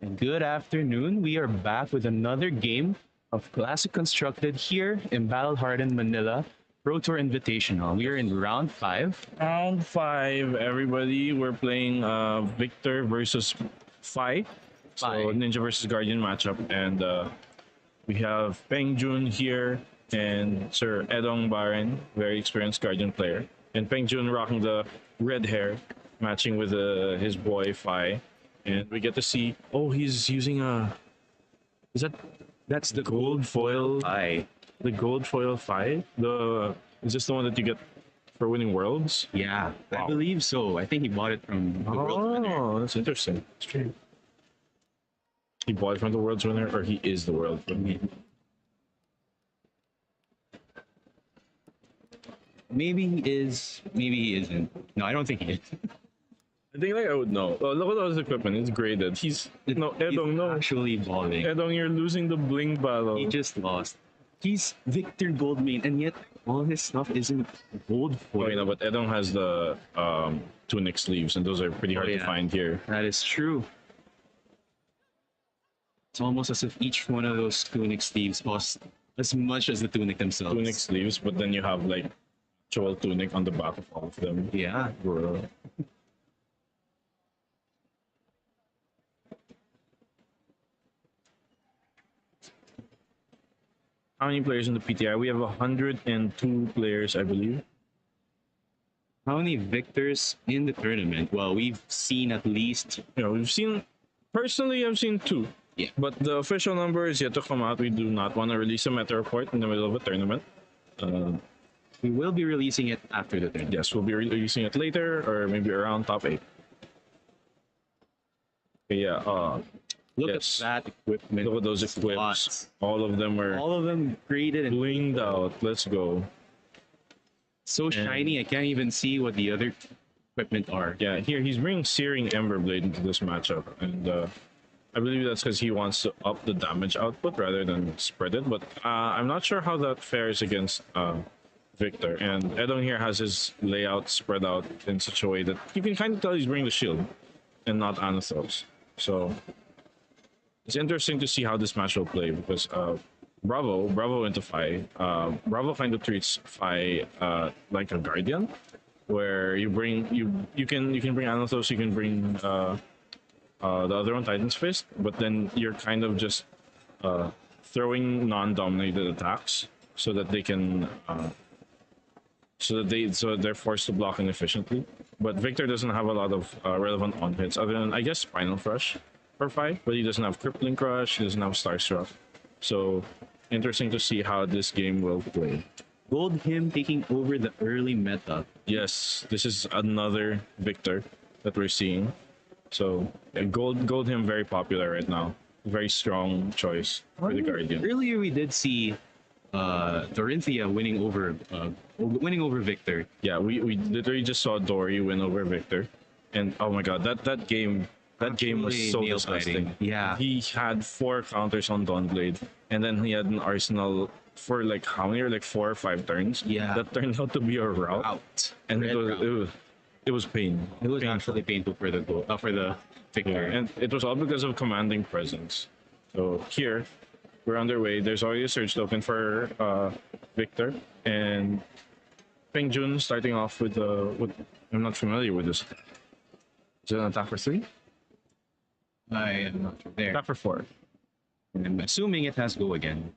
And good afternoon. We are back with another game of Classic Constructed here in Battle Hardened Manila Pro Tour Invitational. We are in round 5. Round 5, everybody. We're playing Victor versus Fi. So Fi. Ninja versus Guardian matchup. And we have Peng Jun here and Sir Edong Baron, very experienced Guardian player. And Peng Jun rocking the red hair, matching with his boy Fi. And we get to see, oh, he's using a. Is that. That's the gold foil. Hi. The gold foil Fi? Is this the one that you get for winning worlds? Yeah, I Wow. believe so. I think he bought it from the World Winner. Oh, that's interesting. He bought it from the world's winner, or he is the world winner. Maybe he is, maybe he isn't. No, I don't think he is. I think like I would know. Oh, look at all his equipment. It's graded. He's no Edong. He's No, actually balling. Edong, you're losing the bling battle. He just lost. He's Victor Goldmain, and yet all his stuff isn't gold Oh, foil. you know, but Edong has the tunic sleeves, and those are pretty hard to yeah. find here. That is true. It's almost as if each one of those tunic sleeves costs as much as the tunic themselves. Tunic sleeves, but then you have like actual tunic on the back of all of them. Yeah. Bro. How many players in the PTI? We have 102 players, I believe. How many victors in the tournament? Well, we've seen at least. You know, we've seen. Personally, I've seen 2. Yeah. But the official number is yet to come out. We do not want to release a meta report in the middle of a tournament. We will be releasing it after the tournament. Yes, we'll be releasing it later, or maybe around top 8. Okay, yeah. Look Yes. at that equipment. Look at those equips. Slots. All of them are All of them graded and blinged out. Let's go. so shiny. I can't even see what the other equipment are. Yeah, here he's bringing Searing Emberblade into this matchup, and I believe that's because he wants to up the damage output rather than spread it. But I'm not sure how that fares against Victor. And Edong here has his layout spread out in such a way that you can kind of tell he's bringing the shield and not Anathos. So it's interesting to see how this match will play because Bravo into Fi. Bravo kind of treats Fi like a guardian, where you can bring Anathos, you can bring the other one, Titan's Fist, but then you're kind of just throwing non-dominated attacks so that they can so that they're forced to block inefficiently. But Victor doesn't have a lot of relevant on hits other than I guess Spinal Crush for 5, but he doesn't have Crippling Crush, he doesn't have Starstruck. So interesting to see how this game will play. Gold him taking over the early meta. Yes, this is another Victor that we're seeing. So gold him very popular right now. Very strong choice for the Guardian. Earlier we did see Dorinthea winning over Victor. Yeah, we literally just saw Dory win over Victor, and oh my god, that game was Absolutely so nail-biting. disgusting. Yeah. He had 4 counters on Dawnblade, and then he had an arsenal for like how many? Like 4 or 5 turns. Yeah. that turned out to be a rout, Out. and Red rout. it was pain. It was Painful. actually painful for the goal, for the Victor. Yeah, and it was all because of commanding presence. So here, we're underway. There's already a surge token for Victor, and Peng Jun starting off with I'm not familiar with this. Is it an attack for 3? I am not sure there. Attack for 4. I'm assuming it has go again.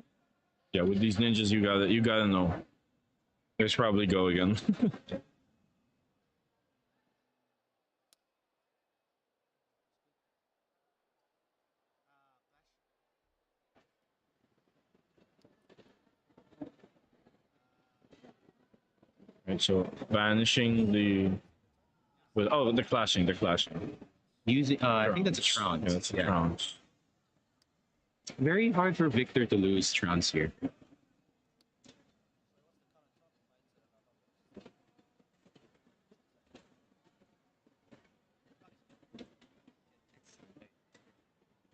Yeah, with these ninjas, you gotta know. There's probably go again. Right, so banishing the clashing. Using, I think that's a Trounce. Trounce. Yeah, that's a Trounce. Very hard for Victor to lose Trounce here.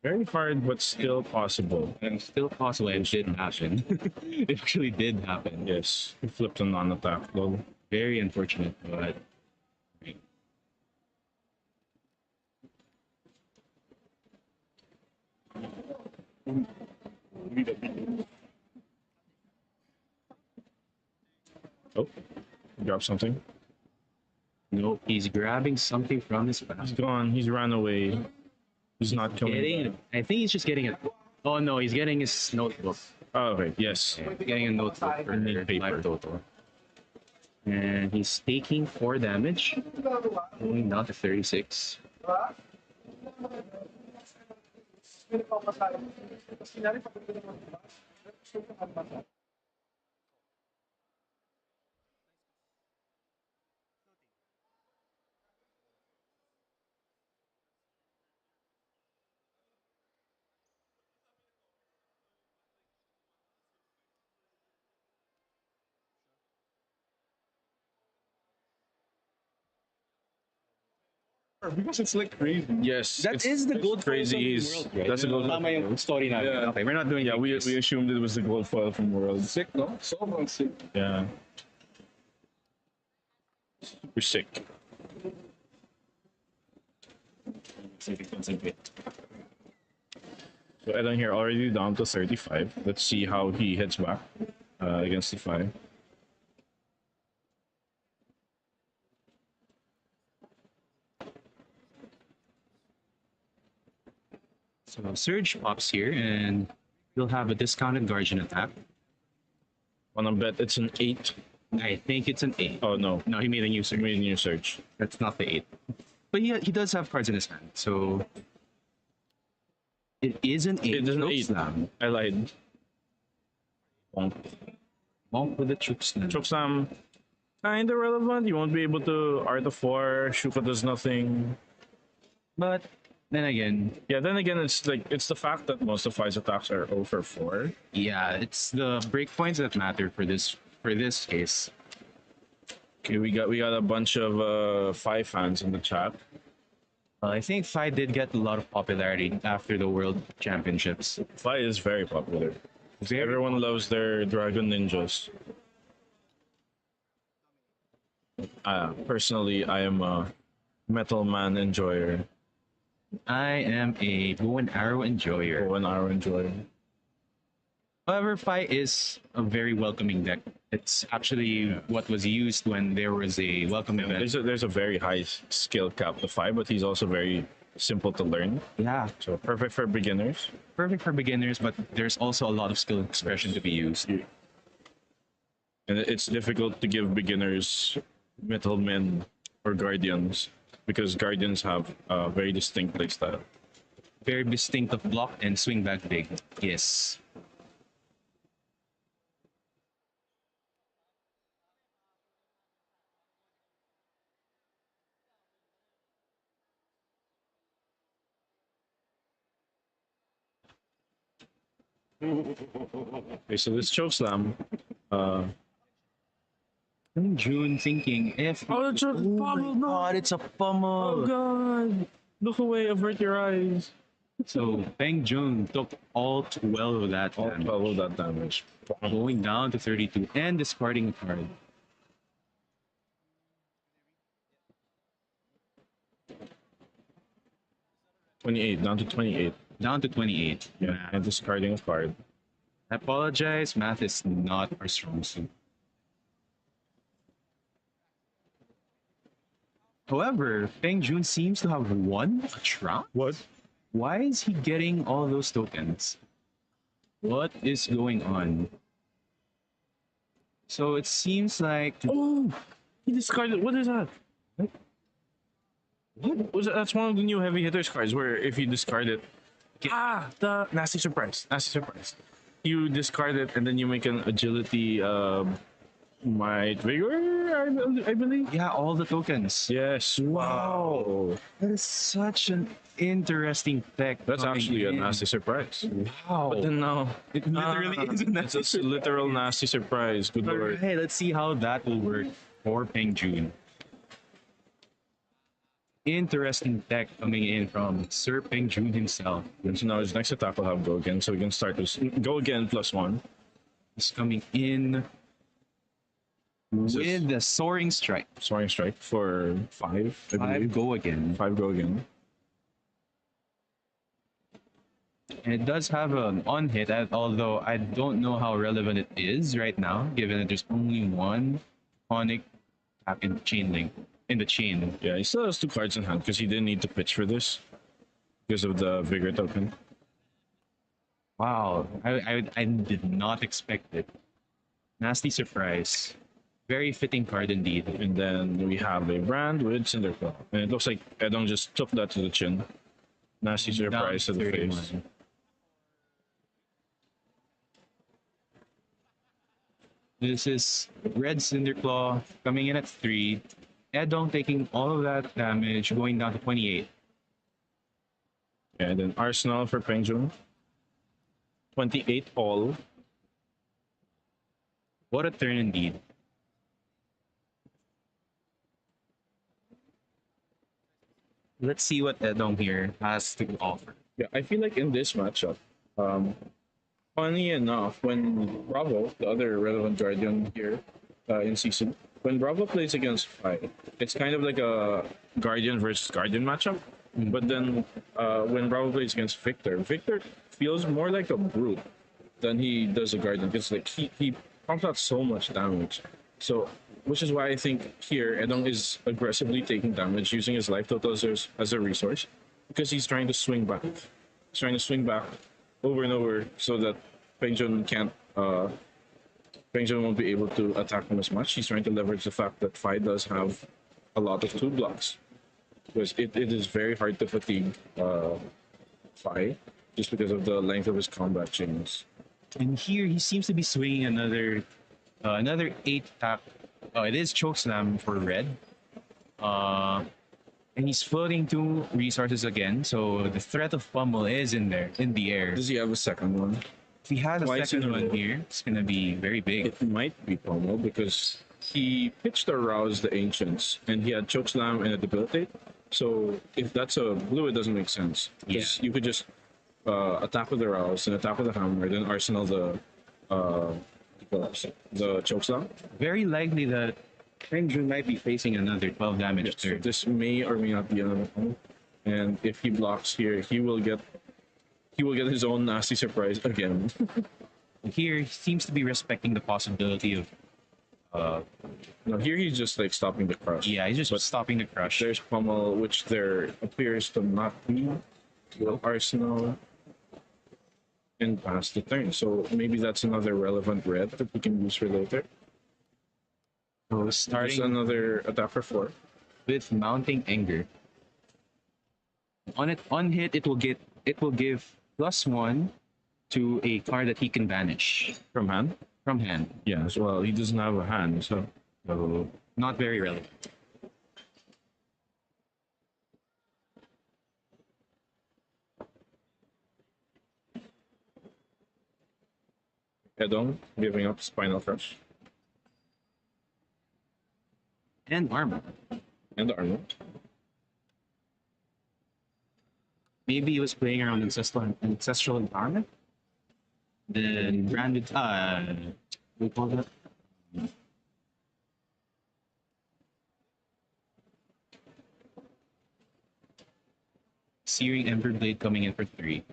Very hard, but still possible. And still possible, and it did happen. It actually did happen. Yes, he flipped a non-attack. Lol. Very unfortunate, but Oh, drop something. Nope, he's grabbing something from his back. He's gone. He's ran away. He's not coming. Getting, I think he's just getting it. Oh no, he's getting his notebook. Oh, okay. Yes. Getting a notebook for need paper. life total. And he's taking 4 damage. Going down to 36. Because it's like crazy. Yes. That it's- is the it's gold crazy. foil He's, from World, right? That's a gold. Tama yung story namin. Yeah. Okay, we're not doing Yeah, we this. assumed it was the gold foil from World. Sick, no? Sobrang sick. Yeah. Super sick. So Edon here already down to 35. Let's see how he hits back against the 5. So Surge pops here, and you'll have a discounted Guardian attack. Wanna bet it's an 8? I think it's an 8. Oh no. No, he made a new He Surge. made a new search. That's not the 8. But he does have cards in his hand, so it is an 8. It is an Choke 8. Slam. I lied. Bonk. Bonk with the choke slam. Chokeslam, kinda relevant. You won't be able to Art of War. Shuka does nothing. But then again, Yeah, then again, it's the fact that most of Fi's attacks are 0 for 4. yeah, it's the breakpoints that matter for this case. Okay, we got a bunch of Fi fans in the chat. I think Fi did get a lot of popularity after the World Championships. Fi is very popular. Everyone loves their Dragon Ninjas. Personally, I am a Metal Man enjoyer. I am a bow and arrow enjoyer. Bow and arrow enjoyer. However, Fi is a very welcoming deck. It's actually what was used when there was a welcome event. There's a very high skill cap to Fi, but he's also very simple to learn. Yeah, So perfect for beginners. perfect for beginners, but there's also a lot of skill expression to be used. And it's difficult to give beginners Metal Men or Guardians because Guardians have a very distinct playstyle. Very distinctive block and swing back big. Yes. Okay, so this chokeslam. In June, thinking if Oh, it's a pummel, no. God, it's a Oh pummel. god! Look away, avert your eyes. So Peng Jun took all 12 of that Oh, damage, follow that damage. going down to 32 and discarding a card. $28 down to 28. Down to 28. Yeah, Math. and discarding a card. I apologize, math is not our strong suit. However, Peng Jun seems to have won a trap. What? Why is he getting all those tokens? What is going on? So it seems like Oh, he discarded. What is that? What was that? That's one of the new heavy hitters cards where if you discard it, the nasty surprise. Nasty surprise. You discard it and then you make an agility, might vigor. I believe. yeah, all the tokens. Yes. Wow. That is such an interesting deck. That's coming actually a in. nasty surprise. Wow. But then now It literally is a nasty It's a literal nasty surprise. Good lord. Alright, let's see how that will work for Peng Jun. Interesting deck coming in from Sir Peng Jun himself. And so now his next attack will have go again, so we can start with go again +1. He's coming in This is- with the Soaring Strike. Soaring strike for 5. I 5 believe. go again. 5 go again. And it does have an on hit, although I don't know how relevant it is right now, given that there's only one tonic attack in the chain link in the chain. Yeah, he still has 2 cards in hand because he didn't need to pitch for this because of the Vigor token. Wow, I did not expect it. Nasty surprise. Very fitting card indeed. And then we have a Brand with Cinderclaw. And it looks like Edong just took that to the chin. Nasty surprise to Down the 31. face. This is Red Cinderclaw coming in at 3. Edong taking all of that damage, going down to 28. And then Arsenal for Pengjun. 28 all. What a turn indeed. Let's see what Edong here has to offer. Yeah, I feel like in this matchup, funny enough, when Bravo, the other relevant Guardian here in season, when Bravo plays against Fi, it's kind of like a Guardian versus Guardian matchup. But then when Bravo plays against Victor, Victor feels more like a brute than he does a Guardian because like he pumps out so much damage. So which is why I think here Edong is aggressively taking damage using his life total as a resource because he's trying to swing back. He's trying to swing back over and over so that Pengjun can't Pengjun won't be able to attack him as much. He's trying to leverage the fact that Fi does have a lot of 2 blocks. Because it is very hard to fatigue Fi just because of the length of his combat chains. And here he seems to be swinging another 8 attack. It is chokeslam for red. And he's floating 2 resources again, so the threat of pummel is in the air. Does he have a second one? If he has a Twice in second a one row. here, it's gonna be very big. It might be Pomo because he pitched Arouse the Ancients and he had Chokeslam and a Debilitate. So if that's a blue, it doesn't make sense. 'Cause Yeah. you could just attack with Arouse and attack with the Hammer, then Arsenal the Chokeslam. Very likely that Pengjun might be facing another 12 damage So turn. this may or may not be another Pomo. And if he blocks here, he will get his own nasty surprise again. Here he seems to be respecting the possibility of No, here he's just like stopping the crush. yeah, he's just But stopping the crush. there's Pummel, which there appears to not be. Will Arsenal and pass the turn. So maybe that's another relevant red that we can use for later. So There's starting another attack for 4. with mounting anger. On hit, it will give +1 to a card that he can banish From hand? from hand. Yeah, as well. He doesn't have a hand, so Not very relevant. Edong giving up Spinal Crush And armor. and Arnold. Maybe he was playing around ancestral empowerment. Then branded we call that Searing Ember Blade coming in for 3.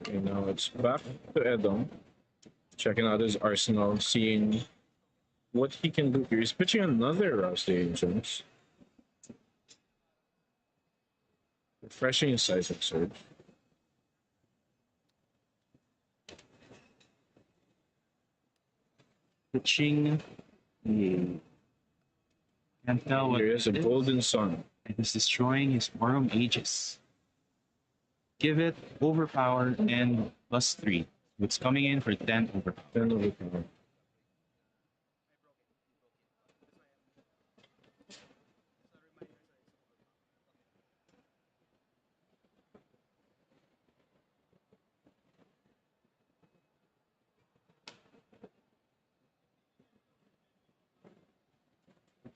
Okay, now it's back to Edong. Checking out his arsenal, seeing what he can do here. He's pitching another Rouse the Ancients. Refreshing his Seismic Surge. Pitching. Can't tell what Here is a it is. Golden Sun. It is destroying his Aurum Aegis. Give it overpower and +3. It's coming in for 10 overpower. 10 overpower.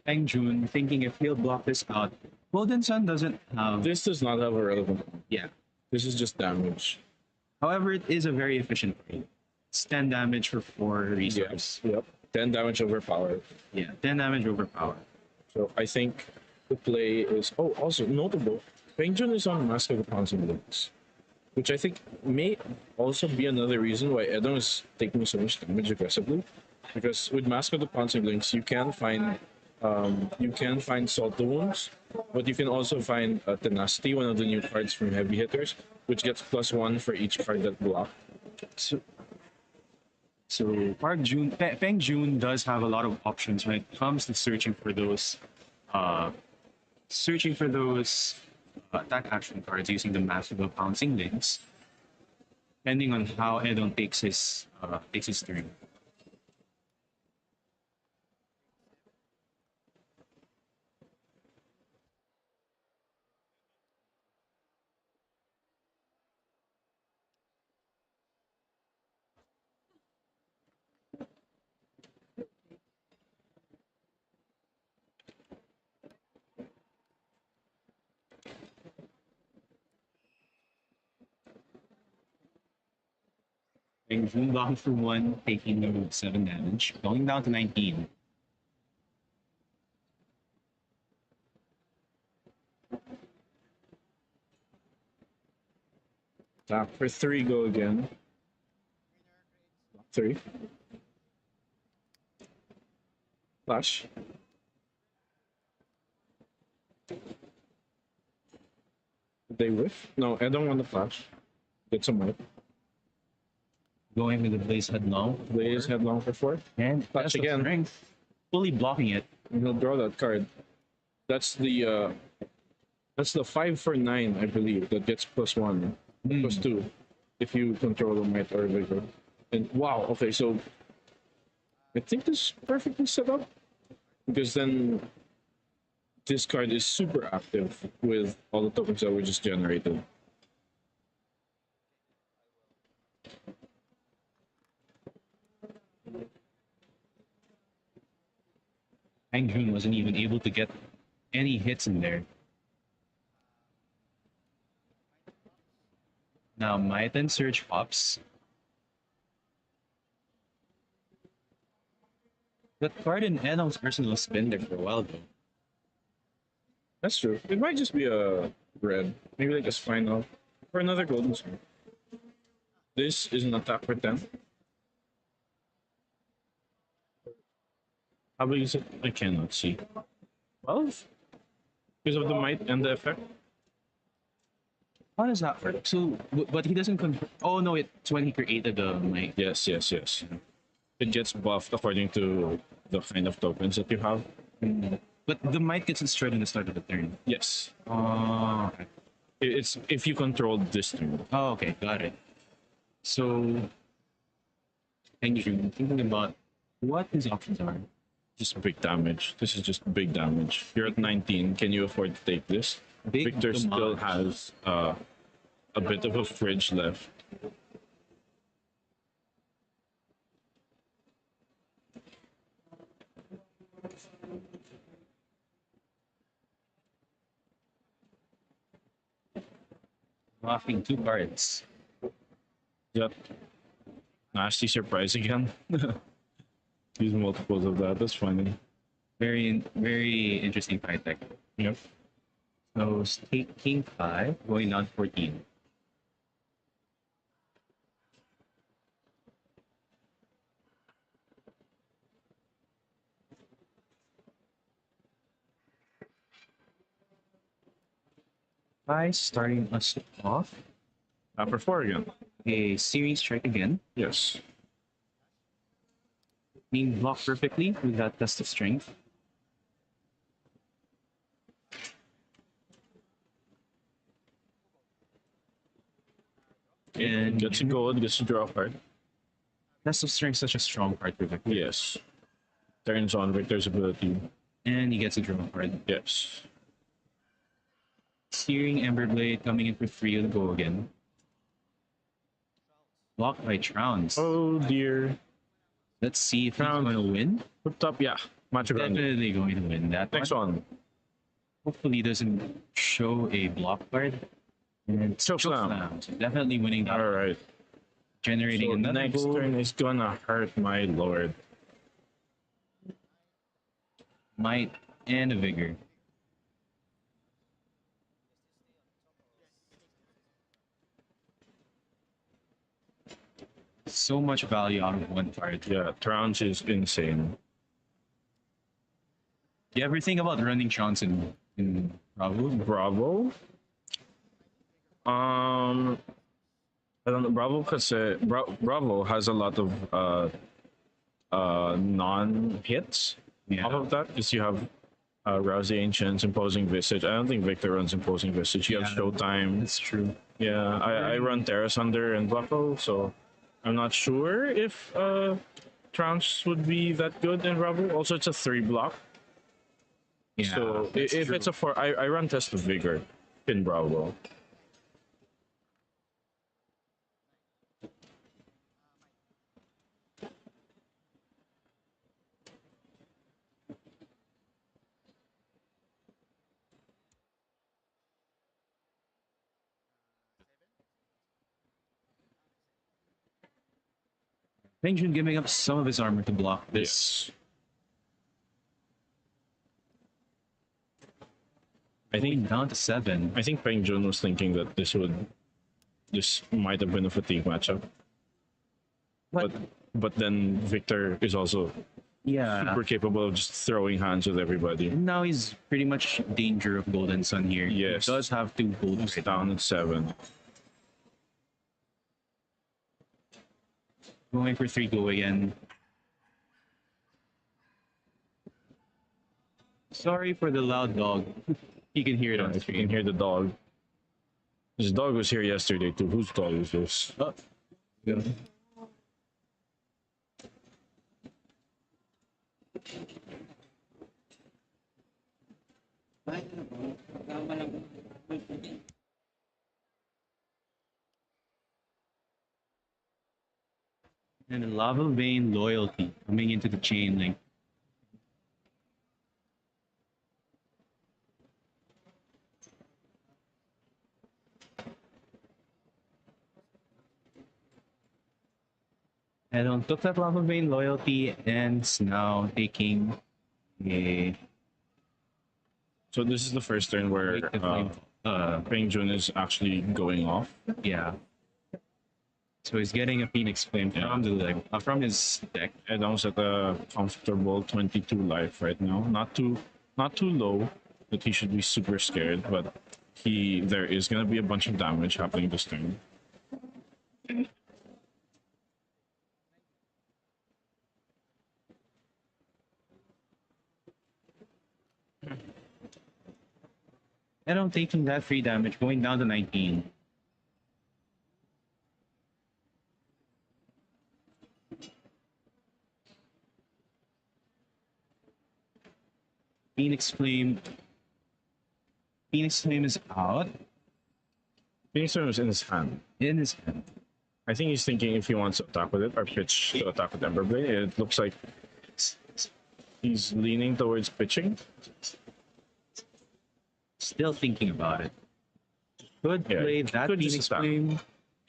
Peng Jun thinking if he'll block this out. Golden Sun doesn't have. This does not have a relevant. Yeah. This is just damage. However, it is a very efficient trade. It's 10 damage for 4 resource. Yep. 10 damage overpowered. Yeah, 10 damage overpower. So I think the play is. Oh, also notable. Pengjun is on Mask of the Pouncing Lynx, which I think may also be another reason why Edom is taking so much damage aggressively. Because with Mask of the Pouncing Lynx, you can find Salt the Wounds, but you can also find Tenacity, one of the new cards from heavy hitters, which gets +1 for each card that block. So, Peng Jun does have a lot of options when it comes to uh, attack action cards using the Massive Pouncing Links, depending on how Edon takes his turn. Peng Jun down for 1, taking 7 damage, going down to 19. Tap for 3, go again. 3. Flash. Did they whiff? No, I don't want the flash. Get some white. Going with the Blaze Headlong. Blaze headlong for 4. And Flash Test of again. Strength, fully blocking it. And he'll draw that card. That's the 5 for 9, I believe. That gets +1, +2, if you control a might or vigor. And wow, okay, so I think this is perfectly set up because then this card is super active with all the tokens that we just generated. Peng Jun wasn't even able to get any hits in there. Now Might and Surge pops. That card in Edom's arsenal has been there for a while though. That's true. It might just be a red. Maybe like a spinal or another golden sword. This is an attack for 10. How big is it? I cannot see. 12? Because of the might and the effect? How does that work? So, but he doesn't control. Oh no, it's when he created the Might. Yes. It gets buffed according to the kind of tokens that you have. But the Might gets destroyed in the start of the turn. Yes. Oh, okay. It's if you control this turn. Oh, okay, got it. So, thank you. Thinking about what his options are. Just big damage. This is just big damage. You're at 19. Can you afford to take this? Big Victor still damage. has a bit of a fridge left. Laughing 2 cards. Yep. Nasty surprise again. Use multiples of that. That's funny. Very interesting fight deck. Yep. So take King 5, going down to 14. By starting us off, Upper 4 again. a series strike again, Yes. being blocked perfectly with that test of strength. And Gets a gold, gets to draw a card. test of strength is such a strong card for Victor. Yes. Turns on Victor's ability. And he gets a draw card. Yes. Searing Emberblade coming in for 3 to go again. Blocked by Trounce. Oh dear. Let's see if he's Trounce. going to win. Up top, yeah. Match around. Definitely going to win that Next one. one. Hopefully doesn't show a block card. And Choke slam. So definitely winning that. All right. generating So another next gold. turn is gonna hurt, my lord. Might and a vigor. So much value out of one card. Yeah, Trounce is insane. Do you ever think about running chance in Bravo? Bravo. I don't know. Bravo kasi Bravo has a lot of non hits Yeah. off of that because you have Rousey Ancients, Imposing Visage. I don't think Victor runs Imposing Visage. You have Yeah. Showtime. That's true. Yeah, I run Terra Sunder and Buffalo, so I'm not sure if Trounce would be that good in Bravo. Also, it's a 3 block. Yeah. So that's if true. it's a 4, I run Test of Vigor in Bravo. Penguin giving up some of his armor to block this. Yes. I think Down to 7. I think Peng Jun was thinking that this might have been a fatigue matchup. What? But then Victor is also Yeah. super capable of just throwing hands with everybody. Now he's pretty much danger of Golden Sun here. Yes. He does have 2 gold He's right down now. at 7. Going for 3 go again. Sorry for the loud dog. You can hear it on the If you can stream. hear the dog. His dog was here yesterday too. Whose dog is this? Oh. Yeah. And then Lava Vein Loyalty coming into the chain link. And took that Lava Vein Loyalty and is now taking a So this is the first turn where Wake the Flame. Peng Jun is actually going off. Yeah. So he's getting a Phoenix Flame from the from his deck. Edom's at a comfortable 22 life right now. Not too low that he should be super scared, but there is gonna be a bunch of damage happening this turn. And I'm taking that free damage, going down to 19. Phoenix Flame. Phoenix Flame is out Phoenix Flame is in his hand. in his hand. I think he's thinking if he wants to attack with it or pitch to attack with Emberblade. It looks like he's leaning towards pitching. Still thinking about it. Could Yeah, play that could just Phoenix attack. Flame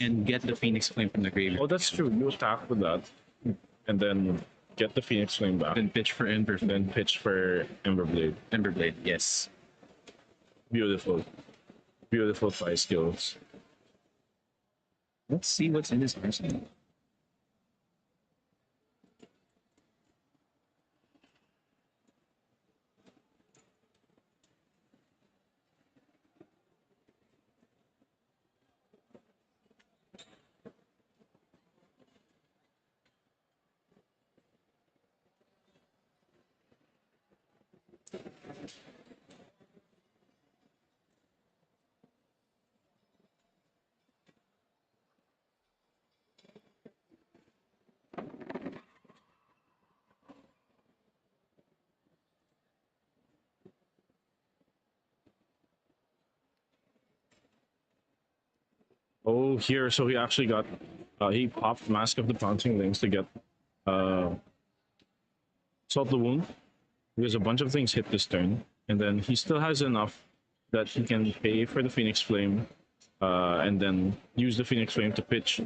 and get the Phoenix Flame from the graveyard. Oh, that's true. You attack with that, and then get the Phoenix Flame back, Then pitch for Ember and then pitch for Emberblade. Emberblade, yes. Beautiful. Beautiful 5 skills. Let's see what's in his arsenal. Oh, here, so he actually got, he popped Mask of the Pouncing Lynx to get Salt the Wound, because a bunch of things hit this turn, and then he still has enough that he can pay for the Phoenix Flame, and then use the Phoenix Flame to pitch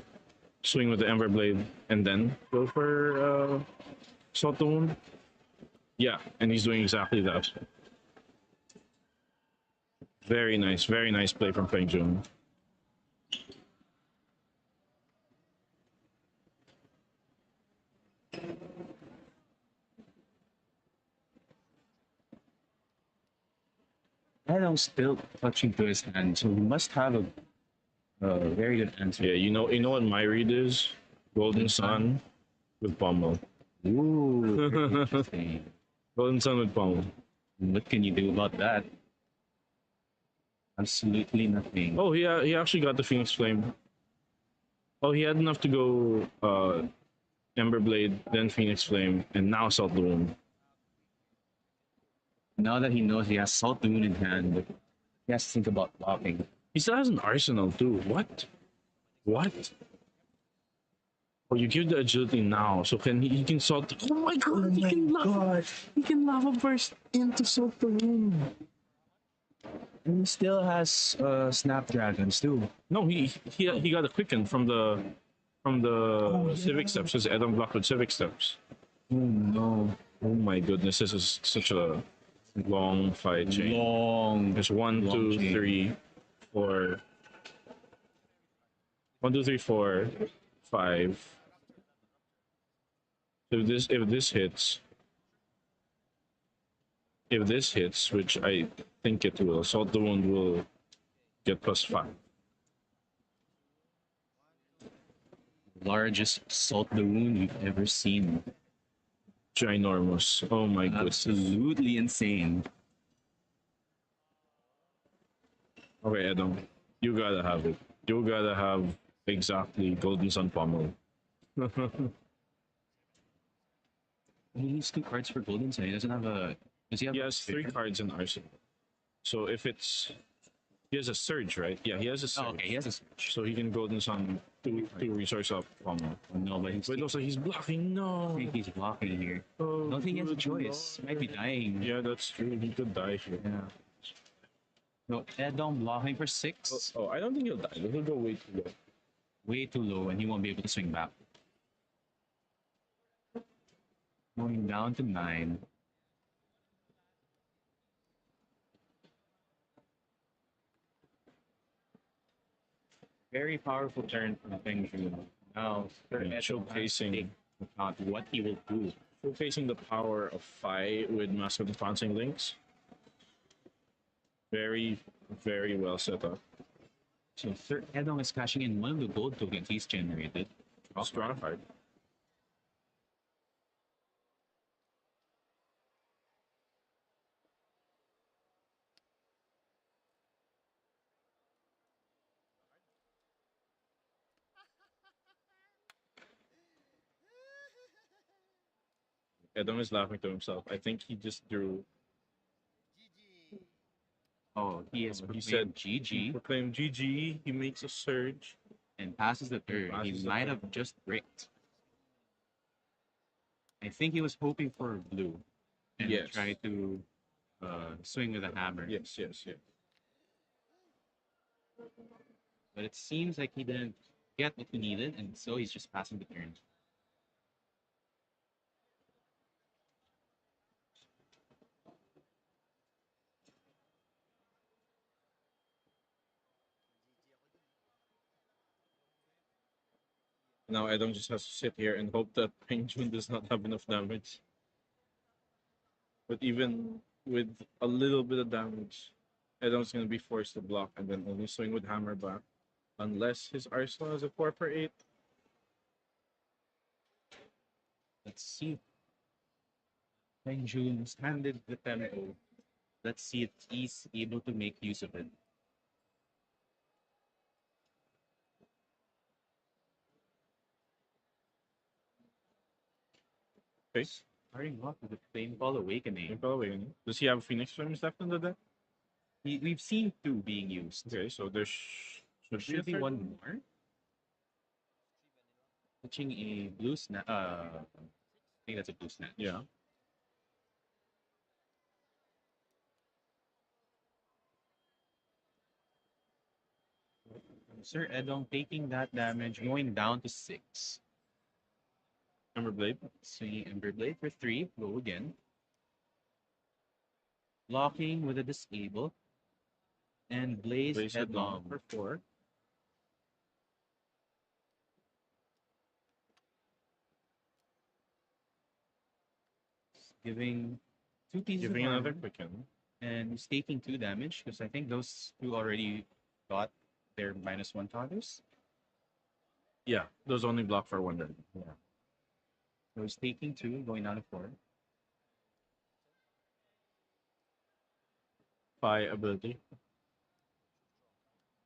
swing with the Ember Blade, and then go for Salt the Wound. Yeah, and he's doing exactly that. Very nice play from Feng Jun. I'm still touching to his hand, so he must have a very good answer. Yeah, you know what my read is? Golden Sun with Pommel. Ooh, very interesting. Golden Sun with Pommel. What can you do about that? Absolutely nothing. Oh, he actually got the Phoenix Flame. Oh, he had enough to go Ember Blade, then Phoenix Flame, and now Salt the Wound. Now that he knows he has Salt the Moon in hand, he has to think about blocking. He still has an arsenal too. What? What? Oh, you give the agility now, so he can salt. Oh my god! He can lava burst into Salt the Wound. And he still has Snapdragons too. No, he got a quicken from the Civic Steps. His Edom blocked with Civic Steps. Oh no. Oh my goodness, this is such a long fight chain. Long. There's 1, long 2, chain. 3, 4. 1, 2, 3, 4, 5. If this hits, which I think it will, Salt the Wound will get +5. Largest Salt the Wound you've ever seen. Ginormous. Oh my goodness. Absolutely insane. Okay, Edom, you gotta have it. You gotta have exactly Golden Sun Pommel. He needs 2 cards for Golden Sun. He doesn't have a. Does he have? He has 3 cards in Arsenal. So if it's. He has a Surge, right? Yeah, he has a Surge. Oh, okay, he has a Surge. So he can Golden Sun to resource up Pommel. Oh, no, but But it looks like he's blocking. No. I think he's blocking here. Oh, I don't think he has a good choice. He might be lord. dying. Yeah, that's true. He could die here. Yeah. No, Edom blocking for 6. Oh, I don't think he'll die. He'll go way too low. Way too low, and he won't be able to swing back. Going down to 9. Very powerful turn from Feng Jun. Now, Showcasing account what he will do. showcasing the power of Phi with Mask of the Pouncing Lynx. Very, very well set up. So third Edom is cashing in one of the gold tokens he's generated. Stratified. Edom is laughing to himself. I think he just drew. GG. Oh, he has He proclaimed said GG proclaim GG. He makes a surge. and passes the turn. He passes the might turn. have just bricked. I think he was hoping for blue and Yes. try to swing with a hammer. Yes, yes, yes. But it seems like he didn't get what he needed, and so he's just passing the turn. Now Edom just has to sit here and hope that Peng Jun does not have enough damage. But even with a little bit of damage, Edom's gonna be forced to block and then only swing with hammer back. Unless his arsenal has a 4/8. Let's see. Feng Jun's handed the tempo. Let's see if he's able to make use of it. Okay. Starting off with the Flame Ball Awakening. Does he have Phoenix Flames left in the deck? We've seen 2 being used. Okay, so there There should be a should be third one more. Touching a blue snap. I think that's a blue snatch. Yeah. Sir Edong taking that damage, going down to 6. Ember Blade. Swinging Ember Blade for 3. Go again. Blocking with a disable. And Blaze, Blaze Headlong Headlong. for 4. Giving 2 pieces Giving of another armor. quicken. And he's taking 2 damage because I think those two already got their -1 counters. Yeah, those only block for 1 turn. Yeah. So he's taking 2, going down to 4. Phi ability.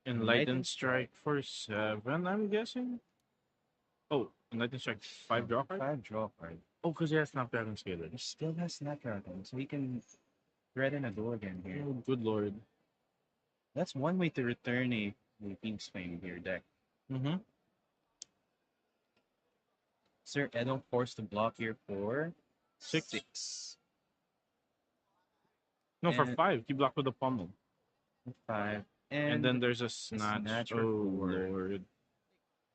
Enlightened Enlightened Strike for 7, I'm guessing. Oh, Enlightened Strike 5 draw card? 5 draw card. Oh, because he has Snapdragon Scaler. He still has Snapdragon, so he can threaten a door again here. Oh, good lord. That's one way to return a Phoenix Flame to your deck. Mm-hmm. Sir Edong forced to block here for 6. 6. No, for And- 5. He blocked with the pommel. 5. And then there's a snatch. snatch for Oh, 4. lord.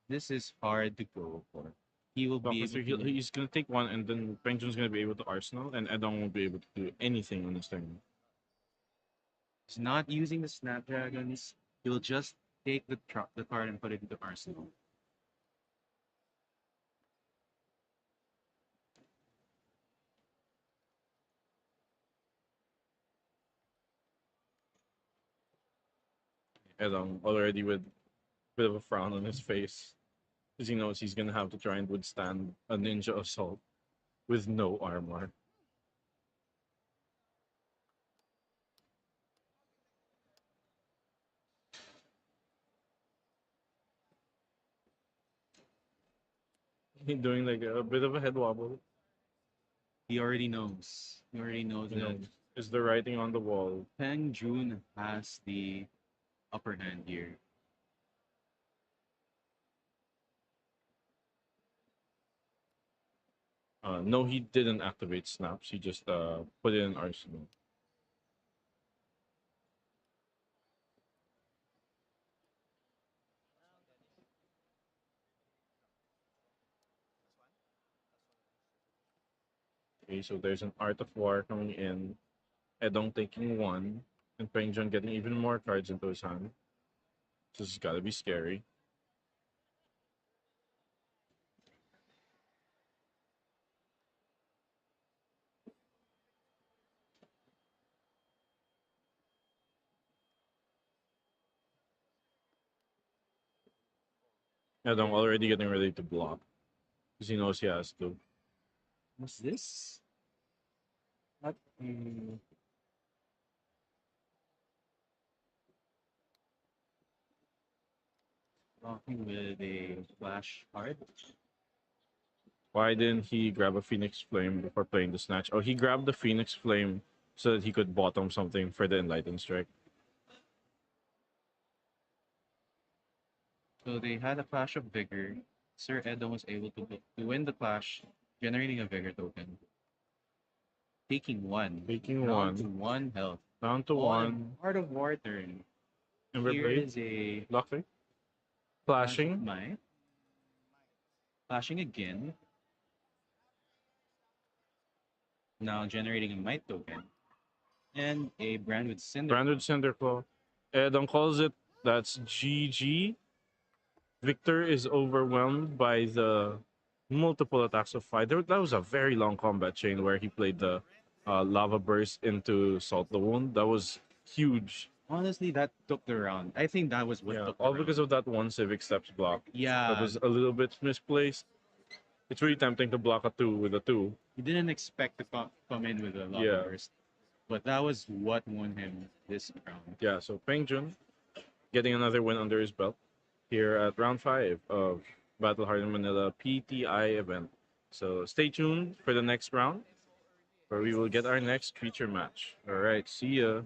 This is hard to go for. He will Block be for able 3. to... He's going to take 1, and then Penguin's going to be able to Arsenal, and Edong won't be able to do anything on this turn. He's not using the Snapdragons. He'll just take the card and put it into Arsenal. Edong already with a bit of a frown on his face, because he knows he's going to have to try and withstand a ninja assault with no armor. He's doing like a bit of a head wobble. He already knows. He already knows You know, that is the writing on the wall. Peng Jun has the upper hand here. No, he didn't activate snaps. He just put it in Arsenal. Okay, so there's an Art of War coming in. Edong taking 1, and Pengjon getting even more cards into his hand. This has got to be scary. Edong already getting ready to block, because he knows he has to. What's this? What? Blocking with a flash card. Why didn't he grab a Phoenix Flame before playing the Snatch? Oh, he grabbed the Phoenix Flame so that he could bottom something for the Enlightened Strike. So they had a Clash of Vigor. Sir Edong was able to win the clash, generating a Vigor token. Taking 1. Taking Down 1. to 1 health. Down to On 1. Heart of War turn. Ember Here Blade. is a Block 3. Flash of Flashing. Might. Flashing again. Now generating a Might token. And a Brand with Cinder. Branded Cinderclaw. Edong calls it. That's GG. Victor is overwhelmed by the multiple attacks of Phi. That was a very long combat chain where he played the lava burst into Salt the Wound. That was huge. Honestly, that took the round. I think that was what Yeah, took the all round. because of that one Civic Steps block. Yeah. That was a little bit misplaced. It's really tempting to block a 2 with a 2. He didn't expect to come in with a lava Yeah. burst. But that was what won him this round. Yeah, so Pengjun getting another win under his belt here at round 5 of Battle Hardened Manila PTI event. So stay tuned for the next round where we will get our next creature match. All right, see ya.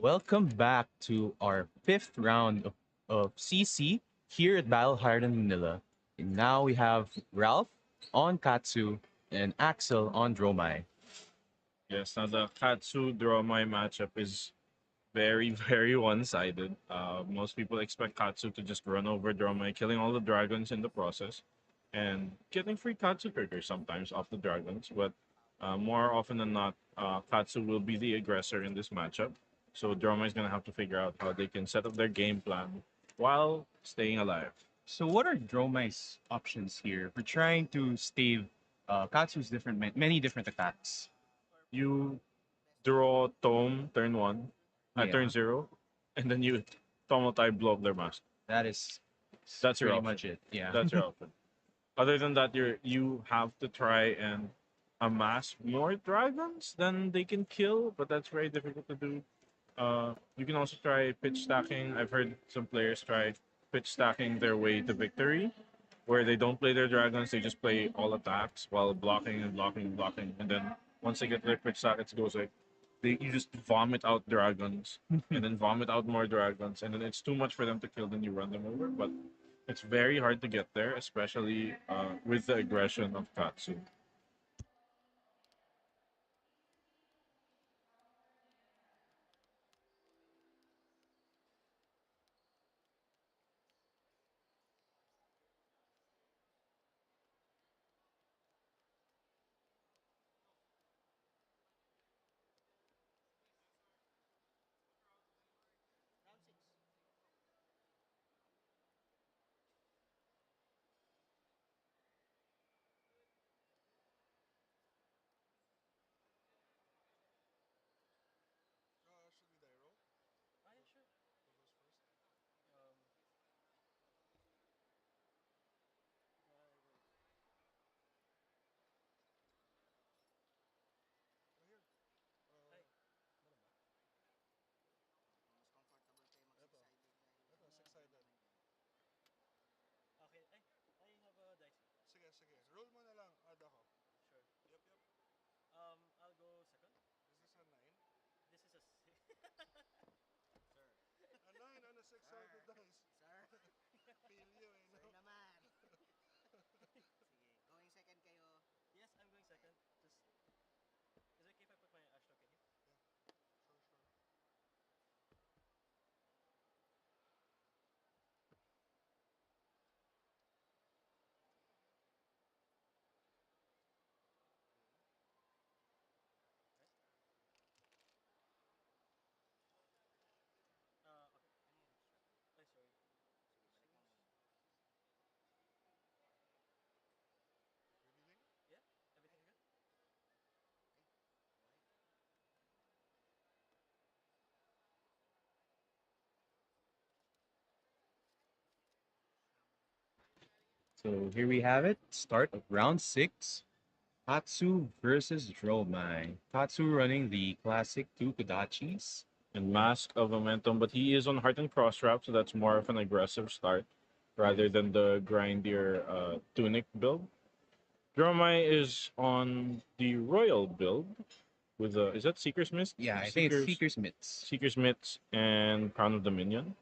Welcome back to our fifth round of CC here at Battle Hardened Manila. And now we have Ralph on Katsu and Axel on Dromai. Yes, now the Katsu Dromai matchup is very, very one-sided. Most people expect Katsu to just run over Dromai, killing all the dragons in the process, and getting free Katsu triggers sometimes off the dragons. But more often than not, Katsu will be the aggressor in this matchup. So Dromai is gonna have to figure out how they can set up their game plan while staying alive. So, what are Dromai's options here for trying to stave Katsu's many different attacks? You draw Tome turn one, turn Yeah. zero, and then you Tomotai blow up their mask. That is That's your pretty option. much it. Yeah. That's your option. Other than that, you have to try and amass more dragons than they can kill, but that's very difficult to do. You can also try pitch stacking. I've heard some players try pitch stacking their way to victory, where they don't play their dragons, they just play all attacks while blocking and blocking and blocking, and then once they get their pitch stack, it goes like you just vomit out dragons and then vomit out more dragons, and then it's too much for them to kill. Then you run them over, but it's very hard to get there, especially with the aggression of Katsu. Round 6. Should we die roll? Ah, yeah, sure. Who goes first? Um, I will. Oh, here. Ay, Uh, meron ba? Mas comfortable kayo eto. mag-six-sided guys. Eto, six-sided. Naman dyan. Okay, ay, I have a dice. Sige, sige. Roll mo na lang. Add ako. Sure. Yup, yup. I'll go second. Is this a 9? This is a six. Sir. A 9 on a six-sided Sir. dice. Sir. Feel you, eh, Sir no? naman. Sige. Going second kayo. Yes, I'm going second. Just, is it okay if I put my ash token here? Yeah. Sure, sure. Okay. Right? Okay. Ano yung extra? Ay, sorry. Sige, balik mo muna. Revealing? Yeah, everything good? Okay. Alright. So, here we have it. Start of round 6. Katsu versus Dromai. Katsu running the classic two Kodachis. And Mask of Momentum, but he is on Heart and Cross Wrap, so that's more of an aggressive start rather than the grindier Tunic build. Dromai is on the Royal build with is that Seeker's Mist? Yeah, I think it's Seeker's Mitts. Seeker's Mitts and Crown of Dominion.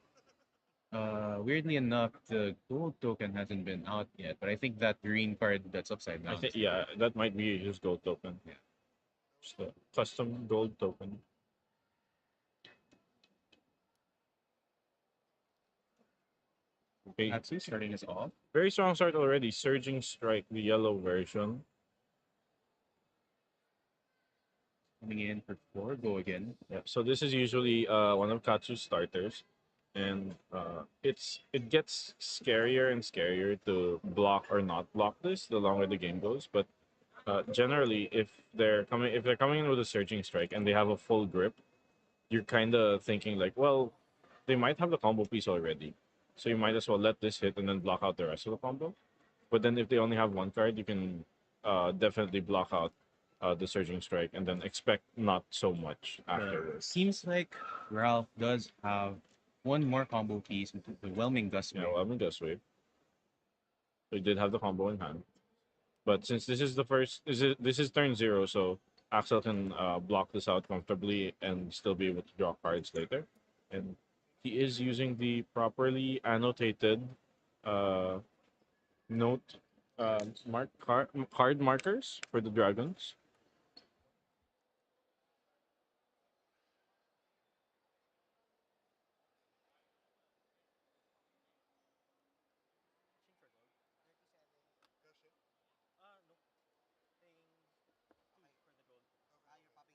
Weirdly enough, the gold token hasn't been out yet, but I think that green card that's upside down. I think yeah, that might be his gold token. Yeah. Just a custom gold token. Okay, Katsu starting us off. very strong start already. Surging Strike, the yellow version. Coming in for 4, go again. Yeah, so this is usually one of Katsu's starters, and it gets scarier and scarier to block or not block this the longer the game goes. But generally, if they're coming in with a Surging Strike and they have a full grip, you're kind of thinking like, well, they might have the combo piece already, so you might as well let this hit and then block out the rest of the combo. But then if they only have one card, you can definitely block out the Surging Strike and then expect not so much afterwards. Seems like Ralph does have one more combo piece with the Whelming Gust Yeah, Wave. well, I mean, Gust Wave. We did have the combo in hand. But since this is the first, this is turn zero, so Axel can block this out comfortably and still be able to draw cards later. And he is using the properly annotated uh, note card markers for the dragons. Change for gold. 37. Nope. Paying 2 for the gold. Okay. You're popping your gold. Yes, Okay. yes, yes. Okay. You pitch first then.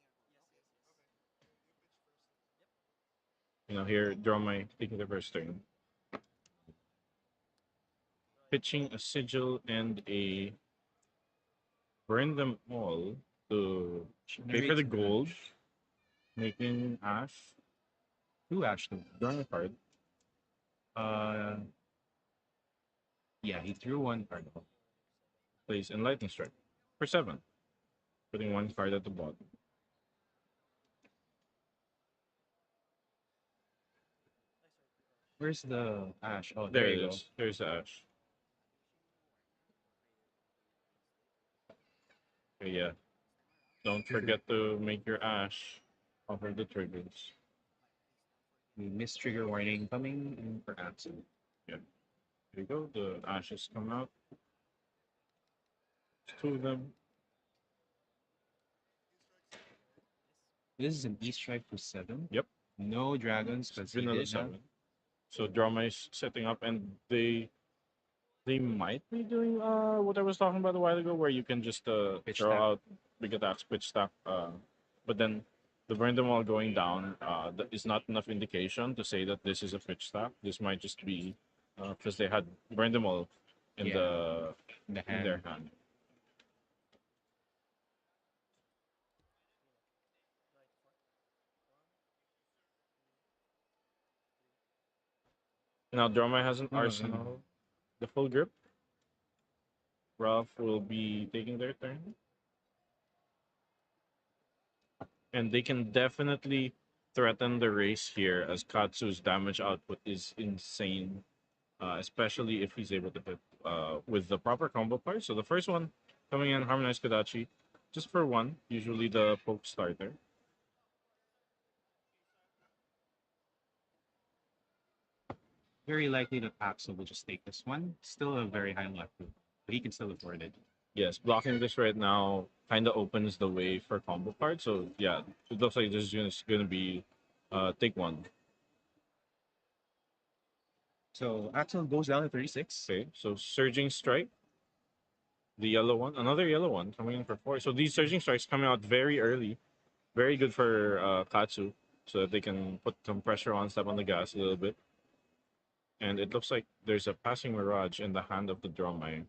Yep. You know, here Dromai taking the first turn, Go ahead. pitching a sigil and a burn them all to pay for Generates the an gold, ash. making Ash Two ash though. drawing a card. Uh, yeah, he threw one card. Plays Enlighten Strike for 7, putting one card at the bottom. Nice right. Where's the ash? Oh, There there it you go. is. There's the Ash. Okay, yeah. Don't forget to make your Ash cover the triggers. The missed trigger warning coming in for Axel. Yeah. There you go. The Ashes come out. There's two of them. This is an E strike for 7. Yep. No dragons because he Vanilla did have. 7. So Drama is setting up, and they might be doing what I was talking about a while ago, where you can just Pitch throw stack. out big attacks, pitch stack. But then the burn them all going down that is not enough indication to say that this is a pitch stack. This might just be because they had burn them all in Yeah, in the in their hand. hand. Go ahead. 4. 1, 2, 3. Now Drama has an No, no, no. arsenal, the full grip. Ralph will be taking their turn, and they can definitely threaten the race here as Katsu's damage output is insane, especially if he's able to hit with the proper combo parts. So the first one coming in, Harmonized Kodachi, just for one, usually the poke starter. Very likely that Axel will just take this one. Still a very high likelihood, but he can still afford it. Yes, blocking this right now kind of opens the way for combo parts. So yeah, it looks like this is gonna be take one. So Axel goes down to 36. Okay, so Surging Strike, the yellow one, another yellow one coming in for 4. So these Surging Strikes coming out very early, very good for Katsu, so that they can put some pressure on, step on the gas a little bit. And it looks like there's a passing mirage in the hand of the Dromai,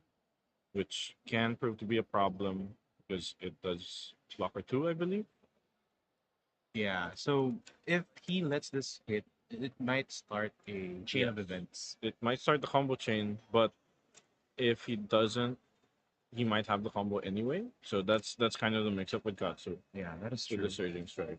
which can prove to be a problem because it does blocker 2, I believe. Yeah, so if he lets this hit, it might start a chain of Yes. events. It might start the combo chain, but if he doesn't, he might have the combo anyway. So that's kind of the mix up with Katsu Yeah, that is with true. the Surging Strike.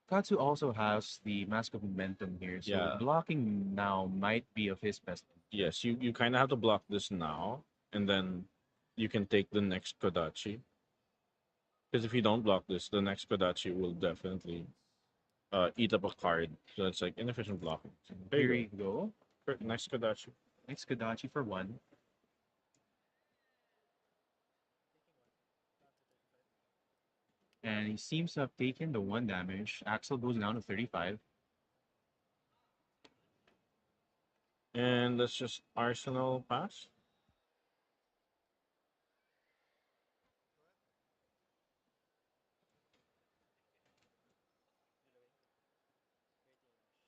Katsu also has the Mask of Momentum here, so Yeah. blocking now might be of his best. Yes, you kind of have to block this now, and then you can take the next Kodachi. Because if you don't block this, the next Kodachi will definitely eat up a card. So it's like inefficient blocking. So there Here you we go. go. Next Kodachi. Next Kodachi for 1. Taking 1. Down to 35. And he seems to have taken the 1 damage. Axel goes down to 35. And let's just Arsenal pass. Reloading. Creating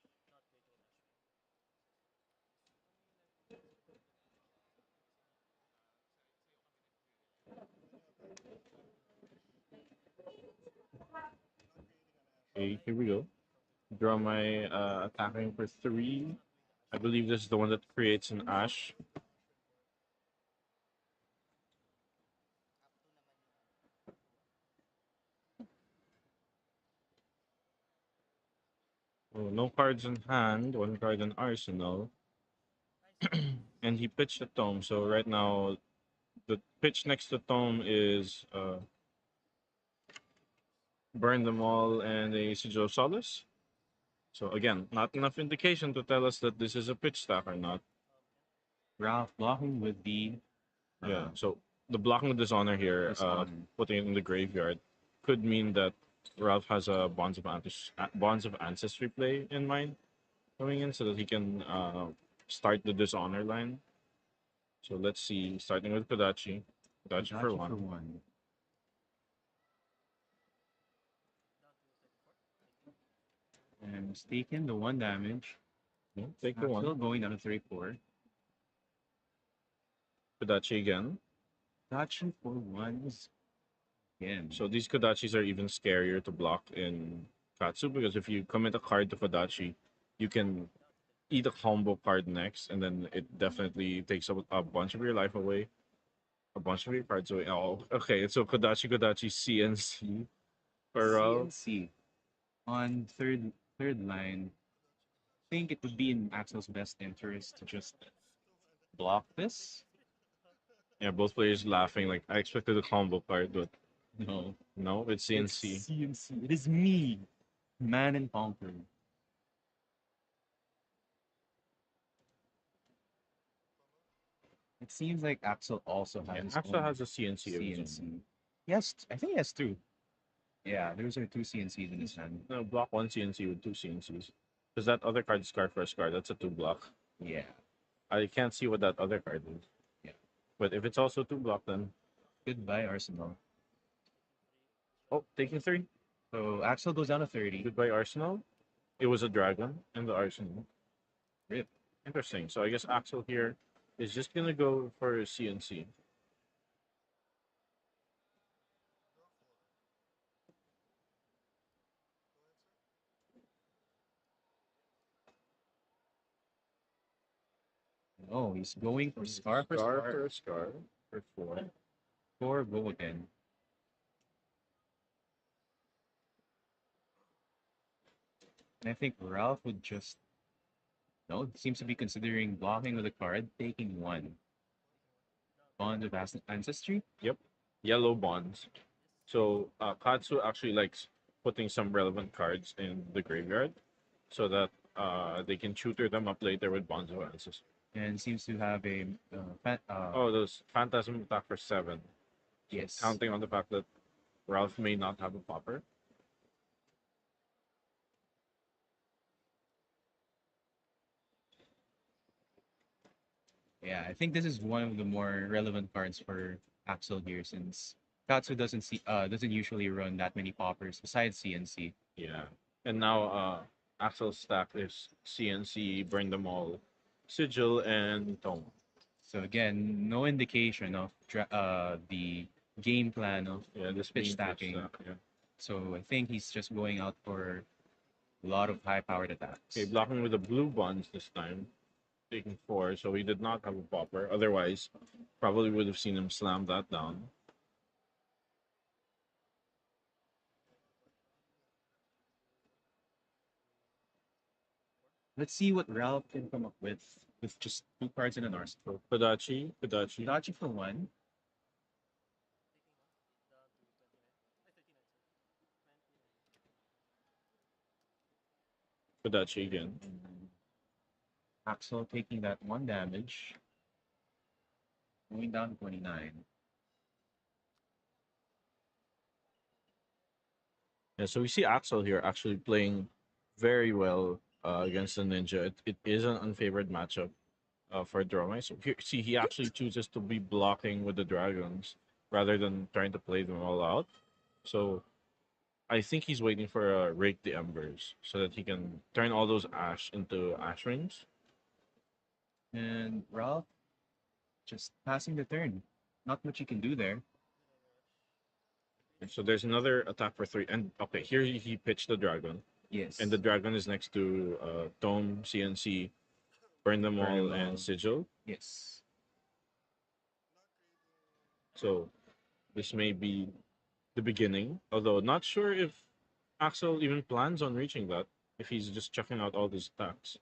an ash. Not creating an ash. Then you attack. Not creating an ash. Okay, here we go. Draw my attacking for 3. Not doing the ash. I believe this is the one that creates an Ash. Ash for 4. Up to naman yung ano. Oh, no cards in hand, 1 card in Arsenal. Nice. And he pitched a tome, so right now The pitch next to Tome is burn them all and a Sigil of Solace. So again, not enough indication to tell us that this is a pitch stack or not. Ralph blocking with the Yeah. So the blocking of dishonor here, Dishonor. putting it in the graveyard, could mean that Ralph has a bonds of ancestry play in mind coming in, so that he can start the dishonor line. So let's see, starting with Kodachi. Kodachi for Kodachi one. for one. And mistaken the one damage. Yeah, take the Still one. going down to 3-4. Kodachi again. Kodachi for one is again. So these Kodachis are even scarier to block in Katsu, because if you commit a card to Kodachi, you can eat a combo card next, and then it definitely takes a bunch of your life away, a bunch of your cards away. Oh, okay. So Kodachi CNC for CNC on third line. I think it would be in Axel's best interest to just block this. Yeah, both players laughing. Like, I expected a combo card, but No, no, it's CNC. it's CNC. It is me, Man and Conquer. It seems like Axel also has Yeah, his Axel own has a CNC of his own. CNC. Yes, I think he has two. Yeah, those are two CNCs in his hand. No, block one CNC with two CNCs. Because that other card is Scar for a Scar. That's a two block. Yeah, I can't see what that other card is. Yeah. But if it's also two block, then goodbye Arsenal. oh, taking three. So Axel goes down to 30. Goodbye Arsenal. It was a dragon in the Arsenal. Rip. Interesting. So I guess Axel here is just gonna go for a CNC. Oh, he's going for Scar for Scar Scar. for a Scar for four. For go again. And I think Ralph would just no, seems to be considering blocking with a card, taking one. Bond of Ancestry? Yep. Yellow bonds. So Katsu actually likes putting some relevant cards in the graveyard so that they can tutor them up later with bonds of ancestry. And seems to have a Oh, those phantasm attack for seven. So yes. counting on the fact that Ralph may not have a popper. Yeah, I think this is one of the more relevant cards for Axel here since Katsu doesn't usually run that many poppers besides CNC. Yeah. And now Axel's stack is CNC, Burn Them All, Sigil, and Tome. So again, no indication of the game plan of Yeah, this pitch being stacking. stack, yeah. So I think he's just going out for a lot of high-powered attacks. Okay, blocking with the blue bonds this time. Taking four, so he did not have a popper. Otherwise, probably would have seen him slam that down. Let's see what Ralph can come up with just two cards in an arsenal. So Kodachi. Dachi for one. Kodachi again. Axel taking that one damage. Going down to 29. Yeah, so we see Axel here actually playing very well against the Ninja. It is an unfavored matchup for Dromai. So here, see, he actually chooses to be blocking with the Dragons rather than trying to play them all out. So I think he's waiting for a Rake the Embers so that he can turn all those Ash into Ash Rings. And Ralph just passing the turn. Not much you can do there. So there's another attack for three. And okay, here he pitched the Dragon. Yes. And the Dragon is next to Tome, CNC, Burn Them Burn All, Them All. and Sigil. Yes. So this may be the beginning, although not sure if Axel even plans on reaching that, if he's just chucking out all these attacks.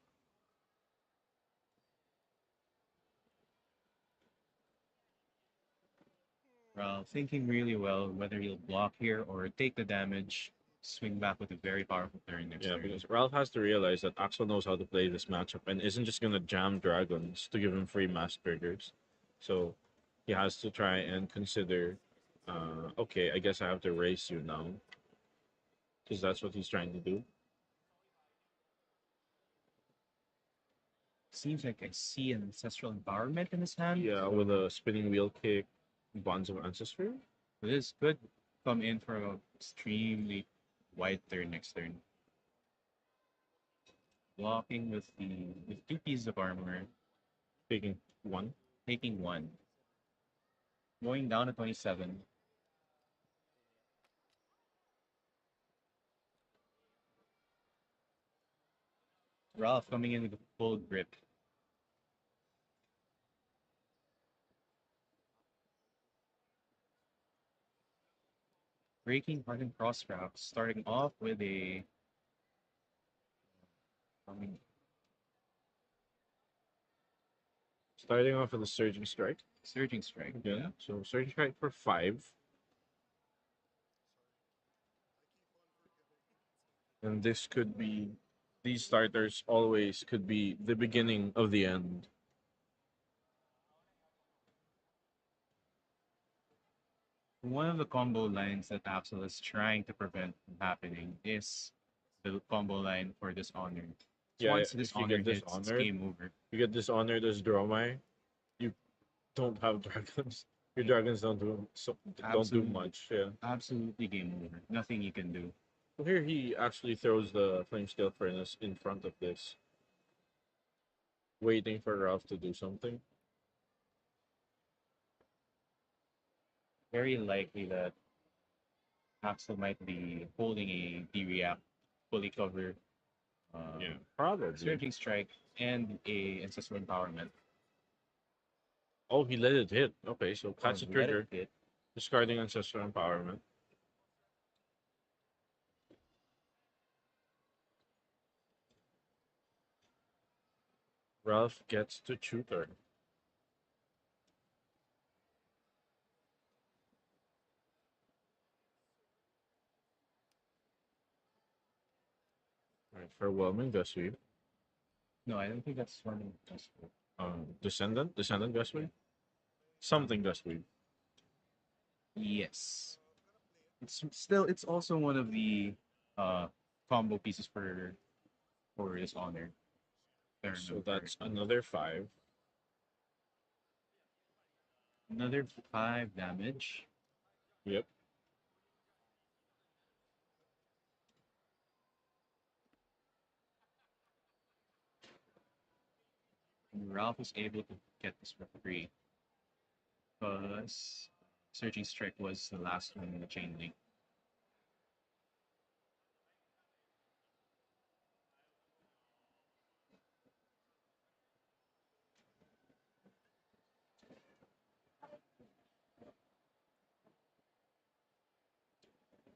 Thinking really well whether he'll block here or take the damage, swing back with a very powerful turn next Yeah, turn. because Ralph has to realize that Axel knows how to play this matchup and isn't just gonna jam dragons to give him free mass triggers. So he has to try and consider, okay, I guess I have to race you now, because that's what he's trying to do. Seems like I see an ancestral empowerment in his hand. Yeah, so with a spinning wheel kick, bonds of ancestry. this could come in for an extremely wide turn next turn. Blocking with two pieces of armor, Taking one. taking one. Going down to 27. Ralph coming in with a full grip. Breaking Hardened cross wraps, starting off with a um, Starting off with a surging strike. surging strike. Yeah. So surging strike for 5. And this could be, these starters always could be the beginning of the end. One of the combo lines that Axel is trying to prevent from happening is the combo line for Dishonor. Yeah, Once if you Dishonor get hits, it's dishonored, game over. you get dishonored as Dromai, you don't have dragons. Your dragons don't do Absolutely, much. Yeah. absolutely game over. Nothing you can do. Well, here he actually throws the flame steel furnace in front of this, waiting for Ralph to do something. Very likely that Axel might be holding a D-React fully cover, Yeah, probably. Surging Strike, and a Ancestral Empowerment. Oh, he let it hit. Okay, so Katsu Let trigger, it hit. discarding ancestral empowerment. Ralph gets to tutor. All right, farewell, Gust Sweep. No, I don't think that's one possible. Descendant Gust Sweep? Something Gust Sweep. Yes. It's also one of the uh combo pieces for Dishonor. So that's another 5. Another 5 damage. Yep. And Ralph was able to get this for free because Surging Strike was the last one in the chain link.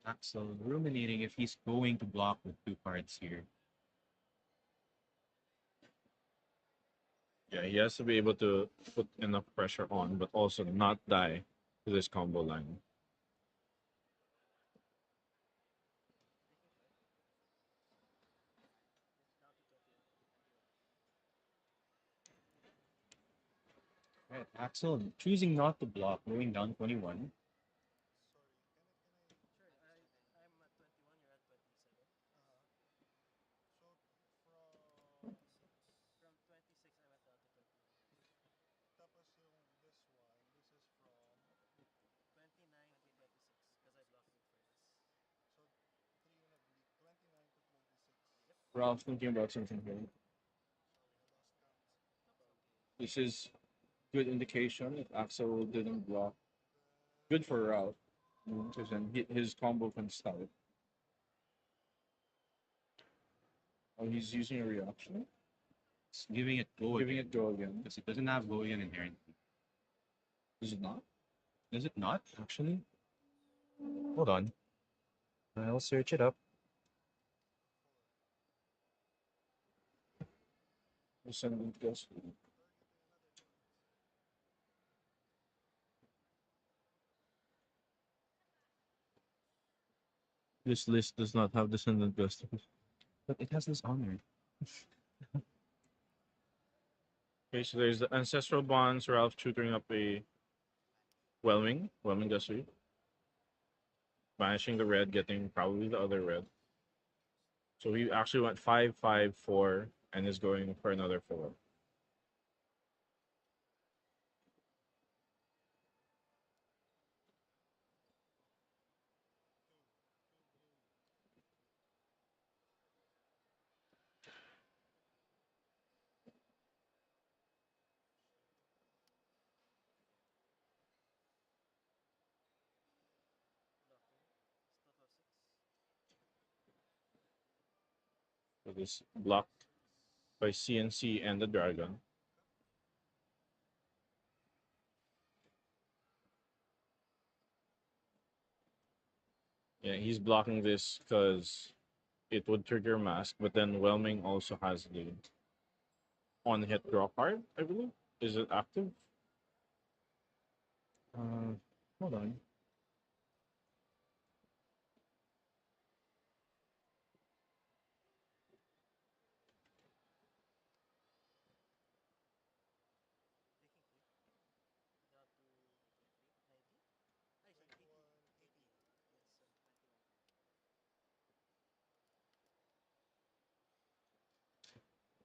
Axel ruminating if he's going to block with 2 cards here. Yeah, he has to be able to put enough pressure on, but also not die to this combo line. Right, Axel choosing not to block, going down 21. Sure, I'm at 21, you're at 27. So From 26, I went down to 21. tapos yung this one, this is from 29 to 26, because I blocked with furnace. so 29 to 26. Yep. Ralph thinking about something here. Sorry, I lost count. Nope, it's okay. This is good indication if Axel didn't block. Then Good for Ralph. Because then his combo can start. Oh, he's using a reaction. It's giving it go Giving again. it go again. Because it doesn't have go again inherently. Is it not? Does it not, actually? Hold on. I'll search it up. Descendant Gust. This list does not have Descendant Gustos. But it has this honor. Okay, so there's the Ancestral Bonds, Ralph tutoring up a Whelming Gusui, banishing the red, getting probably the other red. So he actually went 5-5-4 and is going for another 4. Blocking. It's total 6. So this blocked by CNC and the Dragon. Yeah, he's blocking this because it would trigger Mask, but then Whelming also has the on hit draw card, I believe. Is it active? Uh, Hold on. Taking 3. Down to 19. Ay, sorry, 18. 18. Yes, 21 card.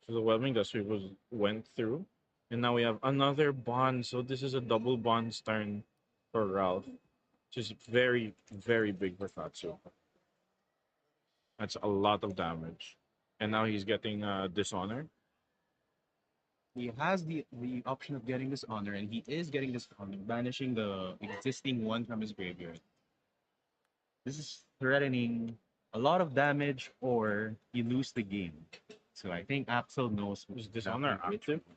So the Whelming Gusher was went through. And now we have another bond. So this is a double bond's turn for Ralph. Which is very, very big for Katsu. That's a lot of damage. And now he's getting dishonor. He has the option of getting this honor, and he is getting this honor, banishing the existing one from his graveyard. This is threatening a lot of damage, or you lose the game. So I think Axel knows Is dishonor exactly which active? one.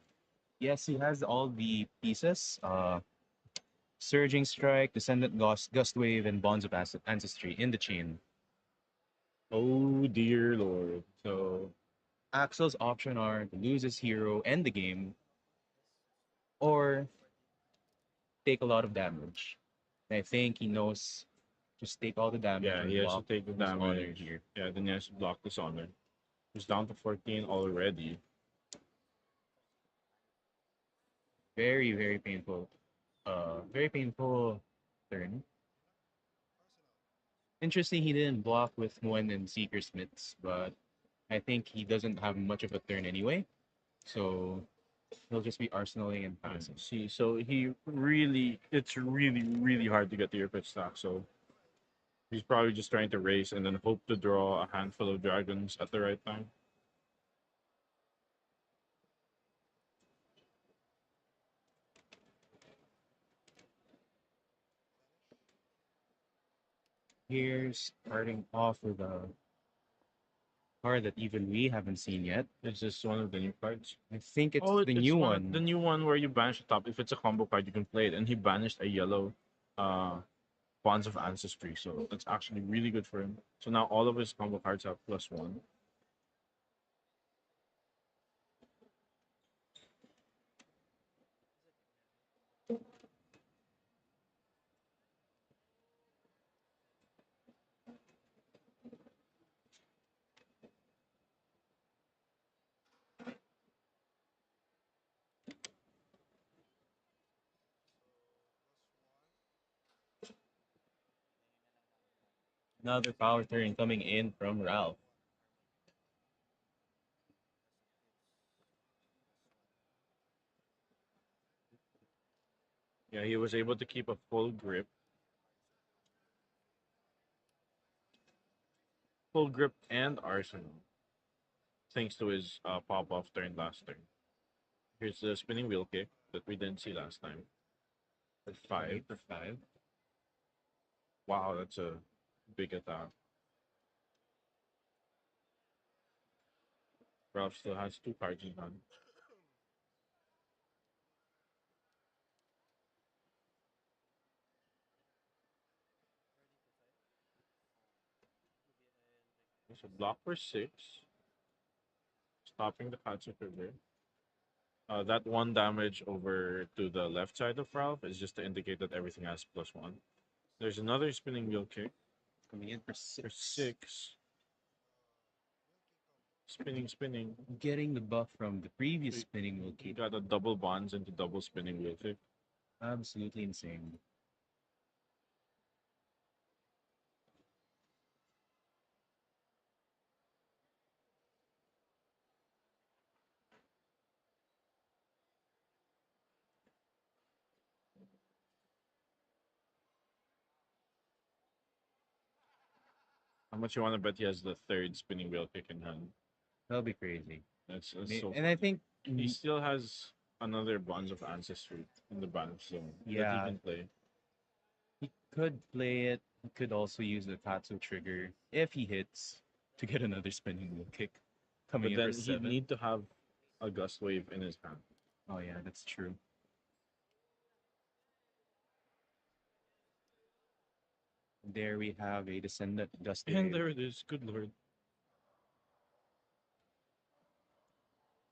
Yes, he has all the pieces. Surging Strike, Descendant Gust Wave, and Bonds of Ancestry in the chain. Oh dear lord. So Axel's option are to lose his hero, end the game, Yes. or 14. take a lot of damage. And I think he knows just take all the damage Yeah, he and has to block take the his honor damage. here. Yeah, then he has to block dishonor. He's down to 14 already. Very, very painful. Very painful turn. Arsenal. Interesting, he didn't block with Moen and Seeker Smiths, but I think he doesn't have much of a turn anyway. So he'll just be arsenaling and Yeah, passing. see, so he really, it's really, really hard to get to your pitch stack. So he's probably just trying to race and then hope to draw a handful of dragons at the right time. Banish. Here's starting off with a card that even we haven't seen yet. It's just one of the new cards. I think it's Oh, the it's new one the one. new one where you banish the top. If it's a combo card, you can play it. And he banished a yellow uh Bonds of Ancestry. So that's actually really good for him. So now all of his combo cards have +1. Is it heavy? So +1. Hingin na lang ng Another power turn coming in from Ralph. Harmony. harmony. Plus of its +1. Yeah, he was able to keep a full grip. Full grip and arsenal. Thanks to his pop off turn last turn. Here's the spinning wheel kick that we didn't see last time. For 5. For 5. Wow, that's a big attack. Ralph still has 2 cards in hand. Ready for 5. Luby and There's a Regulus. block for 6, stopping the Katsu trigger. That 1 damage over to the left side of Ralph is just to indicate that everything has +1. There's another spinning wheel kick Coming in for for 6. 6. Spinning, spinning. Getting the buff from the previous So spinning will you keep got a double bonds into double spinning wheel kick. absolutely insane. How much you want to bet he has the third spinning wheel kick in hand? That'll be crazy. That's so And I funny. think, He still has another Bonds of Ancestry in the bank zone that he yeah, can play. he could play it. He could also use the Katsu trigger if he hits to get another spinning wheel kick. Coming But in for then he'd 7. need to have a Gust Wave in his hand. Oh yeah, that's true. There we have a Descendant Gust And Wave. there it is. Good lord.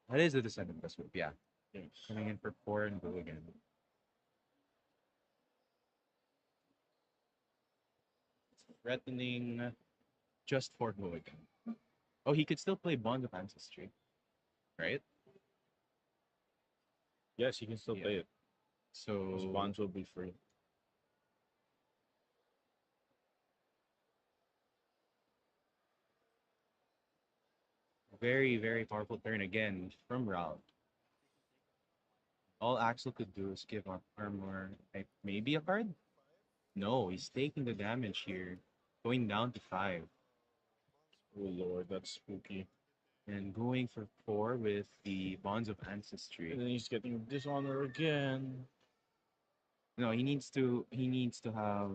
That is a Descendant Gust Wave, yeah. Yes. Coming in for 4 and go again. Threatening just 4 go again. Oh, he could still play Bond of Ancestry, right? Yes, he can still Yeah. play it. So Those bonds will be free. very, very powerful turn again from Ralph. All Axel could do is give up armor, like maybe a card? No, he's taking the damage here, going down to 5 Oh lord, that's spooky. and going for 4 with the Bonds of And Ancestry. then he's getting Dishonor again. No, he needs to have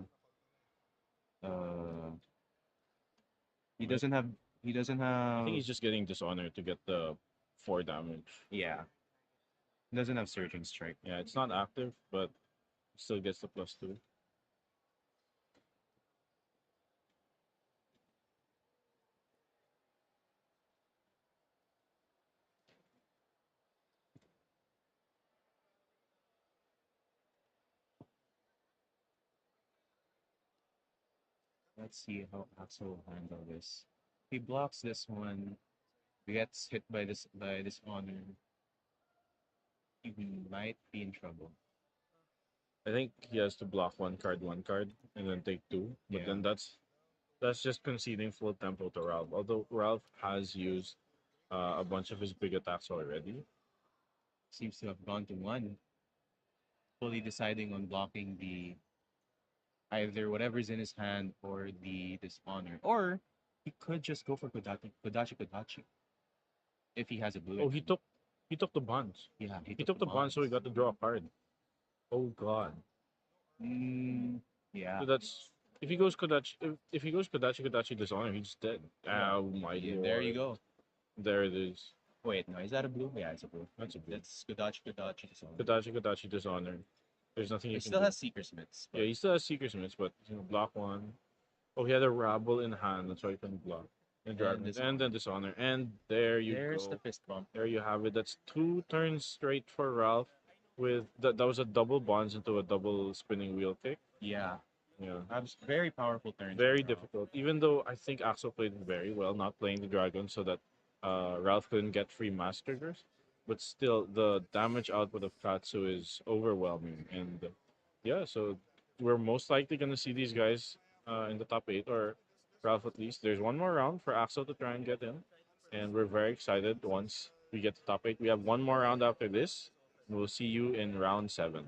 uh he Right? doesn't have he doesn't I think have he's just getting Dishonor to get the 4 damage. yeah. He doesn't have Surging Strike. Yeah, it's not active, but still gets the +2. Let's see how Axel will handle this. He blocks this one, gets hit by this honor. He might be in trouble. I think he has to block one card, and then take 2. But Yeah. then that's just conceding full tempo to Ralph. Although Ralph has used a bunch of his big attacks already. Seems to have gone to 1, fully deciding on blocking the either whatever's in his hand or the dishonor. Or he could just go for Kodachi if he has a blue Oh, in hand. he took the bonds. Yeah, He took the bonds, so he got to draw a card. Oh god. Mm, yeah. So that's if he goes Kodachi, if he goes Kodachi Dishonor, he's dead. Yeah. Oh my Yeah, lord. there you go. There it is. Wait, no, is that a blue? Yeah, it's a blue. That's a blue. That's Kodachi dishonor. Kodachi Dishonor. There's nothing He you can still do. has Seeker Smiths. Yeah, he still has Seeker Smiths, but block one. Oh, he had a Rabble in hand, that's why he couldn't block. And Dragon, and then Dishonor. And there you There's go. the fist bump. There you have it. That's 2 turns straight for Ralph. With that was a double bonds into a double spinning wheel kick. Yeah. Yeah. That's very powerful turns. Very difficult. Even though I think Axel played it very well, not playing the dragon so that Ralph couldn't get free mass triggers. But still, the damage output of Katsu is overwhelming. And yeah, so we're most likely going to see these guys in the top 8, or Ralph at least. There's one more round for Axel to try and get in. And we're very excited once we get to top 8. We have one more round after this. And we'll see you in round 7.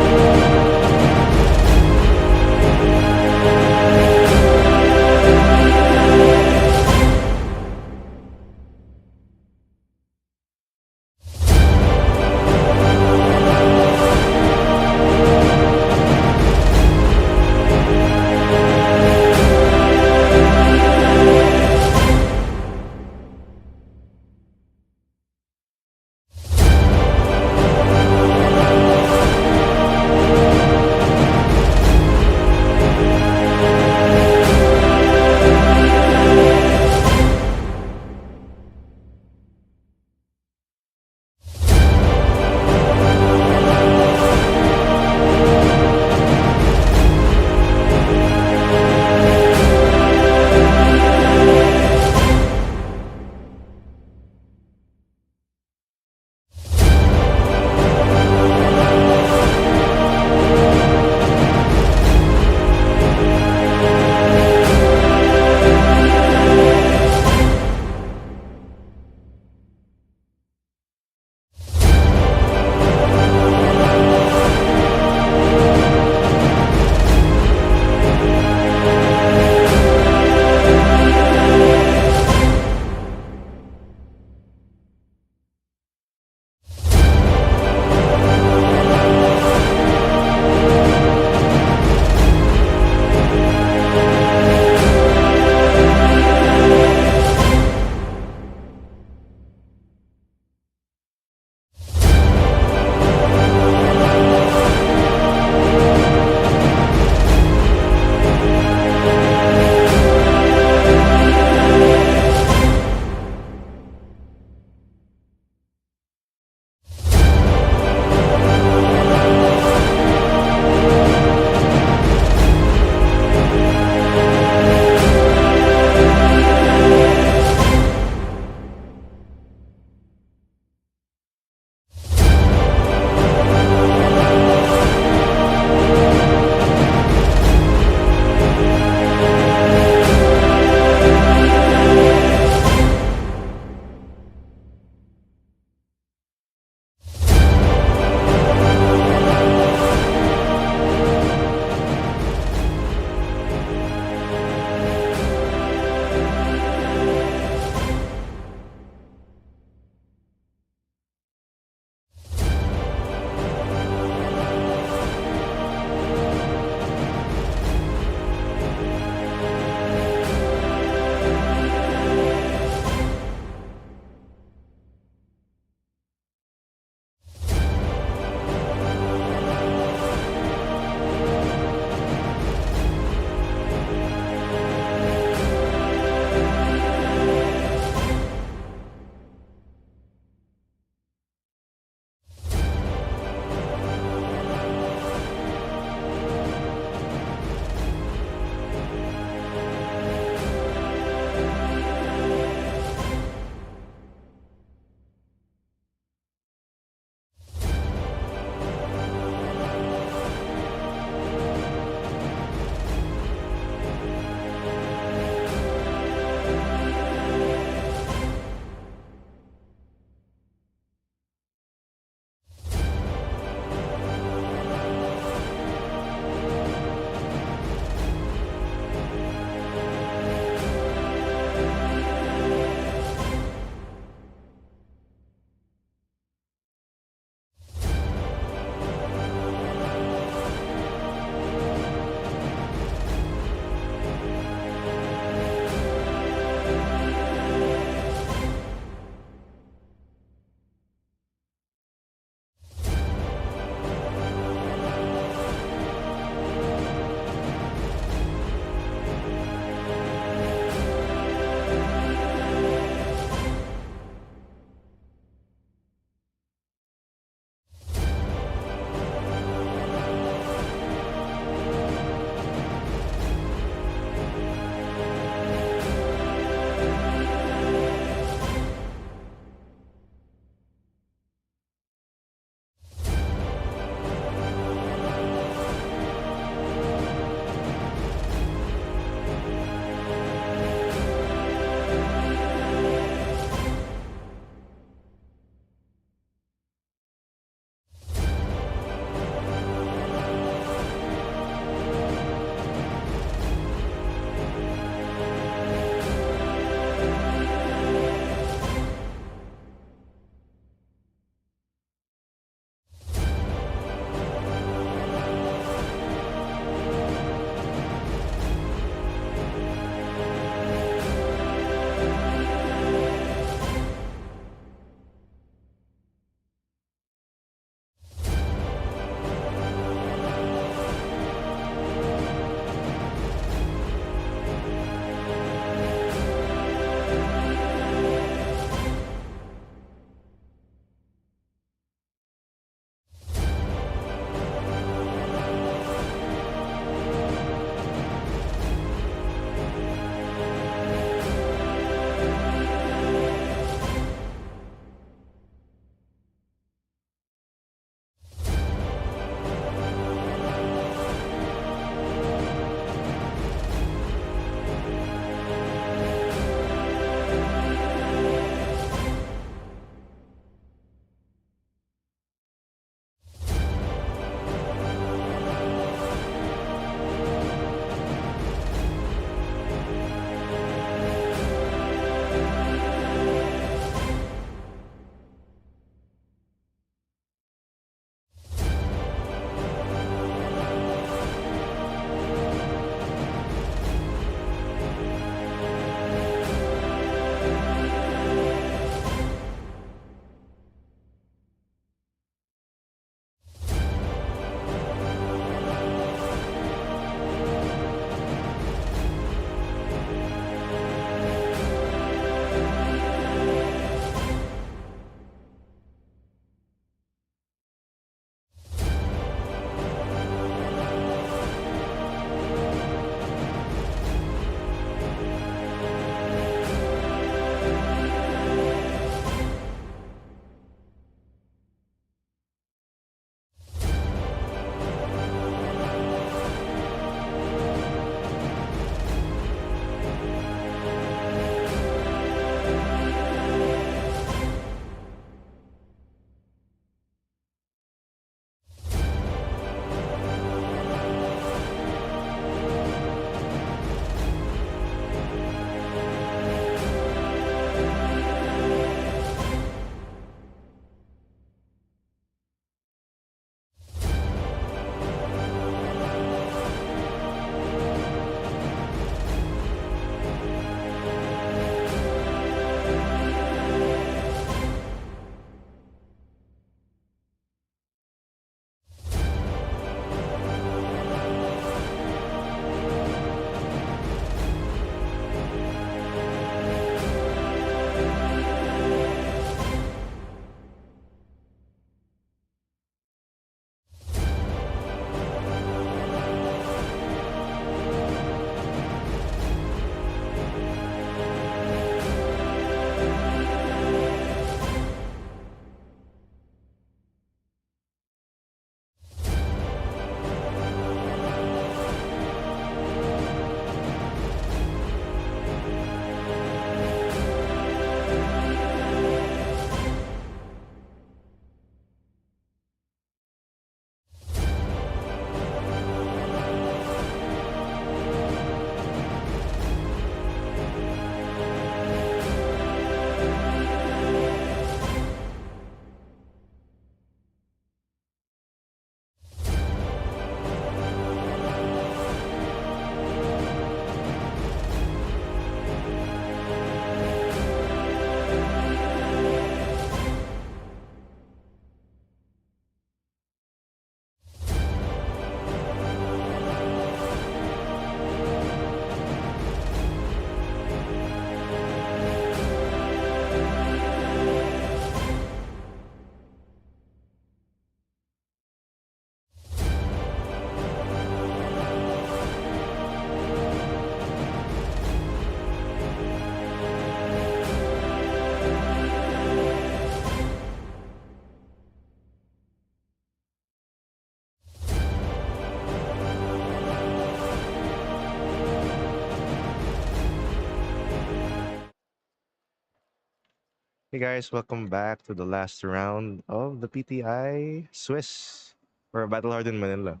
Hey guys, welcome back to the last round of the PTI Swiss or Battle Hardened Manila.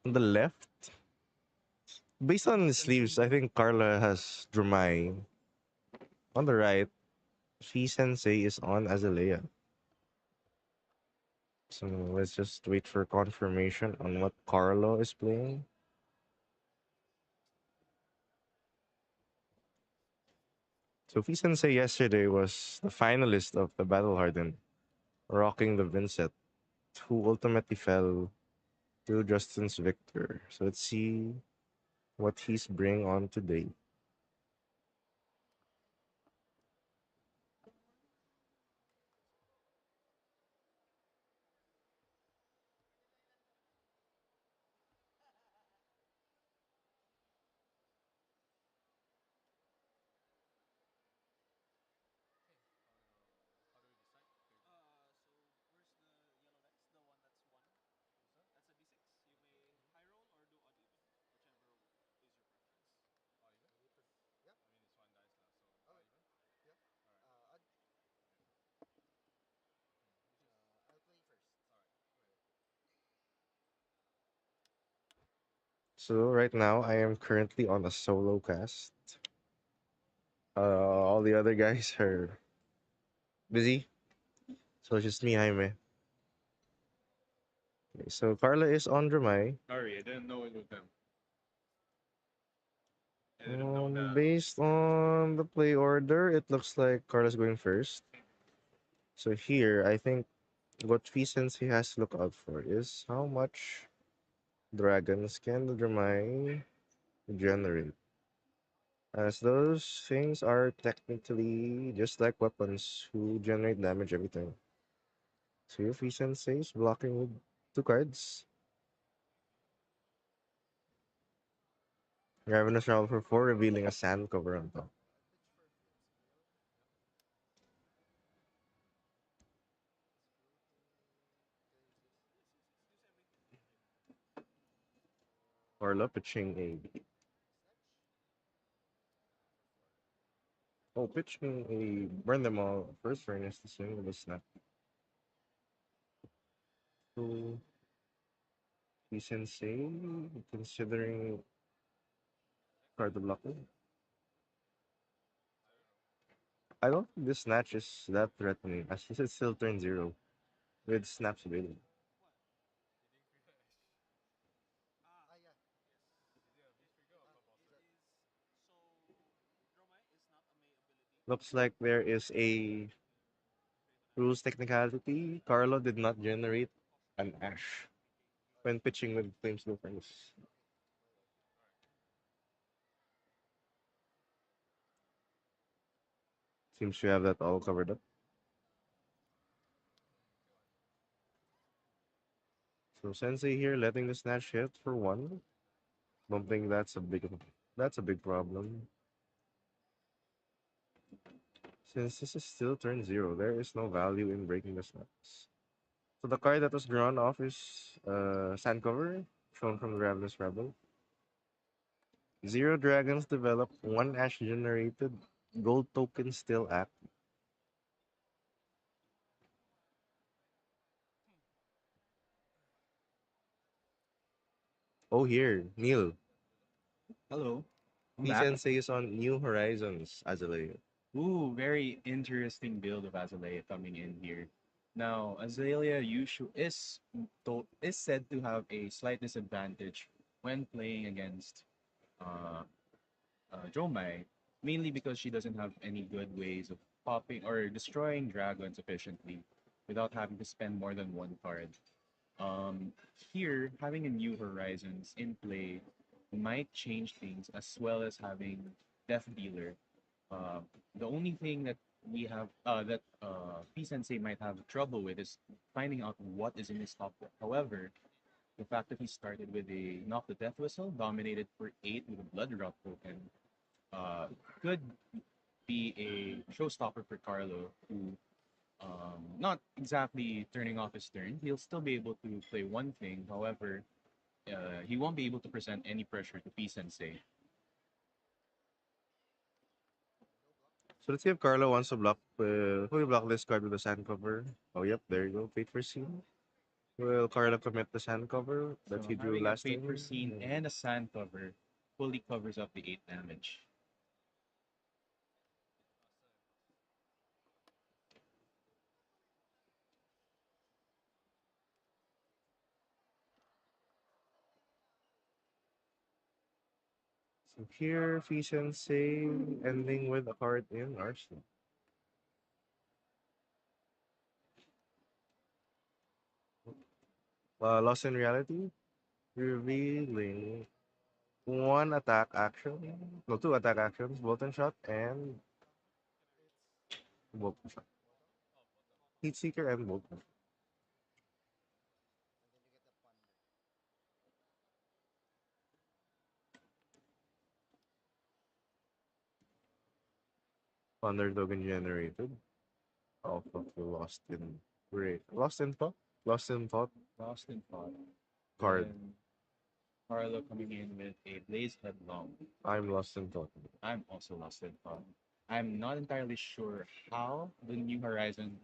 On the left, based on the sleeves, I think Carla has Dromai. On the right, she Sensei is on Azalea. So let's just wait for confirmation on what Carlo is playing. So Fi Sensei yesterday was the finalist of the Battle Hardened, rocking the Vincent, who ultimately fell to Justin's Victor. So let's see what he's bring on today. How do we decide? So where's the yellow dice? The one that's one. That's a d6. You may high roll or do odd even, whichever is your preference. Oh, even? Maybe yeah. I mean, it's one dice lang, so Oh wait. even? Yeah. All right. Odd. You choose. I'll play first. All right. So right now I am currently on a solo cast. All the other guys are busy, so it's just me, Jaime. Okay, so Carla is on Dromai. Sorry, I didn't know it was them. I didn't know that. Based on the play order, it looks like Carla's going first. So here, I think what Sensei has to look out for is how much dragons can the Dromai generate. As those things are technically just like weapons who generate damage every time. So your free senseis blocking with two cards. Ravenous Travel for 4, revealing a sand cover on top. I'll pitch for Blitzwheel. Floating Use everything. Or pitching a Snatch for 4. pitching a burn them all first furnace to swing with a snap. So free sensei considering card blocking. I don't think this snatch is that threatening, as this is still turn 0 with snaps available. What? Bidding fresh. Ah, Ah yeah. yes. Is it a beast figure or club It monster? So is. So Dromai is not a May ability. Looks like there is a Create an ash. rules technicality. Carlo did not generate an ash when pitching with Flames Blue Furnace. okay. Well, All right. Seems to have that all covered up. God. So Sensei here letting the snatch hit for 1. Don't think that's a big problem. Since this is still turn 0, there is no value in breaking the snaps. So the card that was drawn off is Sand Cover, shown from the Ravenous Rebel. 0 dragons developed, 1 ash generated, gold token still active. Oh here, Neil. Hello, I'm P back. Sensei is on New Horizons, Azalea. Ooh, very interesting build of Azalea coming in here. Now, Azalea is said to have a slight disadvantage when playing against uh, Dromai, mainly because she doesn't have any good ways of popping or destroying dragons efficiently without having to spend more than one card. Um, Here, having a New Horizons in play might change things, as well as having Death Dealer. The only thing that we have that P Sensei might have trouble with is finding out what is in his top deck. However, the fact that he started with a Knock the Death Whistle, dominated for 8 with a Blood Drop token, uh, could be a showstopper for Carlo, who not exactly turning off his turn. He'll still be able to play one thing. However, he won't be able to present any pressure to P Sensei. no block. So let's see if Carlo wants to block. Who will block this card with the sand cover? Oh, yep, there you go. Fate for scene. Will Carlo commit the sand cover that So he drew having a last fate for time? scene and a sand cover fully covers up the 8 damage. So here, Fee Sensei ending with a card in Arsenal. Lost in Reality, revealing one attack action, no, two attack actions, Bolton Shot and Bolton Shot. Heat Seeker and Bolton. And then you get a ponder. Thunder Token generated off of the Lost in Thought? Lost in Thought Lost in thought. card. Then Carlo coming in with a Blaze Headlong. I'm Lost in Thought. I'm also lost in thought. I'm not entirely sure how the New Horizon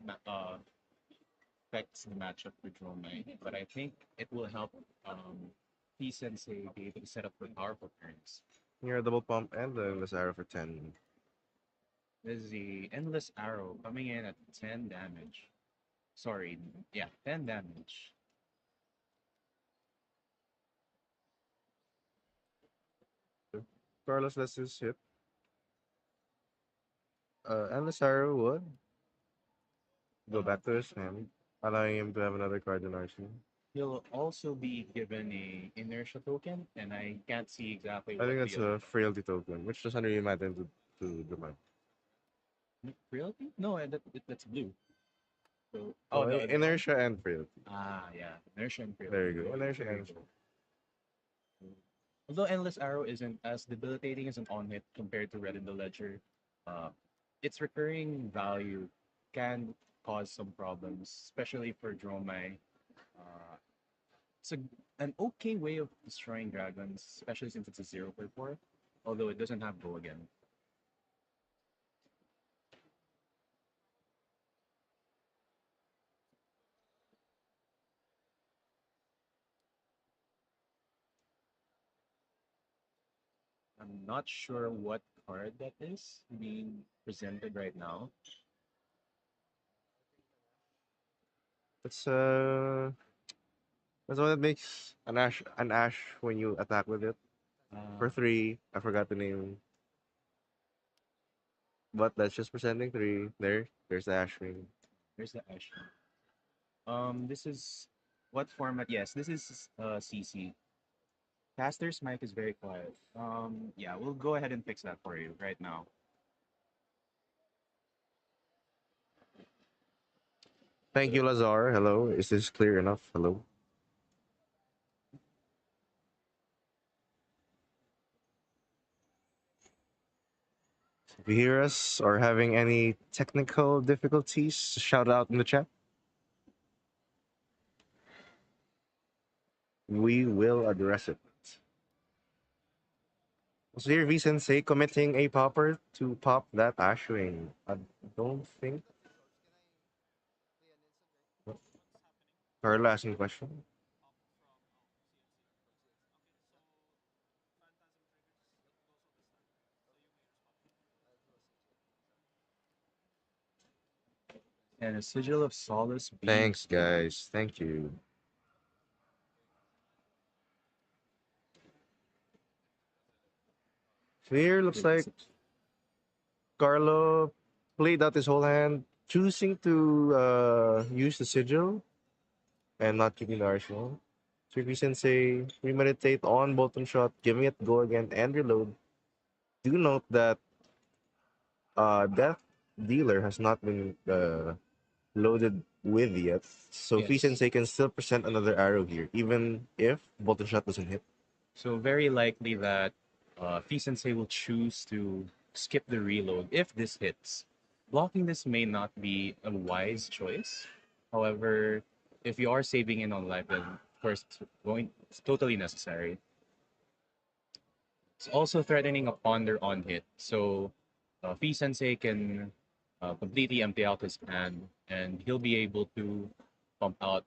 affects the matchup for Dromai, but I think it will help P Sensei be able to set up for powerful turns. Here, double pump and the endless arrow for 10. This is the Endless Arrow coming in at 10 damage. Sorry, yeah, 10 damage. Carlos lets his hit. Endless arrow would go back to his hand, allowing him to have another card in arsenal. He'll also be given a inertia token, and I can't see exactly I think what that's the a frailty token, which doesn't really matter to the man. frailty. No, that's blue. So, oh Oh, no, the one. inertia and frailty. Yeah, inertia and There frailty. you go. Inertia There you and go. Although Endless Arrow isn't as debilitating as an on hit compared to Red in the Ledger, uh, its recurring value can cause some problems, especially for Dromai. Uh, it's an okay way of destroying dragons, especially since it's a 0 per 4, although it doesn't have go again. I'm not sure what card that is being presented right now. That's that's what makes an ash when you attack with it. For Uh, 3, I forgot the name. But that's just presenting 3. There's the ash ring. There's the Ash. This is what format? Yes, this is CC. Caster's mic is very quiet. Yeah, we'll go ahead and fix that for you right now. Thank you, Lazar. Hello. Is this clear enough? Hello. If you hear us or having any technical difficulties, shout out in the chat. We will address it. So here, V Sensei committing a popper to pop that Ashwing. I don't think Got two swords. Can I play an instant right now? Carla asking question. From CNC. Yep. I'll do a sigil. And a Sigil of Solace being Thanks, pulled. guys. Thank you. So here looks like Carlo played out his whole hand, choosing to use the sigil and not keeping the arsenal. So V Sensei premeditate on bottom shot, giving it go again and reload. Do note that Death Dealer has not been loaded with yet. So Fee Yes. Sensei can still present another arrow here, even if Bolton Shot doesn't hit. So very likely that Fee Sensei will choose to skip the reload if this hits. Blocking this may not be a wise choice. However, if you are saving in on life, then of course it's totally necessary. It's also threatening a ponder on hit. So Fee Sensei can completely empty out his hand, and he'll be able to pump out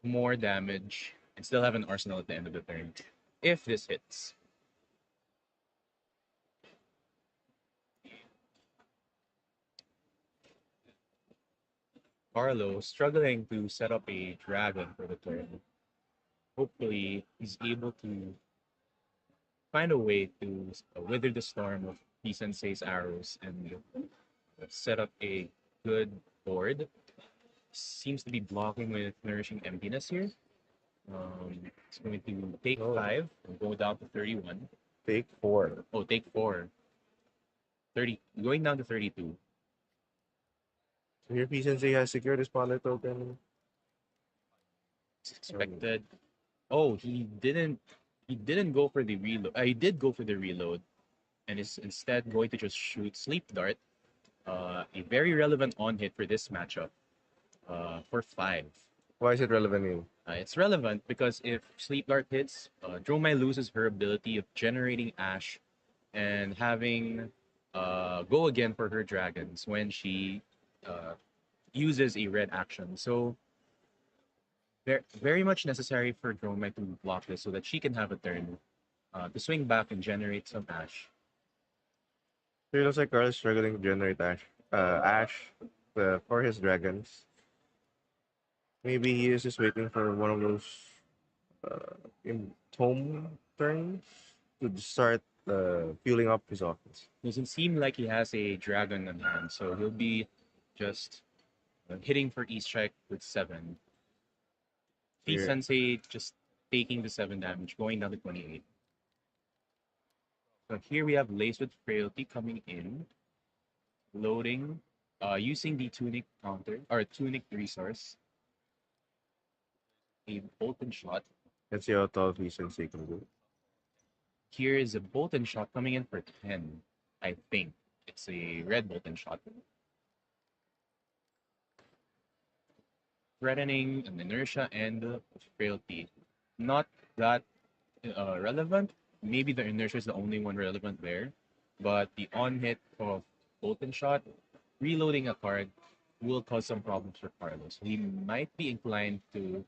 more damage and still have an arsenal at the end of the turn if this hits. Carlo struggling to set up a dragon for the turn. Hopefully, he's able to find a way to wither the storm of P Sensei's arrows and set up a good board. Seems to be blocking with Nourishing Emptiness here. It's going to take Oh. 5 and go down to 31. Take 4. Oh, take 4. 30, going down to 32. So here P Sensei has secured his spotlight token. It's expected. Oh, he didn't go for the reload. He did go for the reload and is instead going to just shoot Sleep Dart. A very relevant on hit for this matchup. For 5. Why is it relevant here? It's relevant because if Sleep Dart hits, Dromai loses her ability of generating Ash and having go again for her dragons when she uh, uses a red action. So very much necessary for Dromai to block this so that she can have a turn to swing back and generate some Ash. So it looks like Carl is struggling to generate Ash for his dragons. Maybe he is just waiting for one of those tome turns to start fueling up his offense. Doesn't seem like he has a dragon on hand, so he'll be just hitting for E-Strike with 7. Fee Yeah. Sensei just taking the 7 damage, going down to 28. So here we have Lace with Frailty coming in, loading, using the Tunic counter, or Tunic resource, a Bolton Shot. Let's see how tall P Sensei can do. Here is a Bolton Shot coming in for 10, I think. It's a red Bolton Shot. Threatening an Inertia and Frailty. Not that relevant. Maybe the Inertia is the only one relevant there. But the on hit of Bolton Shot, reloading a card, will cause some problems for Carlos. He might be inclined to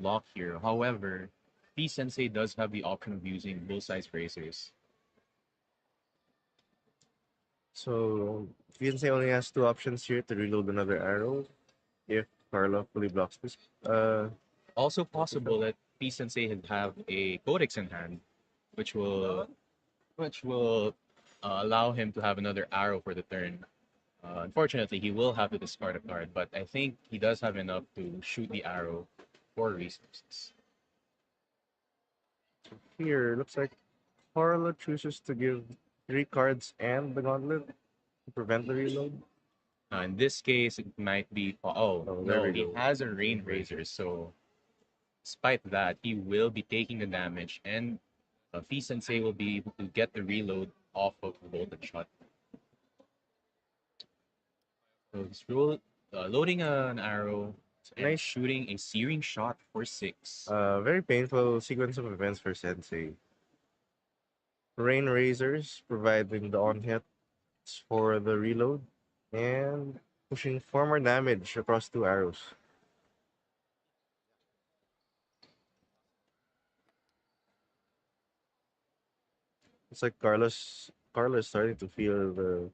block here. However, P Sensei does have the option of using both size bracers. So P Sensei only has 2 options here to reload another arrow if Carlo fully blocks this. Also possible that P Sensei had have a Codex in hand, which will allow him to have another arrow for the turn. Unfortunately, he will have to discard a card, but I think he does have enough to shoot the arrow for resources. Here looks like Carlo chooses to give 3 cards and the gauntlet to prevent the reload. In this case, it might be. Oh, Oh, there no, we he go. has a Rain Razor, so despite that, he will be taking the damage, and Fee Sensei will be able to get the reload off of the Golden Shot. So he's loading an arrow and Nice. shooting a Searing Shot for 6. Very painful sequence of events for Sensei. Rain Razors providing the on hits for the reload and pushing 4 more damage across 2 arrows. It's like Carlos starting to feel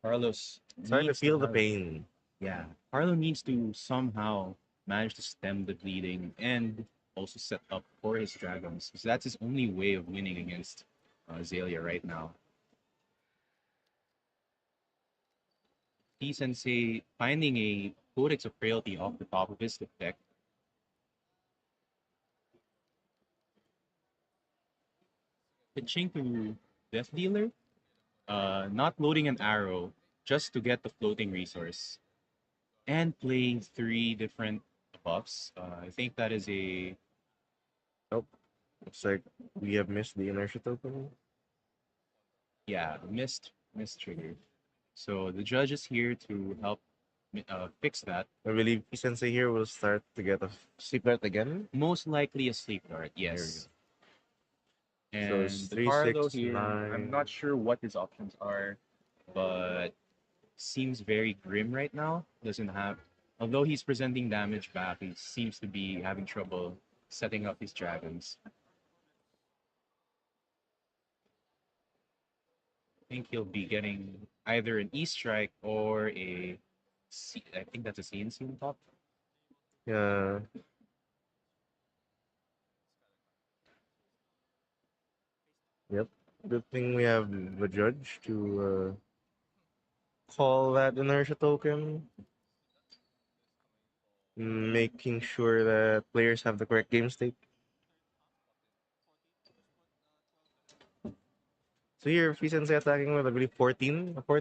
Carlos starting to needs feel the have- pain. Yeah, Carlo needs to somehow manage to stem the bleeding and also set up for his dragons, because that's his only way of winning against Azalea right now. P Sensei finding a Codex of Frailty off the top of his deck. Pitching to Death Dealer, not loading an arrow just to get the floating resource, and playing 3 different buffs. I think that is a Nope. Looks like we have missed the inertia token. missed trigger. So the judge is here to help fix that. I believe P Sensei here will start to get a sleep dart again. Most likely a sleep dart, we yes. So And it's the three, Carlo six, here, I'm nine. not sure what his options are, but seems very grim right now. Doesn't have, although he's presenting damage back, he seems to be having trouble setting up his dragons. I think he'll be getting either an E strike or I think that's a CNC on top. Yeah. Yep. Good thing we have the judge to call that inertia token, making sure that players have the correct game state. So here, Fee Sensei attacking with, I believe, 14 power.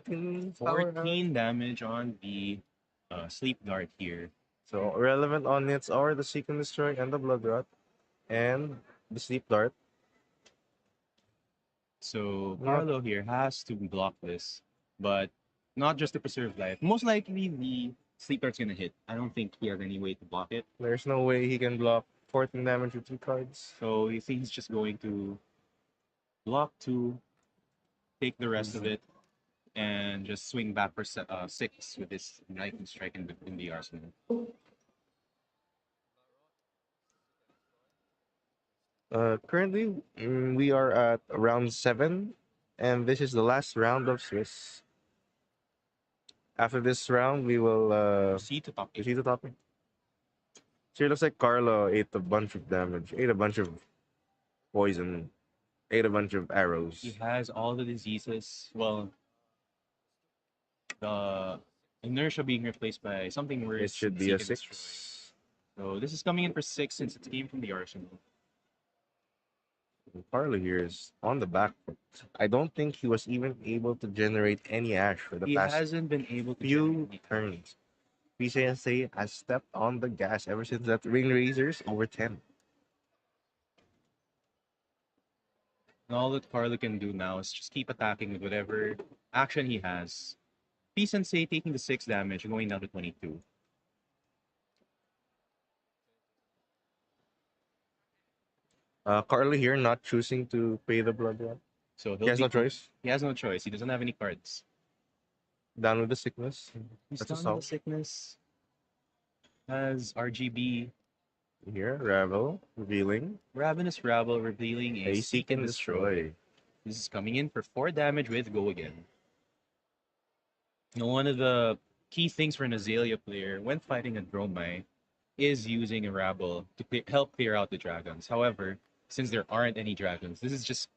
14 damage on the sleep dart here. So relevant on its are the Seek and Destroy and the Blood Rot and the Sleep Dart. So Not Carlo here has to block this, but not just to preserve life. Most likely the sleep dart's gonna hit. I don't think he has any way to block it. There's no way he can block 14 damage with 3 cards. So you think he's just going to block two, take the rest of it, and just swing back for six with this lightning strike in the arsenal. Currently, we are at round 7, and this is the last round of Swiss. After this round, we will See to top eight. proceed to topping. So it looks like Carlo ate a bunch of damage, ate a bunch of poison, ate a bunch of arrows. He has all the diseases. Well, the inertia being replaced by something worse. It should be a Seek and 6. Destroy. So this is coming in for 6 since it came from the arsenal. Carlo here is on the back foot. I don't think he was even able to generate any ash for the He past hasn't been able to few generate turns. PCSA has stepped on the gas ever since that ring razors over 10. and all that Carlo can do now is just keep attacking with whatever action he has. P Sensei taking the 6 damage, going down to 22. Carlo here not choosing to pay the blood run. So He has no choice. He has no choice. He doesn't have any cards. Down with the sickness. He's That's a down with solve. the sickness. Has RGB. Here, Ravel, revealing. Ravenous Rabble revealing a A Seek and Destroy. This is coming in for 4 damage with Go Again. Now, one of the key things for an Azalea player when fighting a Dromai is using a Rabble to help clear out the dragons. However, since there aren't any dragons, this is just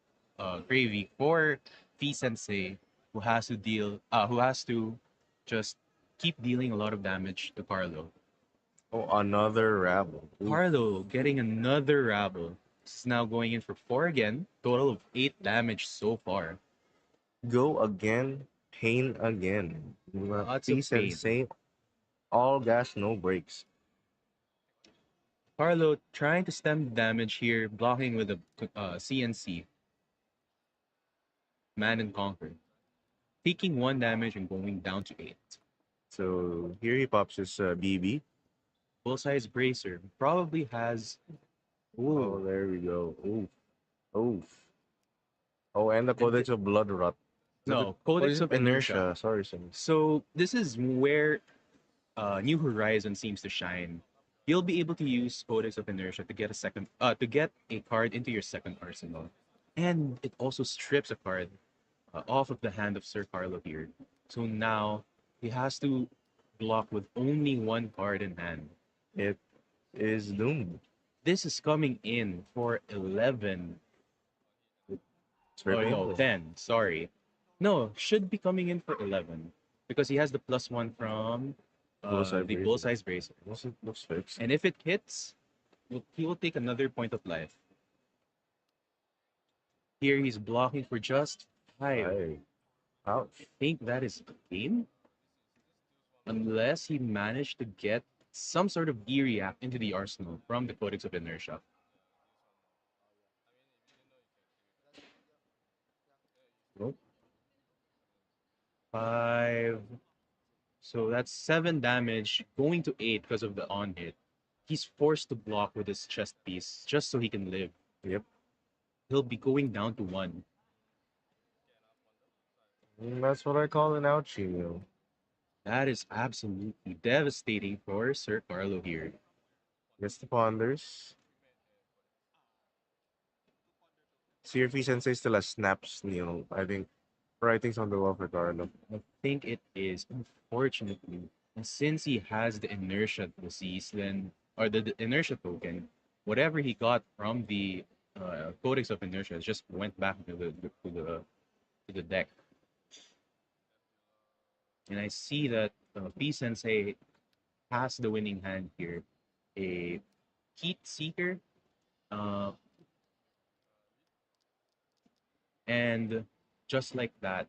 gravy for Fee Sensei, who has to just keep dealing a lot of damage to Carlo. Oh, another Ravel. Ooh. Carlo getting another Rabble. This is now going in for 4 again. Total of 8 damage so far. Go again, pain again. Lots of Peace pain. and say all gas, no brakes. Carlo trying to stem the damage here, blocking with a CNC. Man and Conquer. Taking 1 damage and going down to 8. So here he pops his BB. Full size bracer. Probably has. Oh, Ooh. there we go. Oof. Oof. Oh, and the Codex of Blood Rot. No, Codex of Inertia. Sorry, Sam. So this is where New Horizon seems to shine. You'll be able to use Codex of Inertia to get a card into your second arsenal, and it also strips a card off of the hand of Sir Carlo here. So now he has to block with only 1 card in hand. It is doomed. This is coming in for 11. It's very Oh, no, painful. 10. Sorry. No, should be coming in for 11 because he has the +1 from Bullseye the bracer. bull-size bracer. Looks fixed. And if it hits, he will take another point of life. Here he's blocking for just 5. Aye. Ouch. I think that is the game. Unless he managed to get some sort of E-React into the arsenal from the Codex of Inertia. Nope. 5. So that's 7 damage, going to 8 because of the on hit. He's forced to block with his chest piece just so he can live. Yep. he'll be going down to 1. That's what I call an ouchie meal. That is absolutely devastating for Sir Carlo here. Gets the ponders. Sirfi Sensei still has snaps, Neil. I think writing's on the wall for Carlo. I think it is, unfortunately. And since he has the inertia disease, then, or the inertia token, whatever he got from the Codex of Inertia just went back to the deck. And I see that P Sensei has the winning hand here. A Heat Seeker. Uh, and just like that,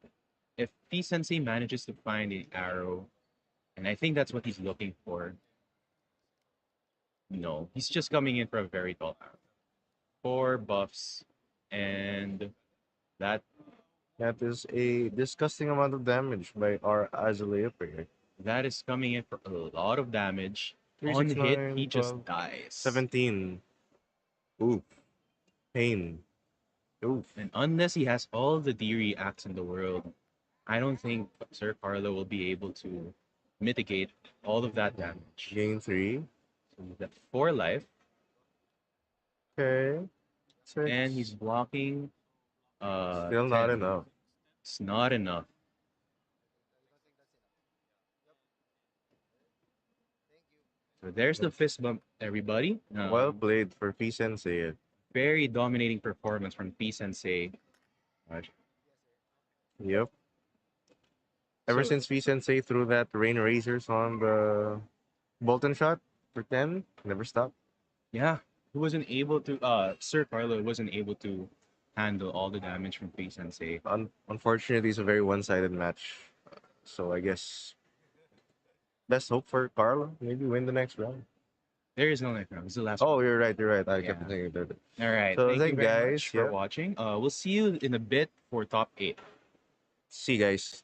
if P Sensei manages to find an arrow, and I think that's what he's looking for. No, he's just coming in for a very tall arrow. 4 buffs, and that That is a disgusting amount of damage by our Azalea player. that is coming in for a lot of damage. 3, On 6, hit, 9, he 12, just dies. 17. Oof. Pain. Oof. And unless he has all the D reacts in the world, I don't think Sir Carlo will be able to mitigate all of that damage. Gain 3. So he's at 4 life, Okay. 6. and he's blocking. Still not 10. enough. It's not enough. So there's the fist bump, everybody. Well played for P Sensei. Very dominating performance from P Sensei. Yep. Ever So- since V Sensei threw that rain razors on the Bolton shot for 10, never stopped. Yeah, he wasn't able to. Sir Carlo wasn't able to handle all the damage from P Sensei. Unfortunately, it's a very one-sided match. So I guess best hope for Carlo. Maybe win the next round. There is no next round. It's the last. Oh, you're right. You're right. I kept Yeah. thinking that. All right. So Thank you thank very guys, much for yeah. watching. We'll see you in a bit for top 8. See you guys.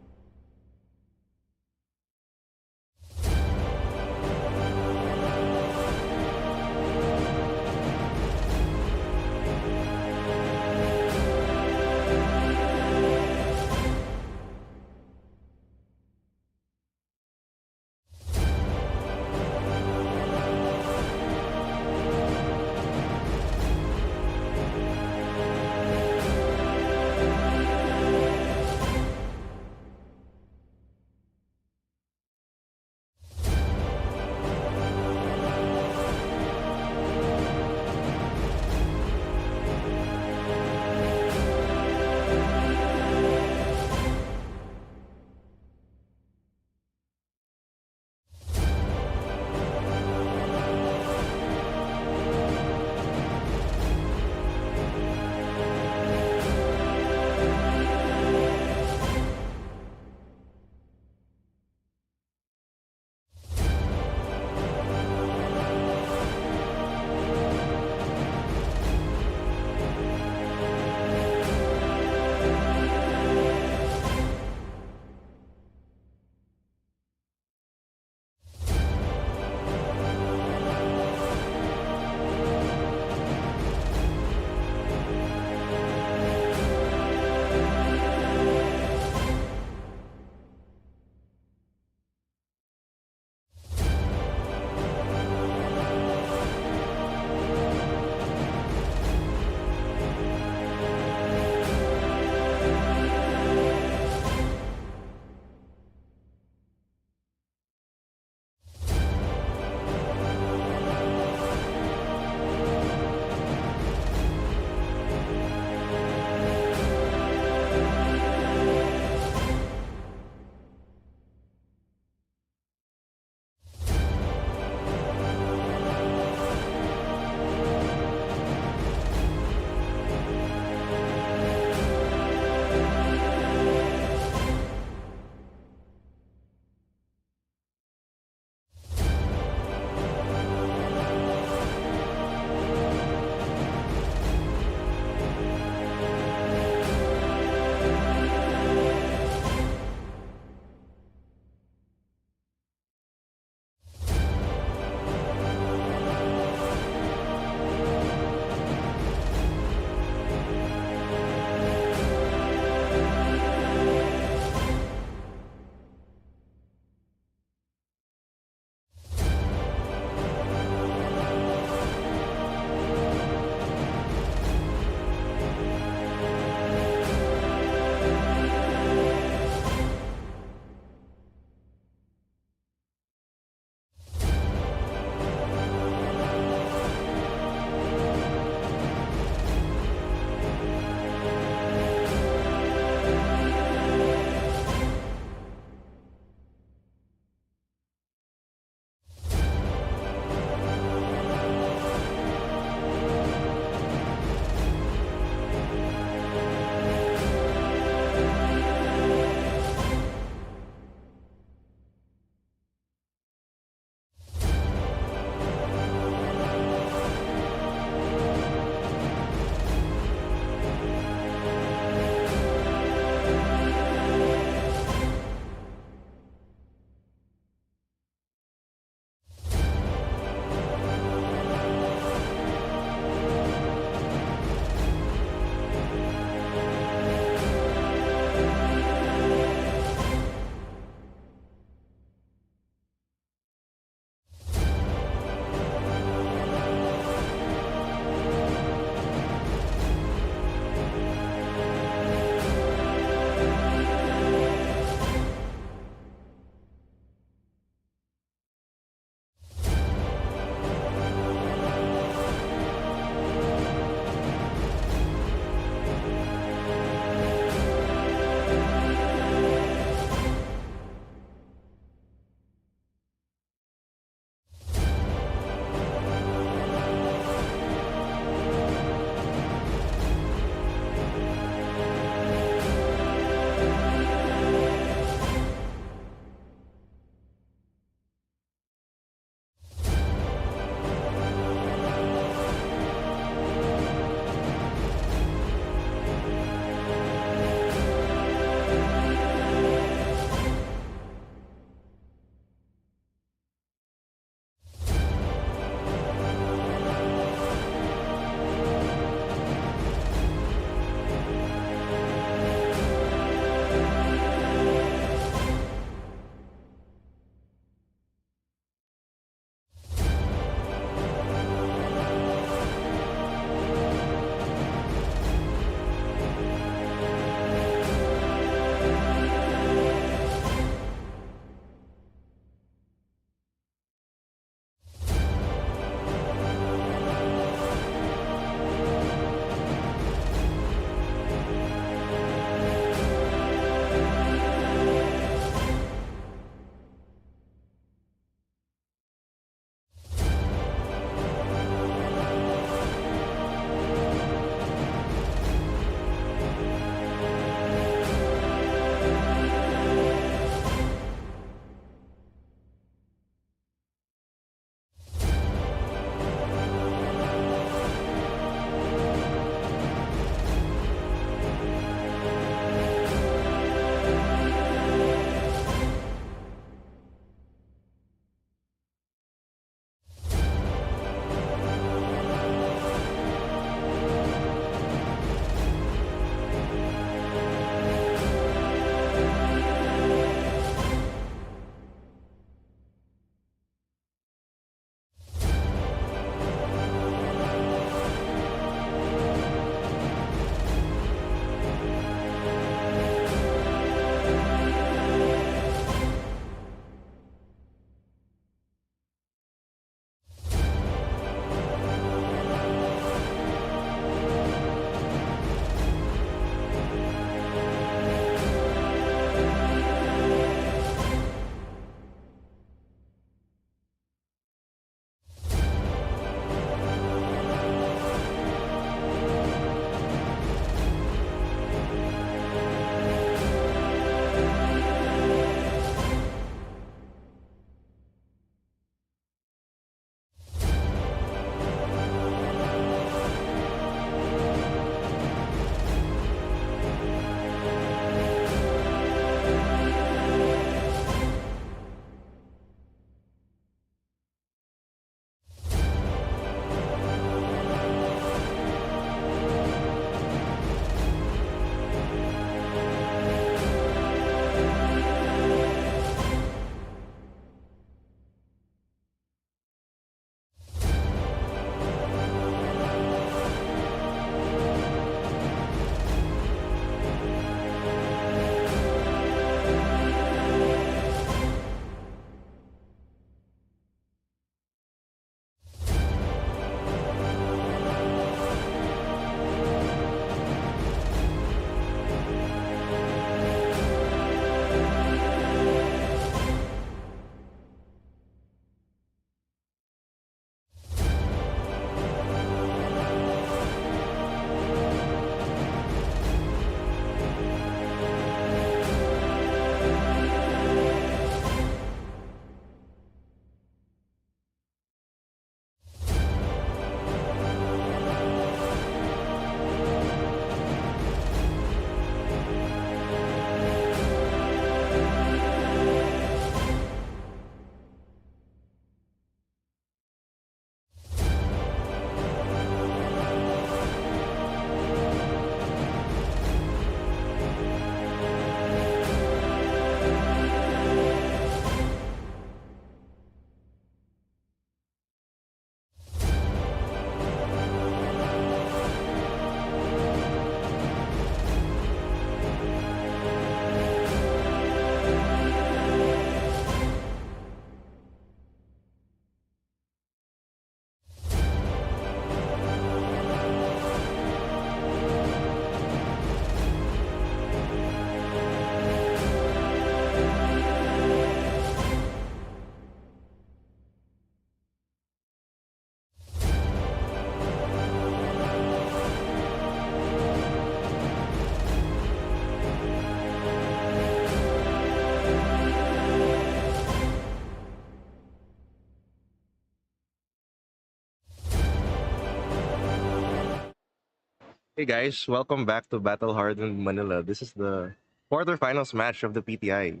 Hey guys, welcome back to Battle Hardened Manila. This is the quarterfinals match of the PTI,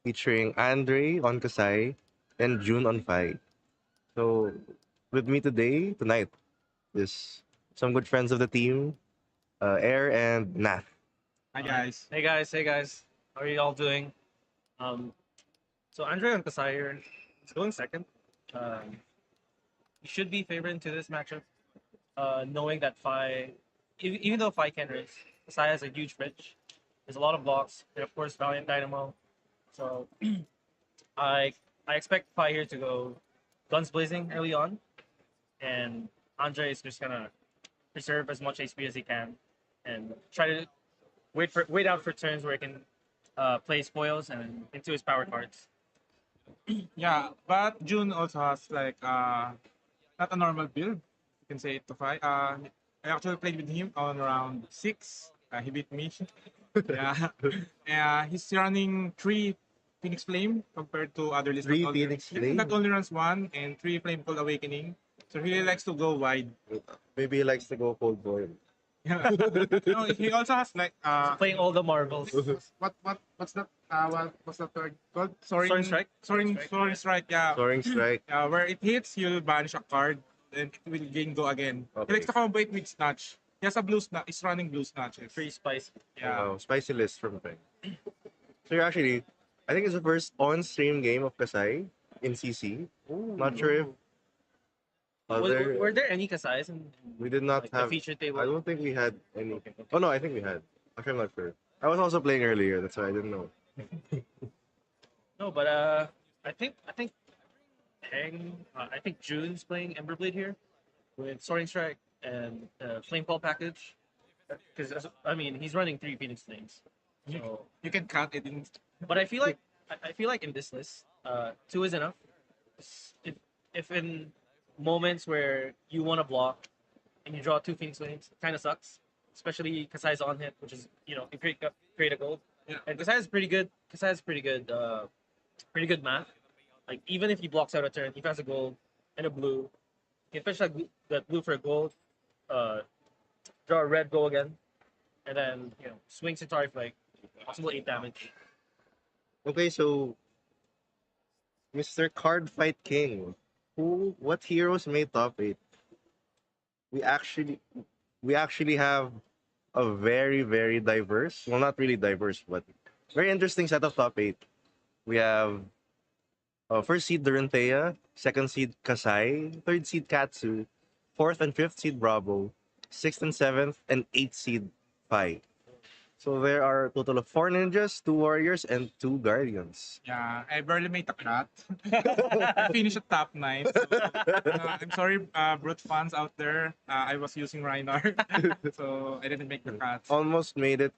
featuring Andre on Kassai and June on Fight. So, with me tonight, is some good friends of the team, Air and Nath. Hi guys. Hey guys, how are you all doing? Um, so Andre and Kassai here is going second. Um, you should be favored into this matchup, knowing that even though Fi can race, Kassai has a huge pitch. There's a lot of blocks, and of course Valiant Dynamo. So I I expect Fi here to go guns blazing early on, and Andre is just gonna preserve as much HP as he can, and try to wait out for turns where he can play spoils and into his power cards. Yeah, but June also has like not a normal build. You can say it to five. I actually played with him on round 6. He beat me. Yeah. He's running 3 Phoenix Flame compared to other lists. Three Phoenix Flame? That only runs 1 and 3 Flame Cold Awakening. So he likes to go wide. Maybe he likes to go cold boil. Yeah. No, he also has like Playing all the marbles. what's that what's that third called? Soaring Strike? Soaring strike, yeah. Soaring Strike. Where it hits, you'll banish a card and it will gain go again. He Okay. likes to combo it with Snatch. He has a blue snatch. He's running blue snatches. Free spice. Yeah. Wow, spicy list from Peng. So you're actually, I think it's the first on-stream game of Kasai in CC. Not sure if other. Were there any Kassais in We did not like, the have. feature table? I don't think we had any. Okay. Oh no, I think we had. Actually, I'm not sure. I was also playing earlier. That's why I didn't know. No, but I think I think June's playing Emberblade here with Soaring Strike and Flame Call package. Because I mean he's running 3 Phoenix Flames. So, You can cut it in. but I feel like in this list, 2 is enough. If in moments where you want to block and you draw 2 Phoenix Flames, it kind of sucks. Especially Kasai's on hit, which is you create a gold. Yeah. And Kasai is pretty good. Kasai has pretty good math. Like even if he blocks out a turn, he has a gold and a blue. He can fetch that blue for a gold. Uh, draw a red, go again, and then swing Centauri for like possible 8 damage. Okay, so Mr. Card Fight King, what heroes made top 8? We actually, we actually have a very diverse, well, not really diverse, but very interesting set of top 8. We have first seed Dorinthea, second seed Kassai, third seed Katsu, fourth and fifth seed Bravo, sixth and seventh and eighth seed Pai. So there are a total of 4 ninjas, 2 warriors, and 2 guardians. Yeah, I barely made the cut. I finished at top 9. So, I'm sorry, Brute fans out there. I was using Reinar, so I didn't make the cut. Almost made it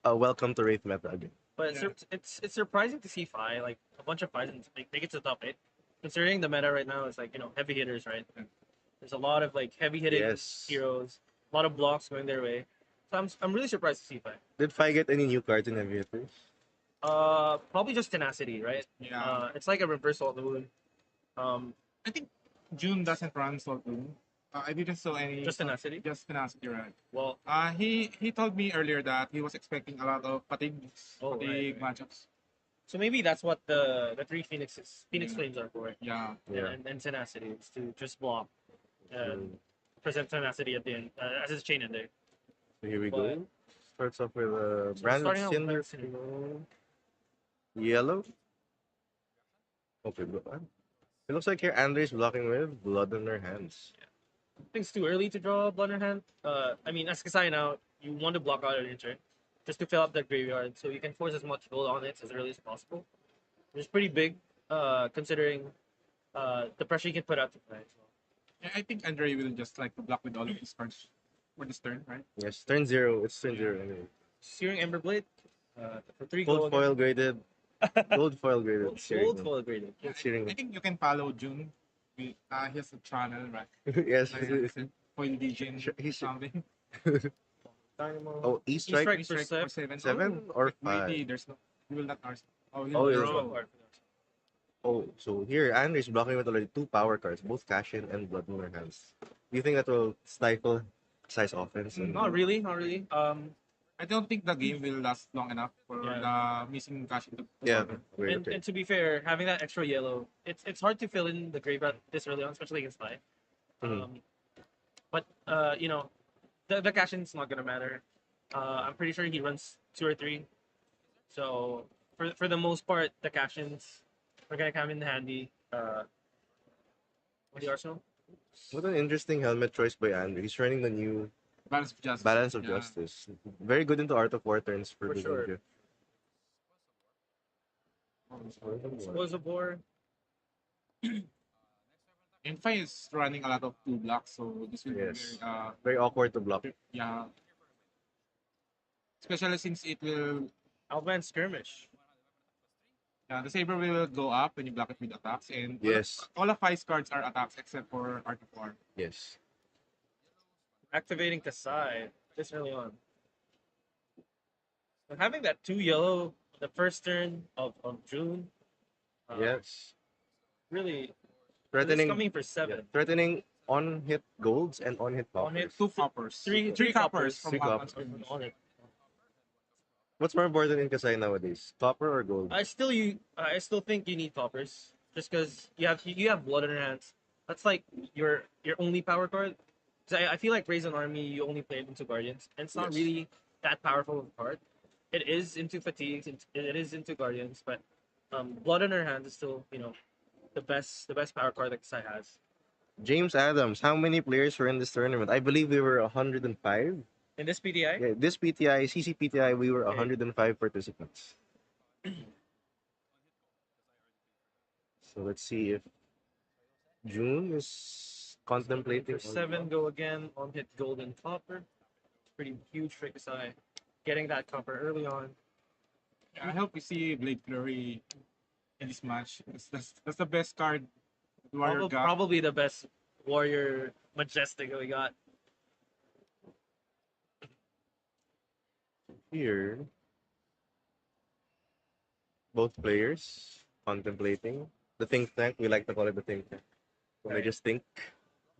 a welcome to Wraith meta again. But it's surprising to see like a bunch of Fies make it to the top 8. Considering the meta right now is like heavy hitters, right? There's a lot of like heavy hitting Yes. heroes, a lot of blocks going their way. So I'm really surprised to see Fi. Did Fi get any new cards in heavy hitters? Probably just tenacity, right? Yeah. It's like a reversal of the moon. I think June doesn't run Salt Moon. I didn't saw any. Just tenacity. Just tenacity, right? Well, He told me earlier that he was expecting a lot of fatigue right. matchups. so maybe that's what the 3 Phoenix Flames are for. Yeah. Yeah. And tenacity is to just block and present tenacity at the end as his chain in there. So here we But- go. Starts off with a So brand starting out with Cinder Cinder. Yellow. Okay, it looks like here Andre's blocking with blood on her hands. I think it's too early to draw Blunder Hand. I mean, as Kasai now, you want to block out an turn just to fill up the graveyard so you can force as much gold on it as early as possible. Which is pretty big, considering the pressure you can put out to play. So. Yeah, I think Andre will just like to block with all of his cards for this turn, right? Yes, turn 0. It's turn 0 anyway. Searing Emberblade for 3 Gold gold. foil graded. Gold foil graded. Gold Searing. foil graded. Yeah, Cheering. I think you can follow June. He has a channel, right? Yes. Like, Foil Legion, He's- something. Dynamo. Oh, E strike Strike for for 7. 7 or Maybe 5? there's no. He will not arse. Oh, Oh, will he'll draw. draw. Oh, so here Andre's blocking with already 2 power cards, both cash in and blood on her hands. Do you think that will stifle Kassai's offense. And Not really, not really. I don't think the game will last long enough for Yeah. the missing cash into yeah, order. great and, pick. and to be fair, having that extra yellow, it's hard to fill in the graveyard this early on, especially against Thai. Mhm. But you know, the cash in's not gonna matter. I'm pretty sure he runs 2 or 3. So for the most part, the cash ins are gonna come in handy. On the arsenal. What an interesting helmet choice by Andrew. He's running the new Balance of justice. Balance of Yeah. Justice. Very good into Art of War turns for For sure. Dorinthea. Explosive War. And Fai is running a lot of 2 blocks, so this will Yes. be very Very awkward to block. yeah. Especially since it will Outland Skirmish. the saber will go up when you block it with attacks, and Yes. all of Fai's cards are attacks except for Art of War. Yes. Activating Kassai this early on. And having that 2 yellow the first turn of June. Yes. Really. Threatening. Coming for 7. Threatening on hit golds and on hit On hit, poppers. 2 coppers. Three Three coppers from Three Outland coppers. Skirmish. On it. What's more important in Kassai nowadays? Copper or gold? I still think you need toppers just because you have blood in your hands. That's like your only power card. 'Cause I feel like Brazen Army you only play it into Guardians, and it's not Yes. really that powerful of a card. It is into fatigues, it is into Guardians, but blood in her hands is still the best power card that Kasai has. James Adams, how many players were in this tournament? I believe we were 105. In this PTI, Yeah, this PTI, CCPTI, we were Okay. 105 participants. So let's see if June is contemplating. for 7 go again on hit golden copper. Pretty huge for Kasai. Getting that copper early on. I hope we see Blade Flurry in this match. That's the best card Warrior got. Probably the best warrior majestic that we got. Here, both players contemplating the think tank. We like to call it the think tank. When they Right. just think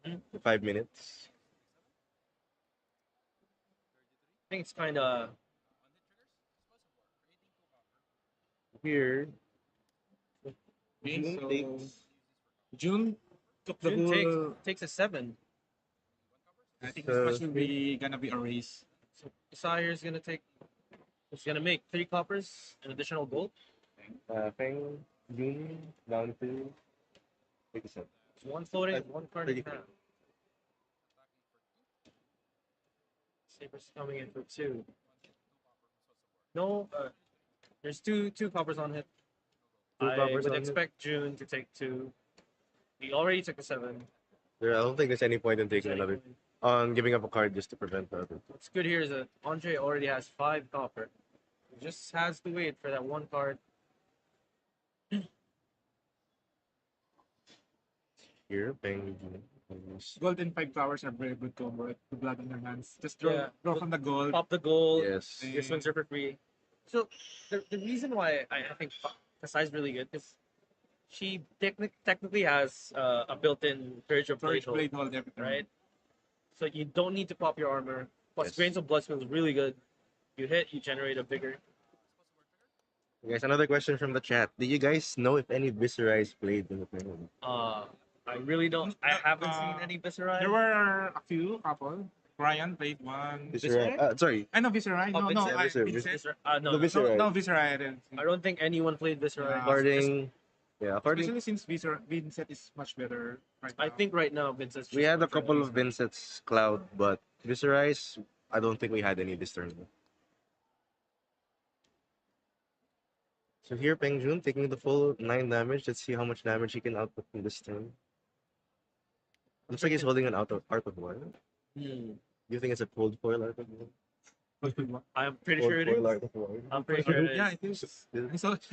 Mhm. for 5 minutes. I think it's kind of Here, Okay, June so takes June took the June whole. takes a 7. I think So, this match will be gonna be a race. So Kasai is gonna make 3 coppers and additional gold. Feng, June down to 87. So 1 floating, Uh, 1 card in 33. hand. Saber's coming in for 2. No, there's two coppers on hit. Two I coppers would on hit. expect June to take 2. He already took a 7. I don't think there's any point in taking So another, on giving up a card just to prevent the other. what's good here is that Andre already has 5 copper. He just has to wait for that 1 card. Here, Feng, June. almost- Gold and 5 flowers are very good combo with the blood in your hands. Just draw from the gold. Pop the gold. Yes. Your swings are for free. So the reason why I think Kasai's really good is she technically has a built-in Courage of Blade Storage Hold, blade hold everything. right? So you don't need to pop your armor. Plus, Yes. Grains of Blood feels really good. You hit, you generate a vigor. Guys, another question from the chat. Do you guys know if any Viscerais played in the tournament? I really don't. I haven't seen any Viscerai. There were a couple. Ryan played one. Viscerai? Sorry. I know Viscerai. Oh, No, Vincent. Vincent. No, The no, Viscerai. No, Viscerai. I didn't see. I don't think anyone played Viscerai. Yeah. According, Especially since Vincent is much better right now. I think right now Vincent's. we just had a much better. couple of Vincent's Cloud, but Viscerais, I don't think we had any this tournament. So here, Peng Jun taking the full 9 damage. Let's see how much damage he can output in this turn. Looks like he's holding an Art of War. Do Hmm. you think it's a cold foil Art of War? I'm pretty Cold sure it foil is. Art of War. I'm pretty sure it is. Yeah, it is. Is- So it's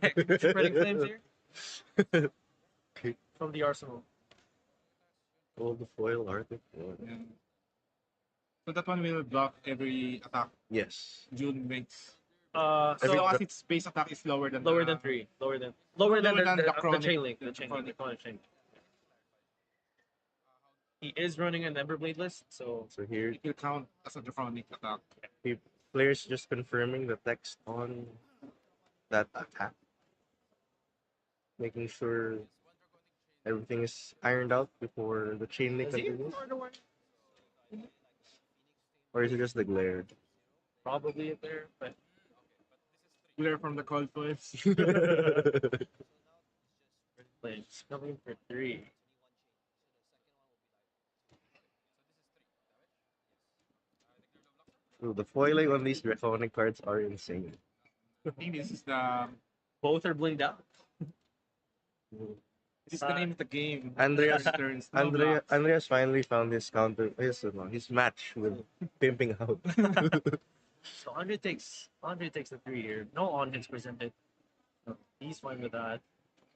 like Spreading flames here Okay. from the arsenal. Cold foil Art of War. yeah. So that one will block every attack Yes. June makes. So Every- So as its base attack is lower than lower the- than 3. Lower than Lower than the the chronic- chain link. the The chain link. chronic. The chronic chain. He is running an Everblade list, so So here, It will count as a Dromai attack. pe- players just confirming the text on that attack, making sure everything is ironed out before the chain link does he continues. or no? Or is it just the glare? Probably there, but Clear from the cold flips. it's coming for 3. Ooh, the foiling on these draconic cards are insane. I think this is the Both are blinged out. this is the name of the game. Andreas, Turns, no blocks. Andreas finally found his counter, his match with pimping out. So Andre takes the 3 here. No on hits presented. So he's fine with that.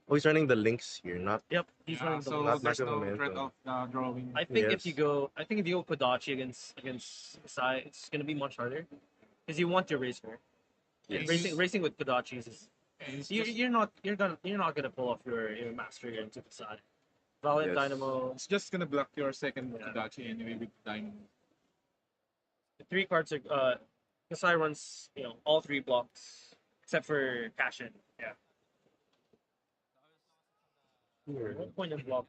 Oh, he's running the links here, not Yep, he's Yeah, running the so Not there's much of a no momentum. threat of drawing. I think if you Yes. go Kodachi against Kassai, it's gonna be much harder because you want your racer. And Yes. racing with Kodachis is It's you, just- you're not gonna pull off your master here into Kassai. Valiant Yes. Dynamo. It's just gonna block your second Yeah. Kodachi anyway with Diamond. The 3 cards are Kassai runs all 3 blocks except for cash in. Yeah. Here. 1 point in block.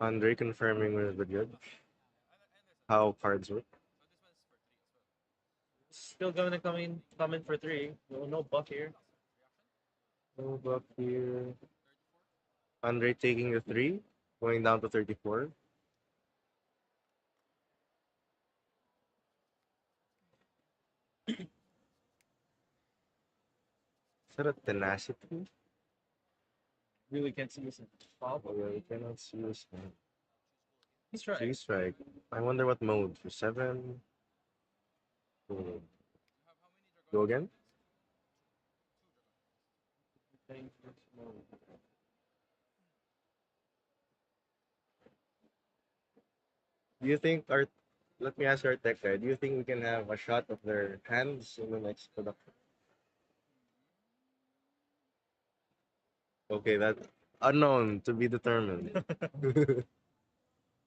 Andre confirming with the judge how cards work. Still gonna come in for 3. No buff here. No buff here. Andre taking the 3, going down to 34. Is that a tenacity? Really can't see this in Oh, problem. yeah, we cannot see this one. He's right. G-Strike. I wonder what mode. For 7? Oh. Go again? Do you think our... Let me ask our tech guy. Do you think we can have a shot of their hands in the next production? Okay, that... Unknown to be determined.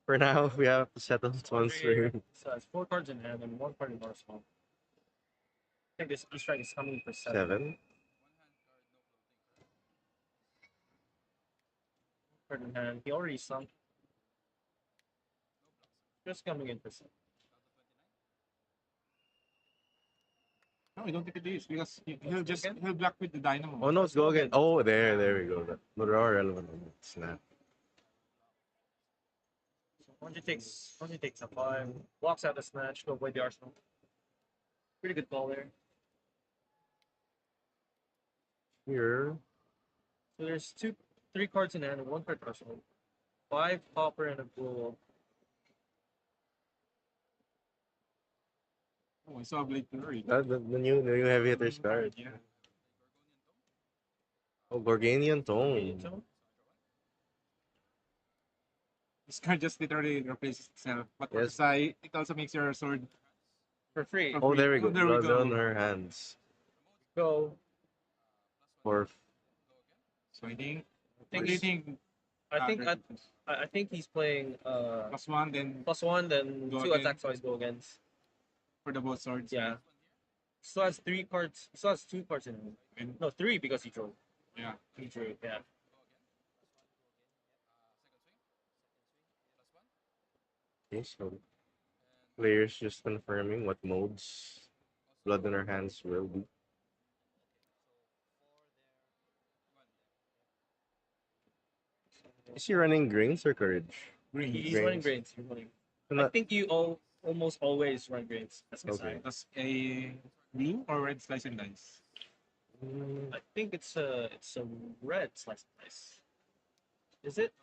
For now, we have to settle one string. So it's 4 cards in hand and 1 card in arsenal. I think this E-Strike is coming for 7. 7. Card in hand. He already sunk. Just coming in for 7. No, I don't think it is because he'll block with the Dynamo. Oh no, it's go again. Oh, there we go. No, there are relevant. Snap. So Onji takes a 5. Blocks out the snatch to avoid the arsenal. Pretty good call there. Here. So there's 3 cards in hand and 1 card arsenal. 5 copper and a blue. Oh, I saw Blade Fury. The new heavy hitters card. Yeah. Oh, Gorganian Tone. This card just literally replaces itself. But for Yes. Kassai, it also makes your sword For free. for Oh, free. there we go. There we Blood go. on her hands. Go. For So I think. think What do you he's- think? I think he's playing +1, then +1, then Go 2 again. attacks always go against. for the both swords. Yeah. Still has 3 cards. Still has 2 cards in hand. And, No, 3 because he drew. yeah. He drew. Yeah. okay, so players just confirming what modes Blood on her hands will be. Is he running grains or courage? Green. He's Grains. running grains. He's running. I Not- think you almost always run grains. That's Kassai. Okay. That's a blue or red slice and dice. I think it's a red slice of dice. Is it?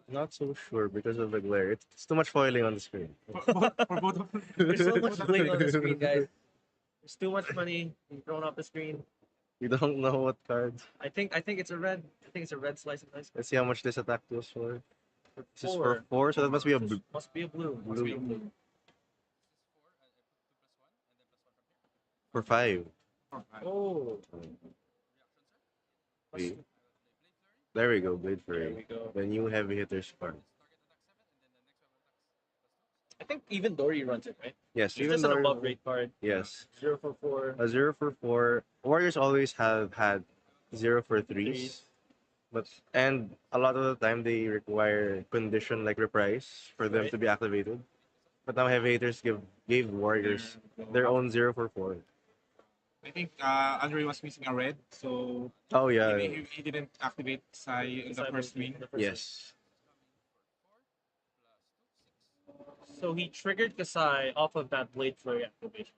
Not so sure because of the glare. It's too much foiling on the screen. For both of them. There's so much bling on the screen, guys. There's too much money being thrown off the screen. You don't know what cards. I think it's a red. I think it's a red slice of dice. Let's see how much this attack goes for. For This is for 4, so that must be a This blue. must be a blue. Must Blue. be a blue. For 5. Oh. Wait. There we go, Blade There Fury. we go. The new heavy hitters card. I think even Dory runs it, right? Yes, It's just an though- above rate card. Yes. 0 for 4. A 0 for 4. Warriors always have had 0 for 3s. But and a lot of the time they require condition like reprise for them Right. to be activated. But now heavy hitters gave Warriors their own 0 for 4. I think Andre was missing a red, so Oh yeah. he didn't activate Sai in the first swing. Yes. So he triggered Kassai off of that Blade Flurry activation.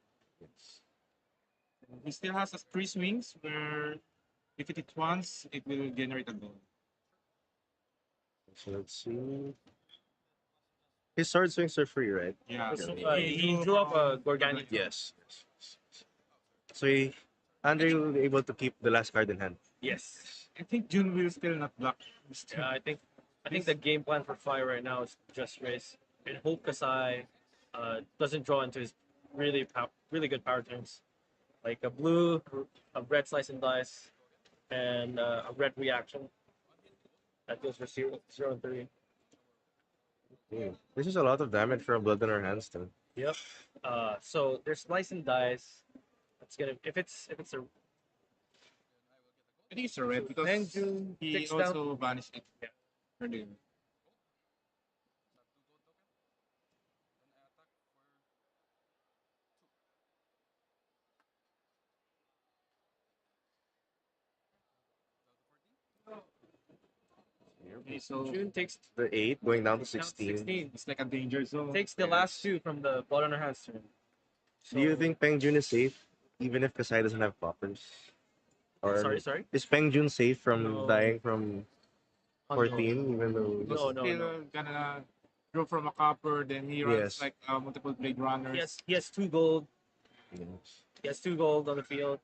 He still has 3 swings where if it hits once, it will generate a goal. So let's see. His sword swings are free, right? Yeah. He drew up a Gorganian. Yes. So Andre will be able to keep the last card in hand. Yes. I think June will still not block. Yeah, I think the game plan for Fire right now is just race and hope Kassai doesn't draw into his really good power turns, like a blue, a red slice and dice, and a red reaction. That goes for 0 and 3. This is a lot of damage for a blood in our hands, though. Yep. So there's slice and dice. It's gonna if it's a I think it's a red So because Pengu he takes also banished it. Yeah. Earlier. Okay, so June takes The 8 going down to down to 16. 16. it's like a danger zone. Takes the last 2 from the bottom of her hands turn. Do you So- think Peng Jun is safe even if Kassai doesn't have poppers? Or Sorry? is Peng Jun safe from No. dying from Oh, 14 even though Because No, he's no, still no. gonna draw from a copper, then he runs Yes. like multiple blade runners. He has 2 gold. Yes. He has 2 gold on the field.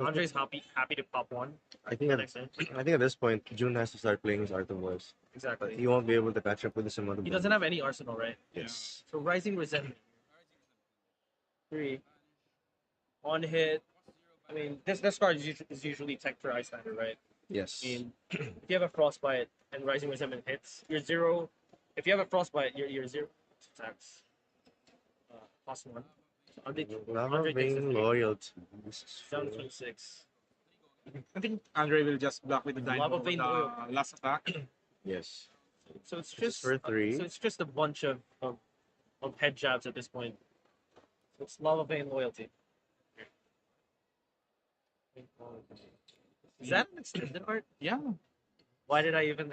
Andre's happy to pop one. I think at, Next turn. I think at this point Jun has to start playing his Art of Wars. But Exactly. he won't be able to catch up with this amount of He doesn't have any arsenal, right? Yes. So Rising Resentment. 3. On hit. I mean, this card is usually tech for Icelander, right? Yes. I mean, if you have a Frostbite and Rising Resentment hits, you're 0. If you have a Frostbite, you're 0 attacks. +1. So Andre takes Lava the Vein 3. loyalty. Down to 26. I think Andre will just block with the Lava dynamo Vein the Oil. last attack. Yes. So it's This is just for 3. so it's just a bunch of head jabs at this point. So it's Lava Vein Loyalty. Is that an extended art? Yeah. Why did I even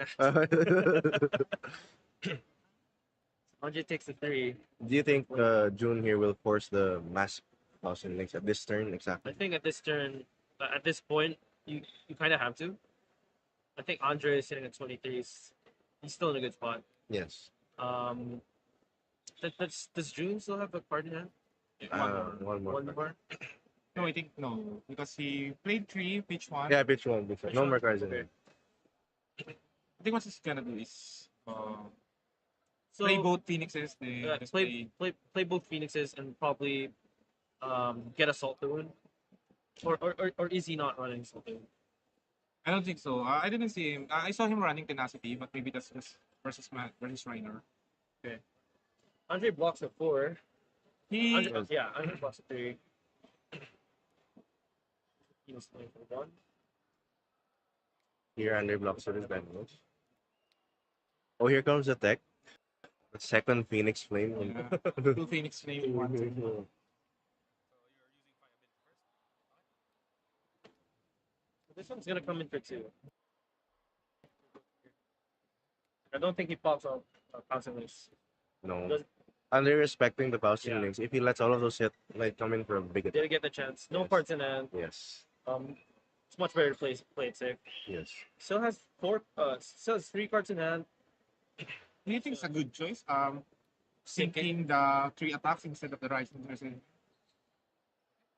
Andre takes the 3. Do you think June here will force the mass thousand links at this turn I exactly? think at this turn, at this point, you kind of have to. I think Andre is sitting at 23. He's still in a good spot. Yes. Does June still have a card in hand? One more. One more. No, I think no. Because he played 3, pitch 1. Yeah, pitch one. Pitch No one? more cards in Okay. there. I think what he's gonna do is So play both Phoenixes. They just play both Phoenixes and probably get a Salt Ruin. Or is he not running Salt Ruin? I don't think so. I didn't see him. I saw him running Tenacity, but maybe that's just versus Reiner. Andre blocks a 4. He Andre blocks a 3. He's playing for 1. Here, Andre blocks with his damage. Oh, here comes the tech. The second Phoenix Flame. yeah, 2 Phoenix Flame in 1 turn. This one's gonna come in for 2. I don't think he pops out Pouncing Links. No. Does- Andre respecting the Faustin Yeah. links. If he lets all of those hit, like come in for a big attack. Didn't get the chance. No Yes. parts in hand. Yes. It's much better to play it safe. Yes. Still has 3 cards in hand. Do you think it's a good choice? Sinking the 3 attacks instead of the Rising Resentment.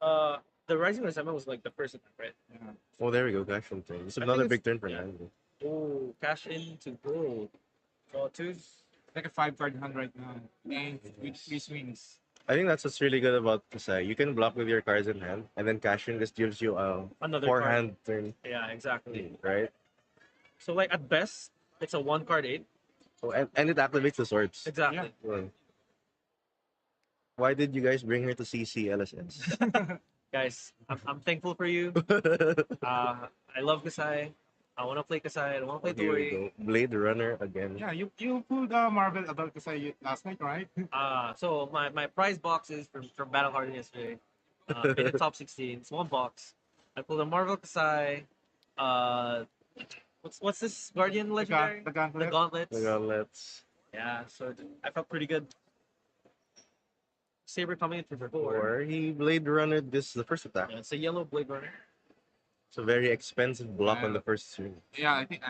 The Rising Resentment was like the first attack, right? Yeah. Oh, there we go. Cash from turn. It's I another think big it's- turn for yeah. Andre. Oh, cash into gold. Draw 2. Like a 5-card hand right now. And with 3 swings. I think that's what's really good about Kassai. You can block with your cards in hand, and then cash in just gives you a Another card. forehand turn, Yeah, exactly. right? So like at best, it's a one card eight. Oh, and it activates the swords. Exactly. Well, why did you guys bring her to CC LSS? Guys, I'm thankful for you. I love Kassai. I want to play Kassai. I don't want to play Here we Tori. go. Blade Runner again. Yeah, you pulled Marvel Adult Kassai last night, right? So my prize box is from Battle Hardened yesterday. Made the top 16. It's one box. I pulled a Marvel Kassai. Uh, what's this Guardian legendary? The Gauntlet. The Gauntlets. The gauntlets. Yeah, so I felt pretty good. Saber coming in for 4. Or he Blade Runner this the first attack. Yeah, it's a yellow Blade Runner. It's a very expensive block on the first swing. Yeah, I think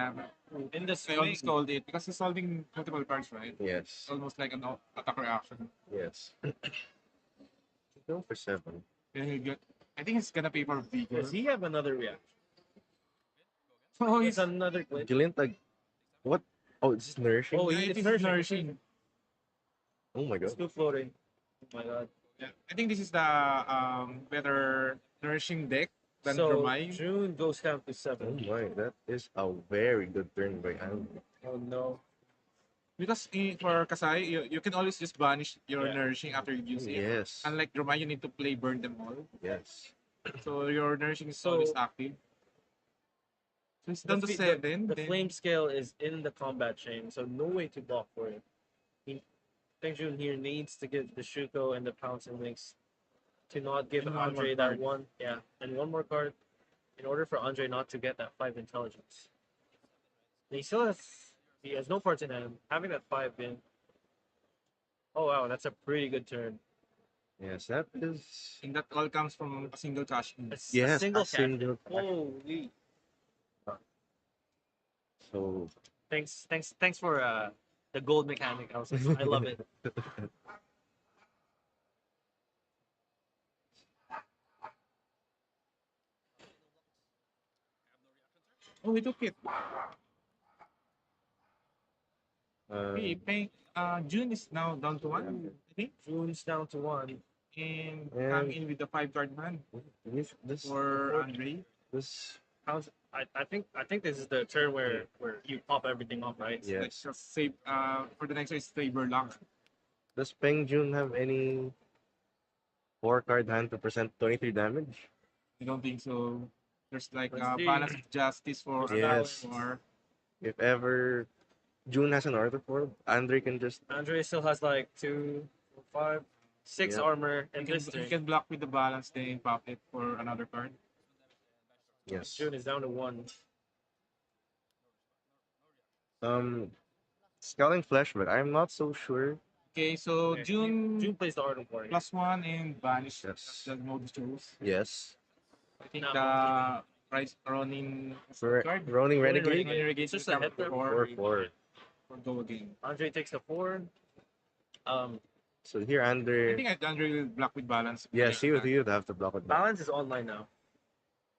In the I swing, always called it because he's solving multiple cards, right? Yes. It's almost like an attack reaction. Yes. Go for 7. Then he'll get. I think he's gonna pay for vigor. does he have another reaction? Oh, It's he's another glitch. Glinta. What? Oh, this is nourishing. Oh, yeah, it's it's nourishing. nourishing. Oh my It's god. still floating. Oh my god. Yeah, I think this is the better nourishing deck than So Dromai. June goes down to Oh 7. my, that is a very good turn by Andrew. Oh no. Because for Kassai, you can always just banish your Yeah. nourishing after you use it. Yes. Unlike Dromai, you need to play burn them all. Yes. So your nourishing is So- always active. So it's down to The 7. The then- flame scale is in the combat chain, so no way to block for it. Peng Jun here needs to give the Shuko and the pouncing links to not give And one Andre more that card. one. Yeah, and one more card in order for Andre not to get that 5 intelligence. And he has no parts in hand. Having that 5 in. Oh wow, that's a pretty good turn. Yes, that is. I think that all comes from a single cash in. It's Yes, a single a single cash. Holy. So Thanks for the gold mechanic. I love it. Oh, we took it. uh, June is now down to 1, I think. June's down to 1. And And- come in with the 5-card hand this for Andre. this I think this is the turn where you pop everything off, right? yes. Like just save for the next one is favor lock. Does Peng Jun have any 4-card hand to present 23 damage? I don't think so. There's like Let's a see. balance of justice for Yes. or If ever June has an artifact, Andre can just Andre still has like 2, 4, 5, 6 Yep. armor you and can, this you turn. can block with the balance then pop it for another card. yes. June is down to 1. Scouting Flesh, but I'm not so sure. Okay, so Okay, June plays the Art of Warrior. +1 and banish Yes. the mode chose. Yes. I think No. the price Ronin For card. Ronin Renegade, Renegade. Renegade It's just will a come hit there. for 4-4. go again. Andre takes the 4. So here I Andre, think Andre will block with balance. yes, he would have to block it. Balance is online now.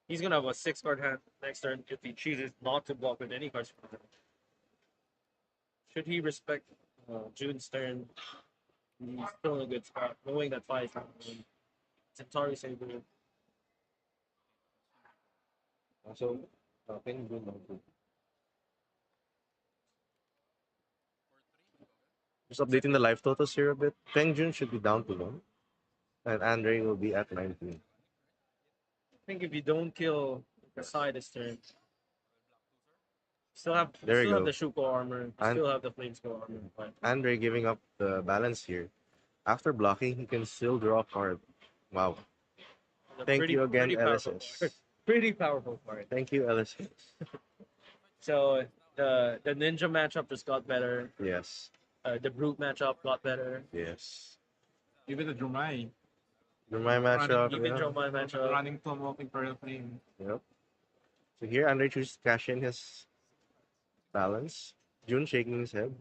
He's gonna have a 6-card hand next turn if he chooses not to block with any cards from him. Should he respect June's turn? He's still in a good spot, knowing that 5 is not going. Centauri Saber. So Peng Jun also. Just updating the life totals here a bit. Peng Jun should be down to 1. And Andre will be at 19. I think if you don't kill Kassai this turn, still have There we still have go. the Shuko armor, And- still have the Flame Skull armor. But Andre giving up the balance here. After blocking, he can still draw a card. Wow. it's a Thank you again, pretty powerful LSS. card. Pretty powerful card. Thank you, LSS. So the ninja matchup just got better. Yes. The brute matchup got better. Yes. Even the Dromai. My matchup. Even Yeah. Dromai matchup. Running Tomahawk in Pearl Flame. Yep. So here, Andre chooses to cash in his balance. June shaking his head.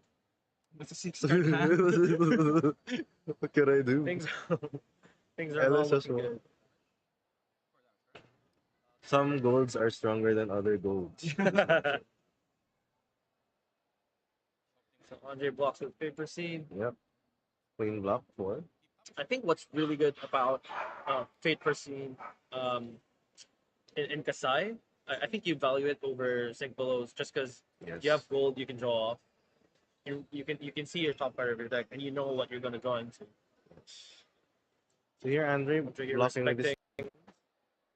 That's a 6-card hand. What can I do? Things things are not LSS looking will- good. Some golds are stronger than other golds. So Andre blocks with paper scene. Yep. Clean block 4. I think what's really good about Fate per scene in Kassai I think you value it over sync belows just because Yes. you have gold you can draw off. You can see your top card of your deck and you know what you're gonna draw into. So here, Andre After you're blocking with this respecting,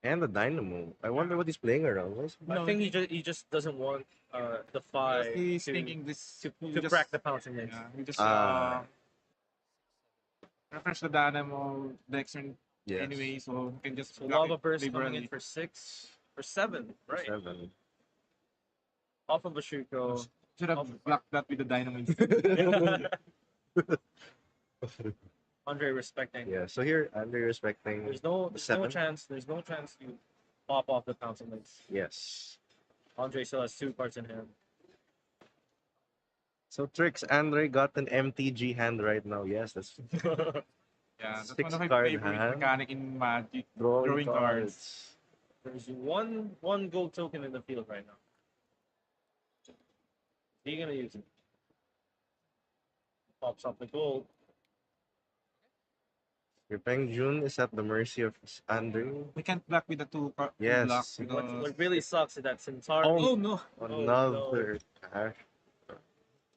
and the Dynamo. I wonder what he's playing around. I think he just doesn't want the five He's to thinking this. to crack the pouncing lanes. Yeah, he just Ah, refresh the Dynamo Dexter yes. anyway, so you can just So block lava it burst coming liberally. in for 6 for 7, right? 7. Off of Bashuko. Should have blocked that with the Dynamo instead. Andre respecting. Yeah, so here, Andre respecting. There's no Seven. chance. There's no chance to pop off the pouncing lanes. Yes. Andre still has 2 cards in hand. So Tricks, Andre got an MTG hand right now. Yes, that's Yeah, that's Six one of my card favorite hand. mechanic in Magic. drawing Drawing cards. There's one gold token in the field right now. Are you gonna use it? Pops up the gold. Your Peng Jun is at the mercy of Andre. We can't block with the two Yes. block What because really sucks is that Centauri. Oh. oh no, Another cash.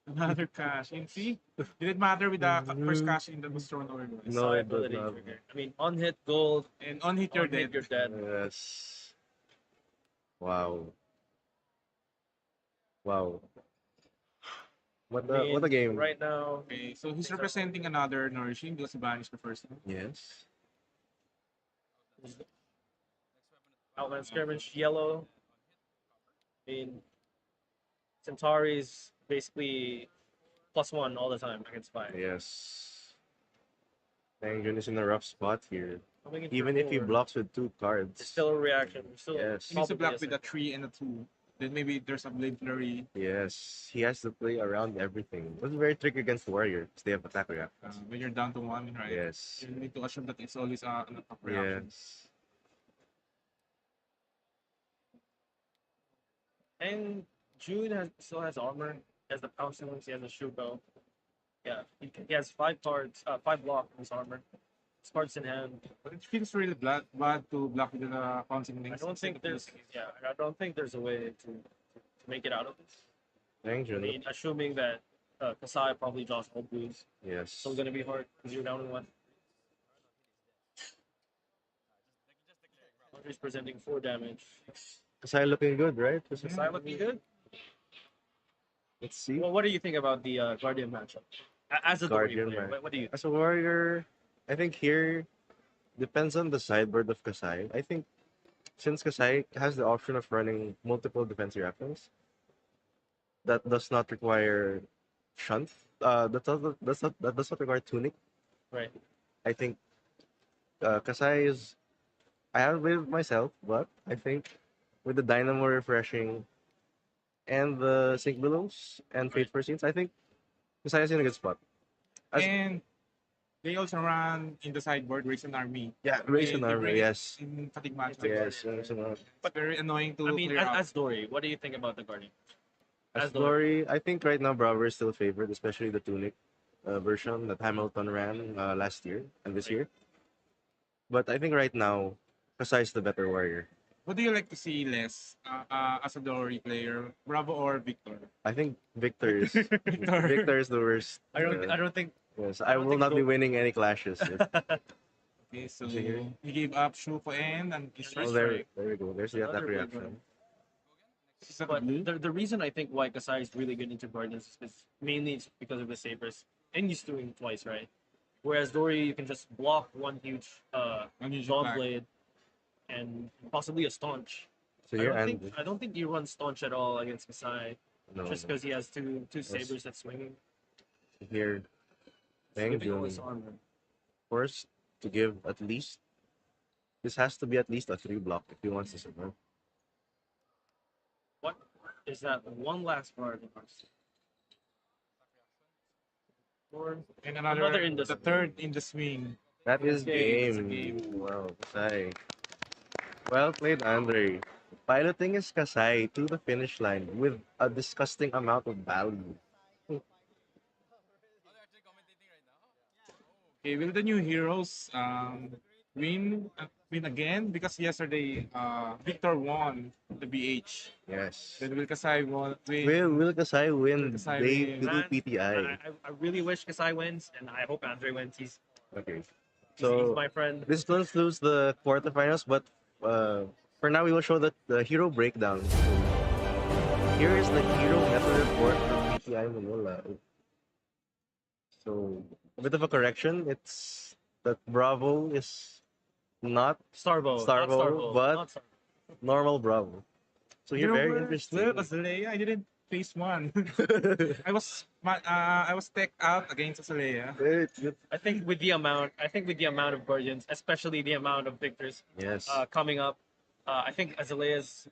another cash. And see, did it matter with the first cash in that was thrown over? No, Kassai it does ability not. trigger. I mean, on hit gold, And on hit you're on hit dead. you're dead. Yes. Wow. Wow. What I a mean, what a game. right now. Okay, so he's representing another nourishing because he banished the first one. Yes. Outland skirmish yellow. I mean, Centauri's basically +1 all the time against fire. Yes. Peng Jun is in a rough spot here. Coming in for Even if he 4, blocks with 2 cards. there's still a reaction. There's still Yes. He needs to probably block with a 3 and a 2. Then maybe there's a blade flurry. Yes. He has to play around everything. It's very tricky against Warrior because they have attack reactions. When you're down to 1, right? Yes. You need to assume that it's always an attack reaction. Yes. And June still has armor. He has the pouncing links. He has a Shuko. Yeah, he has 5 cards, 5 block in his armor. His cards in hand. But it feels really bad to block with the pouncing I links. don't think there's I don't think there's a way to make it out of this. Peng I Jun. mean, assuming that Kassai probably draws all blues, Yes. still gonna be hard because you're down in 1. Andre's presenting 4 damage. Kasai looking good, right? Kassai looking good. Let's see. Well, what do you think about the Guardian matchup? As a Dory Guardian player, match. what do you? As a warrior, I think here depends on the sideboard of Kasai. I think since Kasai has the option of running multiple defense reactions, that does not require shunt. That does not require tunic. Right. I think Kasai is. I haven't played it myself, but I think with the Dynamo refreshing and the Sync Billows and Fate for Scenes, I think Kasai is in a good spot. As- And they also run in the sideboard Race an Army. Yeah, Race an They Army, bring it yes. In fatigue matchups. Yes, yes, But very annoying to I mean, clear out. as Dory, what do you think about the Guardian? As As Dory. Dory, I think right now Braver is still favored, especially the Tunic version that Hamilton ran last year and this year. But I think right now, Kasai is the better warrior. What do you like to see less as a Dory player, Bravo or Victor? I think Victor is Victor is the worst. I don't think. Yes, I I don't will think not be Go- winning any clashes. Okay, so Sige. he gave up Shuko and his Oh, first there, strike. there we go. There's the attack Another good reaction. one. Is that But blue? the reason I think why Kassai is really good into Guardians is mainly it's because of the sabers, and he's doing twice, right? Whereas Dory, you can just block one huge Unusual Dawn attack. Blade and possibly a Staunch. So I here don't, and think, I don't think you run Staunch at all against Kassai, no, just because he has two sabers that's swinging. here, He's Peng giving all his Jun armor. forced to give at least. This has to be at least a 3 block if he wants to survive. What is that one last card? Or And Another in the the swing. third in the swing. That is Okay, game. Wow, Kasai. Well played, Andre. Piloting is Kasai to the finish line with a disgusting amount of value. Okay, will the new heroes win win again because yesterday Victor won the BH. Yes. Then Will Kassai won Will Kassai win Kasai day win. 2 Man, PTI? I really wish Kassai wins, and I hope Andre wins. Okay. He's So my friend. this concludes the quarterfinals, but for now we will show the hero breakdown. So here is the hero meta report for PTI Manila. So a bit of a correction. It's that Bravo is not Starvo, not Starvo, Starvo, but not Starvo. normal Bravo. So You here, know very what? interesting. Well, Azalea, I didn't face one. I was tech out against Azalea. I think with the amount of Guardians, especially the amount of victors Yes. coming up, I think Azalea's.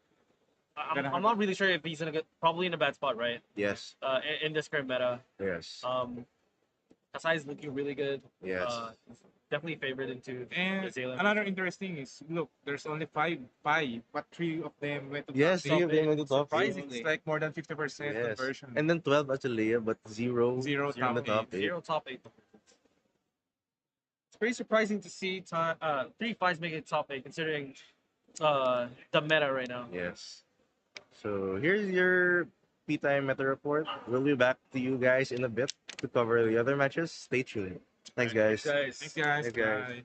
Gonna I'm have- not really sure if he's probably in a bad spot, right? Yes. In this current meta, Yes. Kassai is looking really good. Yes. He's definitely favored into And Azalea. another interesting is look, there's only five, but three of them went to Yes, top 3 eight. of them went to top eight. Surprisingly. It's like more than 50% Yes. conversion. And then 12 Azalea, but zero Zero in the top top eight. 8. Zero top 8. It's pretty surprising to see 3 fights make it top 8, considering the meta right now. Yes. So here's your P-Time meta report. We'll be back to you guys in a bit to cover the other matches. Stay tuned. Thanks, guys. Thanks, guys. Thanks, guys. Bye.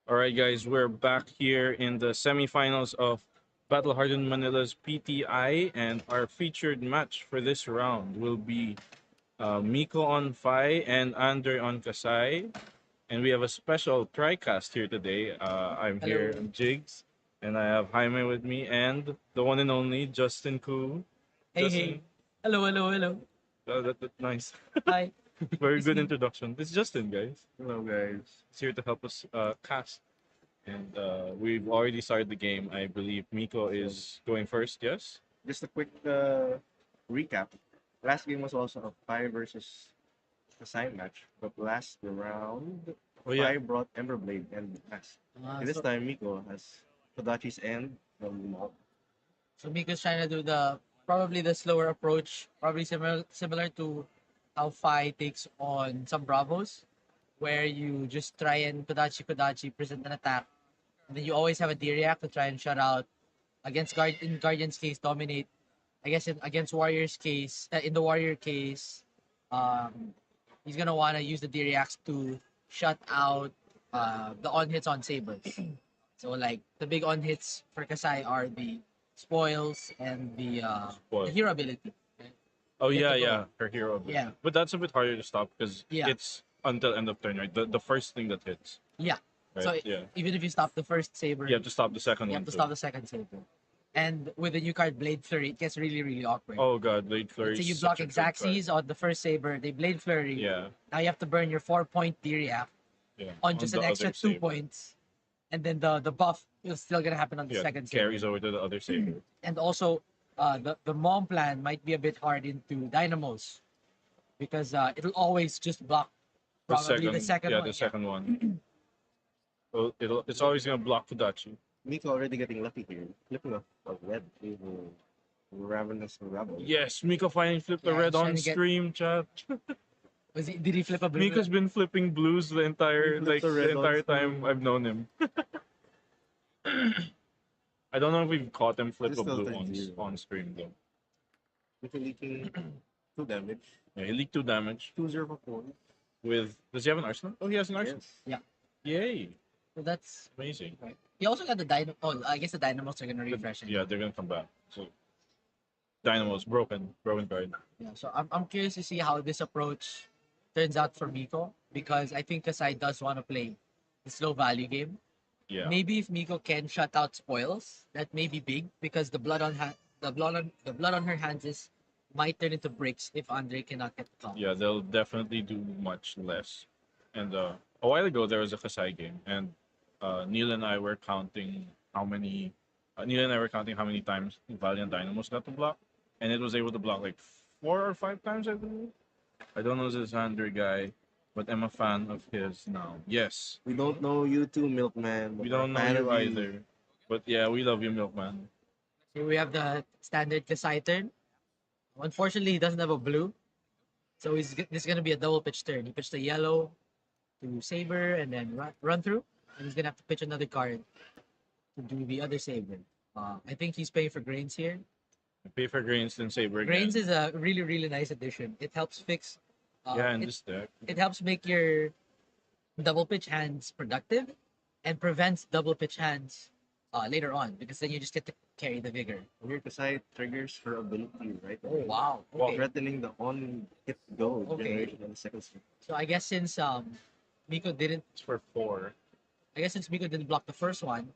All right, guys, we're back here in the semifinals of Battle Hardened Manila's PTI, and our featured match for this round will be Miko on Fi and Andre on Kassai. And we have a special TriCast here today. I'm here, Hello. Jigs, and I have Jaime with me, and the one and only Justin Koo. Hey, Justin, hey. Hello, hello, hello. that's nice. Hi. Very It's good me. introduction. It's Justin, guys. Hello, guys. He's here to help us cast. And we've already started the game. I believe Miko is going first, yes? Just a quick recap. Last game was also a 5 versus Kassai match, but last round, Oh, yeah. 5 brought Emberblade and passed. And this So, time, Miko has Kodachi's end from Mob. so Miko's trying to do probably the slower approach, probably similar to how Fi takes on some Bravos, where you just try and Kodachi present an attack. And then you always have a D react to try and shut out against Guardian's case, dominate. I guess against Warrior's case, in the Warrior case, he's gonna wanna use the D reacts to shut out the on hits on Sabers. So like the big on hits for Kassai are the spoils and Spoil. the hero ability. Oh, Get yeah, to go. yeah. Her hero. ability. Yeah. But that's a bit harder to stop because Yeah. it's until end of turn, right? The first thing that hits. Yeah. Right? So yeah. even if you stop the first Saber, You have to stop the second you one. have to too. stop the second Saber. And with the new card Blade Flurry, it gets really, really awkward. Oh, God. Blade Flurry. Let's say you is block such a good card. Xaxes on the first Saber, they Blade Flurry. Yeah. Now you have to burn your 4-point D react Yeah. on just the an extra other 2 saber. points. And then the buff is still gonna happen on the Yeah. second Saber. Carries over to the other saber. And also the mom plan might be a bit hard into dynamos because it'll always just block probably the second yeah, one. the second one. So it's always gonna block Kodachi. Miko already getting lucky here. Flipping a red over Ravenous Rebel. Yes, Miko finally flipped the Yeah, red he's on trying to get- stream, chat. Did he flip a blue? Miko's been flipping blues the entire He flipped the red on entire time stream. I've known him. I don't know if we've caught him flip He's a still blue on 10-0. stream though. Miko leaking 2 damage. Yeah, he leaked 2 damage 2-0 for 4. with. Does he have an arsenal? Oh, he has an arsenal. Yes. Yay! So that's Amazing. he also got the dynamo. Oh, I guess the dynamos are gonna refresh it. Yeah, they're gonna come back. So Dynamo's broken card. Yeah, so I'm curious to see how this approach turns out for Miko because I think Kassai does want to play the slow value game. Yeah. Maybe if Miko can shut out spoils, that may be big because the blood on her hands is might turn into bricks if Andre cannot get the top. Yeah, they'll definitely do much less. And a while ago there was a Kassai game, and Neil and I were counting how many. Neil and I were counting how many times Valiant Dynamos got to block, and it was able to block like 4 or 5 times, I believe. I don't know this Andre guy, but I'm a fan of his now. Yes, We don't know you too, Milkman. but we we're a don't know fan you of either, but yeah, we love you, Milkman. Here we have the standard Kassai turn. Unfortunately, he doesn't have a blue, so this is gonna be a double pitch turn. He pitched a yellow to Saber and then run through, and he's gonna have to pitch another card to do the other Saber. I think he's paying for Grains here. Pay for Grains then Saber again. Grains is a really, really nice addition. It helps fix. yeah, in it, this deck. it helps make your double pitch hands productive and prevents double pitch hands later on because then you just get to carry the vigor. Here, Kassai triggers her ability, right? Oh wow! Wow. Okay. Threatening the on hit go Okay. generation on the second string. So I guess since Miko didn't, It's for 4. I guess since Miko didn't block the first one,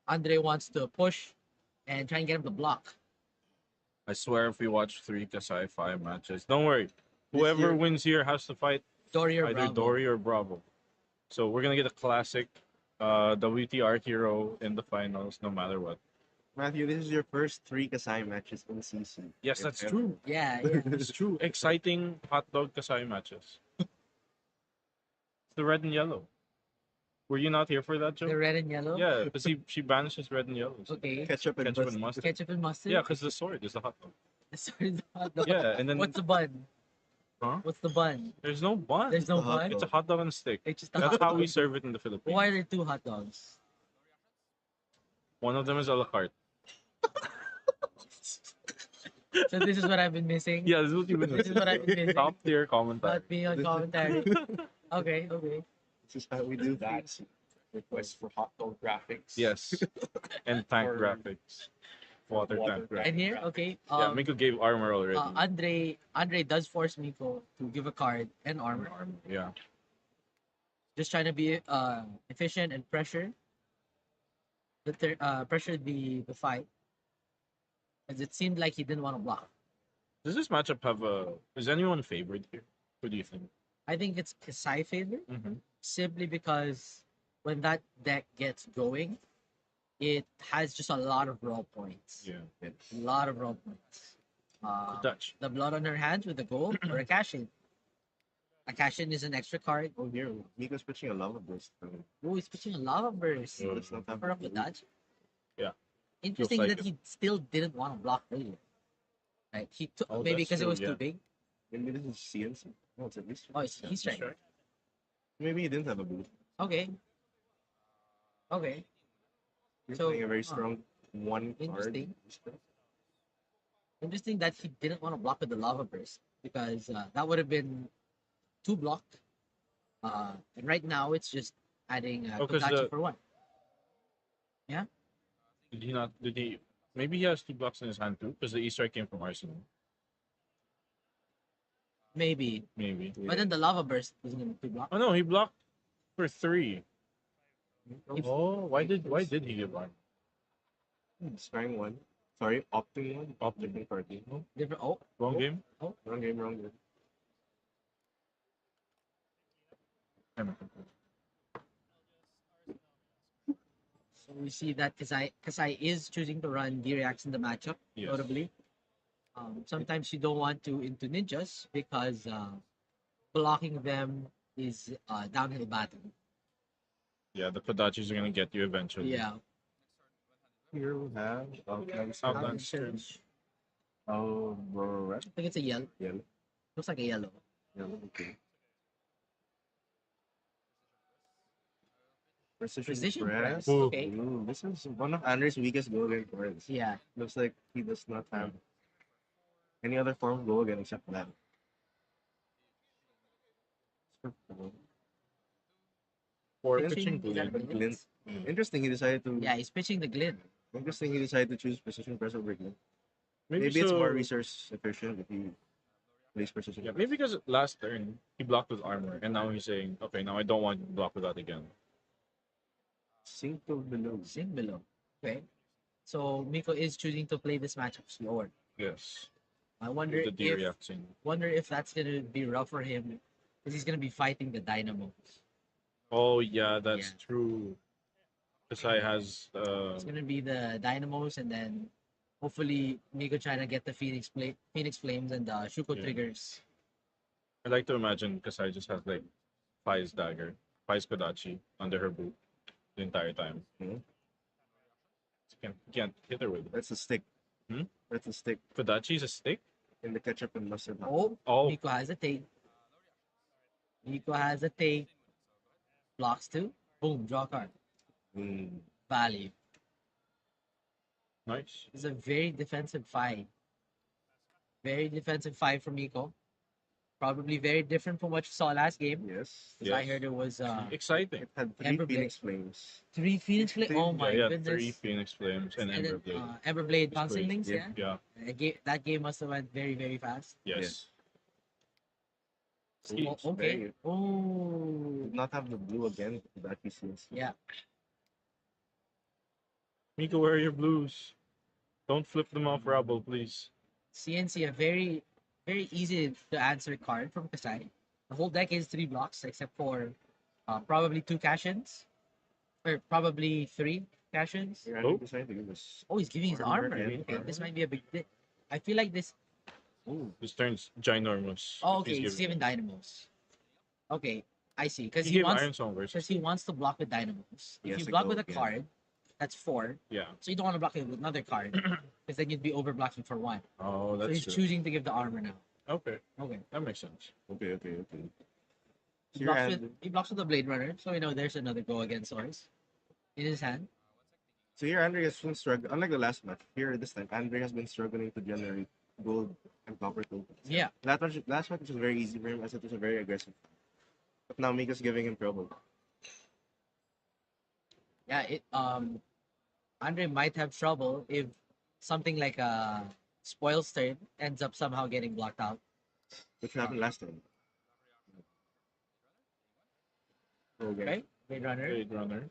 Andre wants to push and try and get him to block. I swear if we watch 3 Kassai 5 matches, don't worry. Whoever year- wins here has to fight Dory or either Bravo. Dory or Bravo. So we're gonna get a classic WTR hero in the finals, no matter what. Matthew, this is your first 3 Kassai matches in CC. Yes, If that's ever. true. Yeah, yeah. It's true. Exciting hot dog Kassai matches. It's the red and yellow. Were you not here for that, Joe? The red and yellow. Yeah, because she banishes red and yellow. Okay. Ketchup and Ketchup mustard. and mustard. Ketchup and mustard. Yeah, because the sword is the hot dog. Sorry, the hot dog. Yeah, and then What's the bun? Huh? What's the bun? There's no bun. There's no the hot bun. It's a hot dog on a stick. It's just a That's hot how dog. we serve it in the Philippines. Why are there 2 hot dogs? One of them is a la carte. So this is what I've been missing. Yeah, this is what you've been This is what I've been missing. top tier commentary. Not being on commentary. Okay, okay. This is how we do things. request for hot dog graphics. Yes. And tank Or- graphics. Water tank graphics. And here, okay. Yeah, Miko gave armor already. Andre does force Miko to give a card and armor. Yeah. Just trying to be efficient and pressure pressure the fight, as it seemed like he didn't want to block. Does this matchup have a? Is anyone favored here? What do you think? I think it's Kassai favor Mm-hmm. simply because when that deck gets going, it has just a lot of raw points. Yeah. A lot of raw points. Dutch. The blood on her hands with the gold or a cash in. A cash in is an extra card. Oh, here, Miko's pitching a lava burst. Oh, he's pitching a lava burst Yeah. Let's not have for a Kodachi. Yeah. Interesting like that it. he still didn't want to block earlier. Right? He took Oh, maybe that's because it true, was yeah. too big. Maybe this is CNC. No, it's at least. Oh, he's trying. Right. Maybe he didn't have a blue. Okay. Okay. He's So, playing a very strong one card. Interesting. Interesting that he didn't want to block with the lava burst because that would have been two block. And right now it's just adding Oh, 'cause Kodachi the- for one. Did he not? Did he? Maybe he has 2 blocks in his hand too, because the Easter came from Arsenal. Maybe. Maybe. But then the lava burst wasn't going to be two block. Oh no, he blocked for 3. If- Oh, why did he give one? Trying one. Sorry, opting one. Opting. party. No, Different. Wrong game. wrong game, wrong game. So we see that Kassai is choosing to run D-Reacts in the matchup, Yes. notably. Sometimes you don't want to into ninjas because blocking them is downhill battle. Yeah, the Kodachis are gonna get you eventually. Yeah. Here we have Outland Outland Surge. Surge. Oh, red. I think it's a yellow. Yellow. Looks like a yellow. Yellow, okay. Precision, Precision press. press. Okay. Ooh, this is one of Andre's weakest go again cards. Yeah. Looks like he does not have any other form of go again except that. For Pitching, pitching is that Glint. Glint? Interesting, he decided to. Yeah, he's pitching the Glint. Interesting, he decided to choose precision press over Glint. Maybe, Maybe it's so- more resource efficient if he plays precision. Yeah, maybe because last turn he blocked with armor, and now he's saying, okay, now I don't want to block with that again. Sink to below. Sink below. Okay. So Miko is choosing to play this matchup slower. Yes. I wonder With the D if reacting. that's gonna be rough for him because he's gonna be fighting the Dynamos. Oh yeah, that's Yeah. true. Kassai has It's gonna be the Dynamos and then hopefully Miko trying to get the Phoenix Flames and the Shuko Yeah. triggers. I like to imagine Kassai just has like Pai's dagger, Pai's Kodachi under her boot the entire time. Mhm. Can't hit her with it. That's a stick. Hmm? That's a stick Kodachi's a stick? in the ketchup and mustard. Oh, Miko has a take. Miko has a take. Blocks two. Boom, draw a card. Mm. Value. nice. It's a very defensive fight. Very defensive fight for Miko. Probably very different from what you saw last game. Yes. Because I Yes. heard it was Exciting. It had three Ember Phoenix Flames. 3 Phoenix Flame. Oh my yeah, goodness. 3 Phoenix Flames and And Ember then, Blade. Everblade It's bouncing crazy. links, yeah. Yeah, That game must have went very, very fast. yes. Ooh, Oh, okay. very- Oh, Did not have the blue again. That PCS. yeah. Miko, where are your blues? Don't flip them off Rabble, please. CNC, a very, very easy to answer card from Kassai. The whole deck is 3 blocks except for probably 2 cash-ins. Or probably 3 cash-ins. Here, Oh. I decided to give this. Oh, he's giving his Armor, armor. yeah, Okay, armor. this might be a big thing. I feel like this. Ooh. This turns ginormous. Oh, if okay, he's giving Dynamos. Okay, I see. Because He he gave wants Iron Song versus. because he wants to block with Dynamos. If Yes, you I block go with a again. card, that's 4. Yeah. So you don't want to block it with another card. Because then you'd be over blocking for 1. Oh, So that's he's true. choosing to give the armor now. Okay, Okay. that makes sense. Okay. He Here, blocks with the Blade Runner, so you know there's another go against Source in his hand. So here, Andre has been struggling. Unlike the last match, here this time, Andre has been struggling to generate gold and copper tokens. Yeah. Last match was very easy for him as it was a very aggressive. But now Mika's giving him trouble. Yeah, Andre might have trouble if something like a spoil stern ends up somehow getting blocked out. Which happened last time. Okay, Blade Runner. Blade Runner.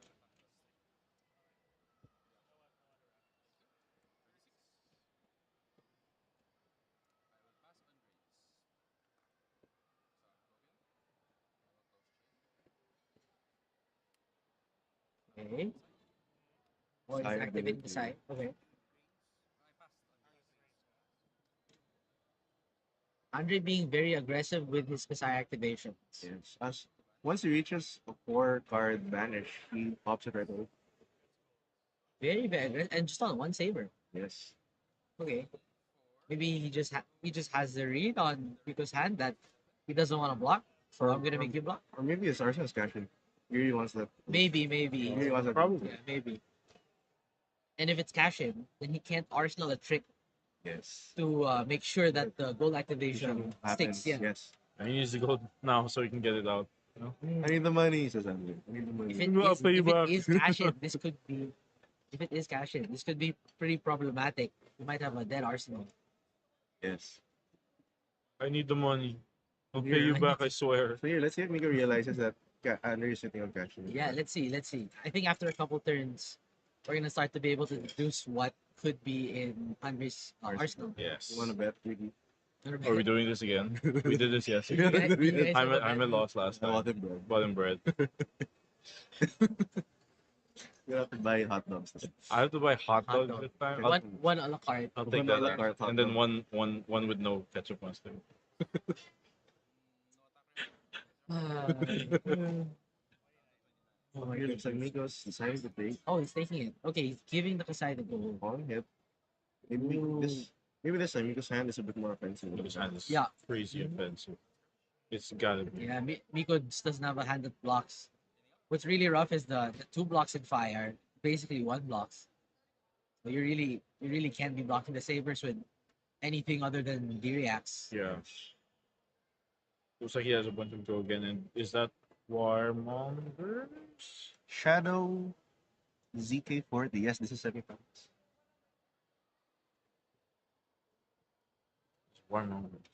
Okay. Oh, he's Side activating the ability. side. Okay. Andre being very aggressive with his Kassai activations. Yes. As once he reaches a 4 card vanish, he pops it right away. Very, very aggressive. And just on one saber. Yes. Okay. Maybe he just has the read on Pico's hand that he doesn't want to block. So I'm gonna make you block. Or maybe his Arsenal's cashing. He really wants that. Maybe. He really wants that. Probably. Yeah, maybe. And if it's cash in, then he can't arsenal a trick Yes. to make sure that the gold activation Happens. sticks. Yeah. Yes. And he needs to go now so he can get it out. You know? I need the money, says Andrew. I need the money. If I'll pay you it back. is cash in, this could be. If it is cash in, this could be pretty problematic. You might have a dead arsenal. Yes. I need the money. I'll Here, pay you I back, need I swear. So here, let's see if Mika realizes that Andrew is sitting on cash. Yeah, let's see. Let's see. I think after a couple turns, we're gonna start to be able to deduce what could be in Andre's arsenal. Yes. You want to bet, Ricky? Are we doing this again? We did this yesterday. You guys I'm have a at bet? loss last I time. want it, bro. Bottom bread. You have to buy hot dogs. I have to buy hot Hot dogs dog. this time. One a la carte. I'll One take a that. la then. carte hot And then dog. one with no ketchup mustard. Oh my Here, looks like goodness. Miko's deciding to take Oh, he's taking it. Okay, he's giving the Kassai the goal. on hit. Maybe this time Miko's hand is a bit more offensive. His hand is Yeah. crazy offensive. It's gotta be. Yeah, Miko just doesn't have a hand that blocks. What's really rough is the two blocks in fire, basically one blocks. So you really can't be blocking the sabers with anything other than Diriax. Yeah. Looks like he has a bunch of go again. And is that Warmongers? Shadow ZK40. Yes, this is semi-pounds. Warmongers.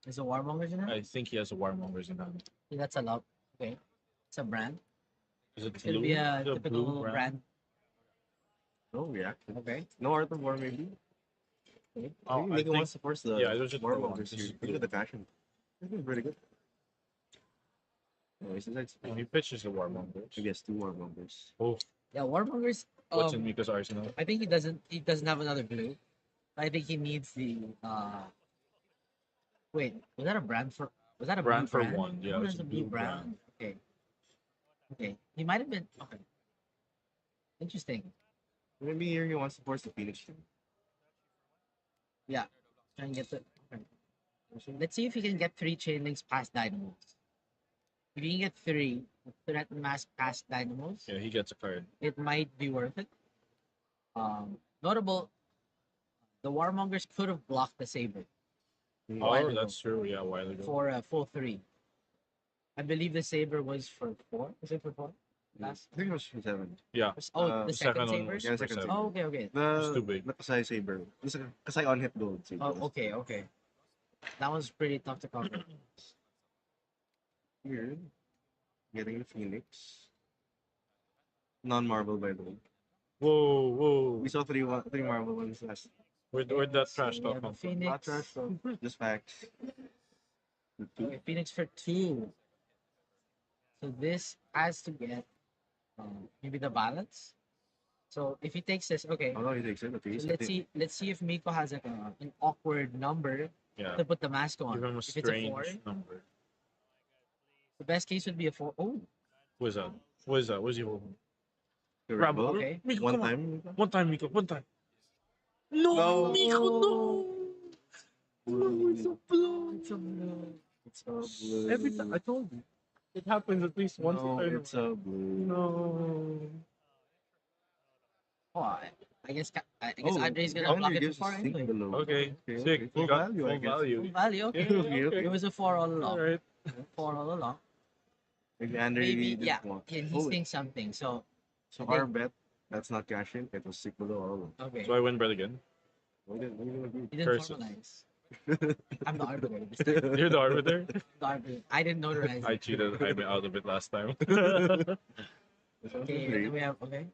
Is it Warmongers in it? I think he has a Warmongers in hand. Yeah, that's a lot. Okay. It's a brand. Is it It's gonna blue? be a Is it typical blue brand. No reaction. Okay. No Art of War, maybe. Okay. Oh, Maybe I Miko think, wants to force the yeah, it was just War the one. Mongers This here. is Look blue. at the fashion. This is pretty good. Oh, he's like, Oh, he pitches the Warmongers. I guess 2 War Mongers. Oh, Yeah, Warmongers. what's in Mika's arsenal? I think he doesn't have another blue. I think he needs the wait, was that a brand for was that a Brand blue for brand? one, yeah, Oh, it's there's a a blue blue brand. Okay. Okay. He might have been okay. Interesting. Maybe here he wants to force the Phoenix thing. Yeah. Try and get the okay. So let's see if he can get 3 chain links past dynamos. If he can get 3 threat mask past dynamos, Yeah, he gets a card. it might be worth it. Notable, the Warmongers could have blocked the Saber Oh, while ago. that's true. Yeah, a while ago. For a full 3. I believe the Saber was for 4. Was it for 4? Last? I think it was 7. Yeah. Oh, the second one Saber? was Yeah, for second seven. Oh, okay, okay. It's too big. The Kassai Saber. This is Kassai on hit gold. Saber. Oh, okay, okay. That was pretty tough to cover. Here, getting the Phoenix. Non-marble, by the way. Whoa, whoa. We saw 3 marble ones last. Where'd that trash So we talk have come a from? Phoenix. Not trash, so just facts. The 2. Okay, Phoenix for 2. So this has to get maybe the balance. So if he takes this, okay. Oh no, he takes it. Okay, So let's see if Miko has like an awkward number Yeah. to put the mask on. Give him a If it's a 4, strange number. the best case would be a 4. Oh, What is that? What is that? What is he holding? The Grab rebel. okay. Miko, One come on. time. One time, Miko. One time. No, No. Miko, no. It's a blue. It's a blue. It's a blue. Every time I told you, it happens at least once No, a time. it's a blue. No. Oh, I guess Andre's gonna Andre block it gives before a stick anyway. below. Okay, Okay, sick. okay. You Full got value, I full guess. value. Full value, okay. Okay, okay, It okay. was a 4 all All along. right. 4 all along. Maybe Andre Maybe, didn't yeah. want. He's Oh, thinking something. So So I our think- bet, that's not cashing. It was sick below all of them. Okay. So I win bet again. What did you agree? You didn't Curses. formalize. I'm the arbiter this time. You're the arbiter. The arbiter. I didn't notarize I it. cheated. I went out of it last time. Okay, and then we have okay.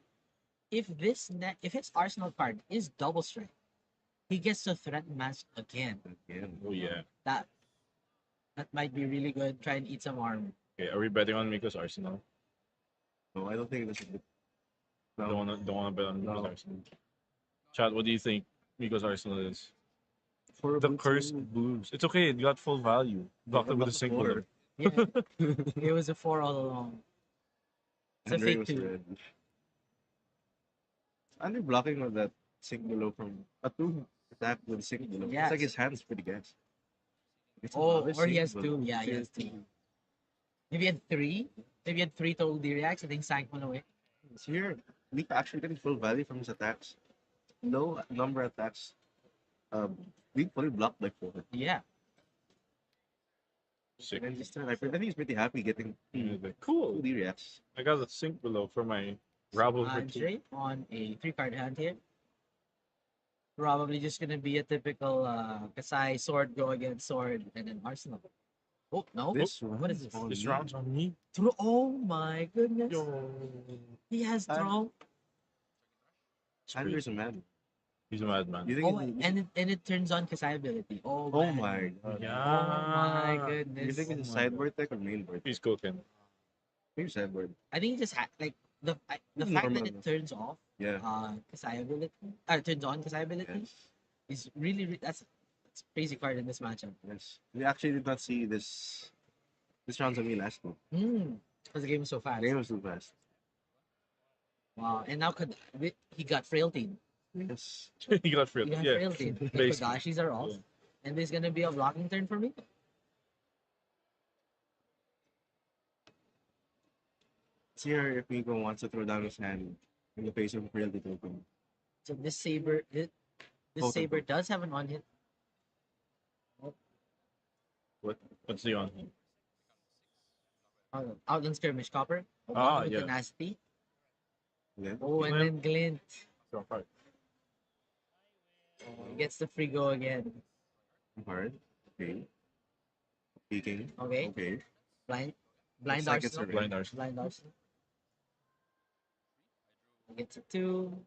If his Arsenal card is double strike, he gets to threaten match again. Again. Oh yeah. That might be really good. Try and eat some armor. Okay, are we betting on Miko's Arsenal? No, I don't think this is good. Don't wanna bet on Miko's No. Arsenal. Chad, what do you think Miko's Arsenal is? For The cursed blues. It's okay. It got full value. Blocked it with a singular. Yeah, it was a 4 all along. It's a Andre fake was 2. red. Andre blocking with that sink below from a 2 attack with sink below. Yes. It's like his hand's pretty gas. It's Oh, another or he sink has below. 2. Yeah, he has 2. Maybe he had 3. Maybe he had 3 total D-reacts. I think sank one away. So here, Mika actually getting full value from his attacks. Low number attacks. Being fully blocked by 4. Yeah. Sick. And this turn, I think he's pretty happy getting Cool. 2 reacts. I got a sink below for my Bravo for 2. Andre on a 3-card hand here. Probably just gonna be a typical Kassai sword go against sword and then Arsenal. Oh no! This What is this? on This me. round's on me. Oh my goodness! Yo. He has thrown. Andrew's a man. He's a madman. You think Oh, he's- and it turns on Kassai ability. Oh, Oh man. my god. Yeah. Oh my You goodness! think it's a sideboard deck or mainboard? He's cooking. Maybe sideboard. I think he just had like the fact that Normal. it turns off Yeah. Kassai ability, turns on Kassai ability Yes. is really that's crazy card in this matchup. Yes. We actually did not see this round's on me last week. Because the game was so fast. The game was too fast. Wow, and now he got frailty. Yes. He got free. He got Yeah. frailty. The Basically. Kodashis are off, Yeah. and there's gonna be a blocking turn for me. See here if Miko wants to throw down his hand in the face of Realty Token. So this saber, this Token. saber does have an on hit. What's the on? Outland skirmish copper. Ah, with yeah. tenacity. Yeah. Oh, and then glint. So hard. Gets the free go again. Hard. Okay. Peeking. Okay. Okay. Blind Looks like it's Arsenal. a Blind Arsenal. Blind Arsenal. Gets a 2.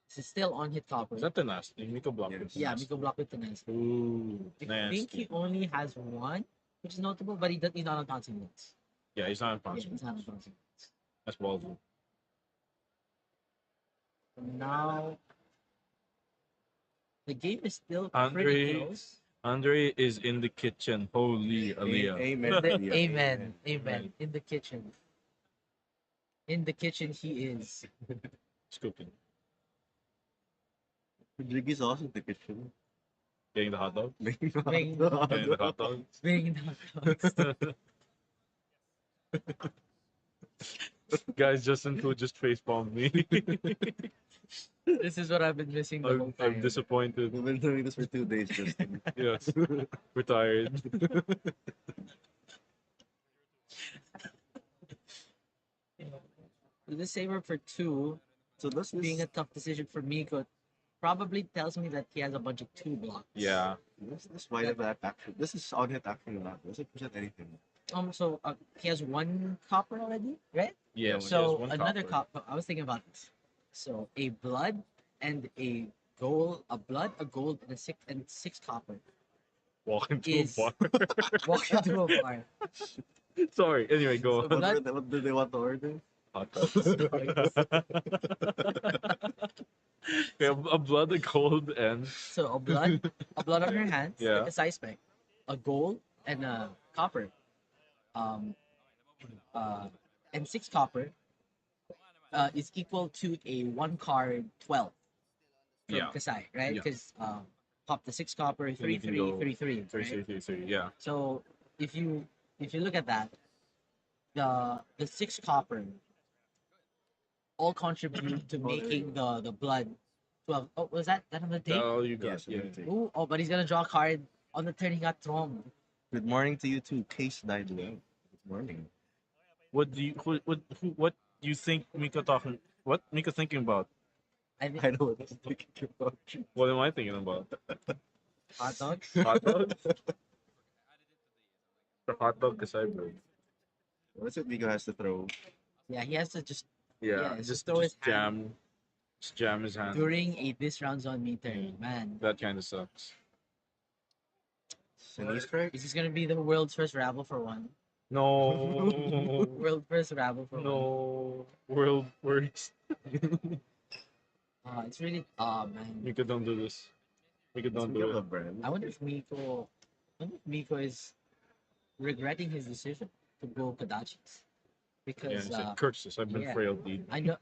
This is still on hit copper. Is that the nasty? Miko blocked Yes. it. Yeah, Miko block with tenacity. Ooh, I think he nasty. only has 1, which is notable, but he's not on consequence. Yeah, he's not in Yeah, function. he's not on consequence. That's ballsy. Now, the game is still Andre- pretty close. Andre is in the kitchen. Holy Aliyah. Amen. Amen. Yeah, Amen. Amen. In the kitchen. In the kitchen, he is. He's cooking. Rodriguez also in the kitchen. Getting the hot dog. Bring- Getting the hot dog. Bringing down dogs. Guys, Justin who just face bombed me. This is what I've been missing the whole I'm time. disappointed. We've been doing this for 2 days, Justin. Yes, we're tired. The saber for 2 So this being a tough decision for Miko probably tells me that he has a bunch of 2 blocks. Yeah. this wide of that action. This is on hit action a lot. Doesn't present anything. So he has 1 copper already, right? Yeah. So another copper. I was thinking about this. So a blood and a gold, a blood, a gold, and six copper. Walk into is- a bar. Walk into a bar. Sorry. Anyway, go. So on. blood- What do they want to order? Hot dogs. Okay, a blood, a gold, and So a blood on her hands, Yeah. like a size spec, a gold and a copper, and 6 copper is equal to a 1 card 12 from Yeah. Kassai, right? Yeah. Because pop the 6 copper, 3 you can 3 go 3 3. 3, 3, 3, 3. Yeah. So if you look at that, the 6 copper all contribute to making the blood 12. Oh, was that on the tape? Oh, you got Yes, yeah. Ooh, oh, but he's gonna draw a card on the turn he got thrown. Good morning to you too. Case died well. Good morning. What do you? What You think Miko talking? What Miko thinking about? I think I know what I'm thinking about. What am I thinking about? hot dogs. Hot dogs? The hot dog Kassai bro. What's it Miko has to throw? Yeah, he has to just Yeah, just throw his hand just jam his hand. during a this rounds on meter. Man, That kind of sucks. Sneeze strike? is this gonna be the world's first rabble for one? No, World first rabble for one. no, world worst. It's really man. Miko, don't do this. Miko, don't Speaking do of it. a brand, I wonder if Miko is regretting his decision to go Kodachis. Yeah, Because it's like curses. I've been yeah. frailty. I know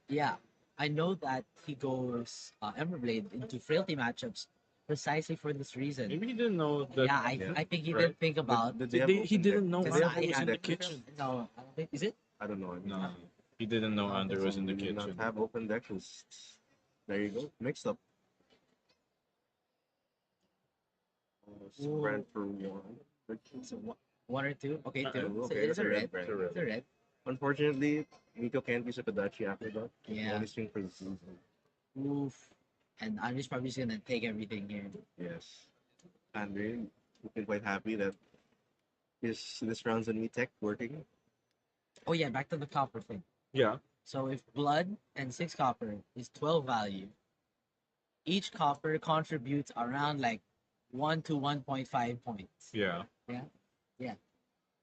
I know that he goes Everblade into frailty matchups precisely for this reason. Maybe he didn't know that. Yeah, I think he didn't think about did they have He open didn't deck? know Did they have Andre was open in the deck with kitchen. him? no, I don't think is it? I don't know. No, he didn't know Andre was in the Did not kitchen. have open deck. There you go. Mixed up. Ooh. Brand for one. So one or two? Okay, two. So okay, it's a red. brand. It's a red. Unfortunately, Miko can't use a Kodachi after that. Yeah. Only swing for the season. Oof. And Andre's probably just gonna take everything here. Yes. Andre, looking quite happy that this round's on tech working. Oh yeah, back to the copper thing. Yeah. So if blood and 6 copper is 12 value, each copper contributes around like 1 to 1.5 points. Yeah.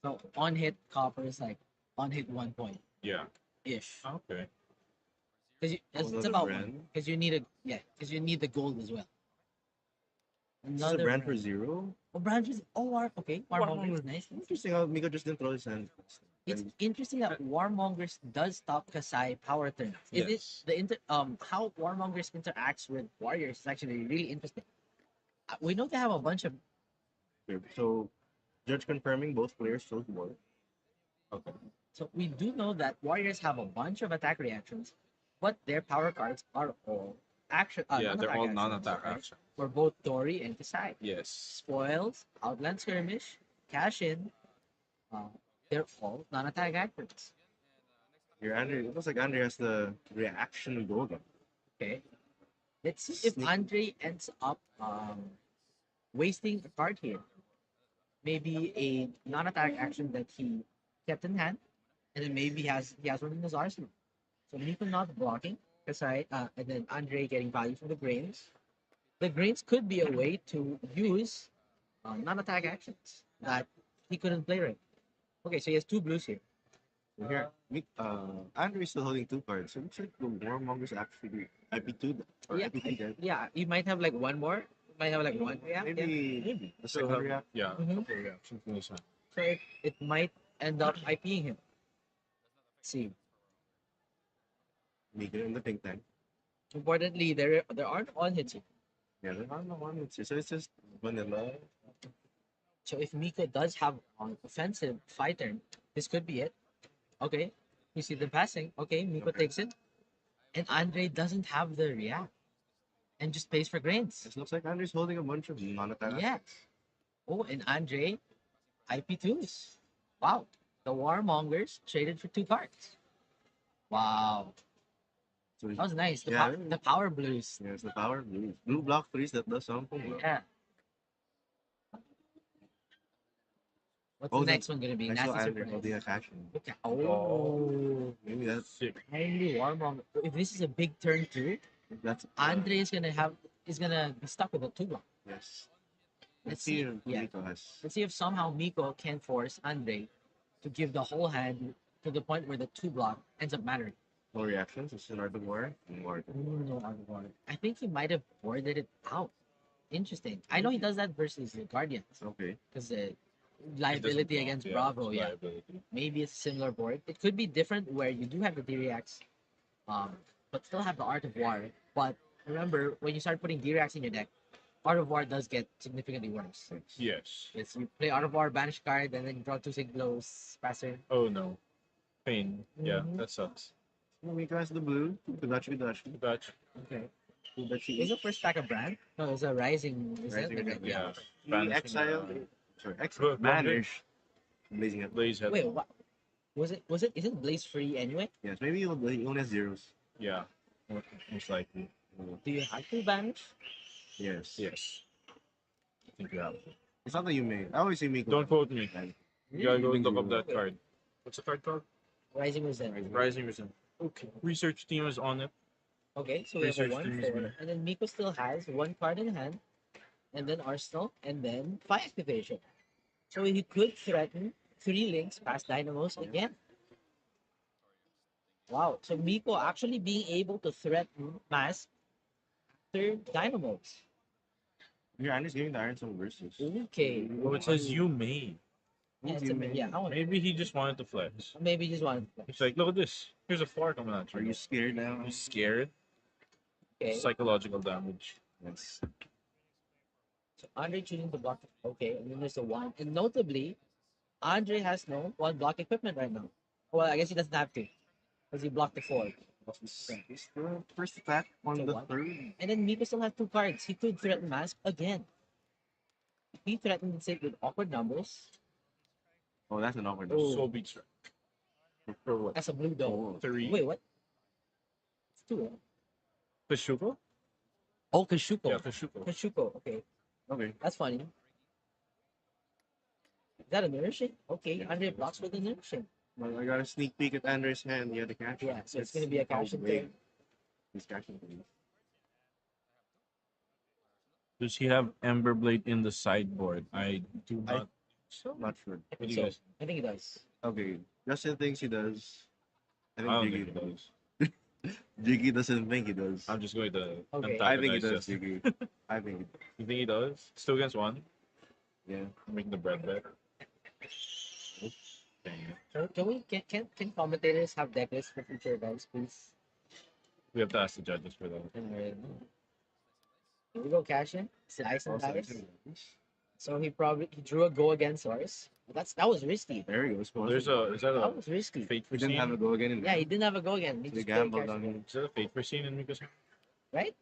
So on hit copper is like on hit 1 point Yeah. ish. Okay. Because it's Another about brand? because you need because you need the gold as well. This is a brand for zero. Oh, branches. Okay. Warmonger is nice. Interesting how Miko just didn't throw his hand. It's interesting that Warmongers does stop Kassai power turns. Is Yes. it how Warmongers interacts with warriors is actually really interesting. We know they have a bunch of So, judge confirming both players filled war. Okay. so we do know that warriors have a bunch of attack reactions, but their power cards are all action. Yeah, they're all actions, non-attack right? action. For both Dory and Kassai. Yes. Spoils, Outland Skirmish, Cash In, they're all non-attack actions. Here, Andre, it looks like Andre has the reaction golden. Okay. Let's see if Sneak. Andre ends up wasting a card here. Maybe a non-attack action that he kept in hand, and then maybe he has one in his arsenal. So Miko not blocking, Kasai, and then Andre getting value from the grains. The grains could be a way to use non-attack actions that he couldn't play right. Okay, so he has 2 blues here. So here, Andre is still holding 2 cards. So it looks like the Warmongers actually IP2 or Yeah, IP dead. Yeah, you might have like one more. You might have like one. Yeah, yeah. Maybe the Still second have, react. yeah. Mhm. Couple reactions from this hand. So it might end up IPing him. Let's see. Make it in the pink tank. Importantly, there aren't on hits here. Yeah, there are no one. So it's just vanilla. So if Miko does have an offensive fighter, this could be it. Okay, you see them passing. Okay, Miko takes it, and Andre doesn't have the react, and just pays for grains. It looks like Andre's holding a bunch of non-attack. Yeah. Oh, and Andre, IP2s. Wow, the Warmongers traded for 2 cards. Wow, So that was nice. The, Yeah. the power blues. yeah, it's the power blue. Blue block 3s that does something. Yeah. What's Oh, the the- next one gonna be? I saw Nasty Andre holding surprise. a action. Okay. Oh. Maybe that's Sick. Henry Warmonger. If this is a big turn too, that's Andre is gonna be stuck with a 2 block. yes. Let's see. if Yeah. Miko has. Let's see if somehow Miko can force Andre to give the whole hand to the point where the 2 block ends up mattering. No reactions. It's an art of war. War. No, out of order. I think he might have boarded it out. Interesting. I know he does that versus the Guardians Okay. because the It liability doesn't against count, Bravo. it's Yeah. liability. Maybe it's a similar board. It could be different where you do have the D-Reacts, but still have the Art of War. But remember, when you start putting D-Reacts in your deck, Art of War does get significantly worse. Yes. Yes, you play Art of War, banish card, and then you draw 2 Siglos, passer. Oh no. Pain. Yeah, Mhm. that sucks. Miko has the blue. Kodachi. But Okay. Kodachi. Is the first stack a brand? No, it's a Rising. Is Rising that? Red, yeah. He Banishing, exiled. Sorry, Good, banished. Blazing it. Blaze head. Wait, what? Was it isn't Blaze free anyway? Yes, maybe he only has zeros. Yeah, most likely. Do you have to banish? Yes. Yes, I think you have. It's not that you may. I always say Miko. Don't quote me. You gotta go Really? look up that Okay. card. What's the card called? Rising Resent. Rising Resent. Okay. Research team is on it. Okay, so we have a Research 1 team is 4. me. And then Miko still has one card in hand, and then Arsenal, and then fire activation. So he could threaten 3 links past Dynamos again. Wow. So Miko actually being able to threaten Mask after Dynamos. Here, I'm just giving the Iron Soul versus. Okay. Oh, it says you may. Yeah, it's a, yeah, I want Maybe he just wanted to flex. maybe just one. He's like, look at this. Here's a 4 coming at you. Are you scared now? You scared? Okay. Psychological damage. Yes. So Andre choosing to block. Okay, and then there's the 1. And notably, Andre has no 1 block equipment right now. Well, I guess he doesn't have to. Because he blocked the 4. He's the first attack on So the what? third. And then Miko still has 2 cards. He could threaten Mask again. He threatened it with awkward numbers. Oh, that's an awkward. Oh. So beats her. For what? That's a blue dog. 3. Wait, what? It's 2. Kashuko? Oh, Kashuko. Yeah, Kashuko. Kashuko. Okay, Okay. that's funny. Is that a nourishing? Okay, Andre blocks with a nourishing. Well, I got a sneak peek at Andre's hand. He had the cash. Yeah, so it's gonna be a cash in big. turn. He's cashing things. Does he have Emberblade in the sideboard? I do not. Not sure. I What think do you so. guys? I think he does. Okay. Justin thinks he does. I I think don't Jiggy think he does. Jiggy doesn't think he does. I'm just going to Okay. I think he antagonize does, Justin. Jiggy. I think he does. You think he does? Still against 1? Yeah. Making the bread bet. Dang it. So can commentators have deck lists for future events, please? We have to ask the judges for that. Anyway, here we go, cash in. Slice and dice. So he drew a go against ours. That was risky. There he goes. There's a is that That a was risky. fate We for didn't have a scene? go again in Yeah, he didn't have a go again. He They just gambled cashed on in. him. Is that a fate for scene in Miko's hand? Right?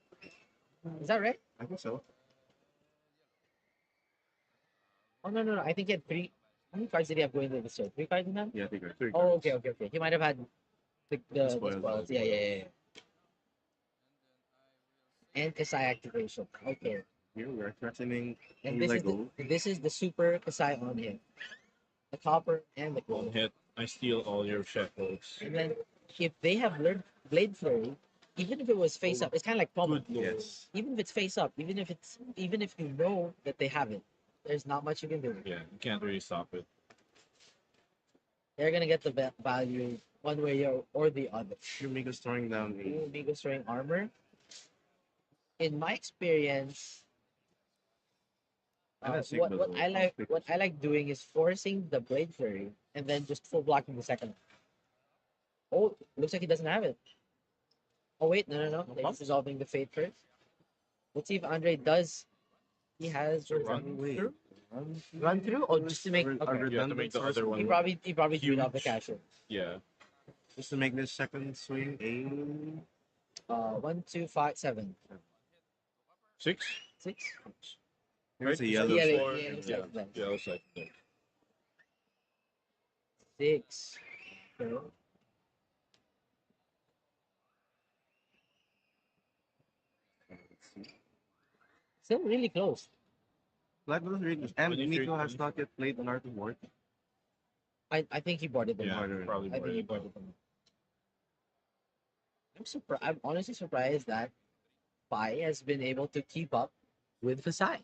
Is that right? I think so. Oh no! I think he had 3. How many cards did he have going into the show? 3 cards in hand? Yeah, I think so. Oh, okay. He might have had the spoils. spoils. Yeah. And Kassai activation. Okay. Here we are threatening. And He this let is go. this is the super Kassai on him. The copper and the One gold. hit. I steal all your shackles. And then if they have learned Blade Flurry, even if it was face up, it's kind of like Pommel. Good lord. Yes. Even if it's face up, even if you know that they have it, there's not much you can do. Yeah, you can't really stop it. They're gonna get the value one way or the other. Here Miko's throwing down the. Ooh, Miko throwing armor. In my experience, I don't think what those I like doing is forcing the Blade Flurry and then just full blocking the second. Oh, looks like he doesn't have it. Oh wait, no. He's resolving the fate first. Let's see if Andre does. He has So run Wait. run through or just to make. Our Okay. You have to make the other He one. probably drew it off the Huge. cashier. Yeah. Just to make this second swing a. 1, 2, 5, 7, 6? 6. Here's a Right? yellow. Yeah, Four. yeah, looks Yeah, like that. yeah, looks like that. 6. Okay. Still really close. Black was really good. And 23, Miko has not yet played an Art of War. I think he boarded them. Yeah, harder. probably I think he more. boarded them. I'm honestly surprised that Pai has been able to keep up with Kassai.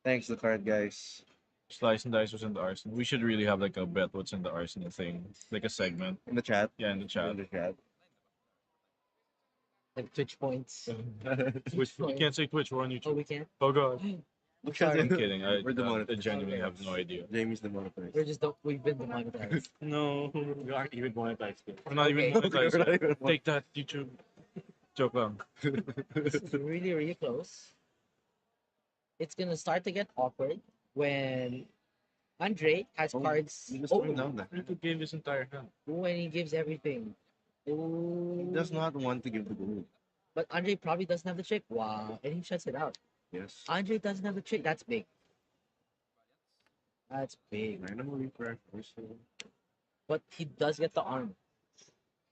Thanks, the card, guys. Slice and dice was in the arsenal. We should really have like a bet what's in the arsenal thing, like a segment. In the chat. Yeah, in the chat. In the chat. Like Twitch points. Which you can't say Twitch. We're on Oh, YouTube. we can. Oh god. Look Sorry. I'm kidding. We're I demonetized. genuinely have no idea. Jamie's demonetized. We've been demonetized. No, We aren't even monetized yet. we're not even Okay. monetized. Take that, YouTube. Joke lang. This is really, really close. It's gonna start to get awkward when Andre has Oh, cards. He was Oh, throwing down that. Rico gave his entire hand. when he gives everything. He Ooh. does not want to give the gold. But Andre probably doesn't have the trick. Wow. And he shuts it out. Yes. Andre doesn't have the trick. That's big. That's big. Random refresh also. But he does get the arm.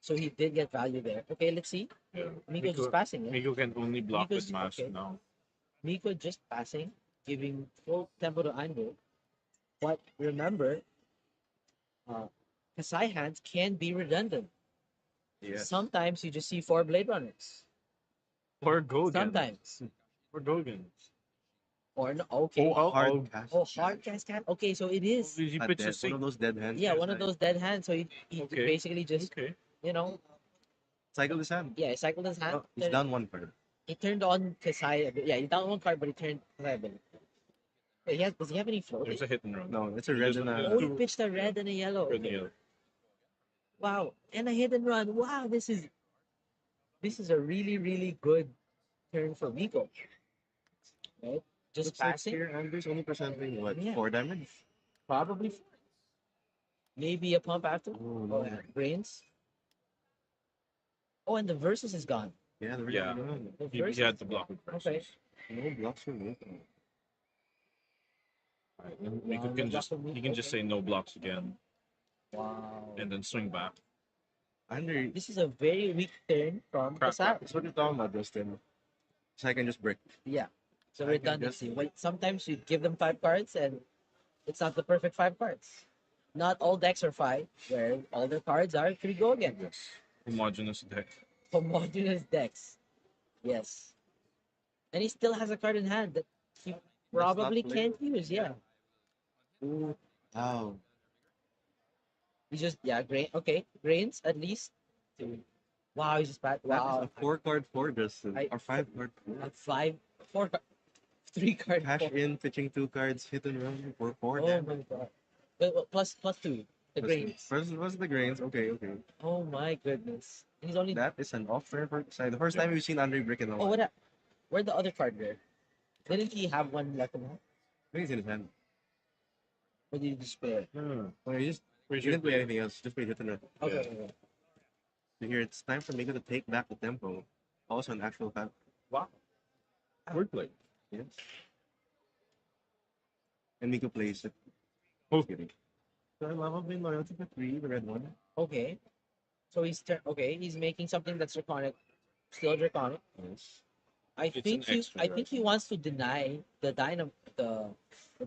So he did get value there. Okay, let's see. Yeah. Miko just passing it. Miko can only block Miko's- with mask okay. now. Miko just passing, giving full tempo to Ango. But remember, uh, Kasai hands can be redundant. Yes. Sometimes you just see four Blade Runners. Or Gogan. Sometimes. Or Gogan. Or no, okay. Hard cast. Hard cast can. Okay, so it is. He A pitches one of those dead hands. Yeah, one of those dead hands. So he Okay. basically just, Okay. you know, Cycle his hand. yeah, he cycled his hand. Oh, he's down one card. He turned on Kasai. Yeah, he down one card, but he turned Kasai a bit. Wait, does he have any float? There's a hit and run. No, it's a red and Oh, he a. pitched a red and a yellow. Red and Okay. yellow. Wow, and a hit and run. Wow, this is a really good turn for Miko. Right? Just Looks like passing, here, Andrew's only presenting what, Yeah. 4 damage? probably four. Maybe a pump after. Oh, Oh, no. yeah. Brains. Oh, and the versus is gone. Yeah, the Yeah. The He versus. had to block with Okay. pressures. No blocks for Miko. Right. And Wow, Miko no can block just from he Miko, can just okay. say no blocks again Wow. and then swing back. Andrew, This is a very weak turn from Crack, Kasai. that's what you're talking about, Justin. So I can just break. Yeah. So I can redundancy. Wait, sometimes you give them 5 cards and it's not the perfect 5 cards. Not all decks are 5, where all the cards are 3 go again. Yes. Homogeneous deck. Homogeneous decks. Yes. And he still has a card in hand that he probably play. can't use. Yeah. Ooh. Wow. He's just, yeah, grain. Okay. Grains at least. Wow, he's just bad. That is Wow. a 4-card 4, Justin. I- Or 5-card 4. A 5, 4, 3 card. Cash four. in, pitching 2 cards, hit and run for 4 Oh damage. my god. Plus 2. The grains. First was the grains. Okay, okay. Oh my goodness. And he's only. That is an off turn for Kassai. The first time we've seen Andre break in a Oh, while. where'd the other card go? Didn't he have one left in hand? I think it's in his hand. Or did he just play it? Oh, he didn't play anything else. Just played hit and run. Okay. Yeah. okay. So here, it's time for Miko to take back the tempo. Also an actual fact. Wordplay. Yes. And Miko plays it. Oh. Kidding. So I love being loyalty for 3, the red one. Okay. So he's making something that's draconic, still draconic. Yes. I It's think an he extra I think he wants to deny the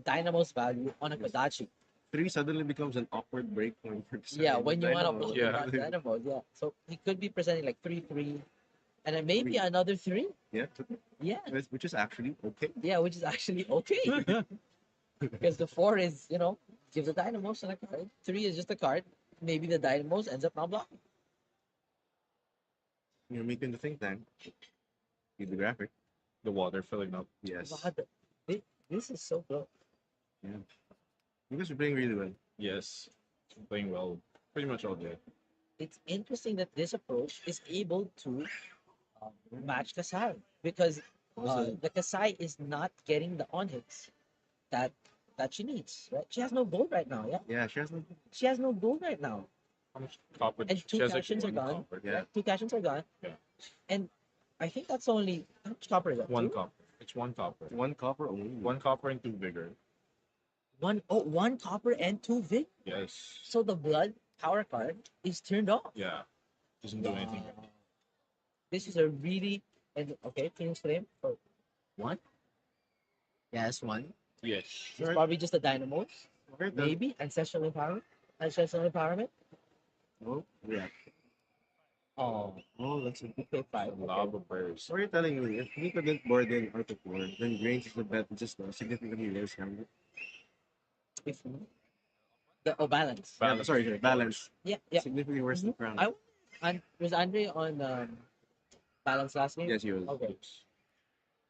dynamo's value on a Kodachi. 3 suddenly becomes an awkward break point for Kassai. Yeah, when you want to Dynamo. block Yeah. on dynamo, yeah. So he could be presenting like 3-3, and then maybe Three. another 3. Yeah, Yeah, which is actually okay. yeah, which is actually okay because the 4 is give the dynamos on a card. 3 is just a card. Maybe the dynamos ends up not blocking. You're making the think tank. Read the graphic. The water filling up. Yes. Wow, this is so close. Because you're playing really well. Yes. Playing well pretty much all day. It's interesting that this approach is able to match Kassai because the Kassai is not getting the on hits that she needs. Right? She has no gold right now. Yeah, Yeah, she has no. she has no gold right now, How much copper? and She 2 has like cashins are one gone. copper. Yeah. Right? 2 cashins are gone. Yeah. And I think that's only how much copper is that? One 2? copper. It's one copper. 1 copper only. One copper and 2 vigor. One copper and 2 vig. Yes. So the blood power card is turned off. Yeah. Doesn't do anything. Wow. This is a really okay. King's Flame for 1. Yes, 1. Yes. It's probably just a dynamos. Maybe ancestral empowerment. Oh, yeah. Oh, Oh, that's a okay, 5. Okay. Lava burst. So you're telling me if Miko didn't board in Art of War, then Grains is the bet just significantly less hammer. If balance. Yeah, sorry, balance. Yeah, yeah. Significantly worse than Crown. Was Andre on balance last game? Yes, he was. Okay.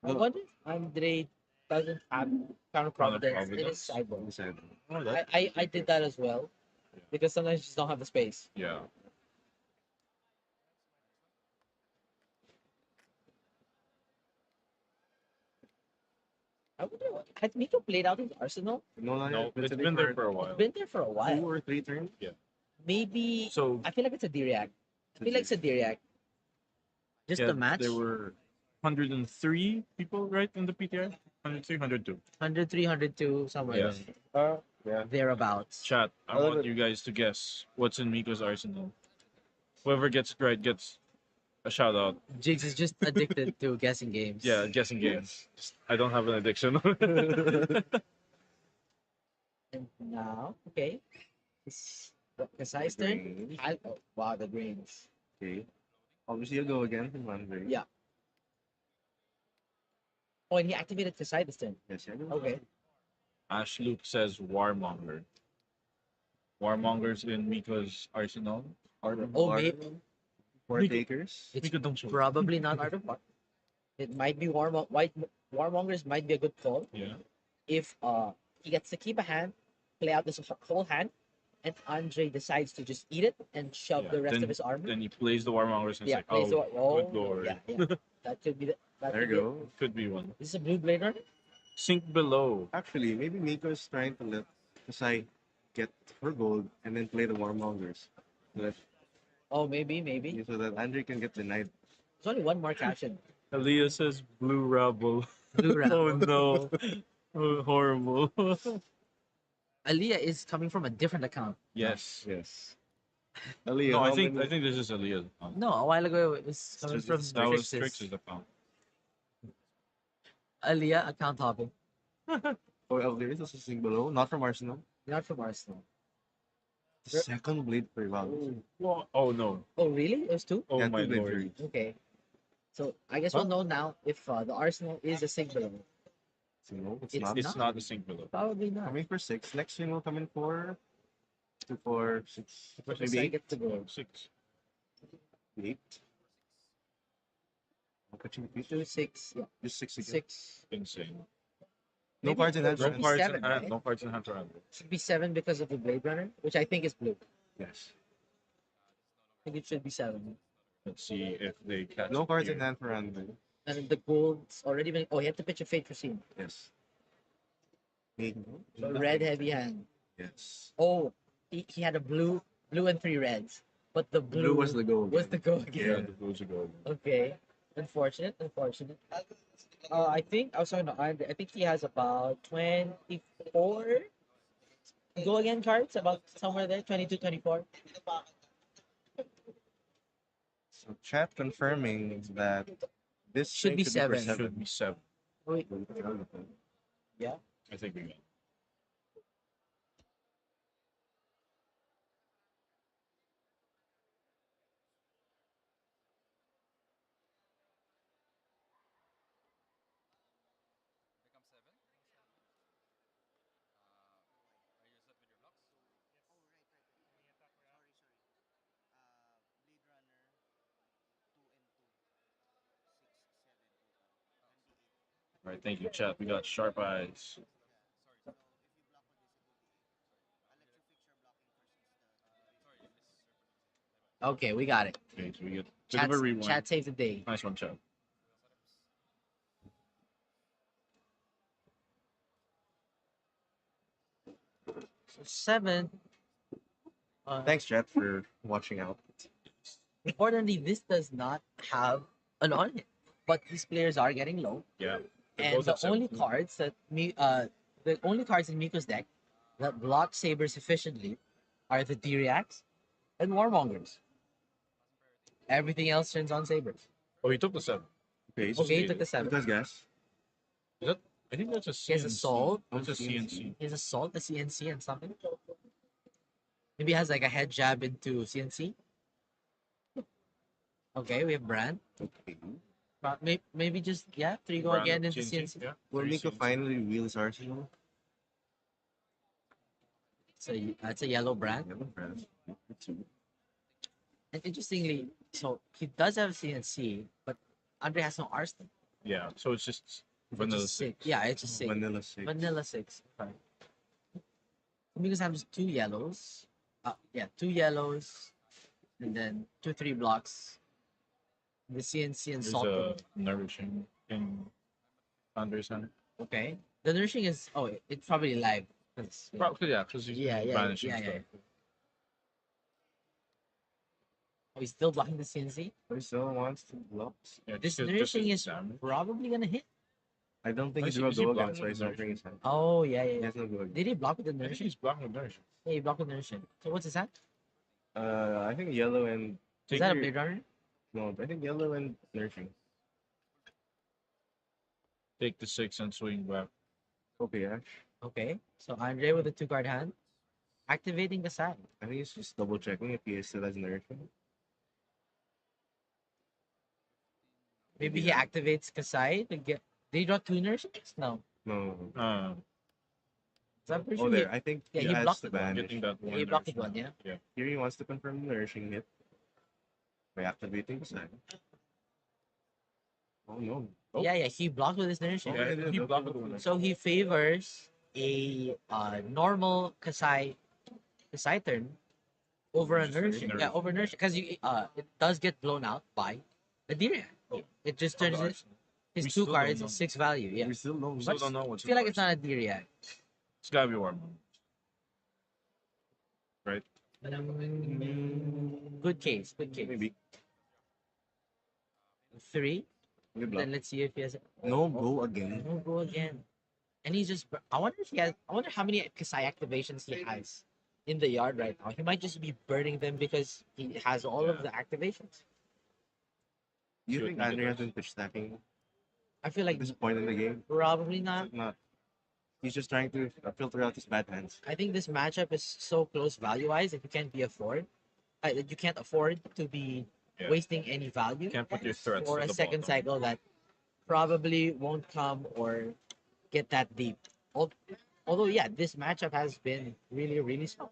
I Well- wonder if Andre doesn't have counter providence in his Providence? sideboard. Inside. Oh, I did that as well because sometimes you just don't have the space. Yeah. I wonder had Miko played out his arsenal? No, No, it's been there for a while. It's been there for a 2 while. or 3 turns. Maybe So I feel like it's a D-React. I feel like it's a D-React. Just yeah, the match. there were 103 people, right, in the PTI? 103, 102. 100, 302, somewhere. Yeah. there. Yeah. thereabouts. Chat, I A little want bit- you guys to guess what's in Miko's arsenal. Whoever gets it right gets a shout out. Jigs is just addicted to guessing games. Yeah, guessing games. I don't have an addiction. And now, okay, it's Kassai's The turn. greens. Oh, wow, the greens. Okay. Obviously, you'll go again from Andre. Yeah. Oh, and he activated Kassai this turn. Yes, I go. Okay. Ash Luke says Warmonger. Warmonger's in Miko's arsenal. Oh, maybe Four takers. it's Miko don't show. probably not Art of War. It might be Warmongers might be a good call Yeah. if he gets to keep a hand, play out this whole hand, and Andre decides to just eat it and shove Yeah, the rest then- of his armor. Then he plays the Warmongers and Yeah, it's like, plays the oh, good lord. Yeah, yeah. That could be the. That There could you be- go. Could be one. This is a blue blade runner. Sink below. Actually, maybe Miko's trying to let Kasai get her gold and then play the Warmongers. Oh, maybe. So that Andre can get denied. There's only one more caption. Aaliyah says Blue Rebel. Blue Oh Rebel. no. Oh, horrible. Aaliyah is coming from a different account. yes. Yes. Aliyah, No, I how think many- this is Aaliyah's account. No, a while ago it was coming just- from That was Trix's. Trix's account. Aaliyah account hopping. Oh, Aliyah is sing below, not from Arsenal. Not from Arsenal. The second blade per value. Oh no. Oh, really? It was two? Oh Yeah, my two blade lord. three. Okay. So I guess we'll know now if the Arsenal is a single. So no, it's, It's not. It's not the sink below. Probably not. Coming for 6. Next swing will come in for 2, 4, 6, But maybe I 8. get to go. 6. 8. I'll cut you 2, 6, yeah, just 6 again. 6. Insane. No Maybe cards in hand. should No be cards seven, in hand. right? No cards in hand for Andrew. Should be 7 because of the Blade Runner, which I think is blue. Yes. I think it should be 7. Let's see if they catch. No it cards here. in hand for Andre. And the gold's already been. Oh, he had to pitch a Fate for Scene. Yes. 8. So red heavy hand. Yes. Oh, he had a blue and 3 reds. But the blue, Blue was the goal. was the go Yeah, again. the blues are gold. Okay. Unfortunate. I think I was talking to Andre. I think he has about 24 go again cards, about somewhere there, 22, 24. So chat confirming that this Should thing be for seven. Should be 7. Wait, I think we got. Become 7. Are you set with your blocks? Oh, right. Sorry. Blade Runner 2 and 2. 6, 7 total. 28. All right, thank you, chat. We got sharp eyes. Sorry. So if you block with this, it will be 8. I'll let you fix your blocking first since the Sorry, I missed your pronunciation. okay, we got it. Okay, so we get bit Chat, of a rewind. chat saved the day. Nice one, chat. So 7. Thanks, chat, for watching out. Importantly, this does not have an on hit, but these players are getting low. Yeah. They're And both the at only 17. cards that the only cards in Miko's deck that block sabers efficiently are the D-Reacts and Warmongers. Everything else turns on sabers. Oh, he took the 7. Okay, so- Okay, he took the It 7. does gas. Is that? I think that's a CNC. He has Assault. That's a CNC. He has Assault, a CNC, and something. Maybe he has like a head jab into CNC. Okay, we have Brand. Okay. But maybe just, 3 go Brand again of into CNC. Yeah. Will Three Miko CNC. finally wheel his Arsenal? So that's a yellow Brand. Yeah, friends. Two. And interestingly, so he does have CNC, but Andre has no Arsenal. Yeah. So it's just Which vanilla is 6. Yeah, it's just 6. Manila 6. Vanilla 6. Okay. Because I have just 2 yellows. 2 yellows. And then 2, 3 blocks. The CNC and There's salt. a nourishing in Andre's hand. Okay. The nourishing is it's probably live. 'Cause, yeah. Probably, yeah, because he's banishing yeah. stuff. Oh, he's still blocking the CNC. He still wants to block. Yeah, This just 'cause nourishing it's is damage. probably gonna hit. I don't think I he see- drew a is he go blocking again, so he's with offering his hand. Oh yeah, yeah, He yeah. has no go again. Did he block with the I think nourishing? he's blocking with nourishing. Yeah, he blocked with nourishing. So what's his hand? I think yellow and Is that a your- Blade Runner? no, I think yellow and nourishing. Take the 6 and swing back. Okay, Ash. Okay, so Andre with a 2-card hand, activating the side. I think he's just double checking if he still has nourishing. Maybe he Yeah. activates Kassai to get. Did he draw 2 nourishings? No. No. So I'm pretty Oh, sure there. I think yeah, he he has blocked the it one. banish. Getting that Yeah, one. he blocked it nourishing. one, yeah. Here he wants to confirm the nourishing hit by activating the side. Oh no. Oh. Yeah, yeah, he blocked with his nourishing. Yeah, Yeah, he blocked with one. So he favors a normal Kassai turn over a Just nourishing. Yeah, over nourishing because you it does get blown out by a Dyria. It just turns his We 2 still don't cards know. into 6 value. Yeah, We still don't. We still But don't know I what's feel like it's not a Dyria. It's gotta be warm. Right? Good case. Good case. Maybe. 3. Good luck. Then let's see if he has. No go again. No go again. And he's just. I wonder if he has. I wonder how many Kassai activations he has in the yard right now. He might just be burning them because he has all of the activations. You Sure, think think it Andre has does. been pitch stacking I feel at like this point in the game? probably not. Like not. He's just trying to filter out his bad hands. I think this matchup is so close value wise that you can't be afford. That you can't afford to be Yeah. wasting any value Can't put your threats for at a the second bottom. cycle that probably won't come or get that deep. Although, yeah, this matchup has been really, really strong.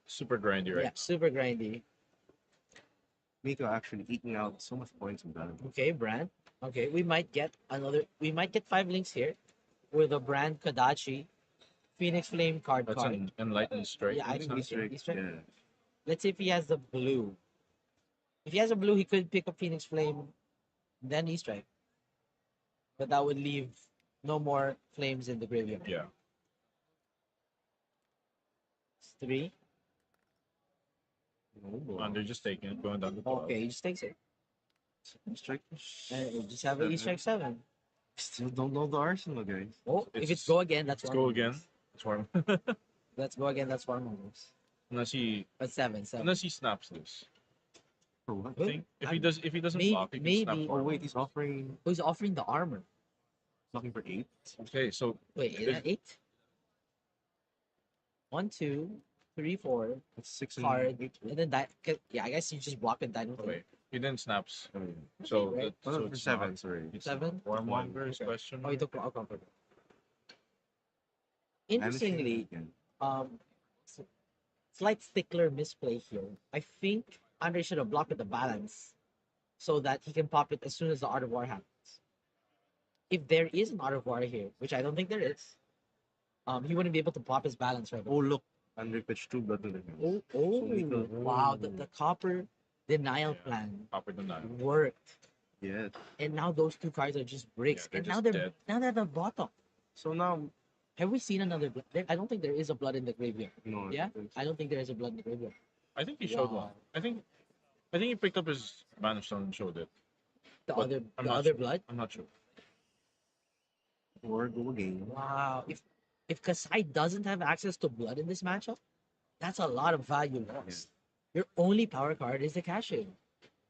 Super grindy, right? Yeah, super grindy. Miko actually eking out so much points with that. Okay, Brand. Okay, we might get another. We might get 5 links here with a Brand Kadachi, Phoenix Flame card. That's an enlightened strike. Yeah, I think He's straight. he's straight. Yeah. Let's see if he has the blue. If he has a blue, he could pick up Phoenix Flame, then E-Strike. But that would leave no more flames in the graveyard. Yeah. It's 3. And they're just taking it, going down to 12. Okay, he just takes it. Strike. And we just have an E-Strike 7. Still don't know the arsenal, guys. Oh, if It's- it's go again, that's Let's one go moves. again. It's warm. Let's go again, that's 1 moves. unless he But 7. snaps this. For what? I think if he doesn't Maybe- block, he can snap maybe- Oh one. wait, he's offering Who's offering the armor? looking for 8. Okay, so Wait, is that 8? 1, 2, 3, 4. That's 6 Card. and 8. And then that. Yeah, I guess you just block and die with oh, it. wait, he then snaps. Oh, yeah. So, right. so for it's 7, not- sorry. It's 7? Warmonger's Okay. question. Oh, he took block. Okay. Interestingly, slight stickler misplay here. I think Andre should have blocked with the balance so that he can pop it as soon as the Art of War happens. If there is an Art of War here, which I don't think there is, he wouldn't be able to pop his balance right Oh away. look, Andre pitched 2 blood in the hands. Oh, Miko- wow, the copper denial Yeah. plan Copper denial. worked. Yeah. And now those 2 cards are just bricks. they're and now just they're dead. now they're at the bottom. So now, Have we seen another blood? I don't think there is a blood in the graveyard. no. Yeah? I don't think there is a blood in the graveyard. I think he showed Wow. one. I think he picked up his Banish Stone and showed it. The But other I'm the not other sure. blood. I'm not sure. Or go again. Wow. If Kassai doesn't have access to blood in this matchup, that's a lot of value lost. Your only power card is the cash in.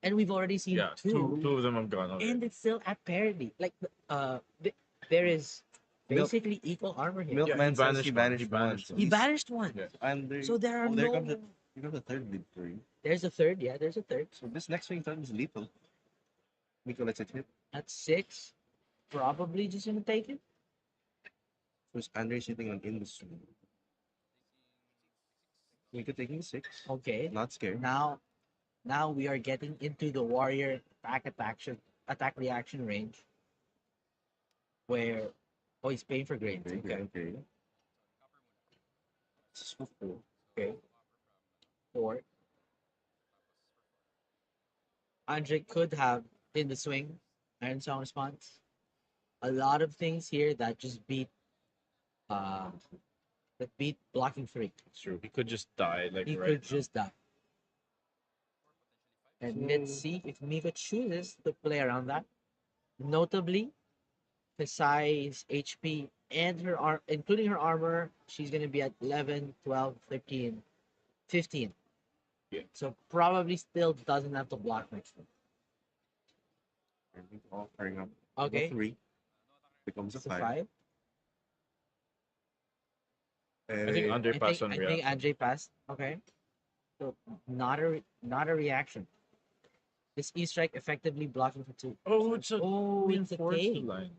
And we've already seen Yeah, two of them have gone already. and it's still at parity. Like there is Milk- basically equal armor here. Milkman says he banished banished one. one. He banished one. Yeah. And there, So there are there no. comes the here comes the third lead for you. There's a third. Yeah, there's a third. So this next swing turn is lethal. Miko lets it hit. That's 6. Probably just gonna take it. First Andre sitting on in the swing. Miko taking 6. Okay. Not scared. Now we are getting into the warrior attack reaction range. Where he's paying for grades. Okay. Okay. So 4. Okay. 4. Andre could have in the swing Iron Song response. A lot of things here that just beat blocking 3. It's true. He could just die like He right could now. just die. And let's see if Miko chooses to play around that. Notably, Kassai's HP and including her armor, she's gonna be at 11, 12, 13, 15. Yeah. So probably still doesn't have to block next time. I think all firing up. Okay. 3 becomes a It's a 5. 5. And I think a- Andre passed on I think reaction. Andre passed. Okay. So not a reaction. This E strike effectively blocking for 2. Oh, it's a It's a reinforced thing. line.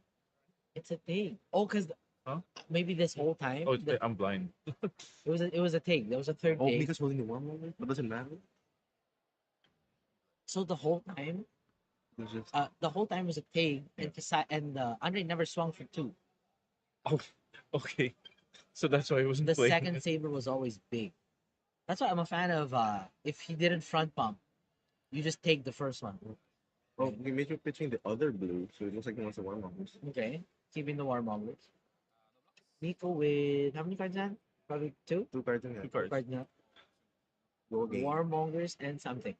It's a thing. Oh, because Huh? maybe this whole time Oh, I'm blind. it was a thing. There was a third oh, thing. Mika's holding the warm moment, but doesn't matter. So the whole time, It's just the whole time was a thing, and Andre never swung for 2. Oh, okay. So that's why I wasn't The playing. second saber was always big. That's why I'm a fan of if he didn't front pump, you just take the first one. oh, we made you pitching the other blue, so it looks like he wants the warm moments. Okay. Keeping the warmongers. Nico with how many cards in hand? Probably 2? 2 cards in hand. 2 cards. Cards now. Go game. Warmongers and something.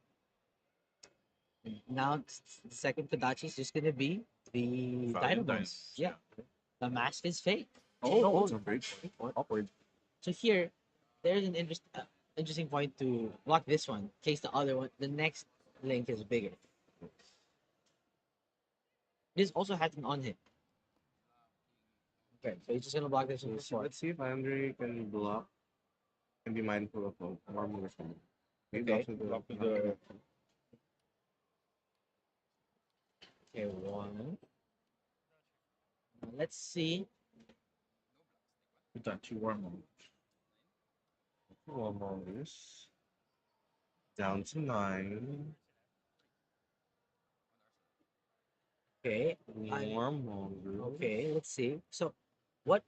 Now the second Kodachi is just gonna be the Value Dynamos. Yeah. The mask is fake. Oh, it's a break. Upward. So here, there's an interesting point to block this one. In case the other one, the next link is bigger. This also has an on hit. Okay, so he's just gonna block this one before. Let's see if Andre can block and be mindful of warm moments. Maybe Okay. also Block with the- Okay, one. Let's see. Itachi warm. warm moments. Down to 9. Okay. Warm moments. Okay, let's see. So, what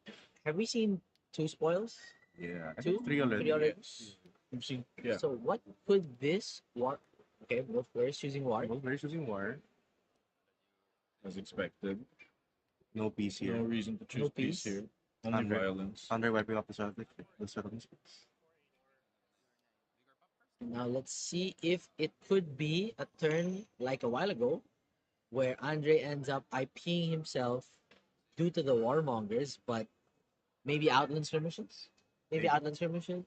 have we seen? 2 spoils. Yeah, I 2, think 3 already. 3 already. Yes. You've seen, yeah. So, what could this war? Okay, both players choosing war. Both players using war. As expected. No piece here. No reason to choose No peace peace. here. Only Andre- violence. Andre wiping off the settlements. Now let's see if it could be a turn like a while ago, where Andre ends up IPing himself due to the warmongers, but maybe outland skirmishes. Maybe outland skirmishes.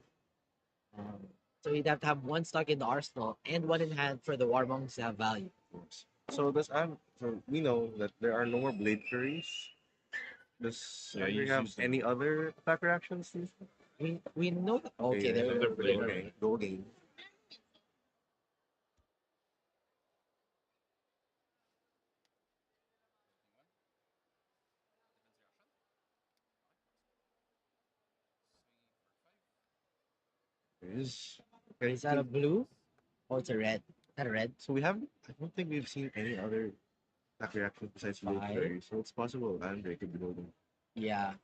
So he'd have to have one stuck in the arsenal and one in hand for the warmongers to have value. So so we know that there are no more blade furies. Does Yeah, Andre he's have used them. any other attack reactions? We know that. Okay, yeah, there they're we blade go. fury. Go game. Is Is that a blue? Oh, it's a red. Is that a red? so we have. I don't think we've seen any other attack reactions besides blade Five. fury. So it's possible Andre could be holding. Yeah.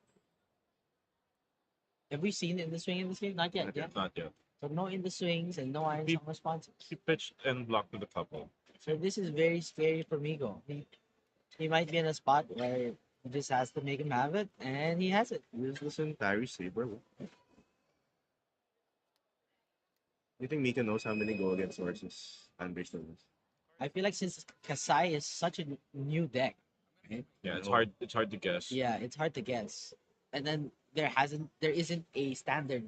Have we seen in the swing in this game? Not yet. Not Yeah. yet. Not yet. So no in the swings and no iron He- song responses. He pitched and blocked with a couple. So this is very scary for Migo. He might be in a spot where he just has to make him have it, and he has it. Useless and Parry Saber. You think Mika knows how many go against sources Andre still has? I feel like since Kassai is such a new deck, right? Yeah, it's hard. It's hard to guess. Yeah, it's hard to guess. And then there isn't a standard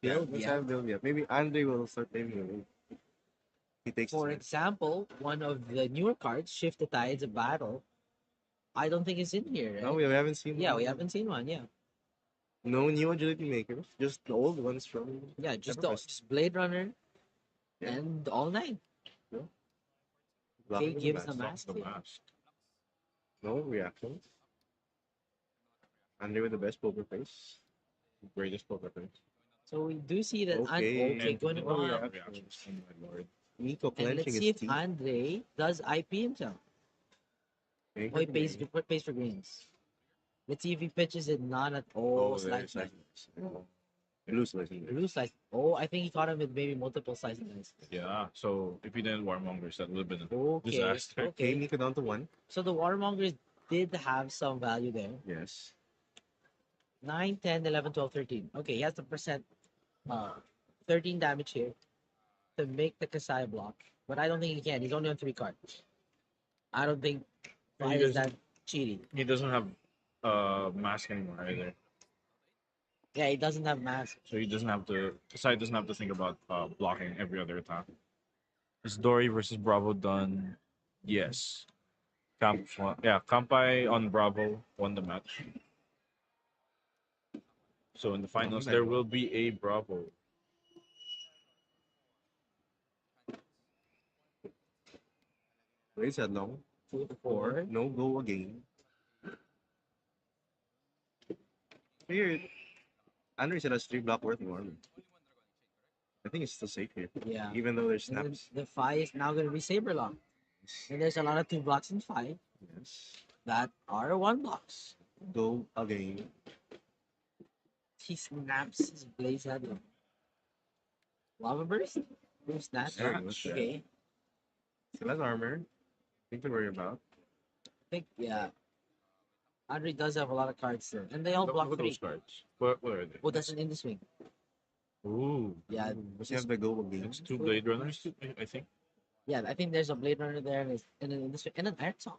Yeah, build let's yet. have build yet. Maybe Andre will start playing it. He takes For his example, one of the newer cards, Shift the Tides of Battle, I don't think it's in here. Right? No, we haven't seen. Yeah, one. we haven't seen one. Yeah, No new agility makers, just the old ones from. yeah, just EverQuest. Blade Runner Yeah. and all 9. Blocking He with gives the the mask. mask. The mask. No reactions. Andre with the best poker face. Greatest poker face. So we do see that Okay. okay, And going no on. reactions. Oh my lord. Nico And clenching let's his see if teeth. Andre does IP himself. Okay, Oh, he pays for greens. Let's see if he pitches it not at all. Oh, Slice there's dice. blue slicing. Blue slice. Oh, I think he caught him with maybe multiple slice dice. Yeah. So if he didn't warmongers, that would have been a Okay. disaster. Okay, Okay. Nico down to 1. So the warmongers did have some value there. Yes. 9, 10, 11, 12, 13. Okay, he has the percent 13 damage here to make the Kassai block. But I don't think he can. He's only on 3 cards. I don't think He Fire is that doesn't- cheating. He doesn't have mask anymore either. Yeah, he doesn't have mask. So he doesn't have to. Kasai doesn't have to think about blocking every other attack. Is Dory versus Bravo done? Yes. Yeah, Kampai on Bravo won the match. So in the finals, there will be a Bravo. Raise headlong. 2-4. No go again. Here, Andre said has 3 block worth more. I think it's still safe here. Yeah. Even though there's And then snaps. the Phi is now going to be Saberlock. And there's a lot of 2 blocks in Phi Yes. that are 1 blocks. Go again. He snaps his Blaze Headlock. Lava Burst? Who's that? Snatch. Okay. Still has armor. Thing to worry about. I think, yeah. Andre does have a lot of cards still. And they all block Look at 3. those cards. What are they? Oh, that's an Indie Swing. Ooh. Yeah. Does he have the go again? It's 2 Blade Runners, I think. Yeah, I think there's a Blade Runner there and an Indie Swing and an Iron Song.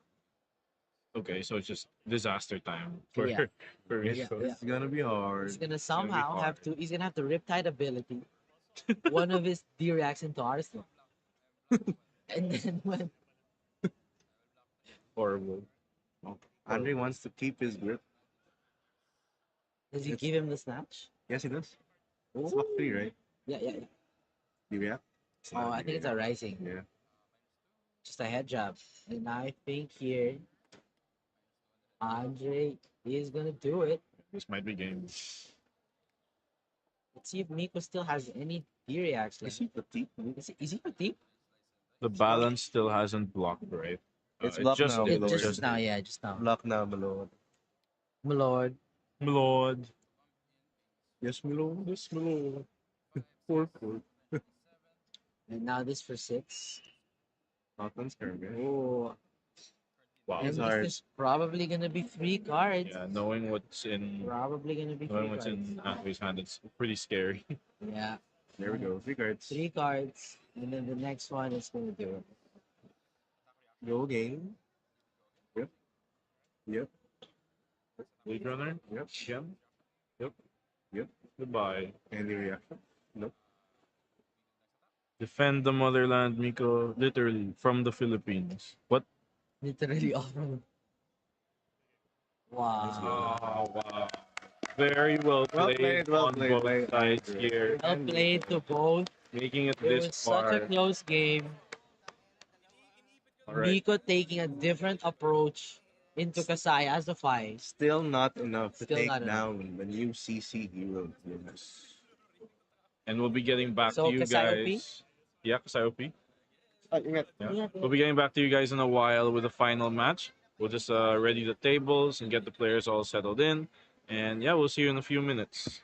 Okay, so it's just disaster time for Yeah. for Yeah, Rico. yeah. It's gonna be hard. He's gonna somehow have hard. to. He's gonna have to Riptide ability. One of his D reacts into Arslan. And then when Horrible. Andre wants to keep his grip. does he It's- give him the snatch? Yes, he does. It's block 3, right? Yeah, yeah, yeah. Do you react? Oh, I think it's a rising. Yeah. Just a head jab. And I think here Andre is gonna do it. This might be game. Let's see if Miko still has any D reacts Is left. he petite? Is he fatigued? The balance still hasn't blocked, right? It's it blocked just now, did. Lord. Just now, yeah, just now. Block now, my lord. My lord. My lord. Yes, my lord. Yes, my lord. 4-4. And now this for 6. Falcons Kermit. Oh, Wow. and It's this hard. is probably gonna be 3 cards. Yeah, knowing what's in Probably gonna be 3 knowing what's cards. in Andre's hand, it's pretty scary. Yeah, There we go. 3 cards. 3 cards, and then the next one is gonna do it. Go again. Yep. Yep. Blade Runner? Yep. Again? Yep. Yep. Goodbye. Any reaction? Nope. Defend the motherland, Miko. Literally, from the Philippines. What? Literally all from. Wow. Oh, wow. Very well played, well on played both by sides Andre. here. Well played to both. Making it It this was such a far. close game. All right. Miko taking a different approach into Kassai as the fight. Still not enough to Still take not enough. down the new CC hero. Yes. And we'll be getting back So, to you Kassai OP? guys. Yeah, Kassai OP. Ingat. Yeah. Yeah, We'll be getting back to you guys in a while with the final match. We'll just ready the tables and get the players all settled in. And yeah, we'll see you in a few minutes.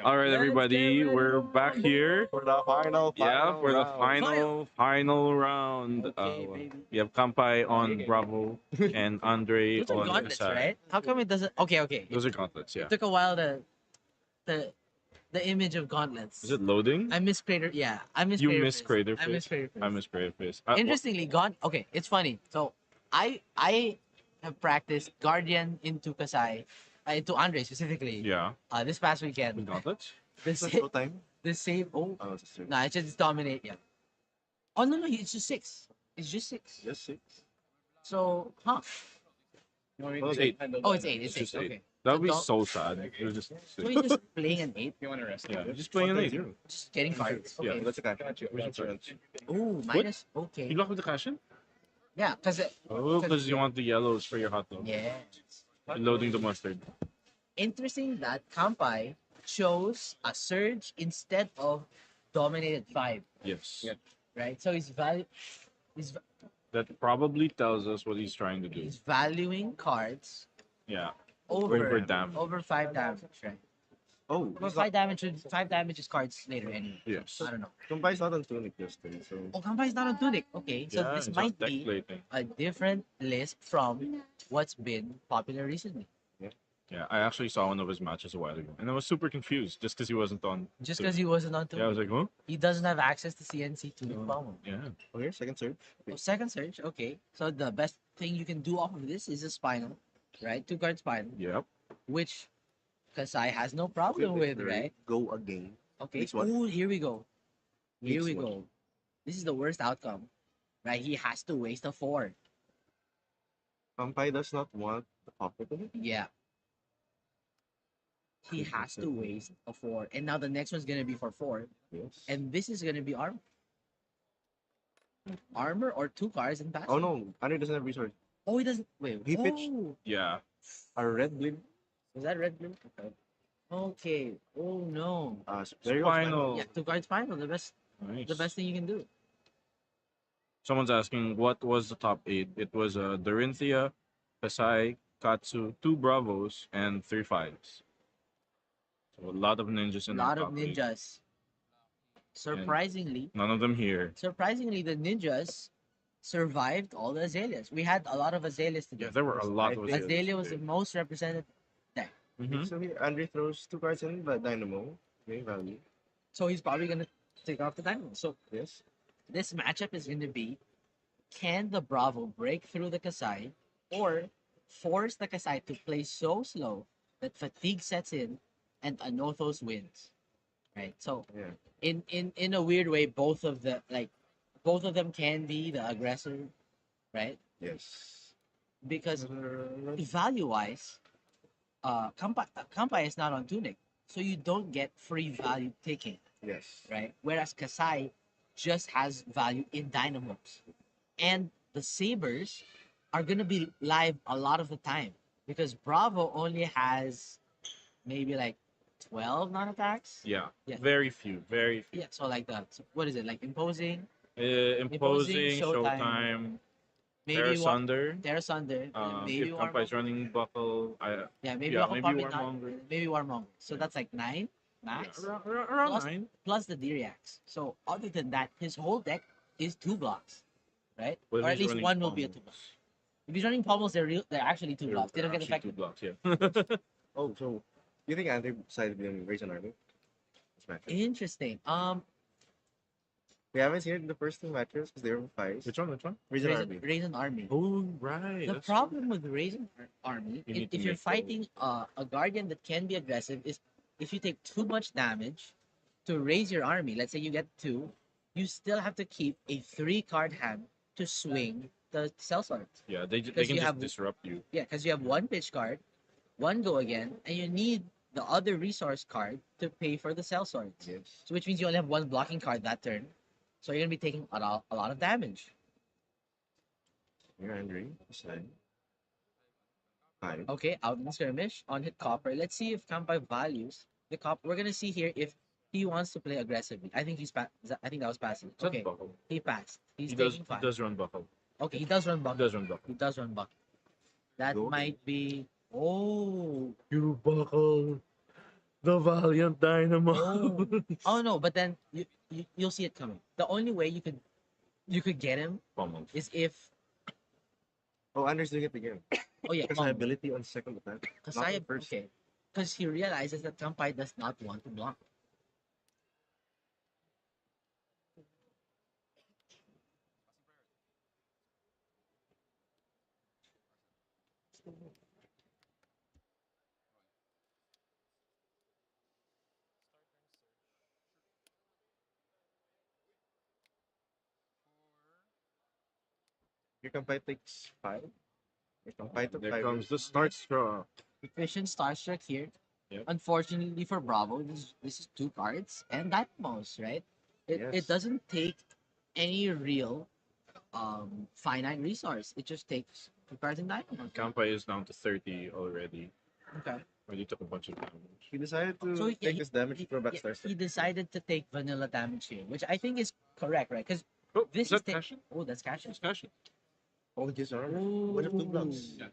All right, Let's everybody, get ready we're to back rumble. here. For the final For the round. final round. Okay, baby. We have Kampai on Bravo and Andre Those are on gauntlets, Kassai. right? How come it doesn't? Okay, okay. Those are gauntlets, yeah. It took a while to the image of gauntlets. Is it loading? I miss Crater. Yeah, I miss You Crater miss Fist. Crater I miss Fist? Crater Fist. I miss Crater Fist. Interestingly, Okay, it's funny. So I have practiced Guardian into Kassai, into Andre specifically. Yeah. This past weekend. With gauntlets? The Is that same. showtime? The same. Oh. Oh, it's just Nah, it's just dominate. Yeah. Oh no, it's just 6. It's just 6. Just 6. So, huh? Oh, It's 8. Oh, it's 8. It's It's just 8. 8. Okay. That would be don't- so sad. It was just So you're just playing an 8, yeah, you're just playing an 8. just getting cards. Yeah, Okay. That's a catch. Where's insurance? Ooh, minus. Okay. You lock with the cash in? Yeah, because Oh, because you want the yellows for your hot dog. yeah. Loading the mustard. Interesting that Kampai chose a surge instead of dominated 5, Yes. Yeah. right? So he's That probably tells us what he's trying to do. he's valuing cards Yeah. over damage. over 5 damage, right? Oh, Well, 5 damage is cards later anyway. Yes. I don't know. Kumbai's not on tunic this time, so Oh, Kampai is not on Tunic. Okay, so Yeah, this it's might not deck be plating. a different list from what's been popular recently. Yeah, I actually saw one of his matches a while ago, and I was super confused just because he wasn't on. Just because he wasn't on Yeah, I was Tunic, like, huh? he doesn't have access to CNC Tunic No. Power. Yeah. okay, second surge. Oh, second surge, okay. So the best thing you can do off of this is a spinal, right? 2 card spinal, Yep. which Kasai has no problem with, right? Go again. Okay. Next one. Oh, here we go. Here Next we one. go. This is the worst outcome, right? He has to waste a 4. Kampai does not want the pocket of it. Yeah. He has to waste a 4. And now the next one's going to be for 4. Yes. And this is going to be armor. Armor or 2 cards in passive. Oh no, Andre doesn't have resource. Oh, he doesn't. Wait. He pitched. Oh, Yeah. A red blade. was that red blue? Okay. Okay. Oh no. There you go. Spinal. Yeah, 2 cards final. The best Nice. thing you can do. Someone's asking what was the top 8. It was Dorinthea, Kassai, Katsu, 2 Bravos, and 3 5s. So a lot of ninjas A in lot our of top 8. ninjas. Surprisingly, None of them here. the ninjas survived all the azaleas. We had a lot of azaleas today. Yeah, there were a lot of Azalea. Azalea was the most represented. Mm-hmm. So here, Andre throws 2 cards in the dynamo. Okay, value. So he's probably gonna take off the diamond. So Yes. this matchup is gonna be: can the Bravo break through the Kassai, or force the Kassai to play so slow that fatigue sets in and Anothos wins? Right. So Yeah. in a weird way, both of them can be the aggressor, right? Yes. Because value wise, Kampai is not on Tunic, so you don't get free value taking, Yes. right? Whereas Kassai just has value in Dynamos, and the Sabers are gonna be live a lot of the time because Bravo only has maybe like 12 non-attacks. Yeah. Yeah. Very few. Very few. Yeah, so like that. So what is it like? Imposing, Imposing, Showtime, Showtime, maybe Terra Sunder. Terra Sunder, maybe If Kampai's Warmonger. running Buckle, Yeah, maybe yeah, Wako maybe probably not. Warmonger. Maybe Warmonger. So Yeah. that's like 9 max. Yeah, around Plus- 9. Plus the D-Reacts. So other than that, his whole deck is 2 blocks, right? But or at he's least running one will be a 2 block. Pommels. If he's running Pommels, they're actually 2 blocks. They don't get Actually, 2 affected. blocks, yeah. Oh, so you think Andre decided to raise an army? This match. Interesting. We haven't seen it in the first 2 matches because they were 5s. Which one? Which one? Raise an army. Raisin Army. Oh, right. The problem with Raisin Army, You need to if you're make fighting a Guardian that can be aggressive, is if you take too much damage to raise your army, let's say you get 2, you still have to keep a 3-card hand to swing the cell swords. Yeah, they Because can you just have- disrupt you. Yeah, because you have 1 pitch card, 1 go again, and you need the other resource card to pay for the cell swords. Yes. So which means you only have 1 blocking card that turn. So you're gonna be taking a lot of damage. Here, Andre. Side. 5. Okay, out in the skirmish on hit copper. Let's see if Kampai values the copper. We're gonna see here if he wants to play aggressively. I think I think that was passive. Is that Okay, Buckle? he passed. He's He does, taking he 5. does run Buckle. Okay, he does run He buck. does run Buckle. He does run buck. That Go. might be. Oh, You Buckle. The Valiant Dynamo. Oh no, but then you'll see it coming. The only way you could get him Pummeled. is if Oh, Andre's doing it again. oh yeah, Because ability on second attack. Not Kassai on first. okay, because he realizes that Kampai does not want to block. Your Kampai takes 5. Your Kampai took There 5. comes the start straw. Efficient Starstruck here. Yep. Unfortunately for Bravo, this is 2 cards and Dynamos, right? It Yes. it doesn't take any real finite resource. It just takes 2 cards and Dynamos. Kampai is down to 30 already. Okay. Already took a bunch of damage. He decided to So take his damage to throw back he, Star he decided to take vanilla damage here, which I think is correct, right? Because Oh, this is that the- Cashin? oh, that's Cashin. It's Cashin. Oh, his armor. What if 2 blocks? Yeah.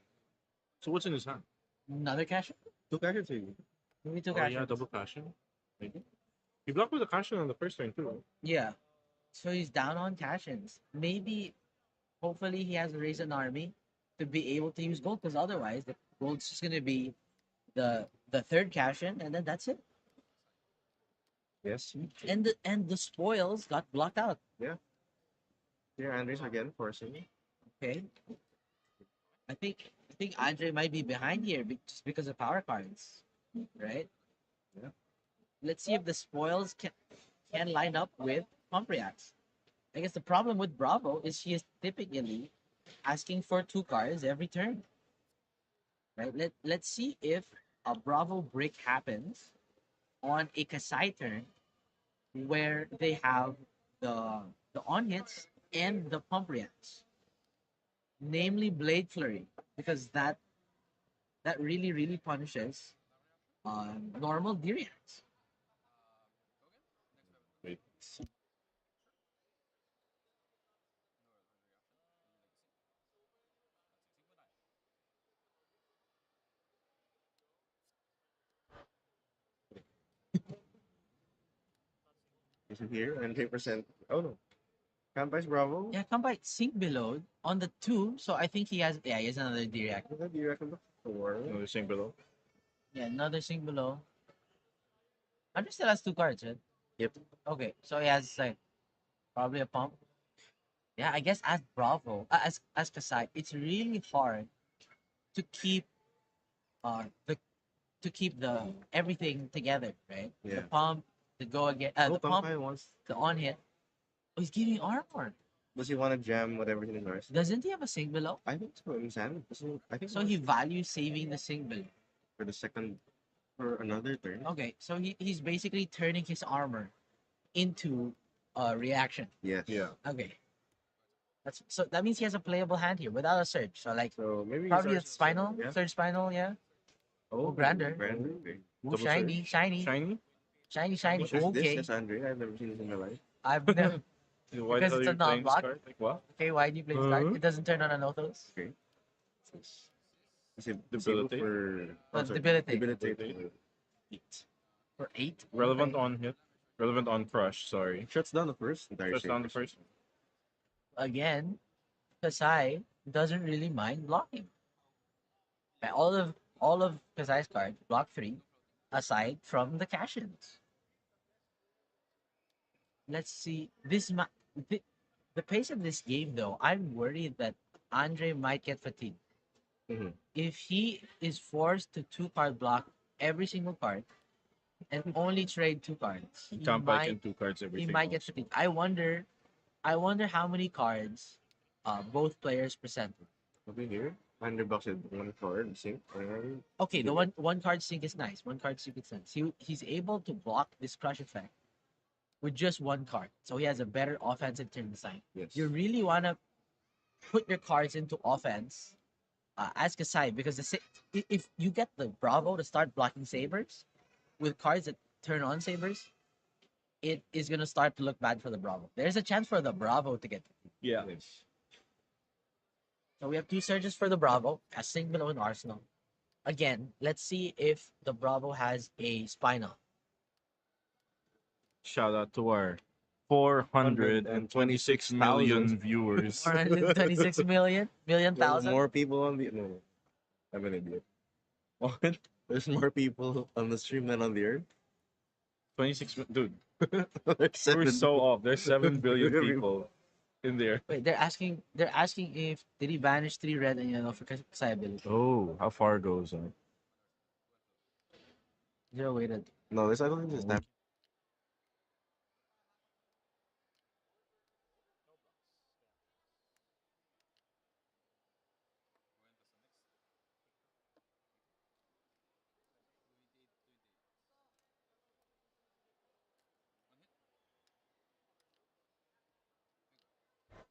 So what's in his hand? Another Cashin? 2 characters maybe. Maybe 2 Oh, Cashin. yeah, double Cashin. Maybe. He blocked with a Cashin on the first turn too. Yeah. So he's down on Cashins. Maybe, hopefully, he has raised an army to be able to use gold, because otherwise, the gold's just gonna be the third Cashin, and then that's it. Yes. And the spoils got blocked out. Here, Andres again forcing. Okay. I think Andre might be behind here just because of power cards, right? Yeah. Let's see if the spoils can line up with pump reacts. I guess the problem with Bravo is she is typically asking for 2 cards every turn. Right? Let's see if a Bravo break happens on a Kassai turn where they have the on hits and the pump reacts. Namely Blade Flurry, because that really punishes normal D reacts. Wait. Is it here? And 3%. Oh no. Kampai's Bravo. Yeah, come by sync below on the 2, so I think he has another D react. What do you reckon the 4? Another sync below. Yeah, another sync below. Andre still has 2 cards, right? Yep. Okay, so he has like probably a pump. Yeah, I guess as Bravo, as Kassai, it's really hard to keep the to keep the everything together, right? Yeah. The pump, the go again, Oh, the pump, Kampai wants. the on hit. Oh, he's giving armor. Does he want to jam whatever he knows? Doesn't he have a sync below? I think so. Insanity. I think So he values saving the sync below. for the second for another turn. Okay, so he's basically turning his armor into a reaction. Yes. Yeah. Okay. So that means he has a playable hand here without a surge. So like So maybe probably a he's spinal, Yeah. third spinal, yeah. Oh, Grander. Grander. Okay. Ooh, Double shiny, surge. shiny, Shiny? shiny. What is this? Okay. Yes, Andre. I've never seen this in my life. I've never. Why Because the hell it's are a you playing this non-block. card? Like what? Okay, why do you play this card? Huh? It doesn't turn on an autos. Okay. Is it Debilitate? for sorry, Debilitate. Debilitate. For 8. Relevant Okay. on hit. Relevant on crush, sorry. Shuts down the first entire Shuts down the series. first. Again, Kassai doesn't really mind blocking. Right, all of Kassai's cards block 3, aside from the cash-ins. Let's see the pace of this game though. I'm worried that Andre might get fatigued. Mhm. If he is forced to 2-card block every single card and only trade 2 cards, he Kampai might can 2 cards he everything. might get fatigued. I wonder how many cards both players presented. Over here, Underbox with 1 card, sync, and Okay, the one card sync is nice. 1 card sync is nice. He's able to block this crush effect with just 1 card, so he has a better offensive turn design. yes. You really wanna put your cards into offense as Kassai, because if you get the Bravo to start blocking sabers with cards that turn on sabers, it is gonna start to look bad for the Bravo. There's a chance for the Bravo to get. Yeah. Yes. So we have 2 surges for the Bravo, a sync below in Arsenal. again, let's see if the Bravo has a spinal. Shout out to our 426 million viewers. 426 million There's thousand. more people on the no. I'm an idiot. What? There's more people on the stream than on the earth. 26, dude. There's We're 7 so off. There's 7 billion people in there. Wait, they're asking. They're asking if did he banish 3 red and yellow for Kassai ability. Oh, how far goes that? 0 weighted. No, this I don't think this is that.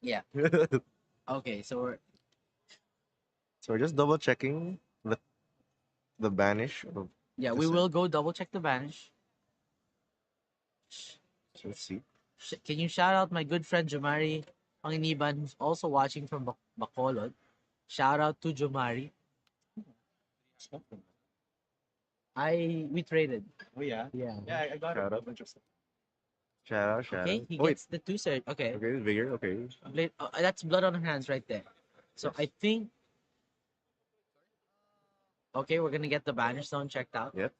Yeah. Okay, so So we're just double checking the banish of we Kassai. will go double check the banish. So let's see. Can you shout out my good friend Jomari Panginiban, who's also watching from Bacolod? Shout out to Jomari. We traded. Oh yeah. Yeah. Yeah, I got Shout a out. bunch of stuff. Shout out, shout Okay, out. he Oh, wait. gets the 2 surge. Okay. Okay, it's bigger. Okay. That's blood on her hands right there. So Yes. I think. Okay, we're gonna get the banish zone checked out. Yep.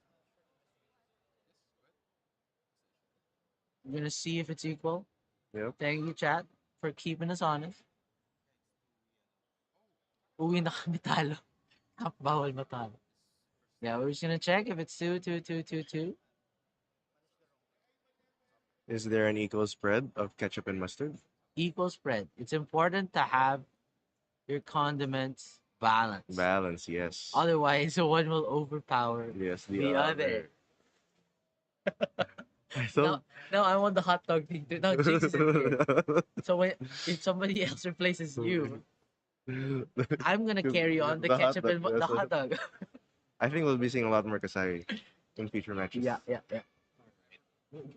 We're gonna see if it's equal. Yep. Thank you, chat, for keeping us honest. Uwi na kami talo. Bawal matalo. Yeah, we're just gonna check if it's 2, 2, 2, 2, 2. Is there an equal spread of ketchup and mustard? Equal spread. It's important to have your condiments balanced. Balance, yes. Otherwise, one will overpower Yes, the other. I thought. No, I want the hot dog thing too. No, Jinx is in here. So if somebody else replaces you, I'm gonna carry on the hot ketchup dog, and yes. the hot dog. I think we'll be seeing a lot more Kassai in future matches. yeah.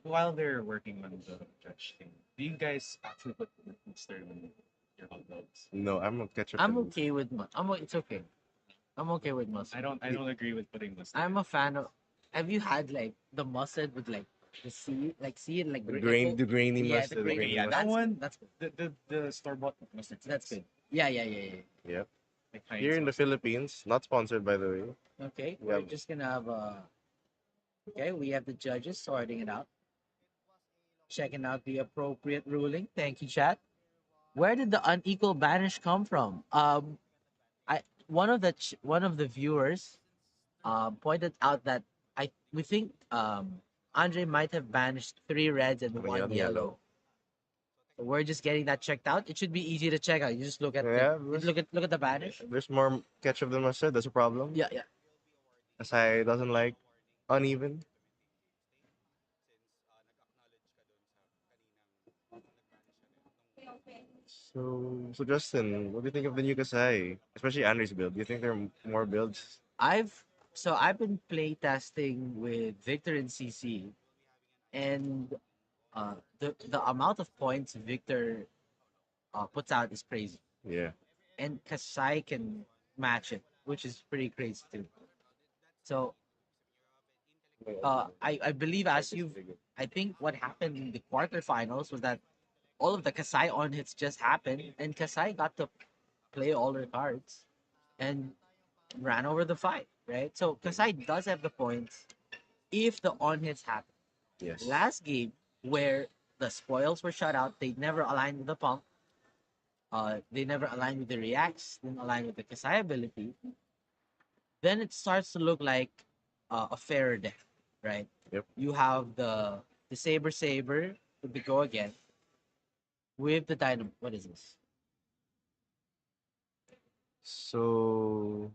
While they're working on the judge thing, do you guys actually put mustard on your hot dogs? No, I'm a ketchup. I'm and- okay with it's okay. I'm okay with mustard. I don't agree with putting mustard. I'm a fan of. Have you had like the mustard with like the seed, like The grainy yeah, mustard. the grainy, yeah, that's, that one. That's good. The store bought mustard. That's good. Yeah. Yep. Like Here in the Philippines, not sponsored by the way. Okay, Yeah. we're just gonna have Okay, we have the judges sorting it out, checking out the appropriate ruling. Thank you, chat. Where did the unequal banish come from? One of the viewers pointed out that we think Andre might have banished 3 reds and 1 yellow. So we're just getting that checked out. It should be easy to check out. You just look at look at the banish. There's more ketchup than mustard. That's a problem. Yeah. Kassai doesn't like uneven. So Justin, what do you think of the new Kassai, especially Andre's build? Do you think there are more builds? I've been play testing with Victor and CC, and the amount of points Victor puts out is crazy, Yeah. and Kassai can match it, which is pretty crazy too. So I believe I think what happened in the quarterfinals was that all of the Kassai on hits just happened, and Kassai got to play all her cards and ran over the fight, right? So Kassai does have the points if the on hits happen. Yes. Last game where the spoils were shut out, they never aligned with the pump. They never aligned with the reacts, didn't align with the Kassai ability. Then it starts to look like a fairer deck, right? Yep. You have the saber to be go again with the dynamo. What is this? So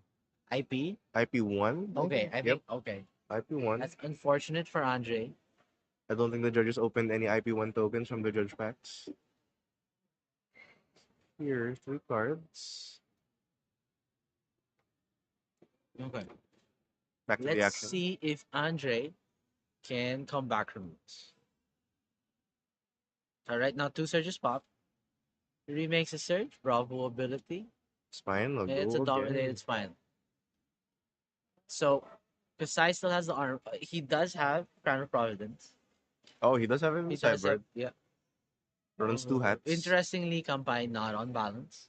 IP. IP1. Okay, I Yep. think okay. IP1. That's unfortunate for Andre. I don't think the judges opened any IP1 tokens from the judge packs. Here, 3 cards. Okay. Back to the Let's action. see if Andre can come back from this. All right, now 2 surges pop. He remakes a surge. Bravo ability. Spine. I'll It's a go dominated again. spine. So, Kassai still has the arm. He does have Crown of Providence. Oh, he does have him He in does have, sideboard. yeah. Runs two hats. Interestingly, Kampai not on balance.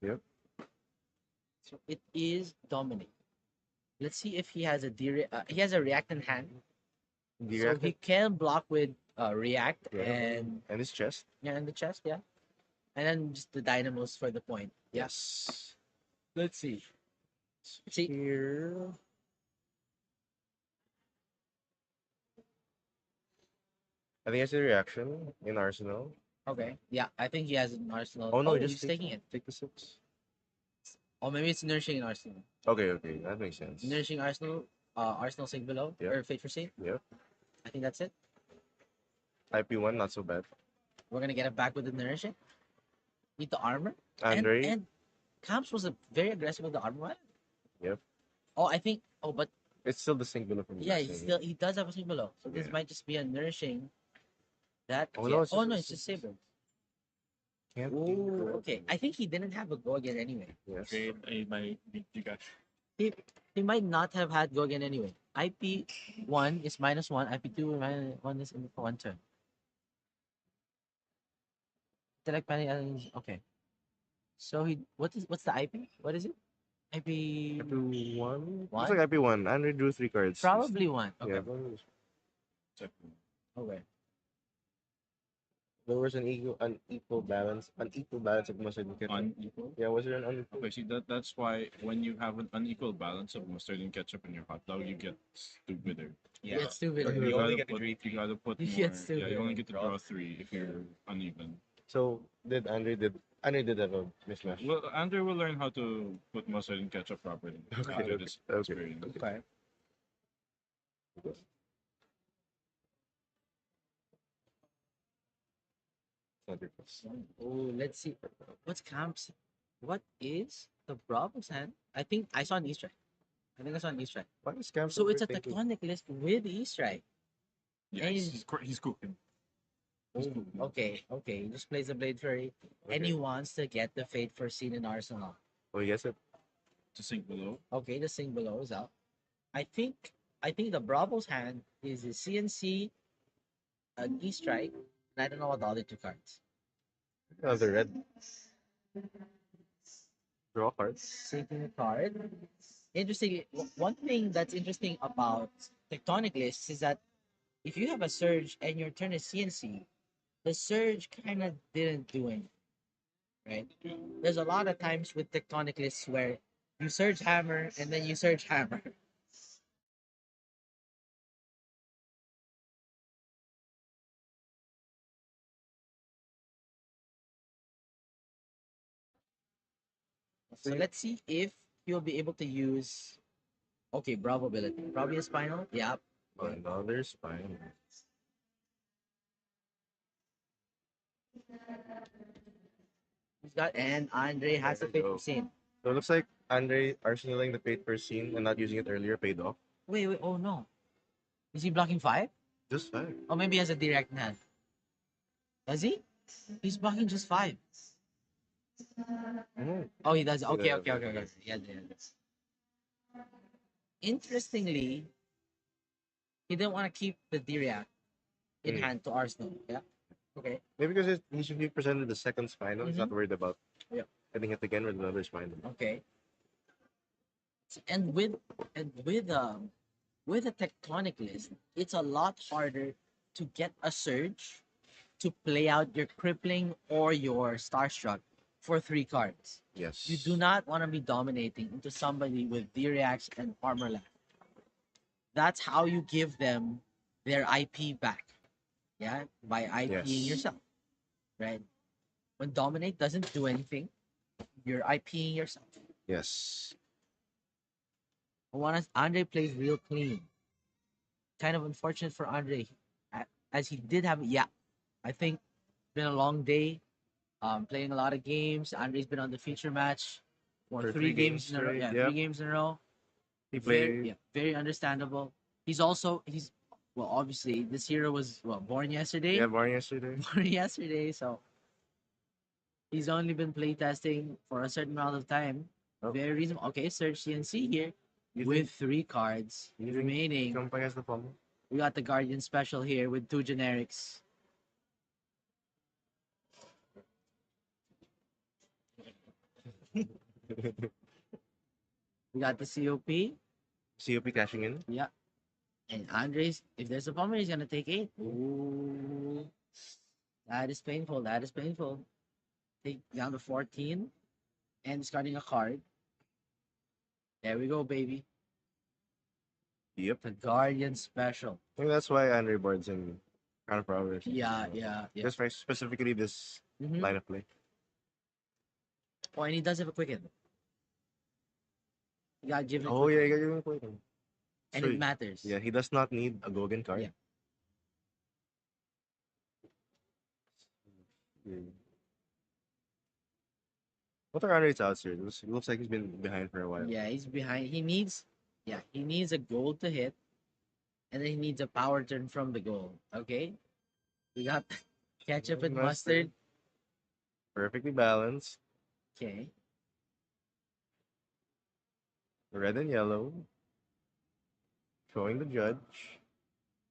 Yep. So it is Dominic. Let's see if he has a he has a react in hand. So he can block with react and his chest. yeah, in the chest, yeah. And then just the dynamos for the point. Yeah. Yes. Let's see. See here. I think it's a reaction in Arsenal. Okay. Yeah, I think he has an Arsenal. Oh no, he's taking it. Take the 6. Or maybe it's nourishing in Arsenal. Okay, that makes sense. Nourishing Arsenal, Arsenal sink below, Yep. or Fate for Saint. Yep. I think that's it. IP1, not so bad. We're gonna get it back with the nourishing. Need the armor. Andre. And Camps was very aggressive with the armor. Yep. Oh, I think. Oh, but It's still the sink below from yeah, Blessing. he does have a sink below. So this Yeah. might just be a nourishing. That. Oh, Yeah. no, it's Oh just- no, it's just Saber. Can't Oh, okay. I think he didn't have a go again anyway. Yes. Trade my Gigash. He might not have had go again anyway. IP1 is -1. IP2 -1 is in for 1 turn. Select panel. Okay. So what's the IP? What is it? IP IP1? One? Looks like IP1. Andre drew 3 cards. probably 1. Okay. Yeah, probably. Okay. There was an unequal balance of mustard and ketchup. Unequal. Yeah, was there an unequal? Okay, see that's why when you have an unequal balance of mustard and ketchup in your hot dog, you get stupider. Yeah. It's stupid. You You only gotta get to put, draw you gotta put You more. get Yeah, you only stupid. get to draw 3 if you're uneven. So Andre did have a mismatch. Well, Andrew will learn how to put mustard and ketchup properly after this experience. Okay. Oh, let's see. What's Camps? What is the Bravo's hand? I think I saw an Easter egg. I think I saw an Easter egg. Why is Camp So it's a tectonic list with Easter egg. Yeah, And he's cooking. Okay. He just plays the Blade Fairy, and he wants to get the Fate for Scene in Arsenal. Oh, yes, it. To sink below. Okay, the Sing below is out. I think the Bravo's hand is a CNC, an E strike, and I don't know what the other 2 cards. Another red. Draw cards. Taking a card. Interesting. One thing that's interesting about tectonic lists is that if you have a surge and your turn is CNC, the surge kind of didn't do anything, right? There's a lot of times with tectonic lists where you surge hammer and then you surge hammer. So let's see if you'll be able to use. Okay, Bravo ability. Probably a spinal. Yeah. Another spine. He's got, and Andre has a There we fate go. scene. So it looks like Andre arsenaling the fate per scene and not using it earlier paid off. Wait. Oh no. Is he blocking 5? Just 5. Or maybe he has a direct in hand. Does he? He's blocking just 5. Mm. Oh, he does. Okay. does, Okay. Yeah. Interestingly, he didn't want to keep the Diriac in hand to Arsenal. Yeah. Okay. Maybe because he should be presented the second spinal. He's not worried about Yep. hitting it again with another spinal. Okay. And with a tectonic list, it's a lot harder to get a surge to play out your crippling or your starstruck for 3 cards. Yes. You do not want to be dominating into somebody with D-Reacts and Armor Lab. That's how you give them their IP back. Yeah, by IPing yourself. Right? When Dominate doesn't do anything, you're IPing yourself. Yes. Andre plays real clean. Kind of unfortunate for Andre, as he did have. Yeah, I think it's been a long day. Playing a lot of games. Andre's been on the feature match for 3 games in a row. straight, Yeah, yep. 3 games in a row. He played. Very understandable. He's well, obviously this hero was born yesterday. Yeah, born yesterday. Born yesterday, so he's only been playtesting for a certain amount of time. Oh. Very reasonable. Okay, search CNC here. You with think 3 cards you think remaining. Kampai has the pommel? We got the Guardian special here with 2 generics. We got the COP. COP cashing in. Yeah. And Andres, if there's a pommel, he's gonna take 8. Ooh. That is painful. That is painful. Take down to 14 and discarding a card. There we go, baby. Yep. The Guardian special. I think that's why Andre boards in Crown of Providence. Yeah. Just for specifically this Mhm. line of play. Oh, and he does have a quicken. You gotta give it. Oh yeah, you got your quicken. And So, it matters. Yeah, he does not need a Gogan card. Yeah. What are Andre's outs here? It looks like he's been behind for a while. Yeah, he's behind. He needs a goal to hit, and then he needs a power turn from the goal. Okay, we got ketchup and mustard. Perfectly balanced. Okay, Red and yellow. Showing the judge.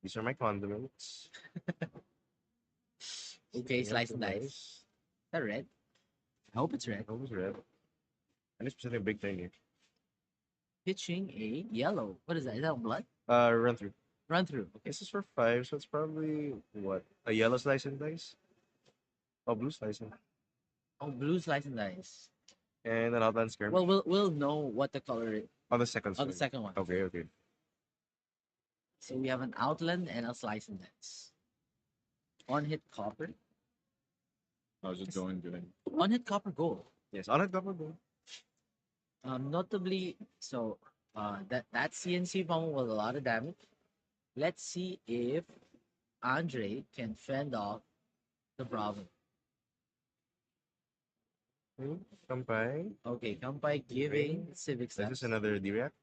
These are my condiments. okay, slice and dice. Nice. Is that red? I hope it's red. That was red. And it's presenting a big thing here. Pitching a yellow. What is that? Is that blood? Run through. Run through. Okay. This is for 5, so it's probably what? A yellow slice and dice? Oh, blue slice and Oh, blue slice and dice. and an outland skirmish. Well, we'll know what the color is on the second on the swing. second one. Okay, okay. So we have an outland and a slice and dice. On hit copper. How's it going? Good. On hit copper gold. Yes, on it double go. Notably, so that CNC bomb was a lot of damage. Let's see if Andre can fend off the Bravo. Kampai. Okay, Kampai giving Civic This Steps. is another D-React.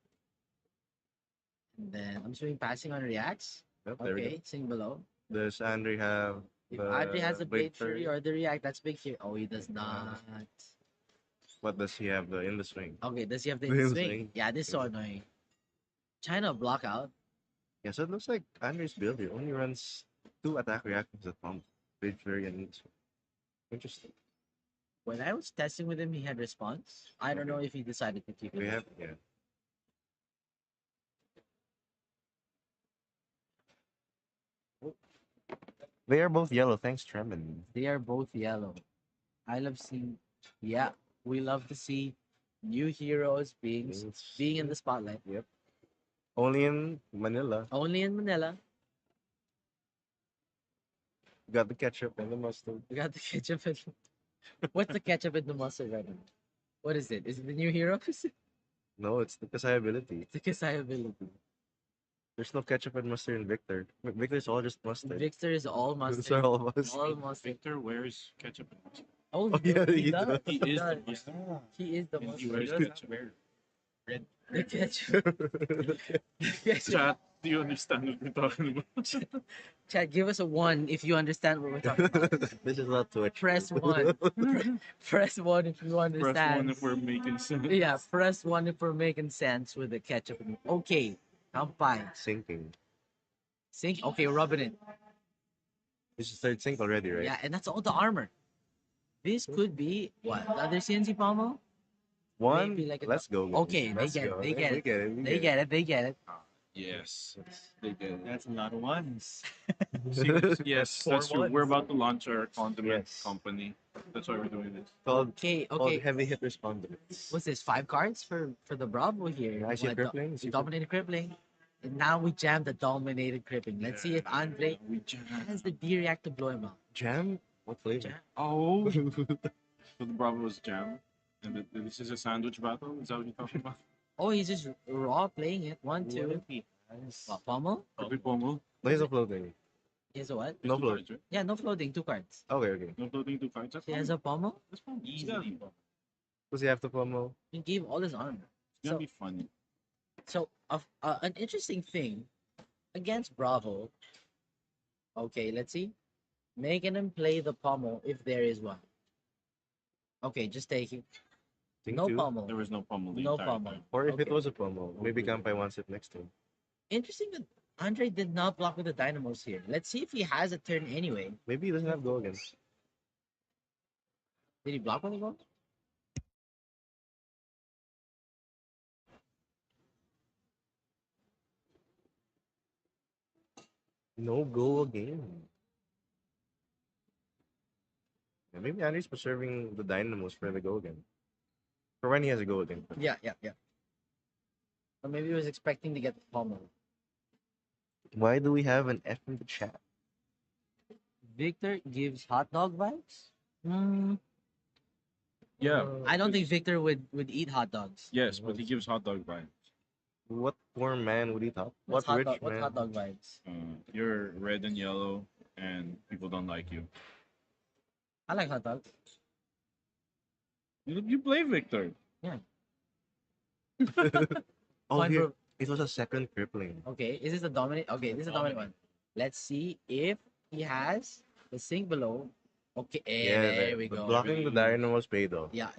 And then I'm assuming passing on reacts. Yep, there we go. Okay, sing below. Does Andre have If Andre has the Blade Fury Fury? or the React, that's big here. Oh, he does not. What does he have in the swing? Okay, does he have the The swing? swing. Yeah, this is so annoying. China block out. Yeah, so it looks like Andre's build here only runs 2 attack reactions at pump. Blade Fury and swing. Interesting. When I was testing with him, he had response. I don't know if he decided to keep it. We have, yeah. They are both yellow. Thanks, Tremon. They are both yellow. I love seeing. Yeah, we love to see new heroes being in the spotlight. Yep. Only in Manila. Only in Manila. We got the ketchup and the mustard. We got the ketchup and what's the ketchup and the mustard right now? What is it? Is it the new heroes? No, it's the Kassai ability. The Kassai ability. There's no ketchup and mustard in Victor. Victor's all just mustard. Victor is all mustard. Those are all mustard. All mustard. Victor wears ketchup and mustard. Oh, Oh, yeah, he he does. does. He He is the does. mustard. He is the And he mustard. wears He does ketchup. Red. the ketchup. Ketchup. Chat, do you understand what we're talking about? Chat, give us a 1 if you understand what we're talking about. This is not Twitch. Press 1. Press 1 if you understand. Press one if we're making sense. Yeah, press 1 if we're making sense with the ketchup. Okay, Kampai. Sinking. Sink. Okay, rubbing it. This is third sink already, right? Yeah, and that's all the armor. This could be what? The other CNC Pommel? One. Maybe like a- Let's go. Okay, they Let's get it, go. they get We it. get it. we They get get it, they get it. Yes, they did. That's a lot of ones. Yes, Four that's true. ones. We're about to launch our condiment Yes. company. That's why we're doing this. Called, Okay, called okay. heavy hitters condiments. What's this? 5 cards for the Bravo here. I see a What, crippling. We dominated crippling. And now we jam the dominated crippling. Let's see if Andre has the D react to blow him out. Jam? What flavor? Jam. Oh, so the Bravo was jam, and this is a sandwich battle. Is that what you're talking about? Oh, he's just raw playing it. 1, 2. What, Pommel? Could be Pomo. No, he's floating. He has a what? No Two float. cards, right? Yeah, no floating. 2 cards. Okay, okay. No floating 2 cards. That's He has a Pommel. That's fine. It's Easily. Does he have to promo? He gave all his armor. gonna So, be funny. so an interesting thing against Bravo. Okay, let's see. Making him play the pommel if there is one. Okay, just take it. think No too. pommel. There was no pummel the No entire pommel. time. Or if it Okay. was a pommel, maybe Kampai wants it next turn. Interesting that Andre did not block with the Dynamos here. Let's see if he has a turn anyway. Maybe he doesn't have go again. Did he block with the go? No go again. Yeah, maybe Andrew's preserving the dynamos for the go again. For when he has a go again. Yeah. Or maybe he was expecting to get the pommel. Why do we have an F in the chat? Victor gives hot dog vibes? Hmm. Yeah. I don't think Victor would eat hot dogs. Yes, but he gives hot dog vibes. What poor man would eat hot? What's What rich hot dog, what's man? hot dog vibes? You're red and yellow, and people don't like you. I like hot dogs. You play Victor. Oh, Fine, here. bro. It was a second crippling. Okay, is this a dominant? Okay, this is a dominant one. Let's see if he has the sink below. Okay, Yeah, there we the go. blocking the dynamos paid off. Yeah.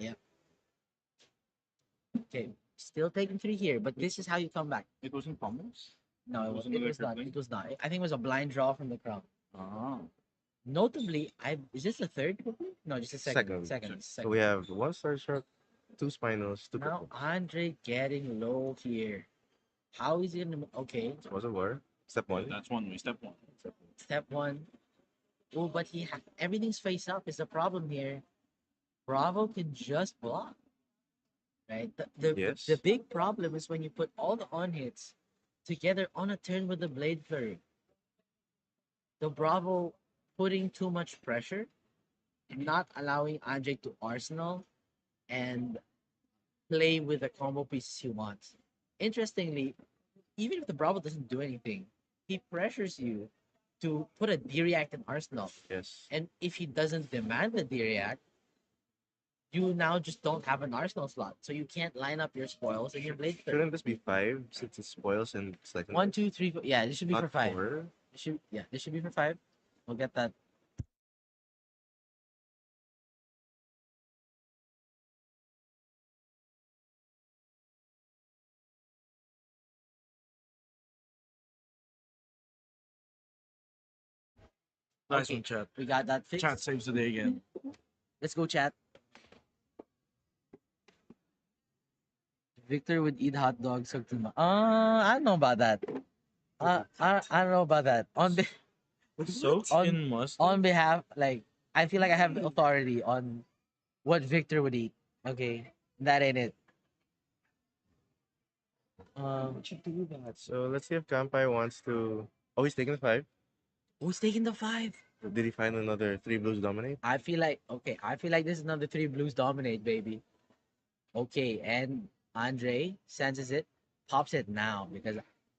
Okay, still taking 3 here, but this is how you come back. It wasn't pummels? No, it Wasn't was, it it a was not. crippling? It was not. I think it was a blind draw from the crowd. Ah. Notably, is this the third crippling? No, just a second. Second. So we have 1 star shark, 2 spinals, 2 Now cripples. Andre getting low here. How is he gonna? Okay, So was a war. Step 1. That's one way. Step one. step 1. Oh, but everything's face up is the problem here. Bravo can just block. Right? Yes. The big problem is when you put all the on hits together on a turn with the blade flurry. The Bravo putting too much pressure, not allowing Andre to arsenal and play with the combo pieces he wants. Interestingly, even if the Bravo doesn't do anything, he pressures you to put a D-React in arsenal. Yes. And if he doesn't demand the D-React, you now just don't have an arsenal slot. So you can't line up your spoils and your blade flurry. Shouldn't this be 5 since it spoils and it's like 1, 2, 3, 4. Yeah, this should be not for 5. 4? This should be for 5. We'll get that. Nice Okay, one, chat. we got that fixed. Chat saves the day again. Let's go, chat. Victor would eat hot dogs. I don't know about that. I don't know about that. Soaked On- in mustard? On behalf, like, I feel like I have the authority on what Victor would eat. Okay, that ain't it. Would you do that? So let's see if Kampai wants to. Oh, he's taking the 5. Who's taking the 5? Did he find another 3 blues dominate? I feel like this is another 3 blues dominate, baby. Okay, and Andre senses it, pops it now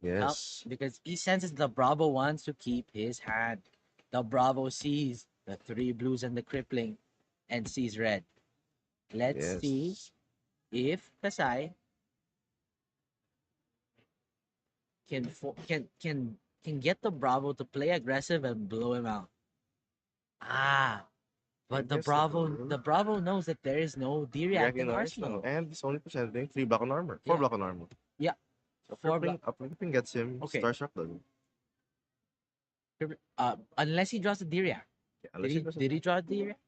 Yes. because he senses the Bravo wants to keep his hand. The Bravo sees the 3 blues and the crippling, and sees red. Let's see if Kassai can get the Bravo to play aggressive and blow him out. But the guess Bravo knows that there is no D-React in Arsenal. Arsenal. And it's only presenting 3 block on armor. 4 Yeah. block on armor. Yeah. So 4 Crippling gets him. Okay. Star Shock doesn't. Unless he draws a D-React. Yeah, unless he doesn't. Did he draw a D-React?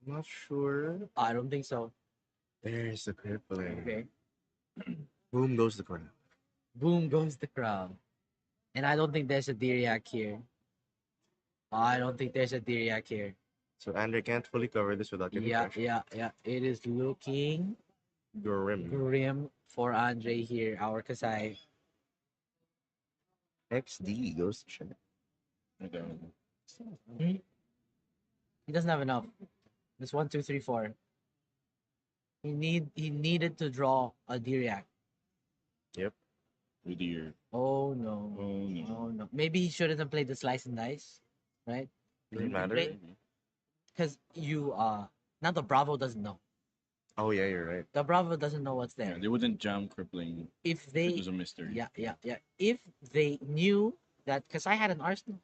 I'm not sure. I don't think so. There's the crippling. Okay. Boom goes the crown. Boom goes the crown. And I don't think there's a D-React here. I don't think there's a D-React here. So Andre can't fully cover this without getting pressure. Yeah. It is looking grim for Andre here, our Kassai. XD goes to check. He doesn't have enough. This 1, 2, 3, 4. He needed to draw a D-React. Yep. With your. Oh no. Oh no. Oh no. Maybe he shouldn't have played the slice and dice, right? Doesn't matter. Because now the Bravo doesn't know. Oh yeah, you're right. The Bravo doesn't know what's Yeah, there. they wouldn't jam crippling. If It they was a mystery. yeah. If they knew that Kassai had an arsenal,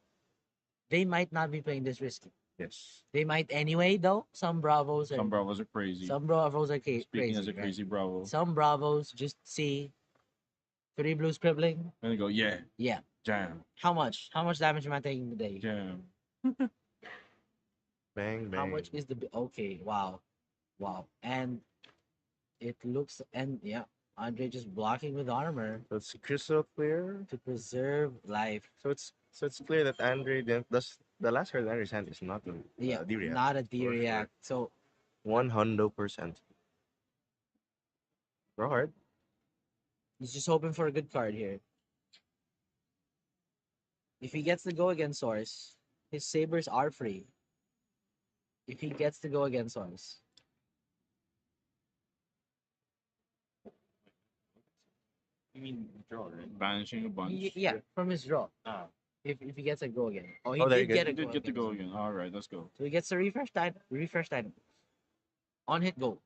they might not be playing this risky. Yes. They might anyway, though. Some Bravos are Some Bravos are crazy. some Bravos are Speaking crazy. as a right? crazy Bravo. Some Bravos just see 3 blues scribbling. And they go, yeah, Yeah. jam, How much? How much damage am I taking today? jam. Bang bang. How much is the okay? Wow, wow, and it looks and yeah, Andre just blocking with armor So it's crystal clear. to preserve life. So it's clear that Andre didn't. The last card in Andre's hand is not a Yeah, D-react. not a For D sure. react. So 100%. Draw hard. he's just hoping for a good card here. If he gets to go against Source, his sabers are free. If he gets to go against Source, You mean draw, right? Banishing a bunch. yeah, from his draw. Ah. If he gets a go again. Oh, he Oh, there did you get go. a You did go get to against go him. again. All right, let's go. So he gets a refresh item. On hit go.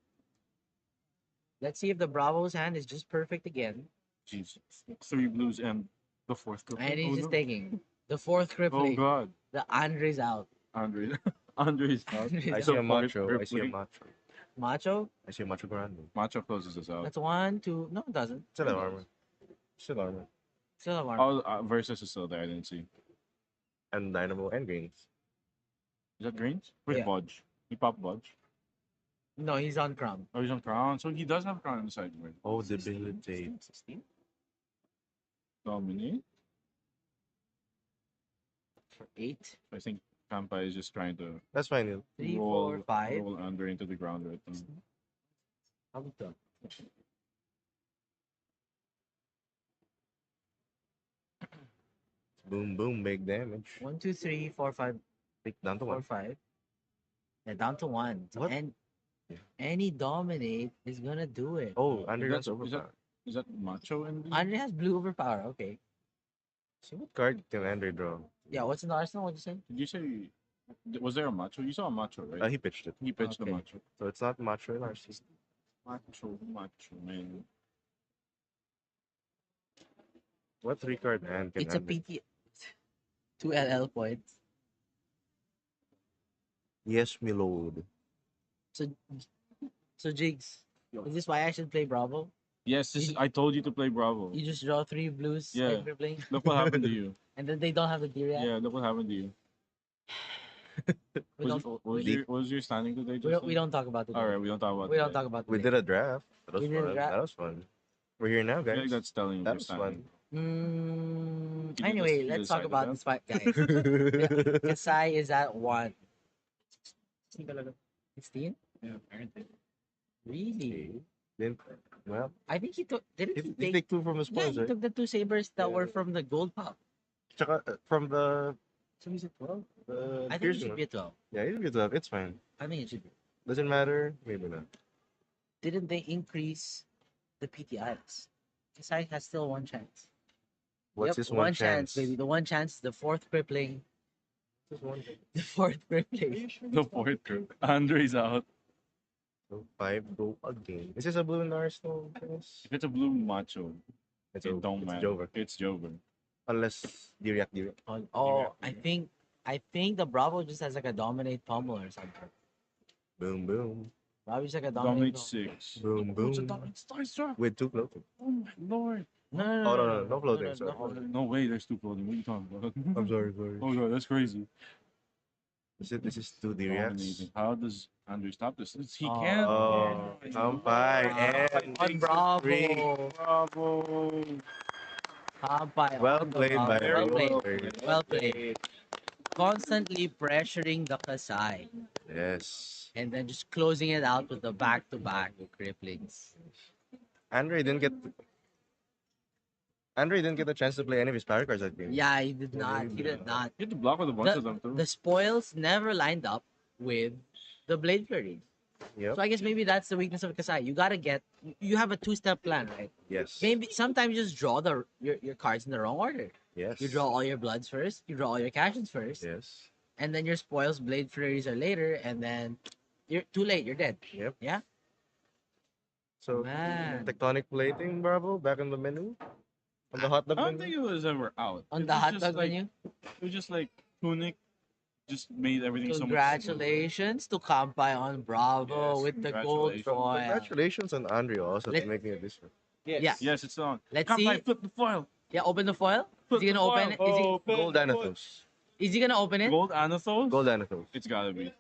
Let's see if the Bravo's hand is just perfect again. Jesus. 3 blues and the 4th crippling. And he's Oh, just no. taking the 4th Oh crippling. God, The Andre's out. Andre, Andre's out. Andre's I out. see a The fourth macho. I see a crippling. macho. Macho? I see a macho grande. Macho closes us out. That's 1, 2. No, it doesn't. Still have armor. Still armor. Still have armor. Oh, versus is still there. I didn't see. And dynamo and greens. Is that greens? Where's Yeah. Bodge? He popped Bodge. No, he's on crown. Oh, he's on crown. So he does have crown on the sideboard. Oh, debilitate. 16 Dominate. for 8. I think Kampa is just trying to That's fine, Neil. 3, roll, 4, 5. roll under into the ground right now. How about that? Boom, boom, big damage. 1, 2, 3, 4, 5, Pick down to 4, one. 5. Yeah, down to 1. So What? Yeah. any dominate is gonna do it. Oh, Andre Is runs that- overpower. Is that Macho in the... Andre has blue overpower. Okay. So what card can Andre draw? Yeah, what's in the arsenal? What'd you say? Did you say... Was there a Macho? You saw a Macho, right? He pitched it. He pitched the Okay. Macho. So it's not macho in RC. Macho, man. What 3-card hand can It's a Andre? PT. 2 LL points. Yes, my lord. So Jigs, is this why I should play Bravo? Yes, this is, I told you to play Bravo. You just draw 3 blues Yeah. and dribbling, Look what happened to you. and then they don't have the D react. Yeah, look what happened to you. We don't, Was your standing today? we don't talk about it. All right, we don't talk about We don't today. talk about We it. did a draft. That was We did a fun. draft. That was fun. We're here now, I feel guys. like that's telling you That your was standing. Mm, You anyway, just let's talk decided about that? this fight, guys. Kassai is at 1. 16? Yeah, apparently. Really? Then, well, I think he took. Didn't he he take? take 2 from his Yeah, spawns, he right? took the 2 sabers that Yeah. were from the gold pop. Tsaka, from the So he's at 12. the I think it piercing should one. be a 12. Yeah, he's good enough. It's fine. I think it should be. Doesn't matter. Maybe not. Didn't they increase the PTIs? Kassai has still 1 chance. What's Yep, his one chance? baby. The 1 chance is the 4th crippling. Just one. The 4th crippling. The 4th group. Andre's out. So 5 go again. Is this a blue in the arsenal? If it's a blue Macho, It's it don't it's matter. Jover. It's Jover. Unless D-react. Oh, I think the Bravo just has like a dominate pummel or something. Boom, boom. Bravo just like a Dominate dominate. 6. Boom, What's a boom. dominate Starstruck? With 2 floating. Oh my lord. No, Oh, no floating. Sorry. No way, there's 2 floating. What are you talking about? I'm sorry. Oh god, that's crazy. This is 2 D-reacts. Dominating. How does Andre stop this? He Oh. can't. Oh, Kampai and On Bravo. Bravo. Kampai Well on the played by Bravo. Well everyone. played. Well played. Constantly pressuring the Kassai. Yes. And then just closing it out with the back-to-back cripplings. Andre didn't get a chance to play any of his power cards that game. Yeah, he did not. He did not. You have to block with a bunch of them too. The spoils never lined up with the Blade Flurry. Yep. So I guess maybe that's the weakness of Kassai. You have a 2-step plan, right? Yes. Maybe sometimes you just draw your cards in the wrong order. Yes. You draw all your bloods first, you draw all your cashes first, Yes. and then your spoils, Blade Flurries are later, and then you're too late, you're dead. Yep. Yeah? So Man. tectonic plating, Bravo, back on the menu. On the hot dog I don't think menu. it was ever out. On It the was hot just dog like, menu? It was just like Tunic just made everything so much smoother. Congratulations to Kampai on Bravo Yes, with the gold congratulations. foil. Congratulations on Andre also Let- to making it this one. Yeah. Yes, it's on. Let's Kampai, see. flip the foil. Yeah, open the foil. Is Flip he the gonna open it? foil. Gold Anathos. Is he gonna open it? Gold Anathos? Gold Anathos. It's gotta be.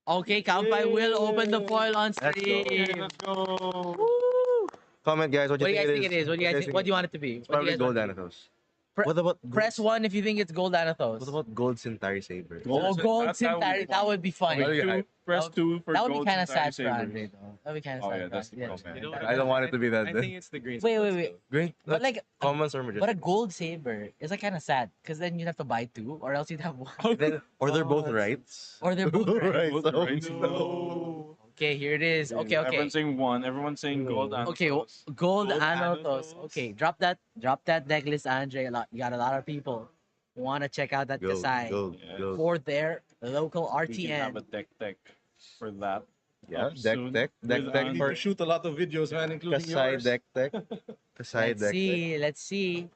Okay, Kampai will open the foil on Let's go. stream. Let's go. Woo! Comment, guys, what What do you you guys think think it is? What do you guys think? What do you want it to be? It's What do you probably guys want Gold it to be? Anathos. Pre- What about Press 1 if you think it's gold Anathos. What about Gold Centauri Saber? Oh, gold That would be Centauri. That would be funny. That'd be Two, hype. press 2 for That would be gold kind of Centauri sad for Saber. Andre, though. That would be kind of Oh, sad. yeah, for that's Andre. the problem. You know I don't want it to be that I then. think it's the green. Wait. Great. But like, Commons or but a Majestic. gold saber is like kind of sad because then you'd have to buy 2, or else you'd have 1. Or they're both rights. Or they're both right. Both so- right. so- Okay, here it is. Okay. Everyone's saying 1. Everyone's saying gold Anathos. Okay, gold Gold Anathos. Anathos. Okay, drop that necklace, Andre. You got a lot of people who want to check out that Gold, Kassai gold, Yeah. gold. for their local We can have a RTN. tech for that. Yeah, up deck soon tech with for Shoot a lot of videos, man, including Kassai yours. deck tech. Kassai deck tech. Let's see.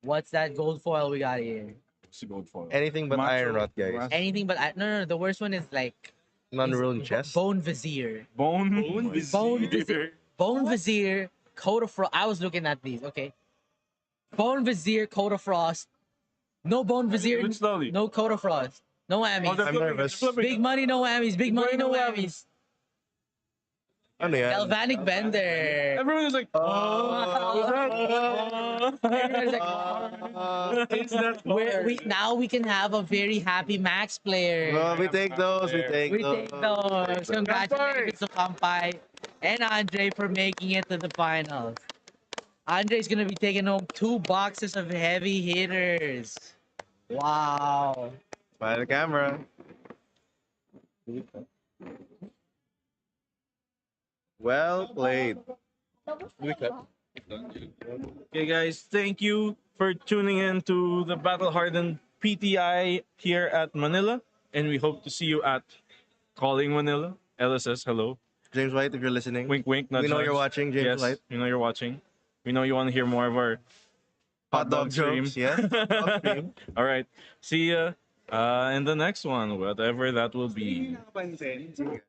What's that gold foil we got here? It's a gold foil. Anything but Macho, Iron Rod, guys. Macho. Anything but no. The worst one is like Non-rolling is chest. Bone Vizier. Bone Bone Vizier. Bone Vizier. Coat of Frost. I was looking at these. Okay. Bone Vizier. Coat of Frost. No Bone Vizier. Do it slowly. No Coat of Frost. No Oh, whammies. they're I'm flipping, nervous. they're flipping. Big money, no whammies. Big money, no whammies. Ano yan? Galvanic Bender. Everyone is like, Everyone's like, it's that now we can have a very happy Max player. No, we take those. We take We those. take those. Congratulations to Kampai and Andre for making it to the finals. Andre's gonna be taking home 2 boxes of heavy hitters. Wow. By the camera. Well played. Okay, guys, thank you for tuning in to the Battle Hardened PTI here at Manila, and we hope to see you at Calling Manila. LSS, hello. James White, if you're listening. Wink, wink. Nudge, We know nudge. you're watching, James Yes, White. we know you're watching. We know you want to hear more of our Hot dog stream. jokes, yeah. Hot stream. All right. See ya in the next one, whatever that will be. Napansin.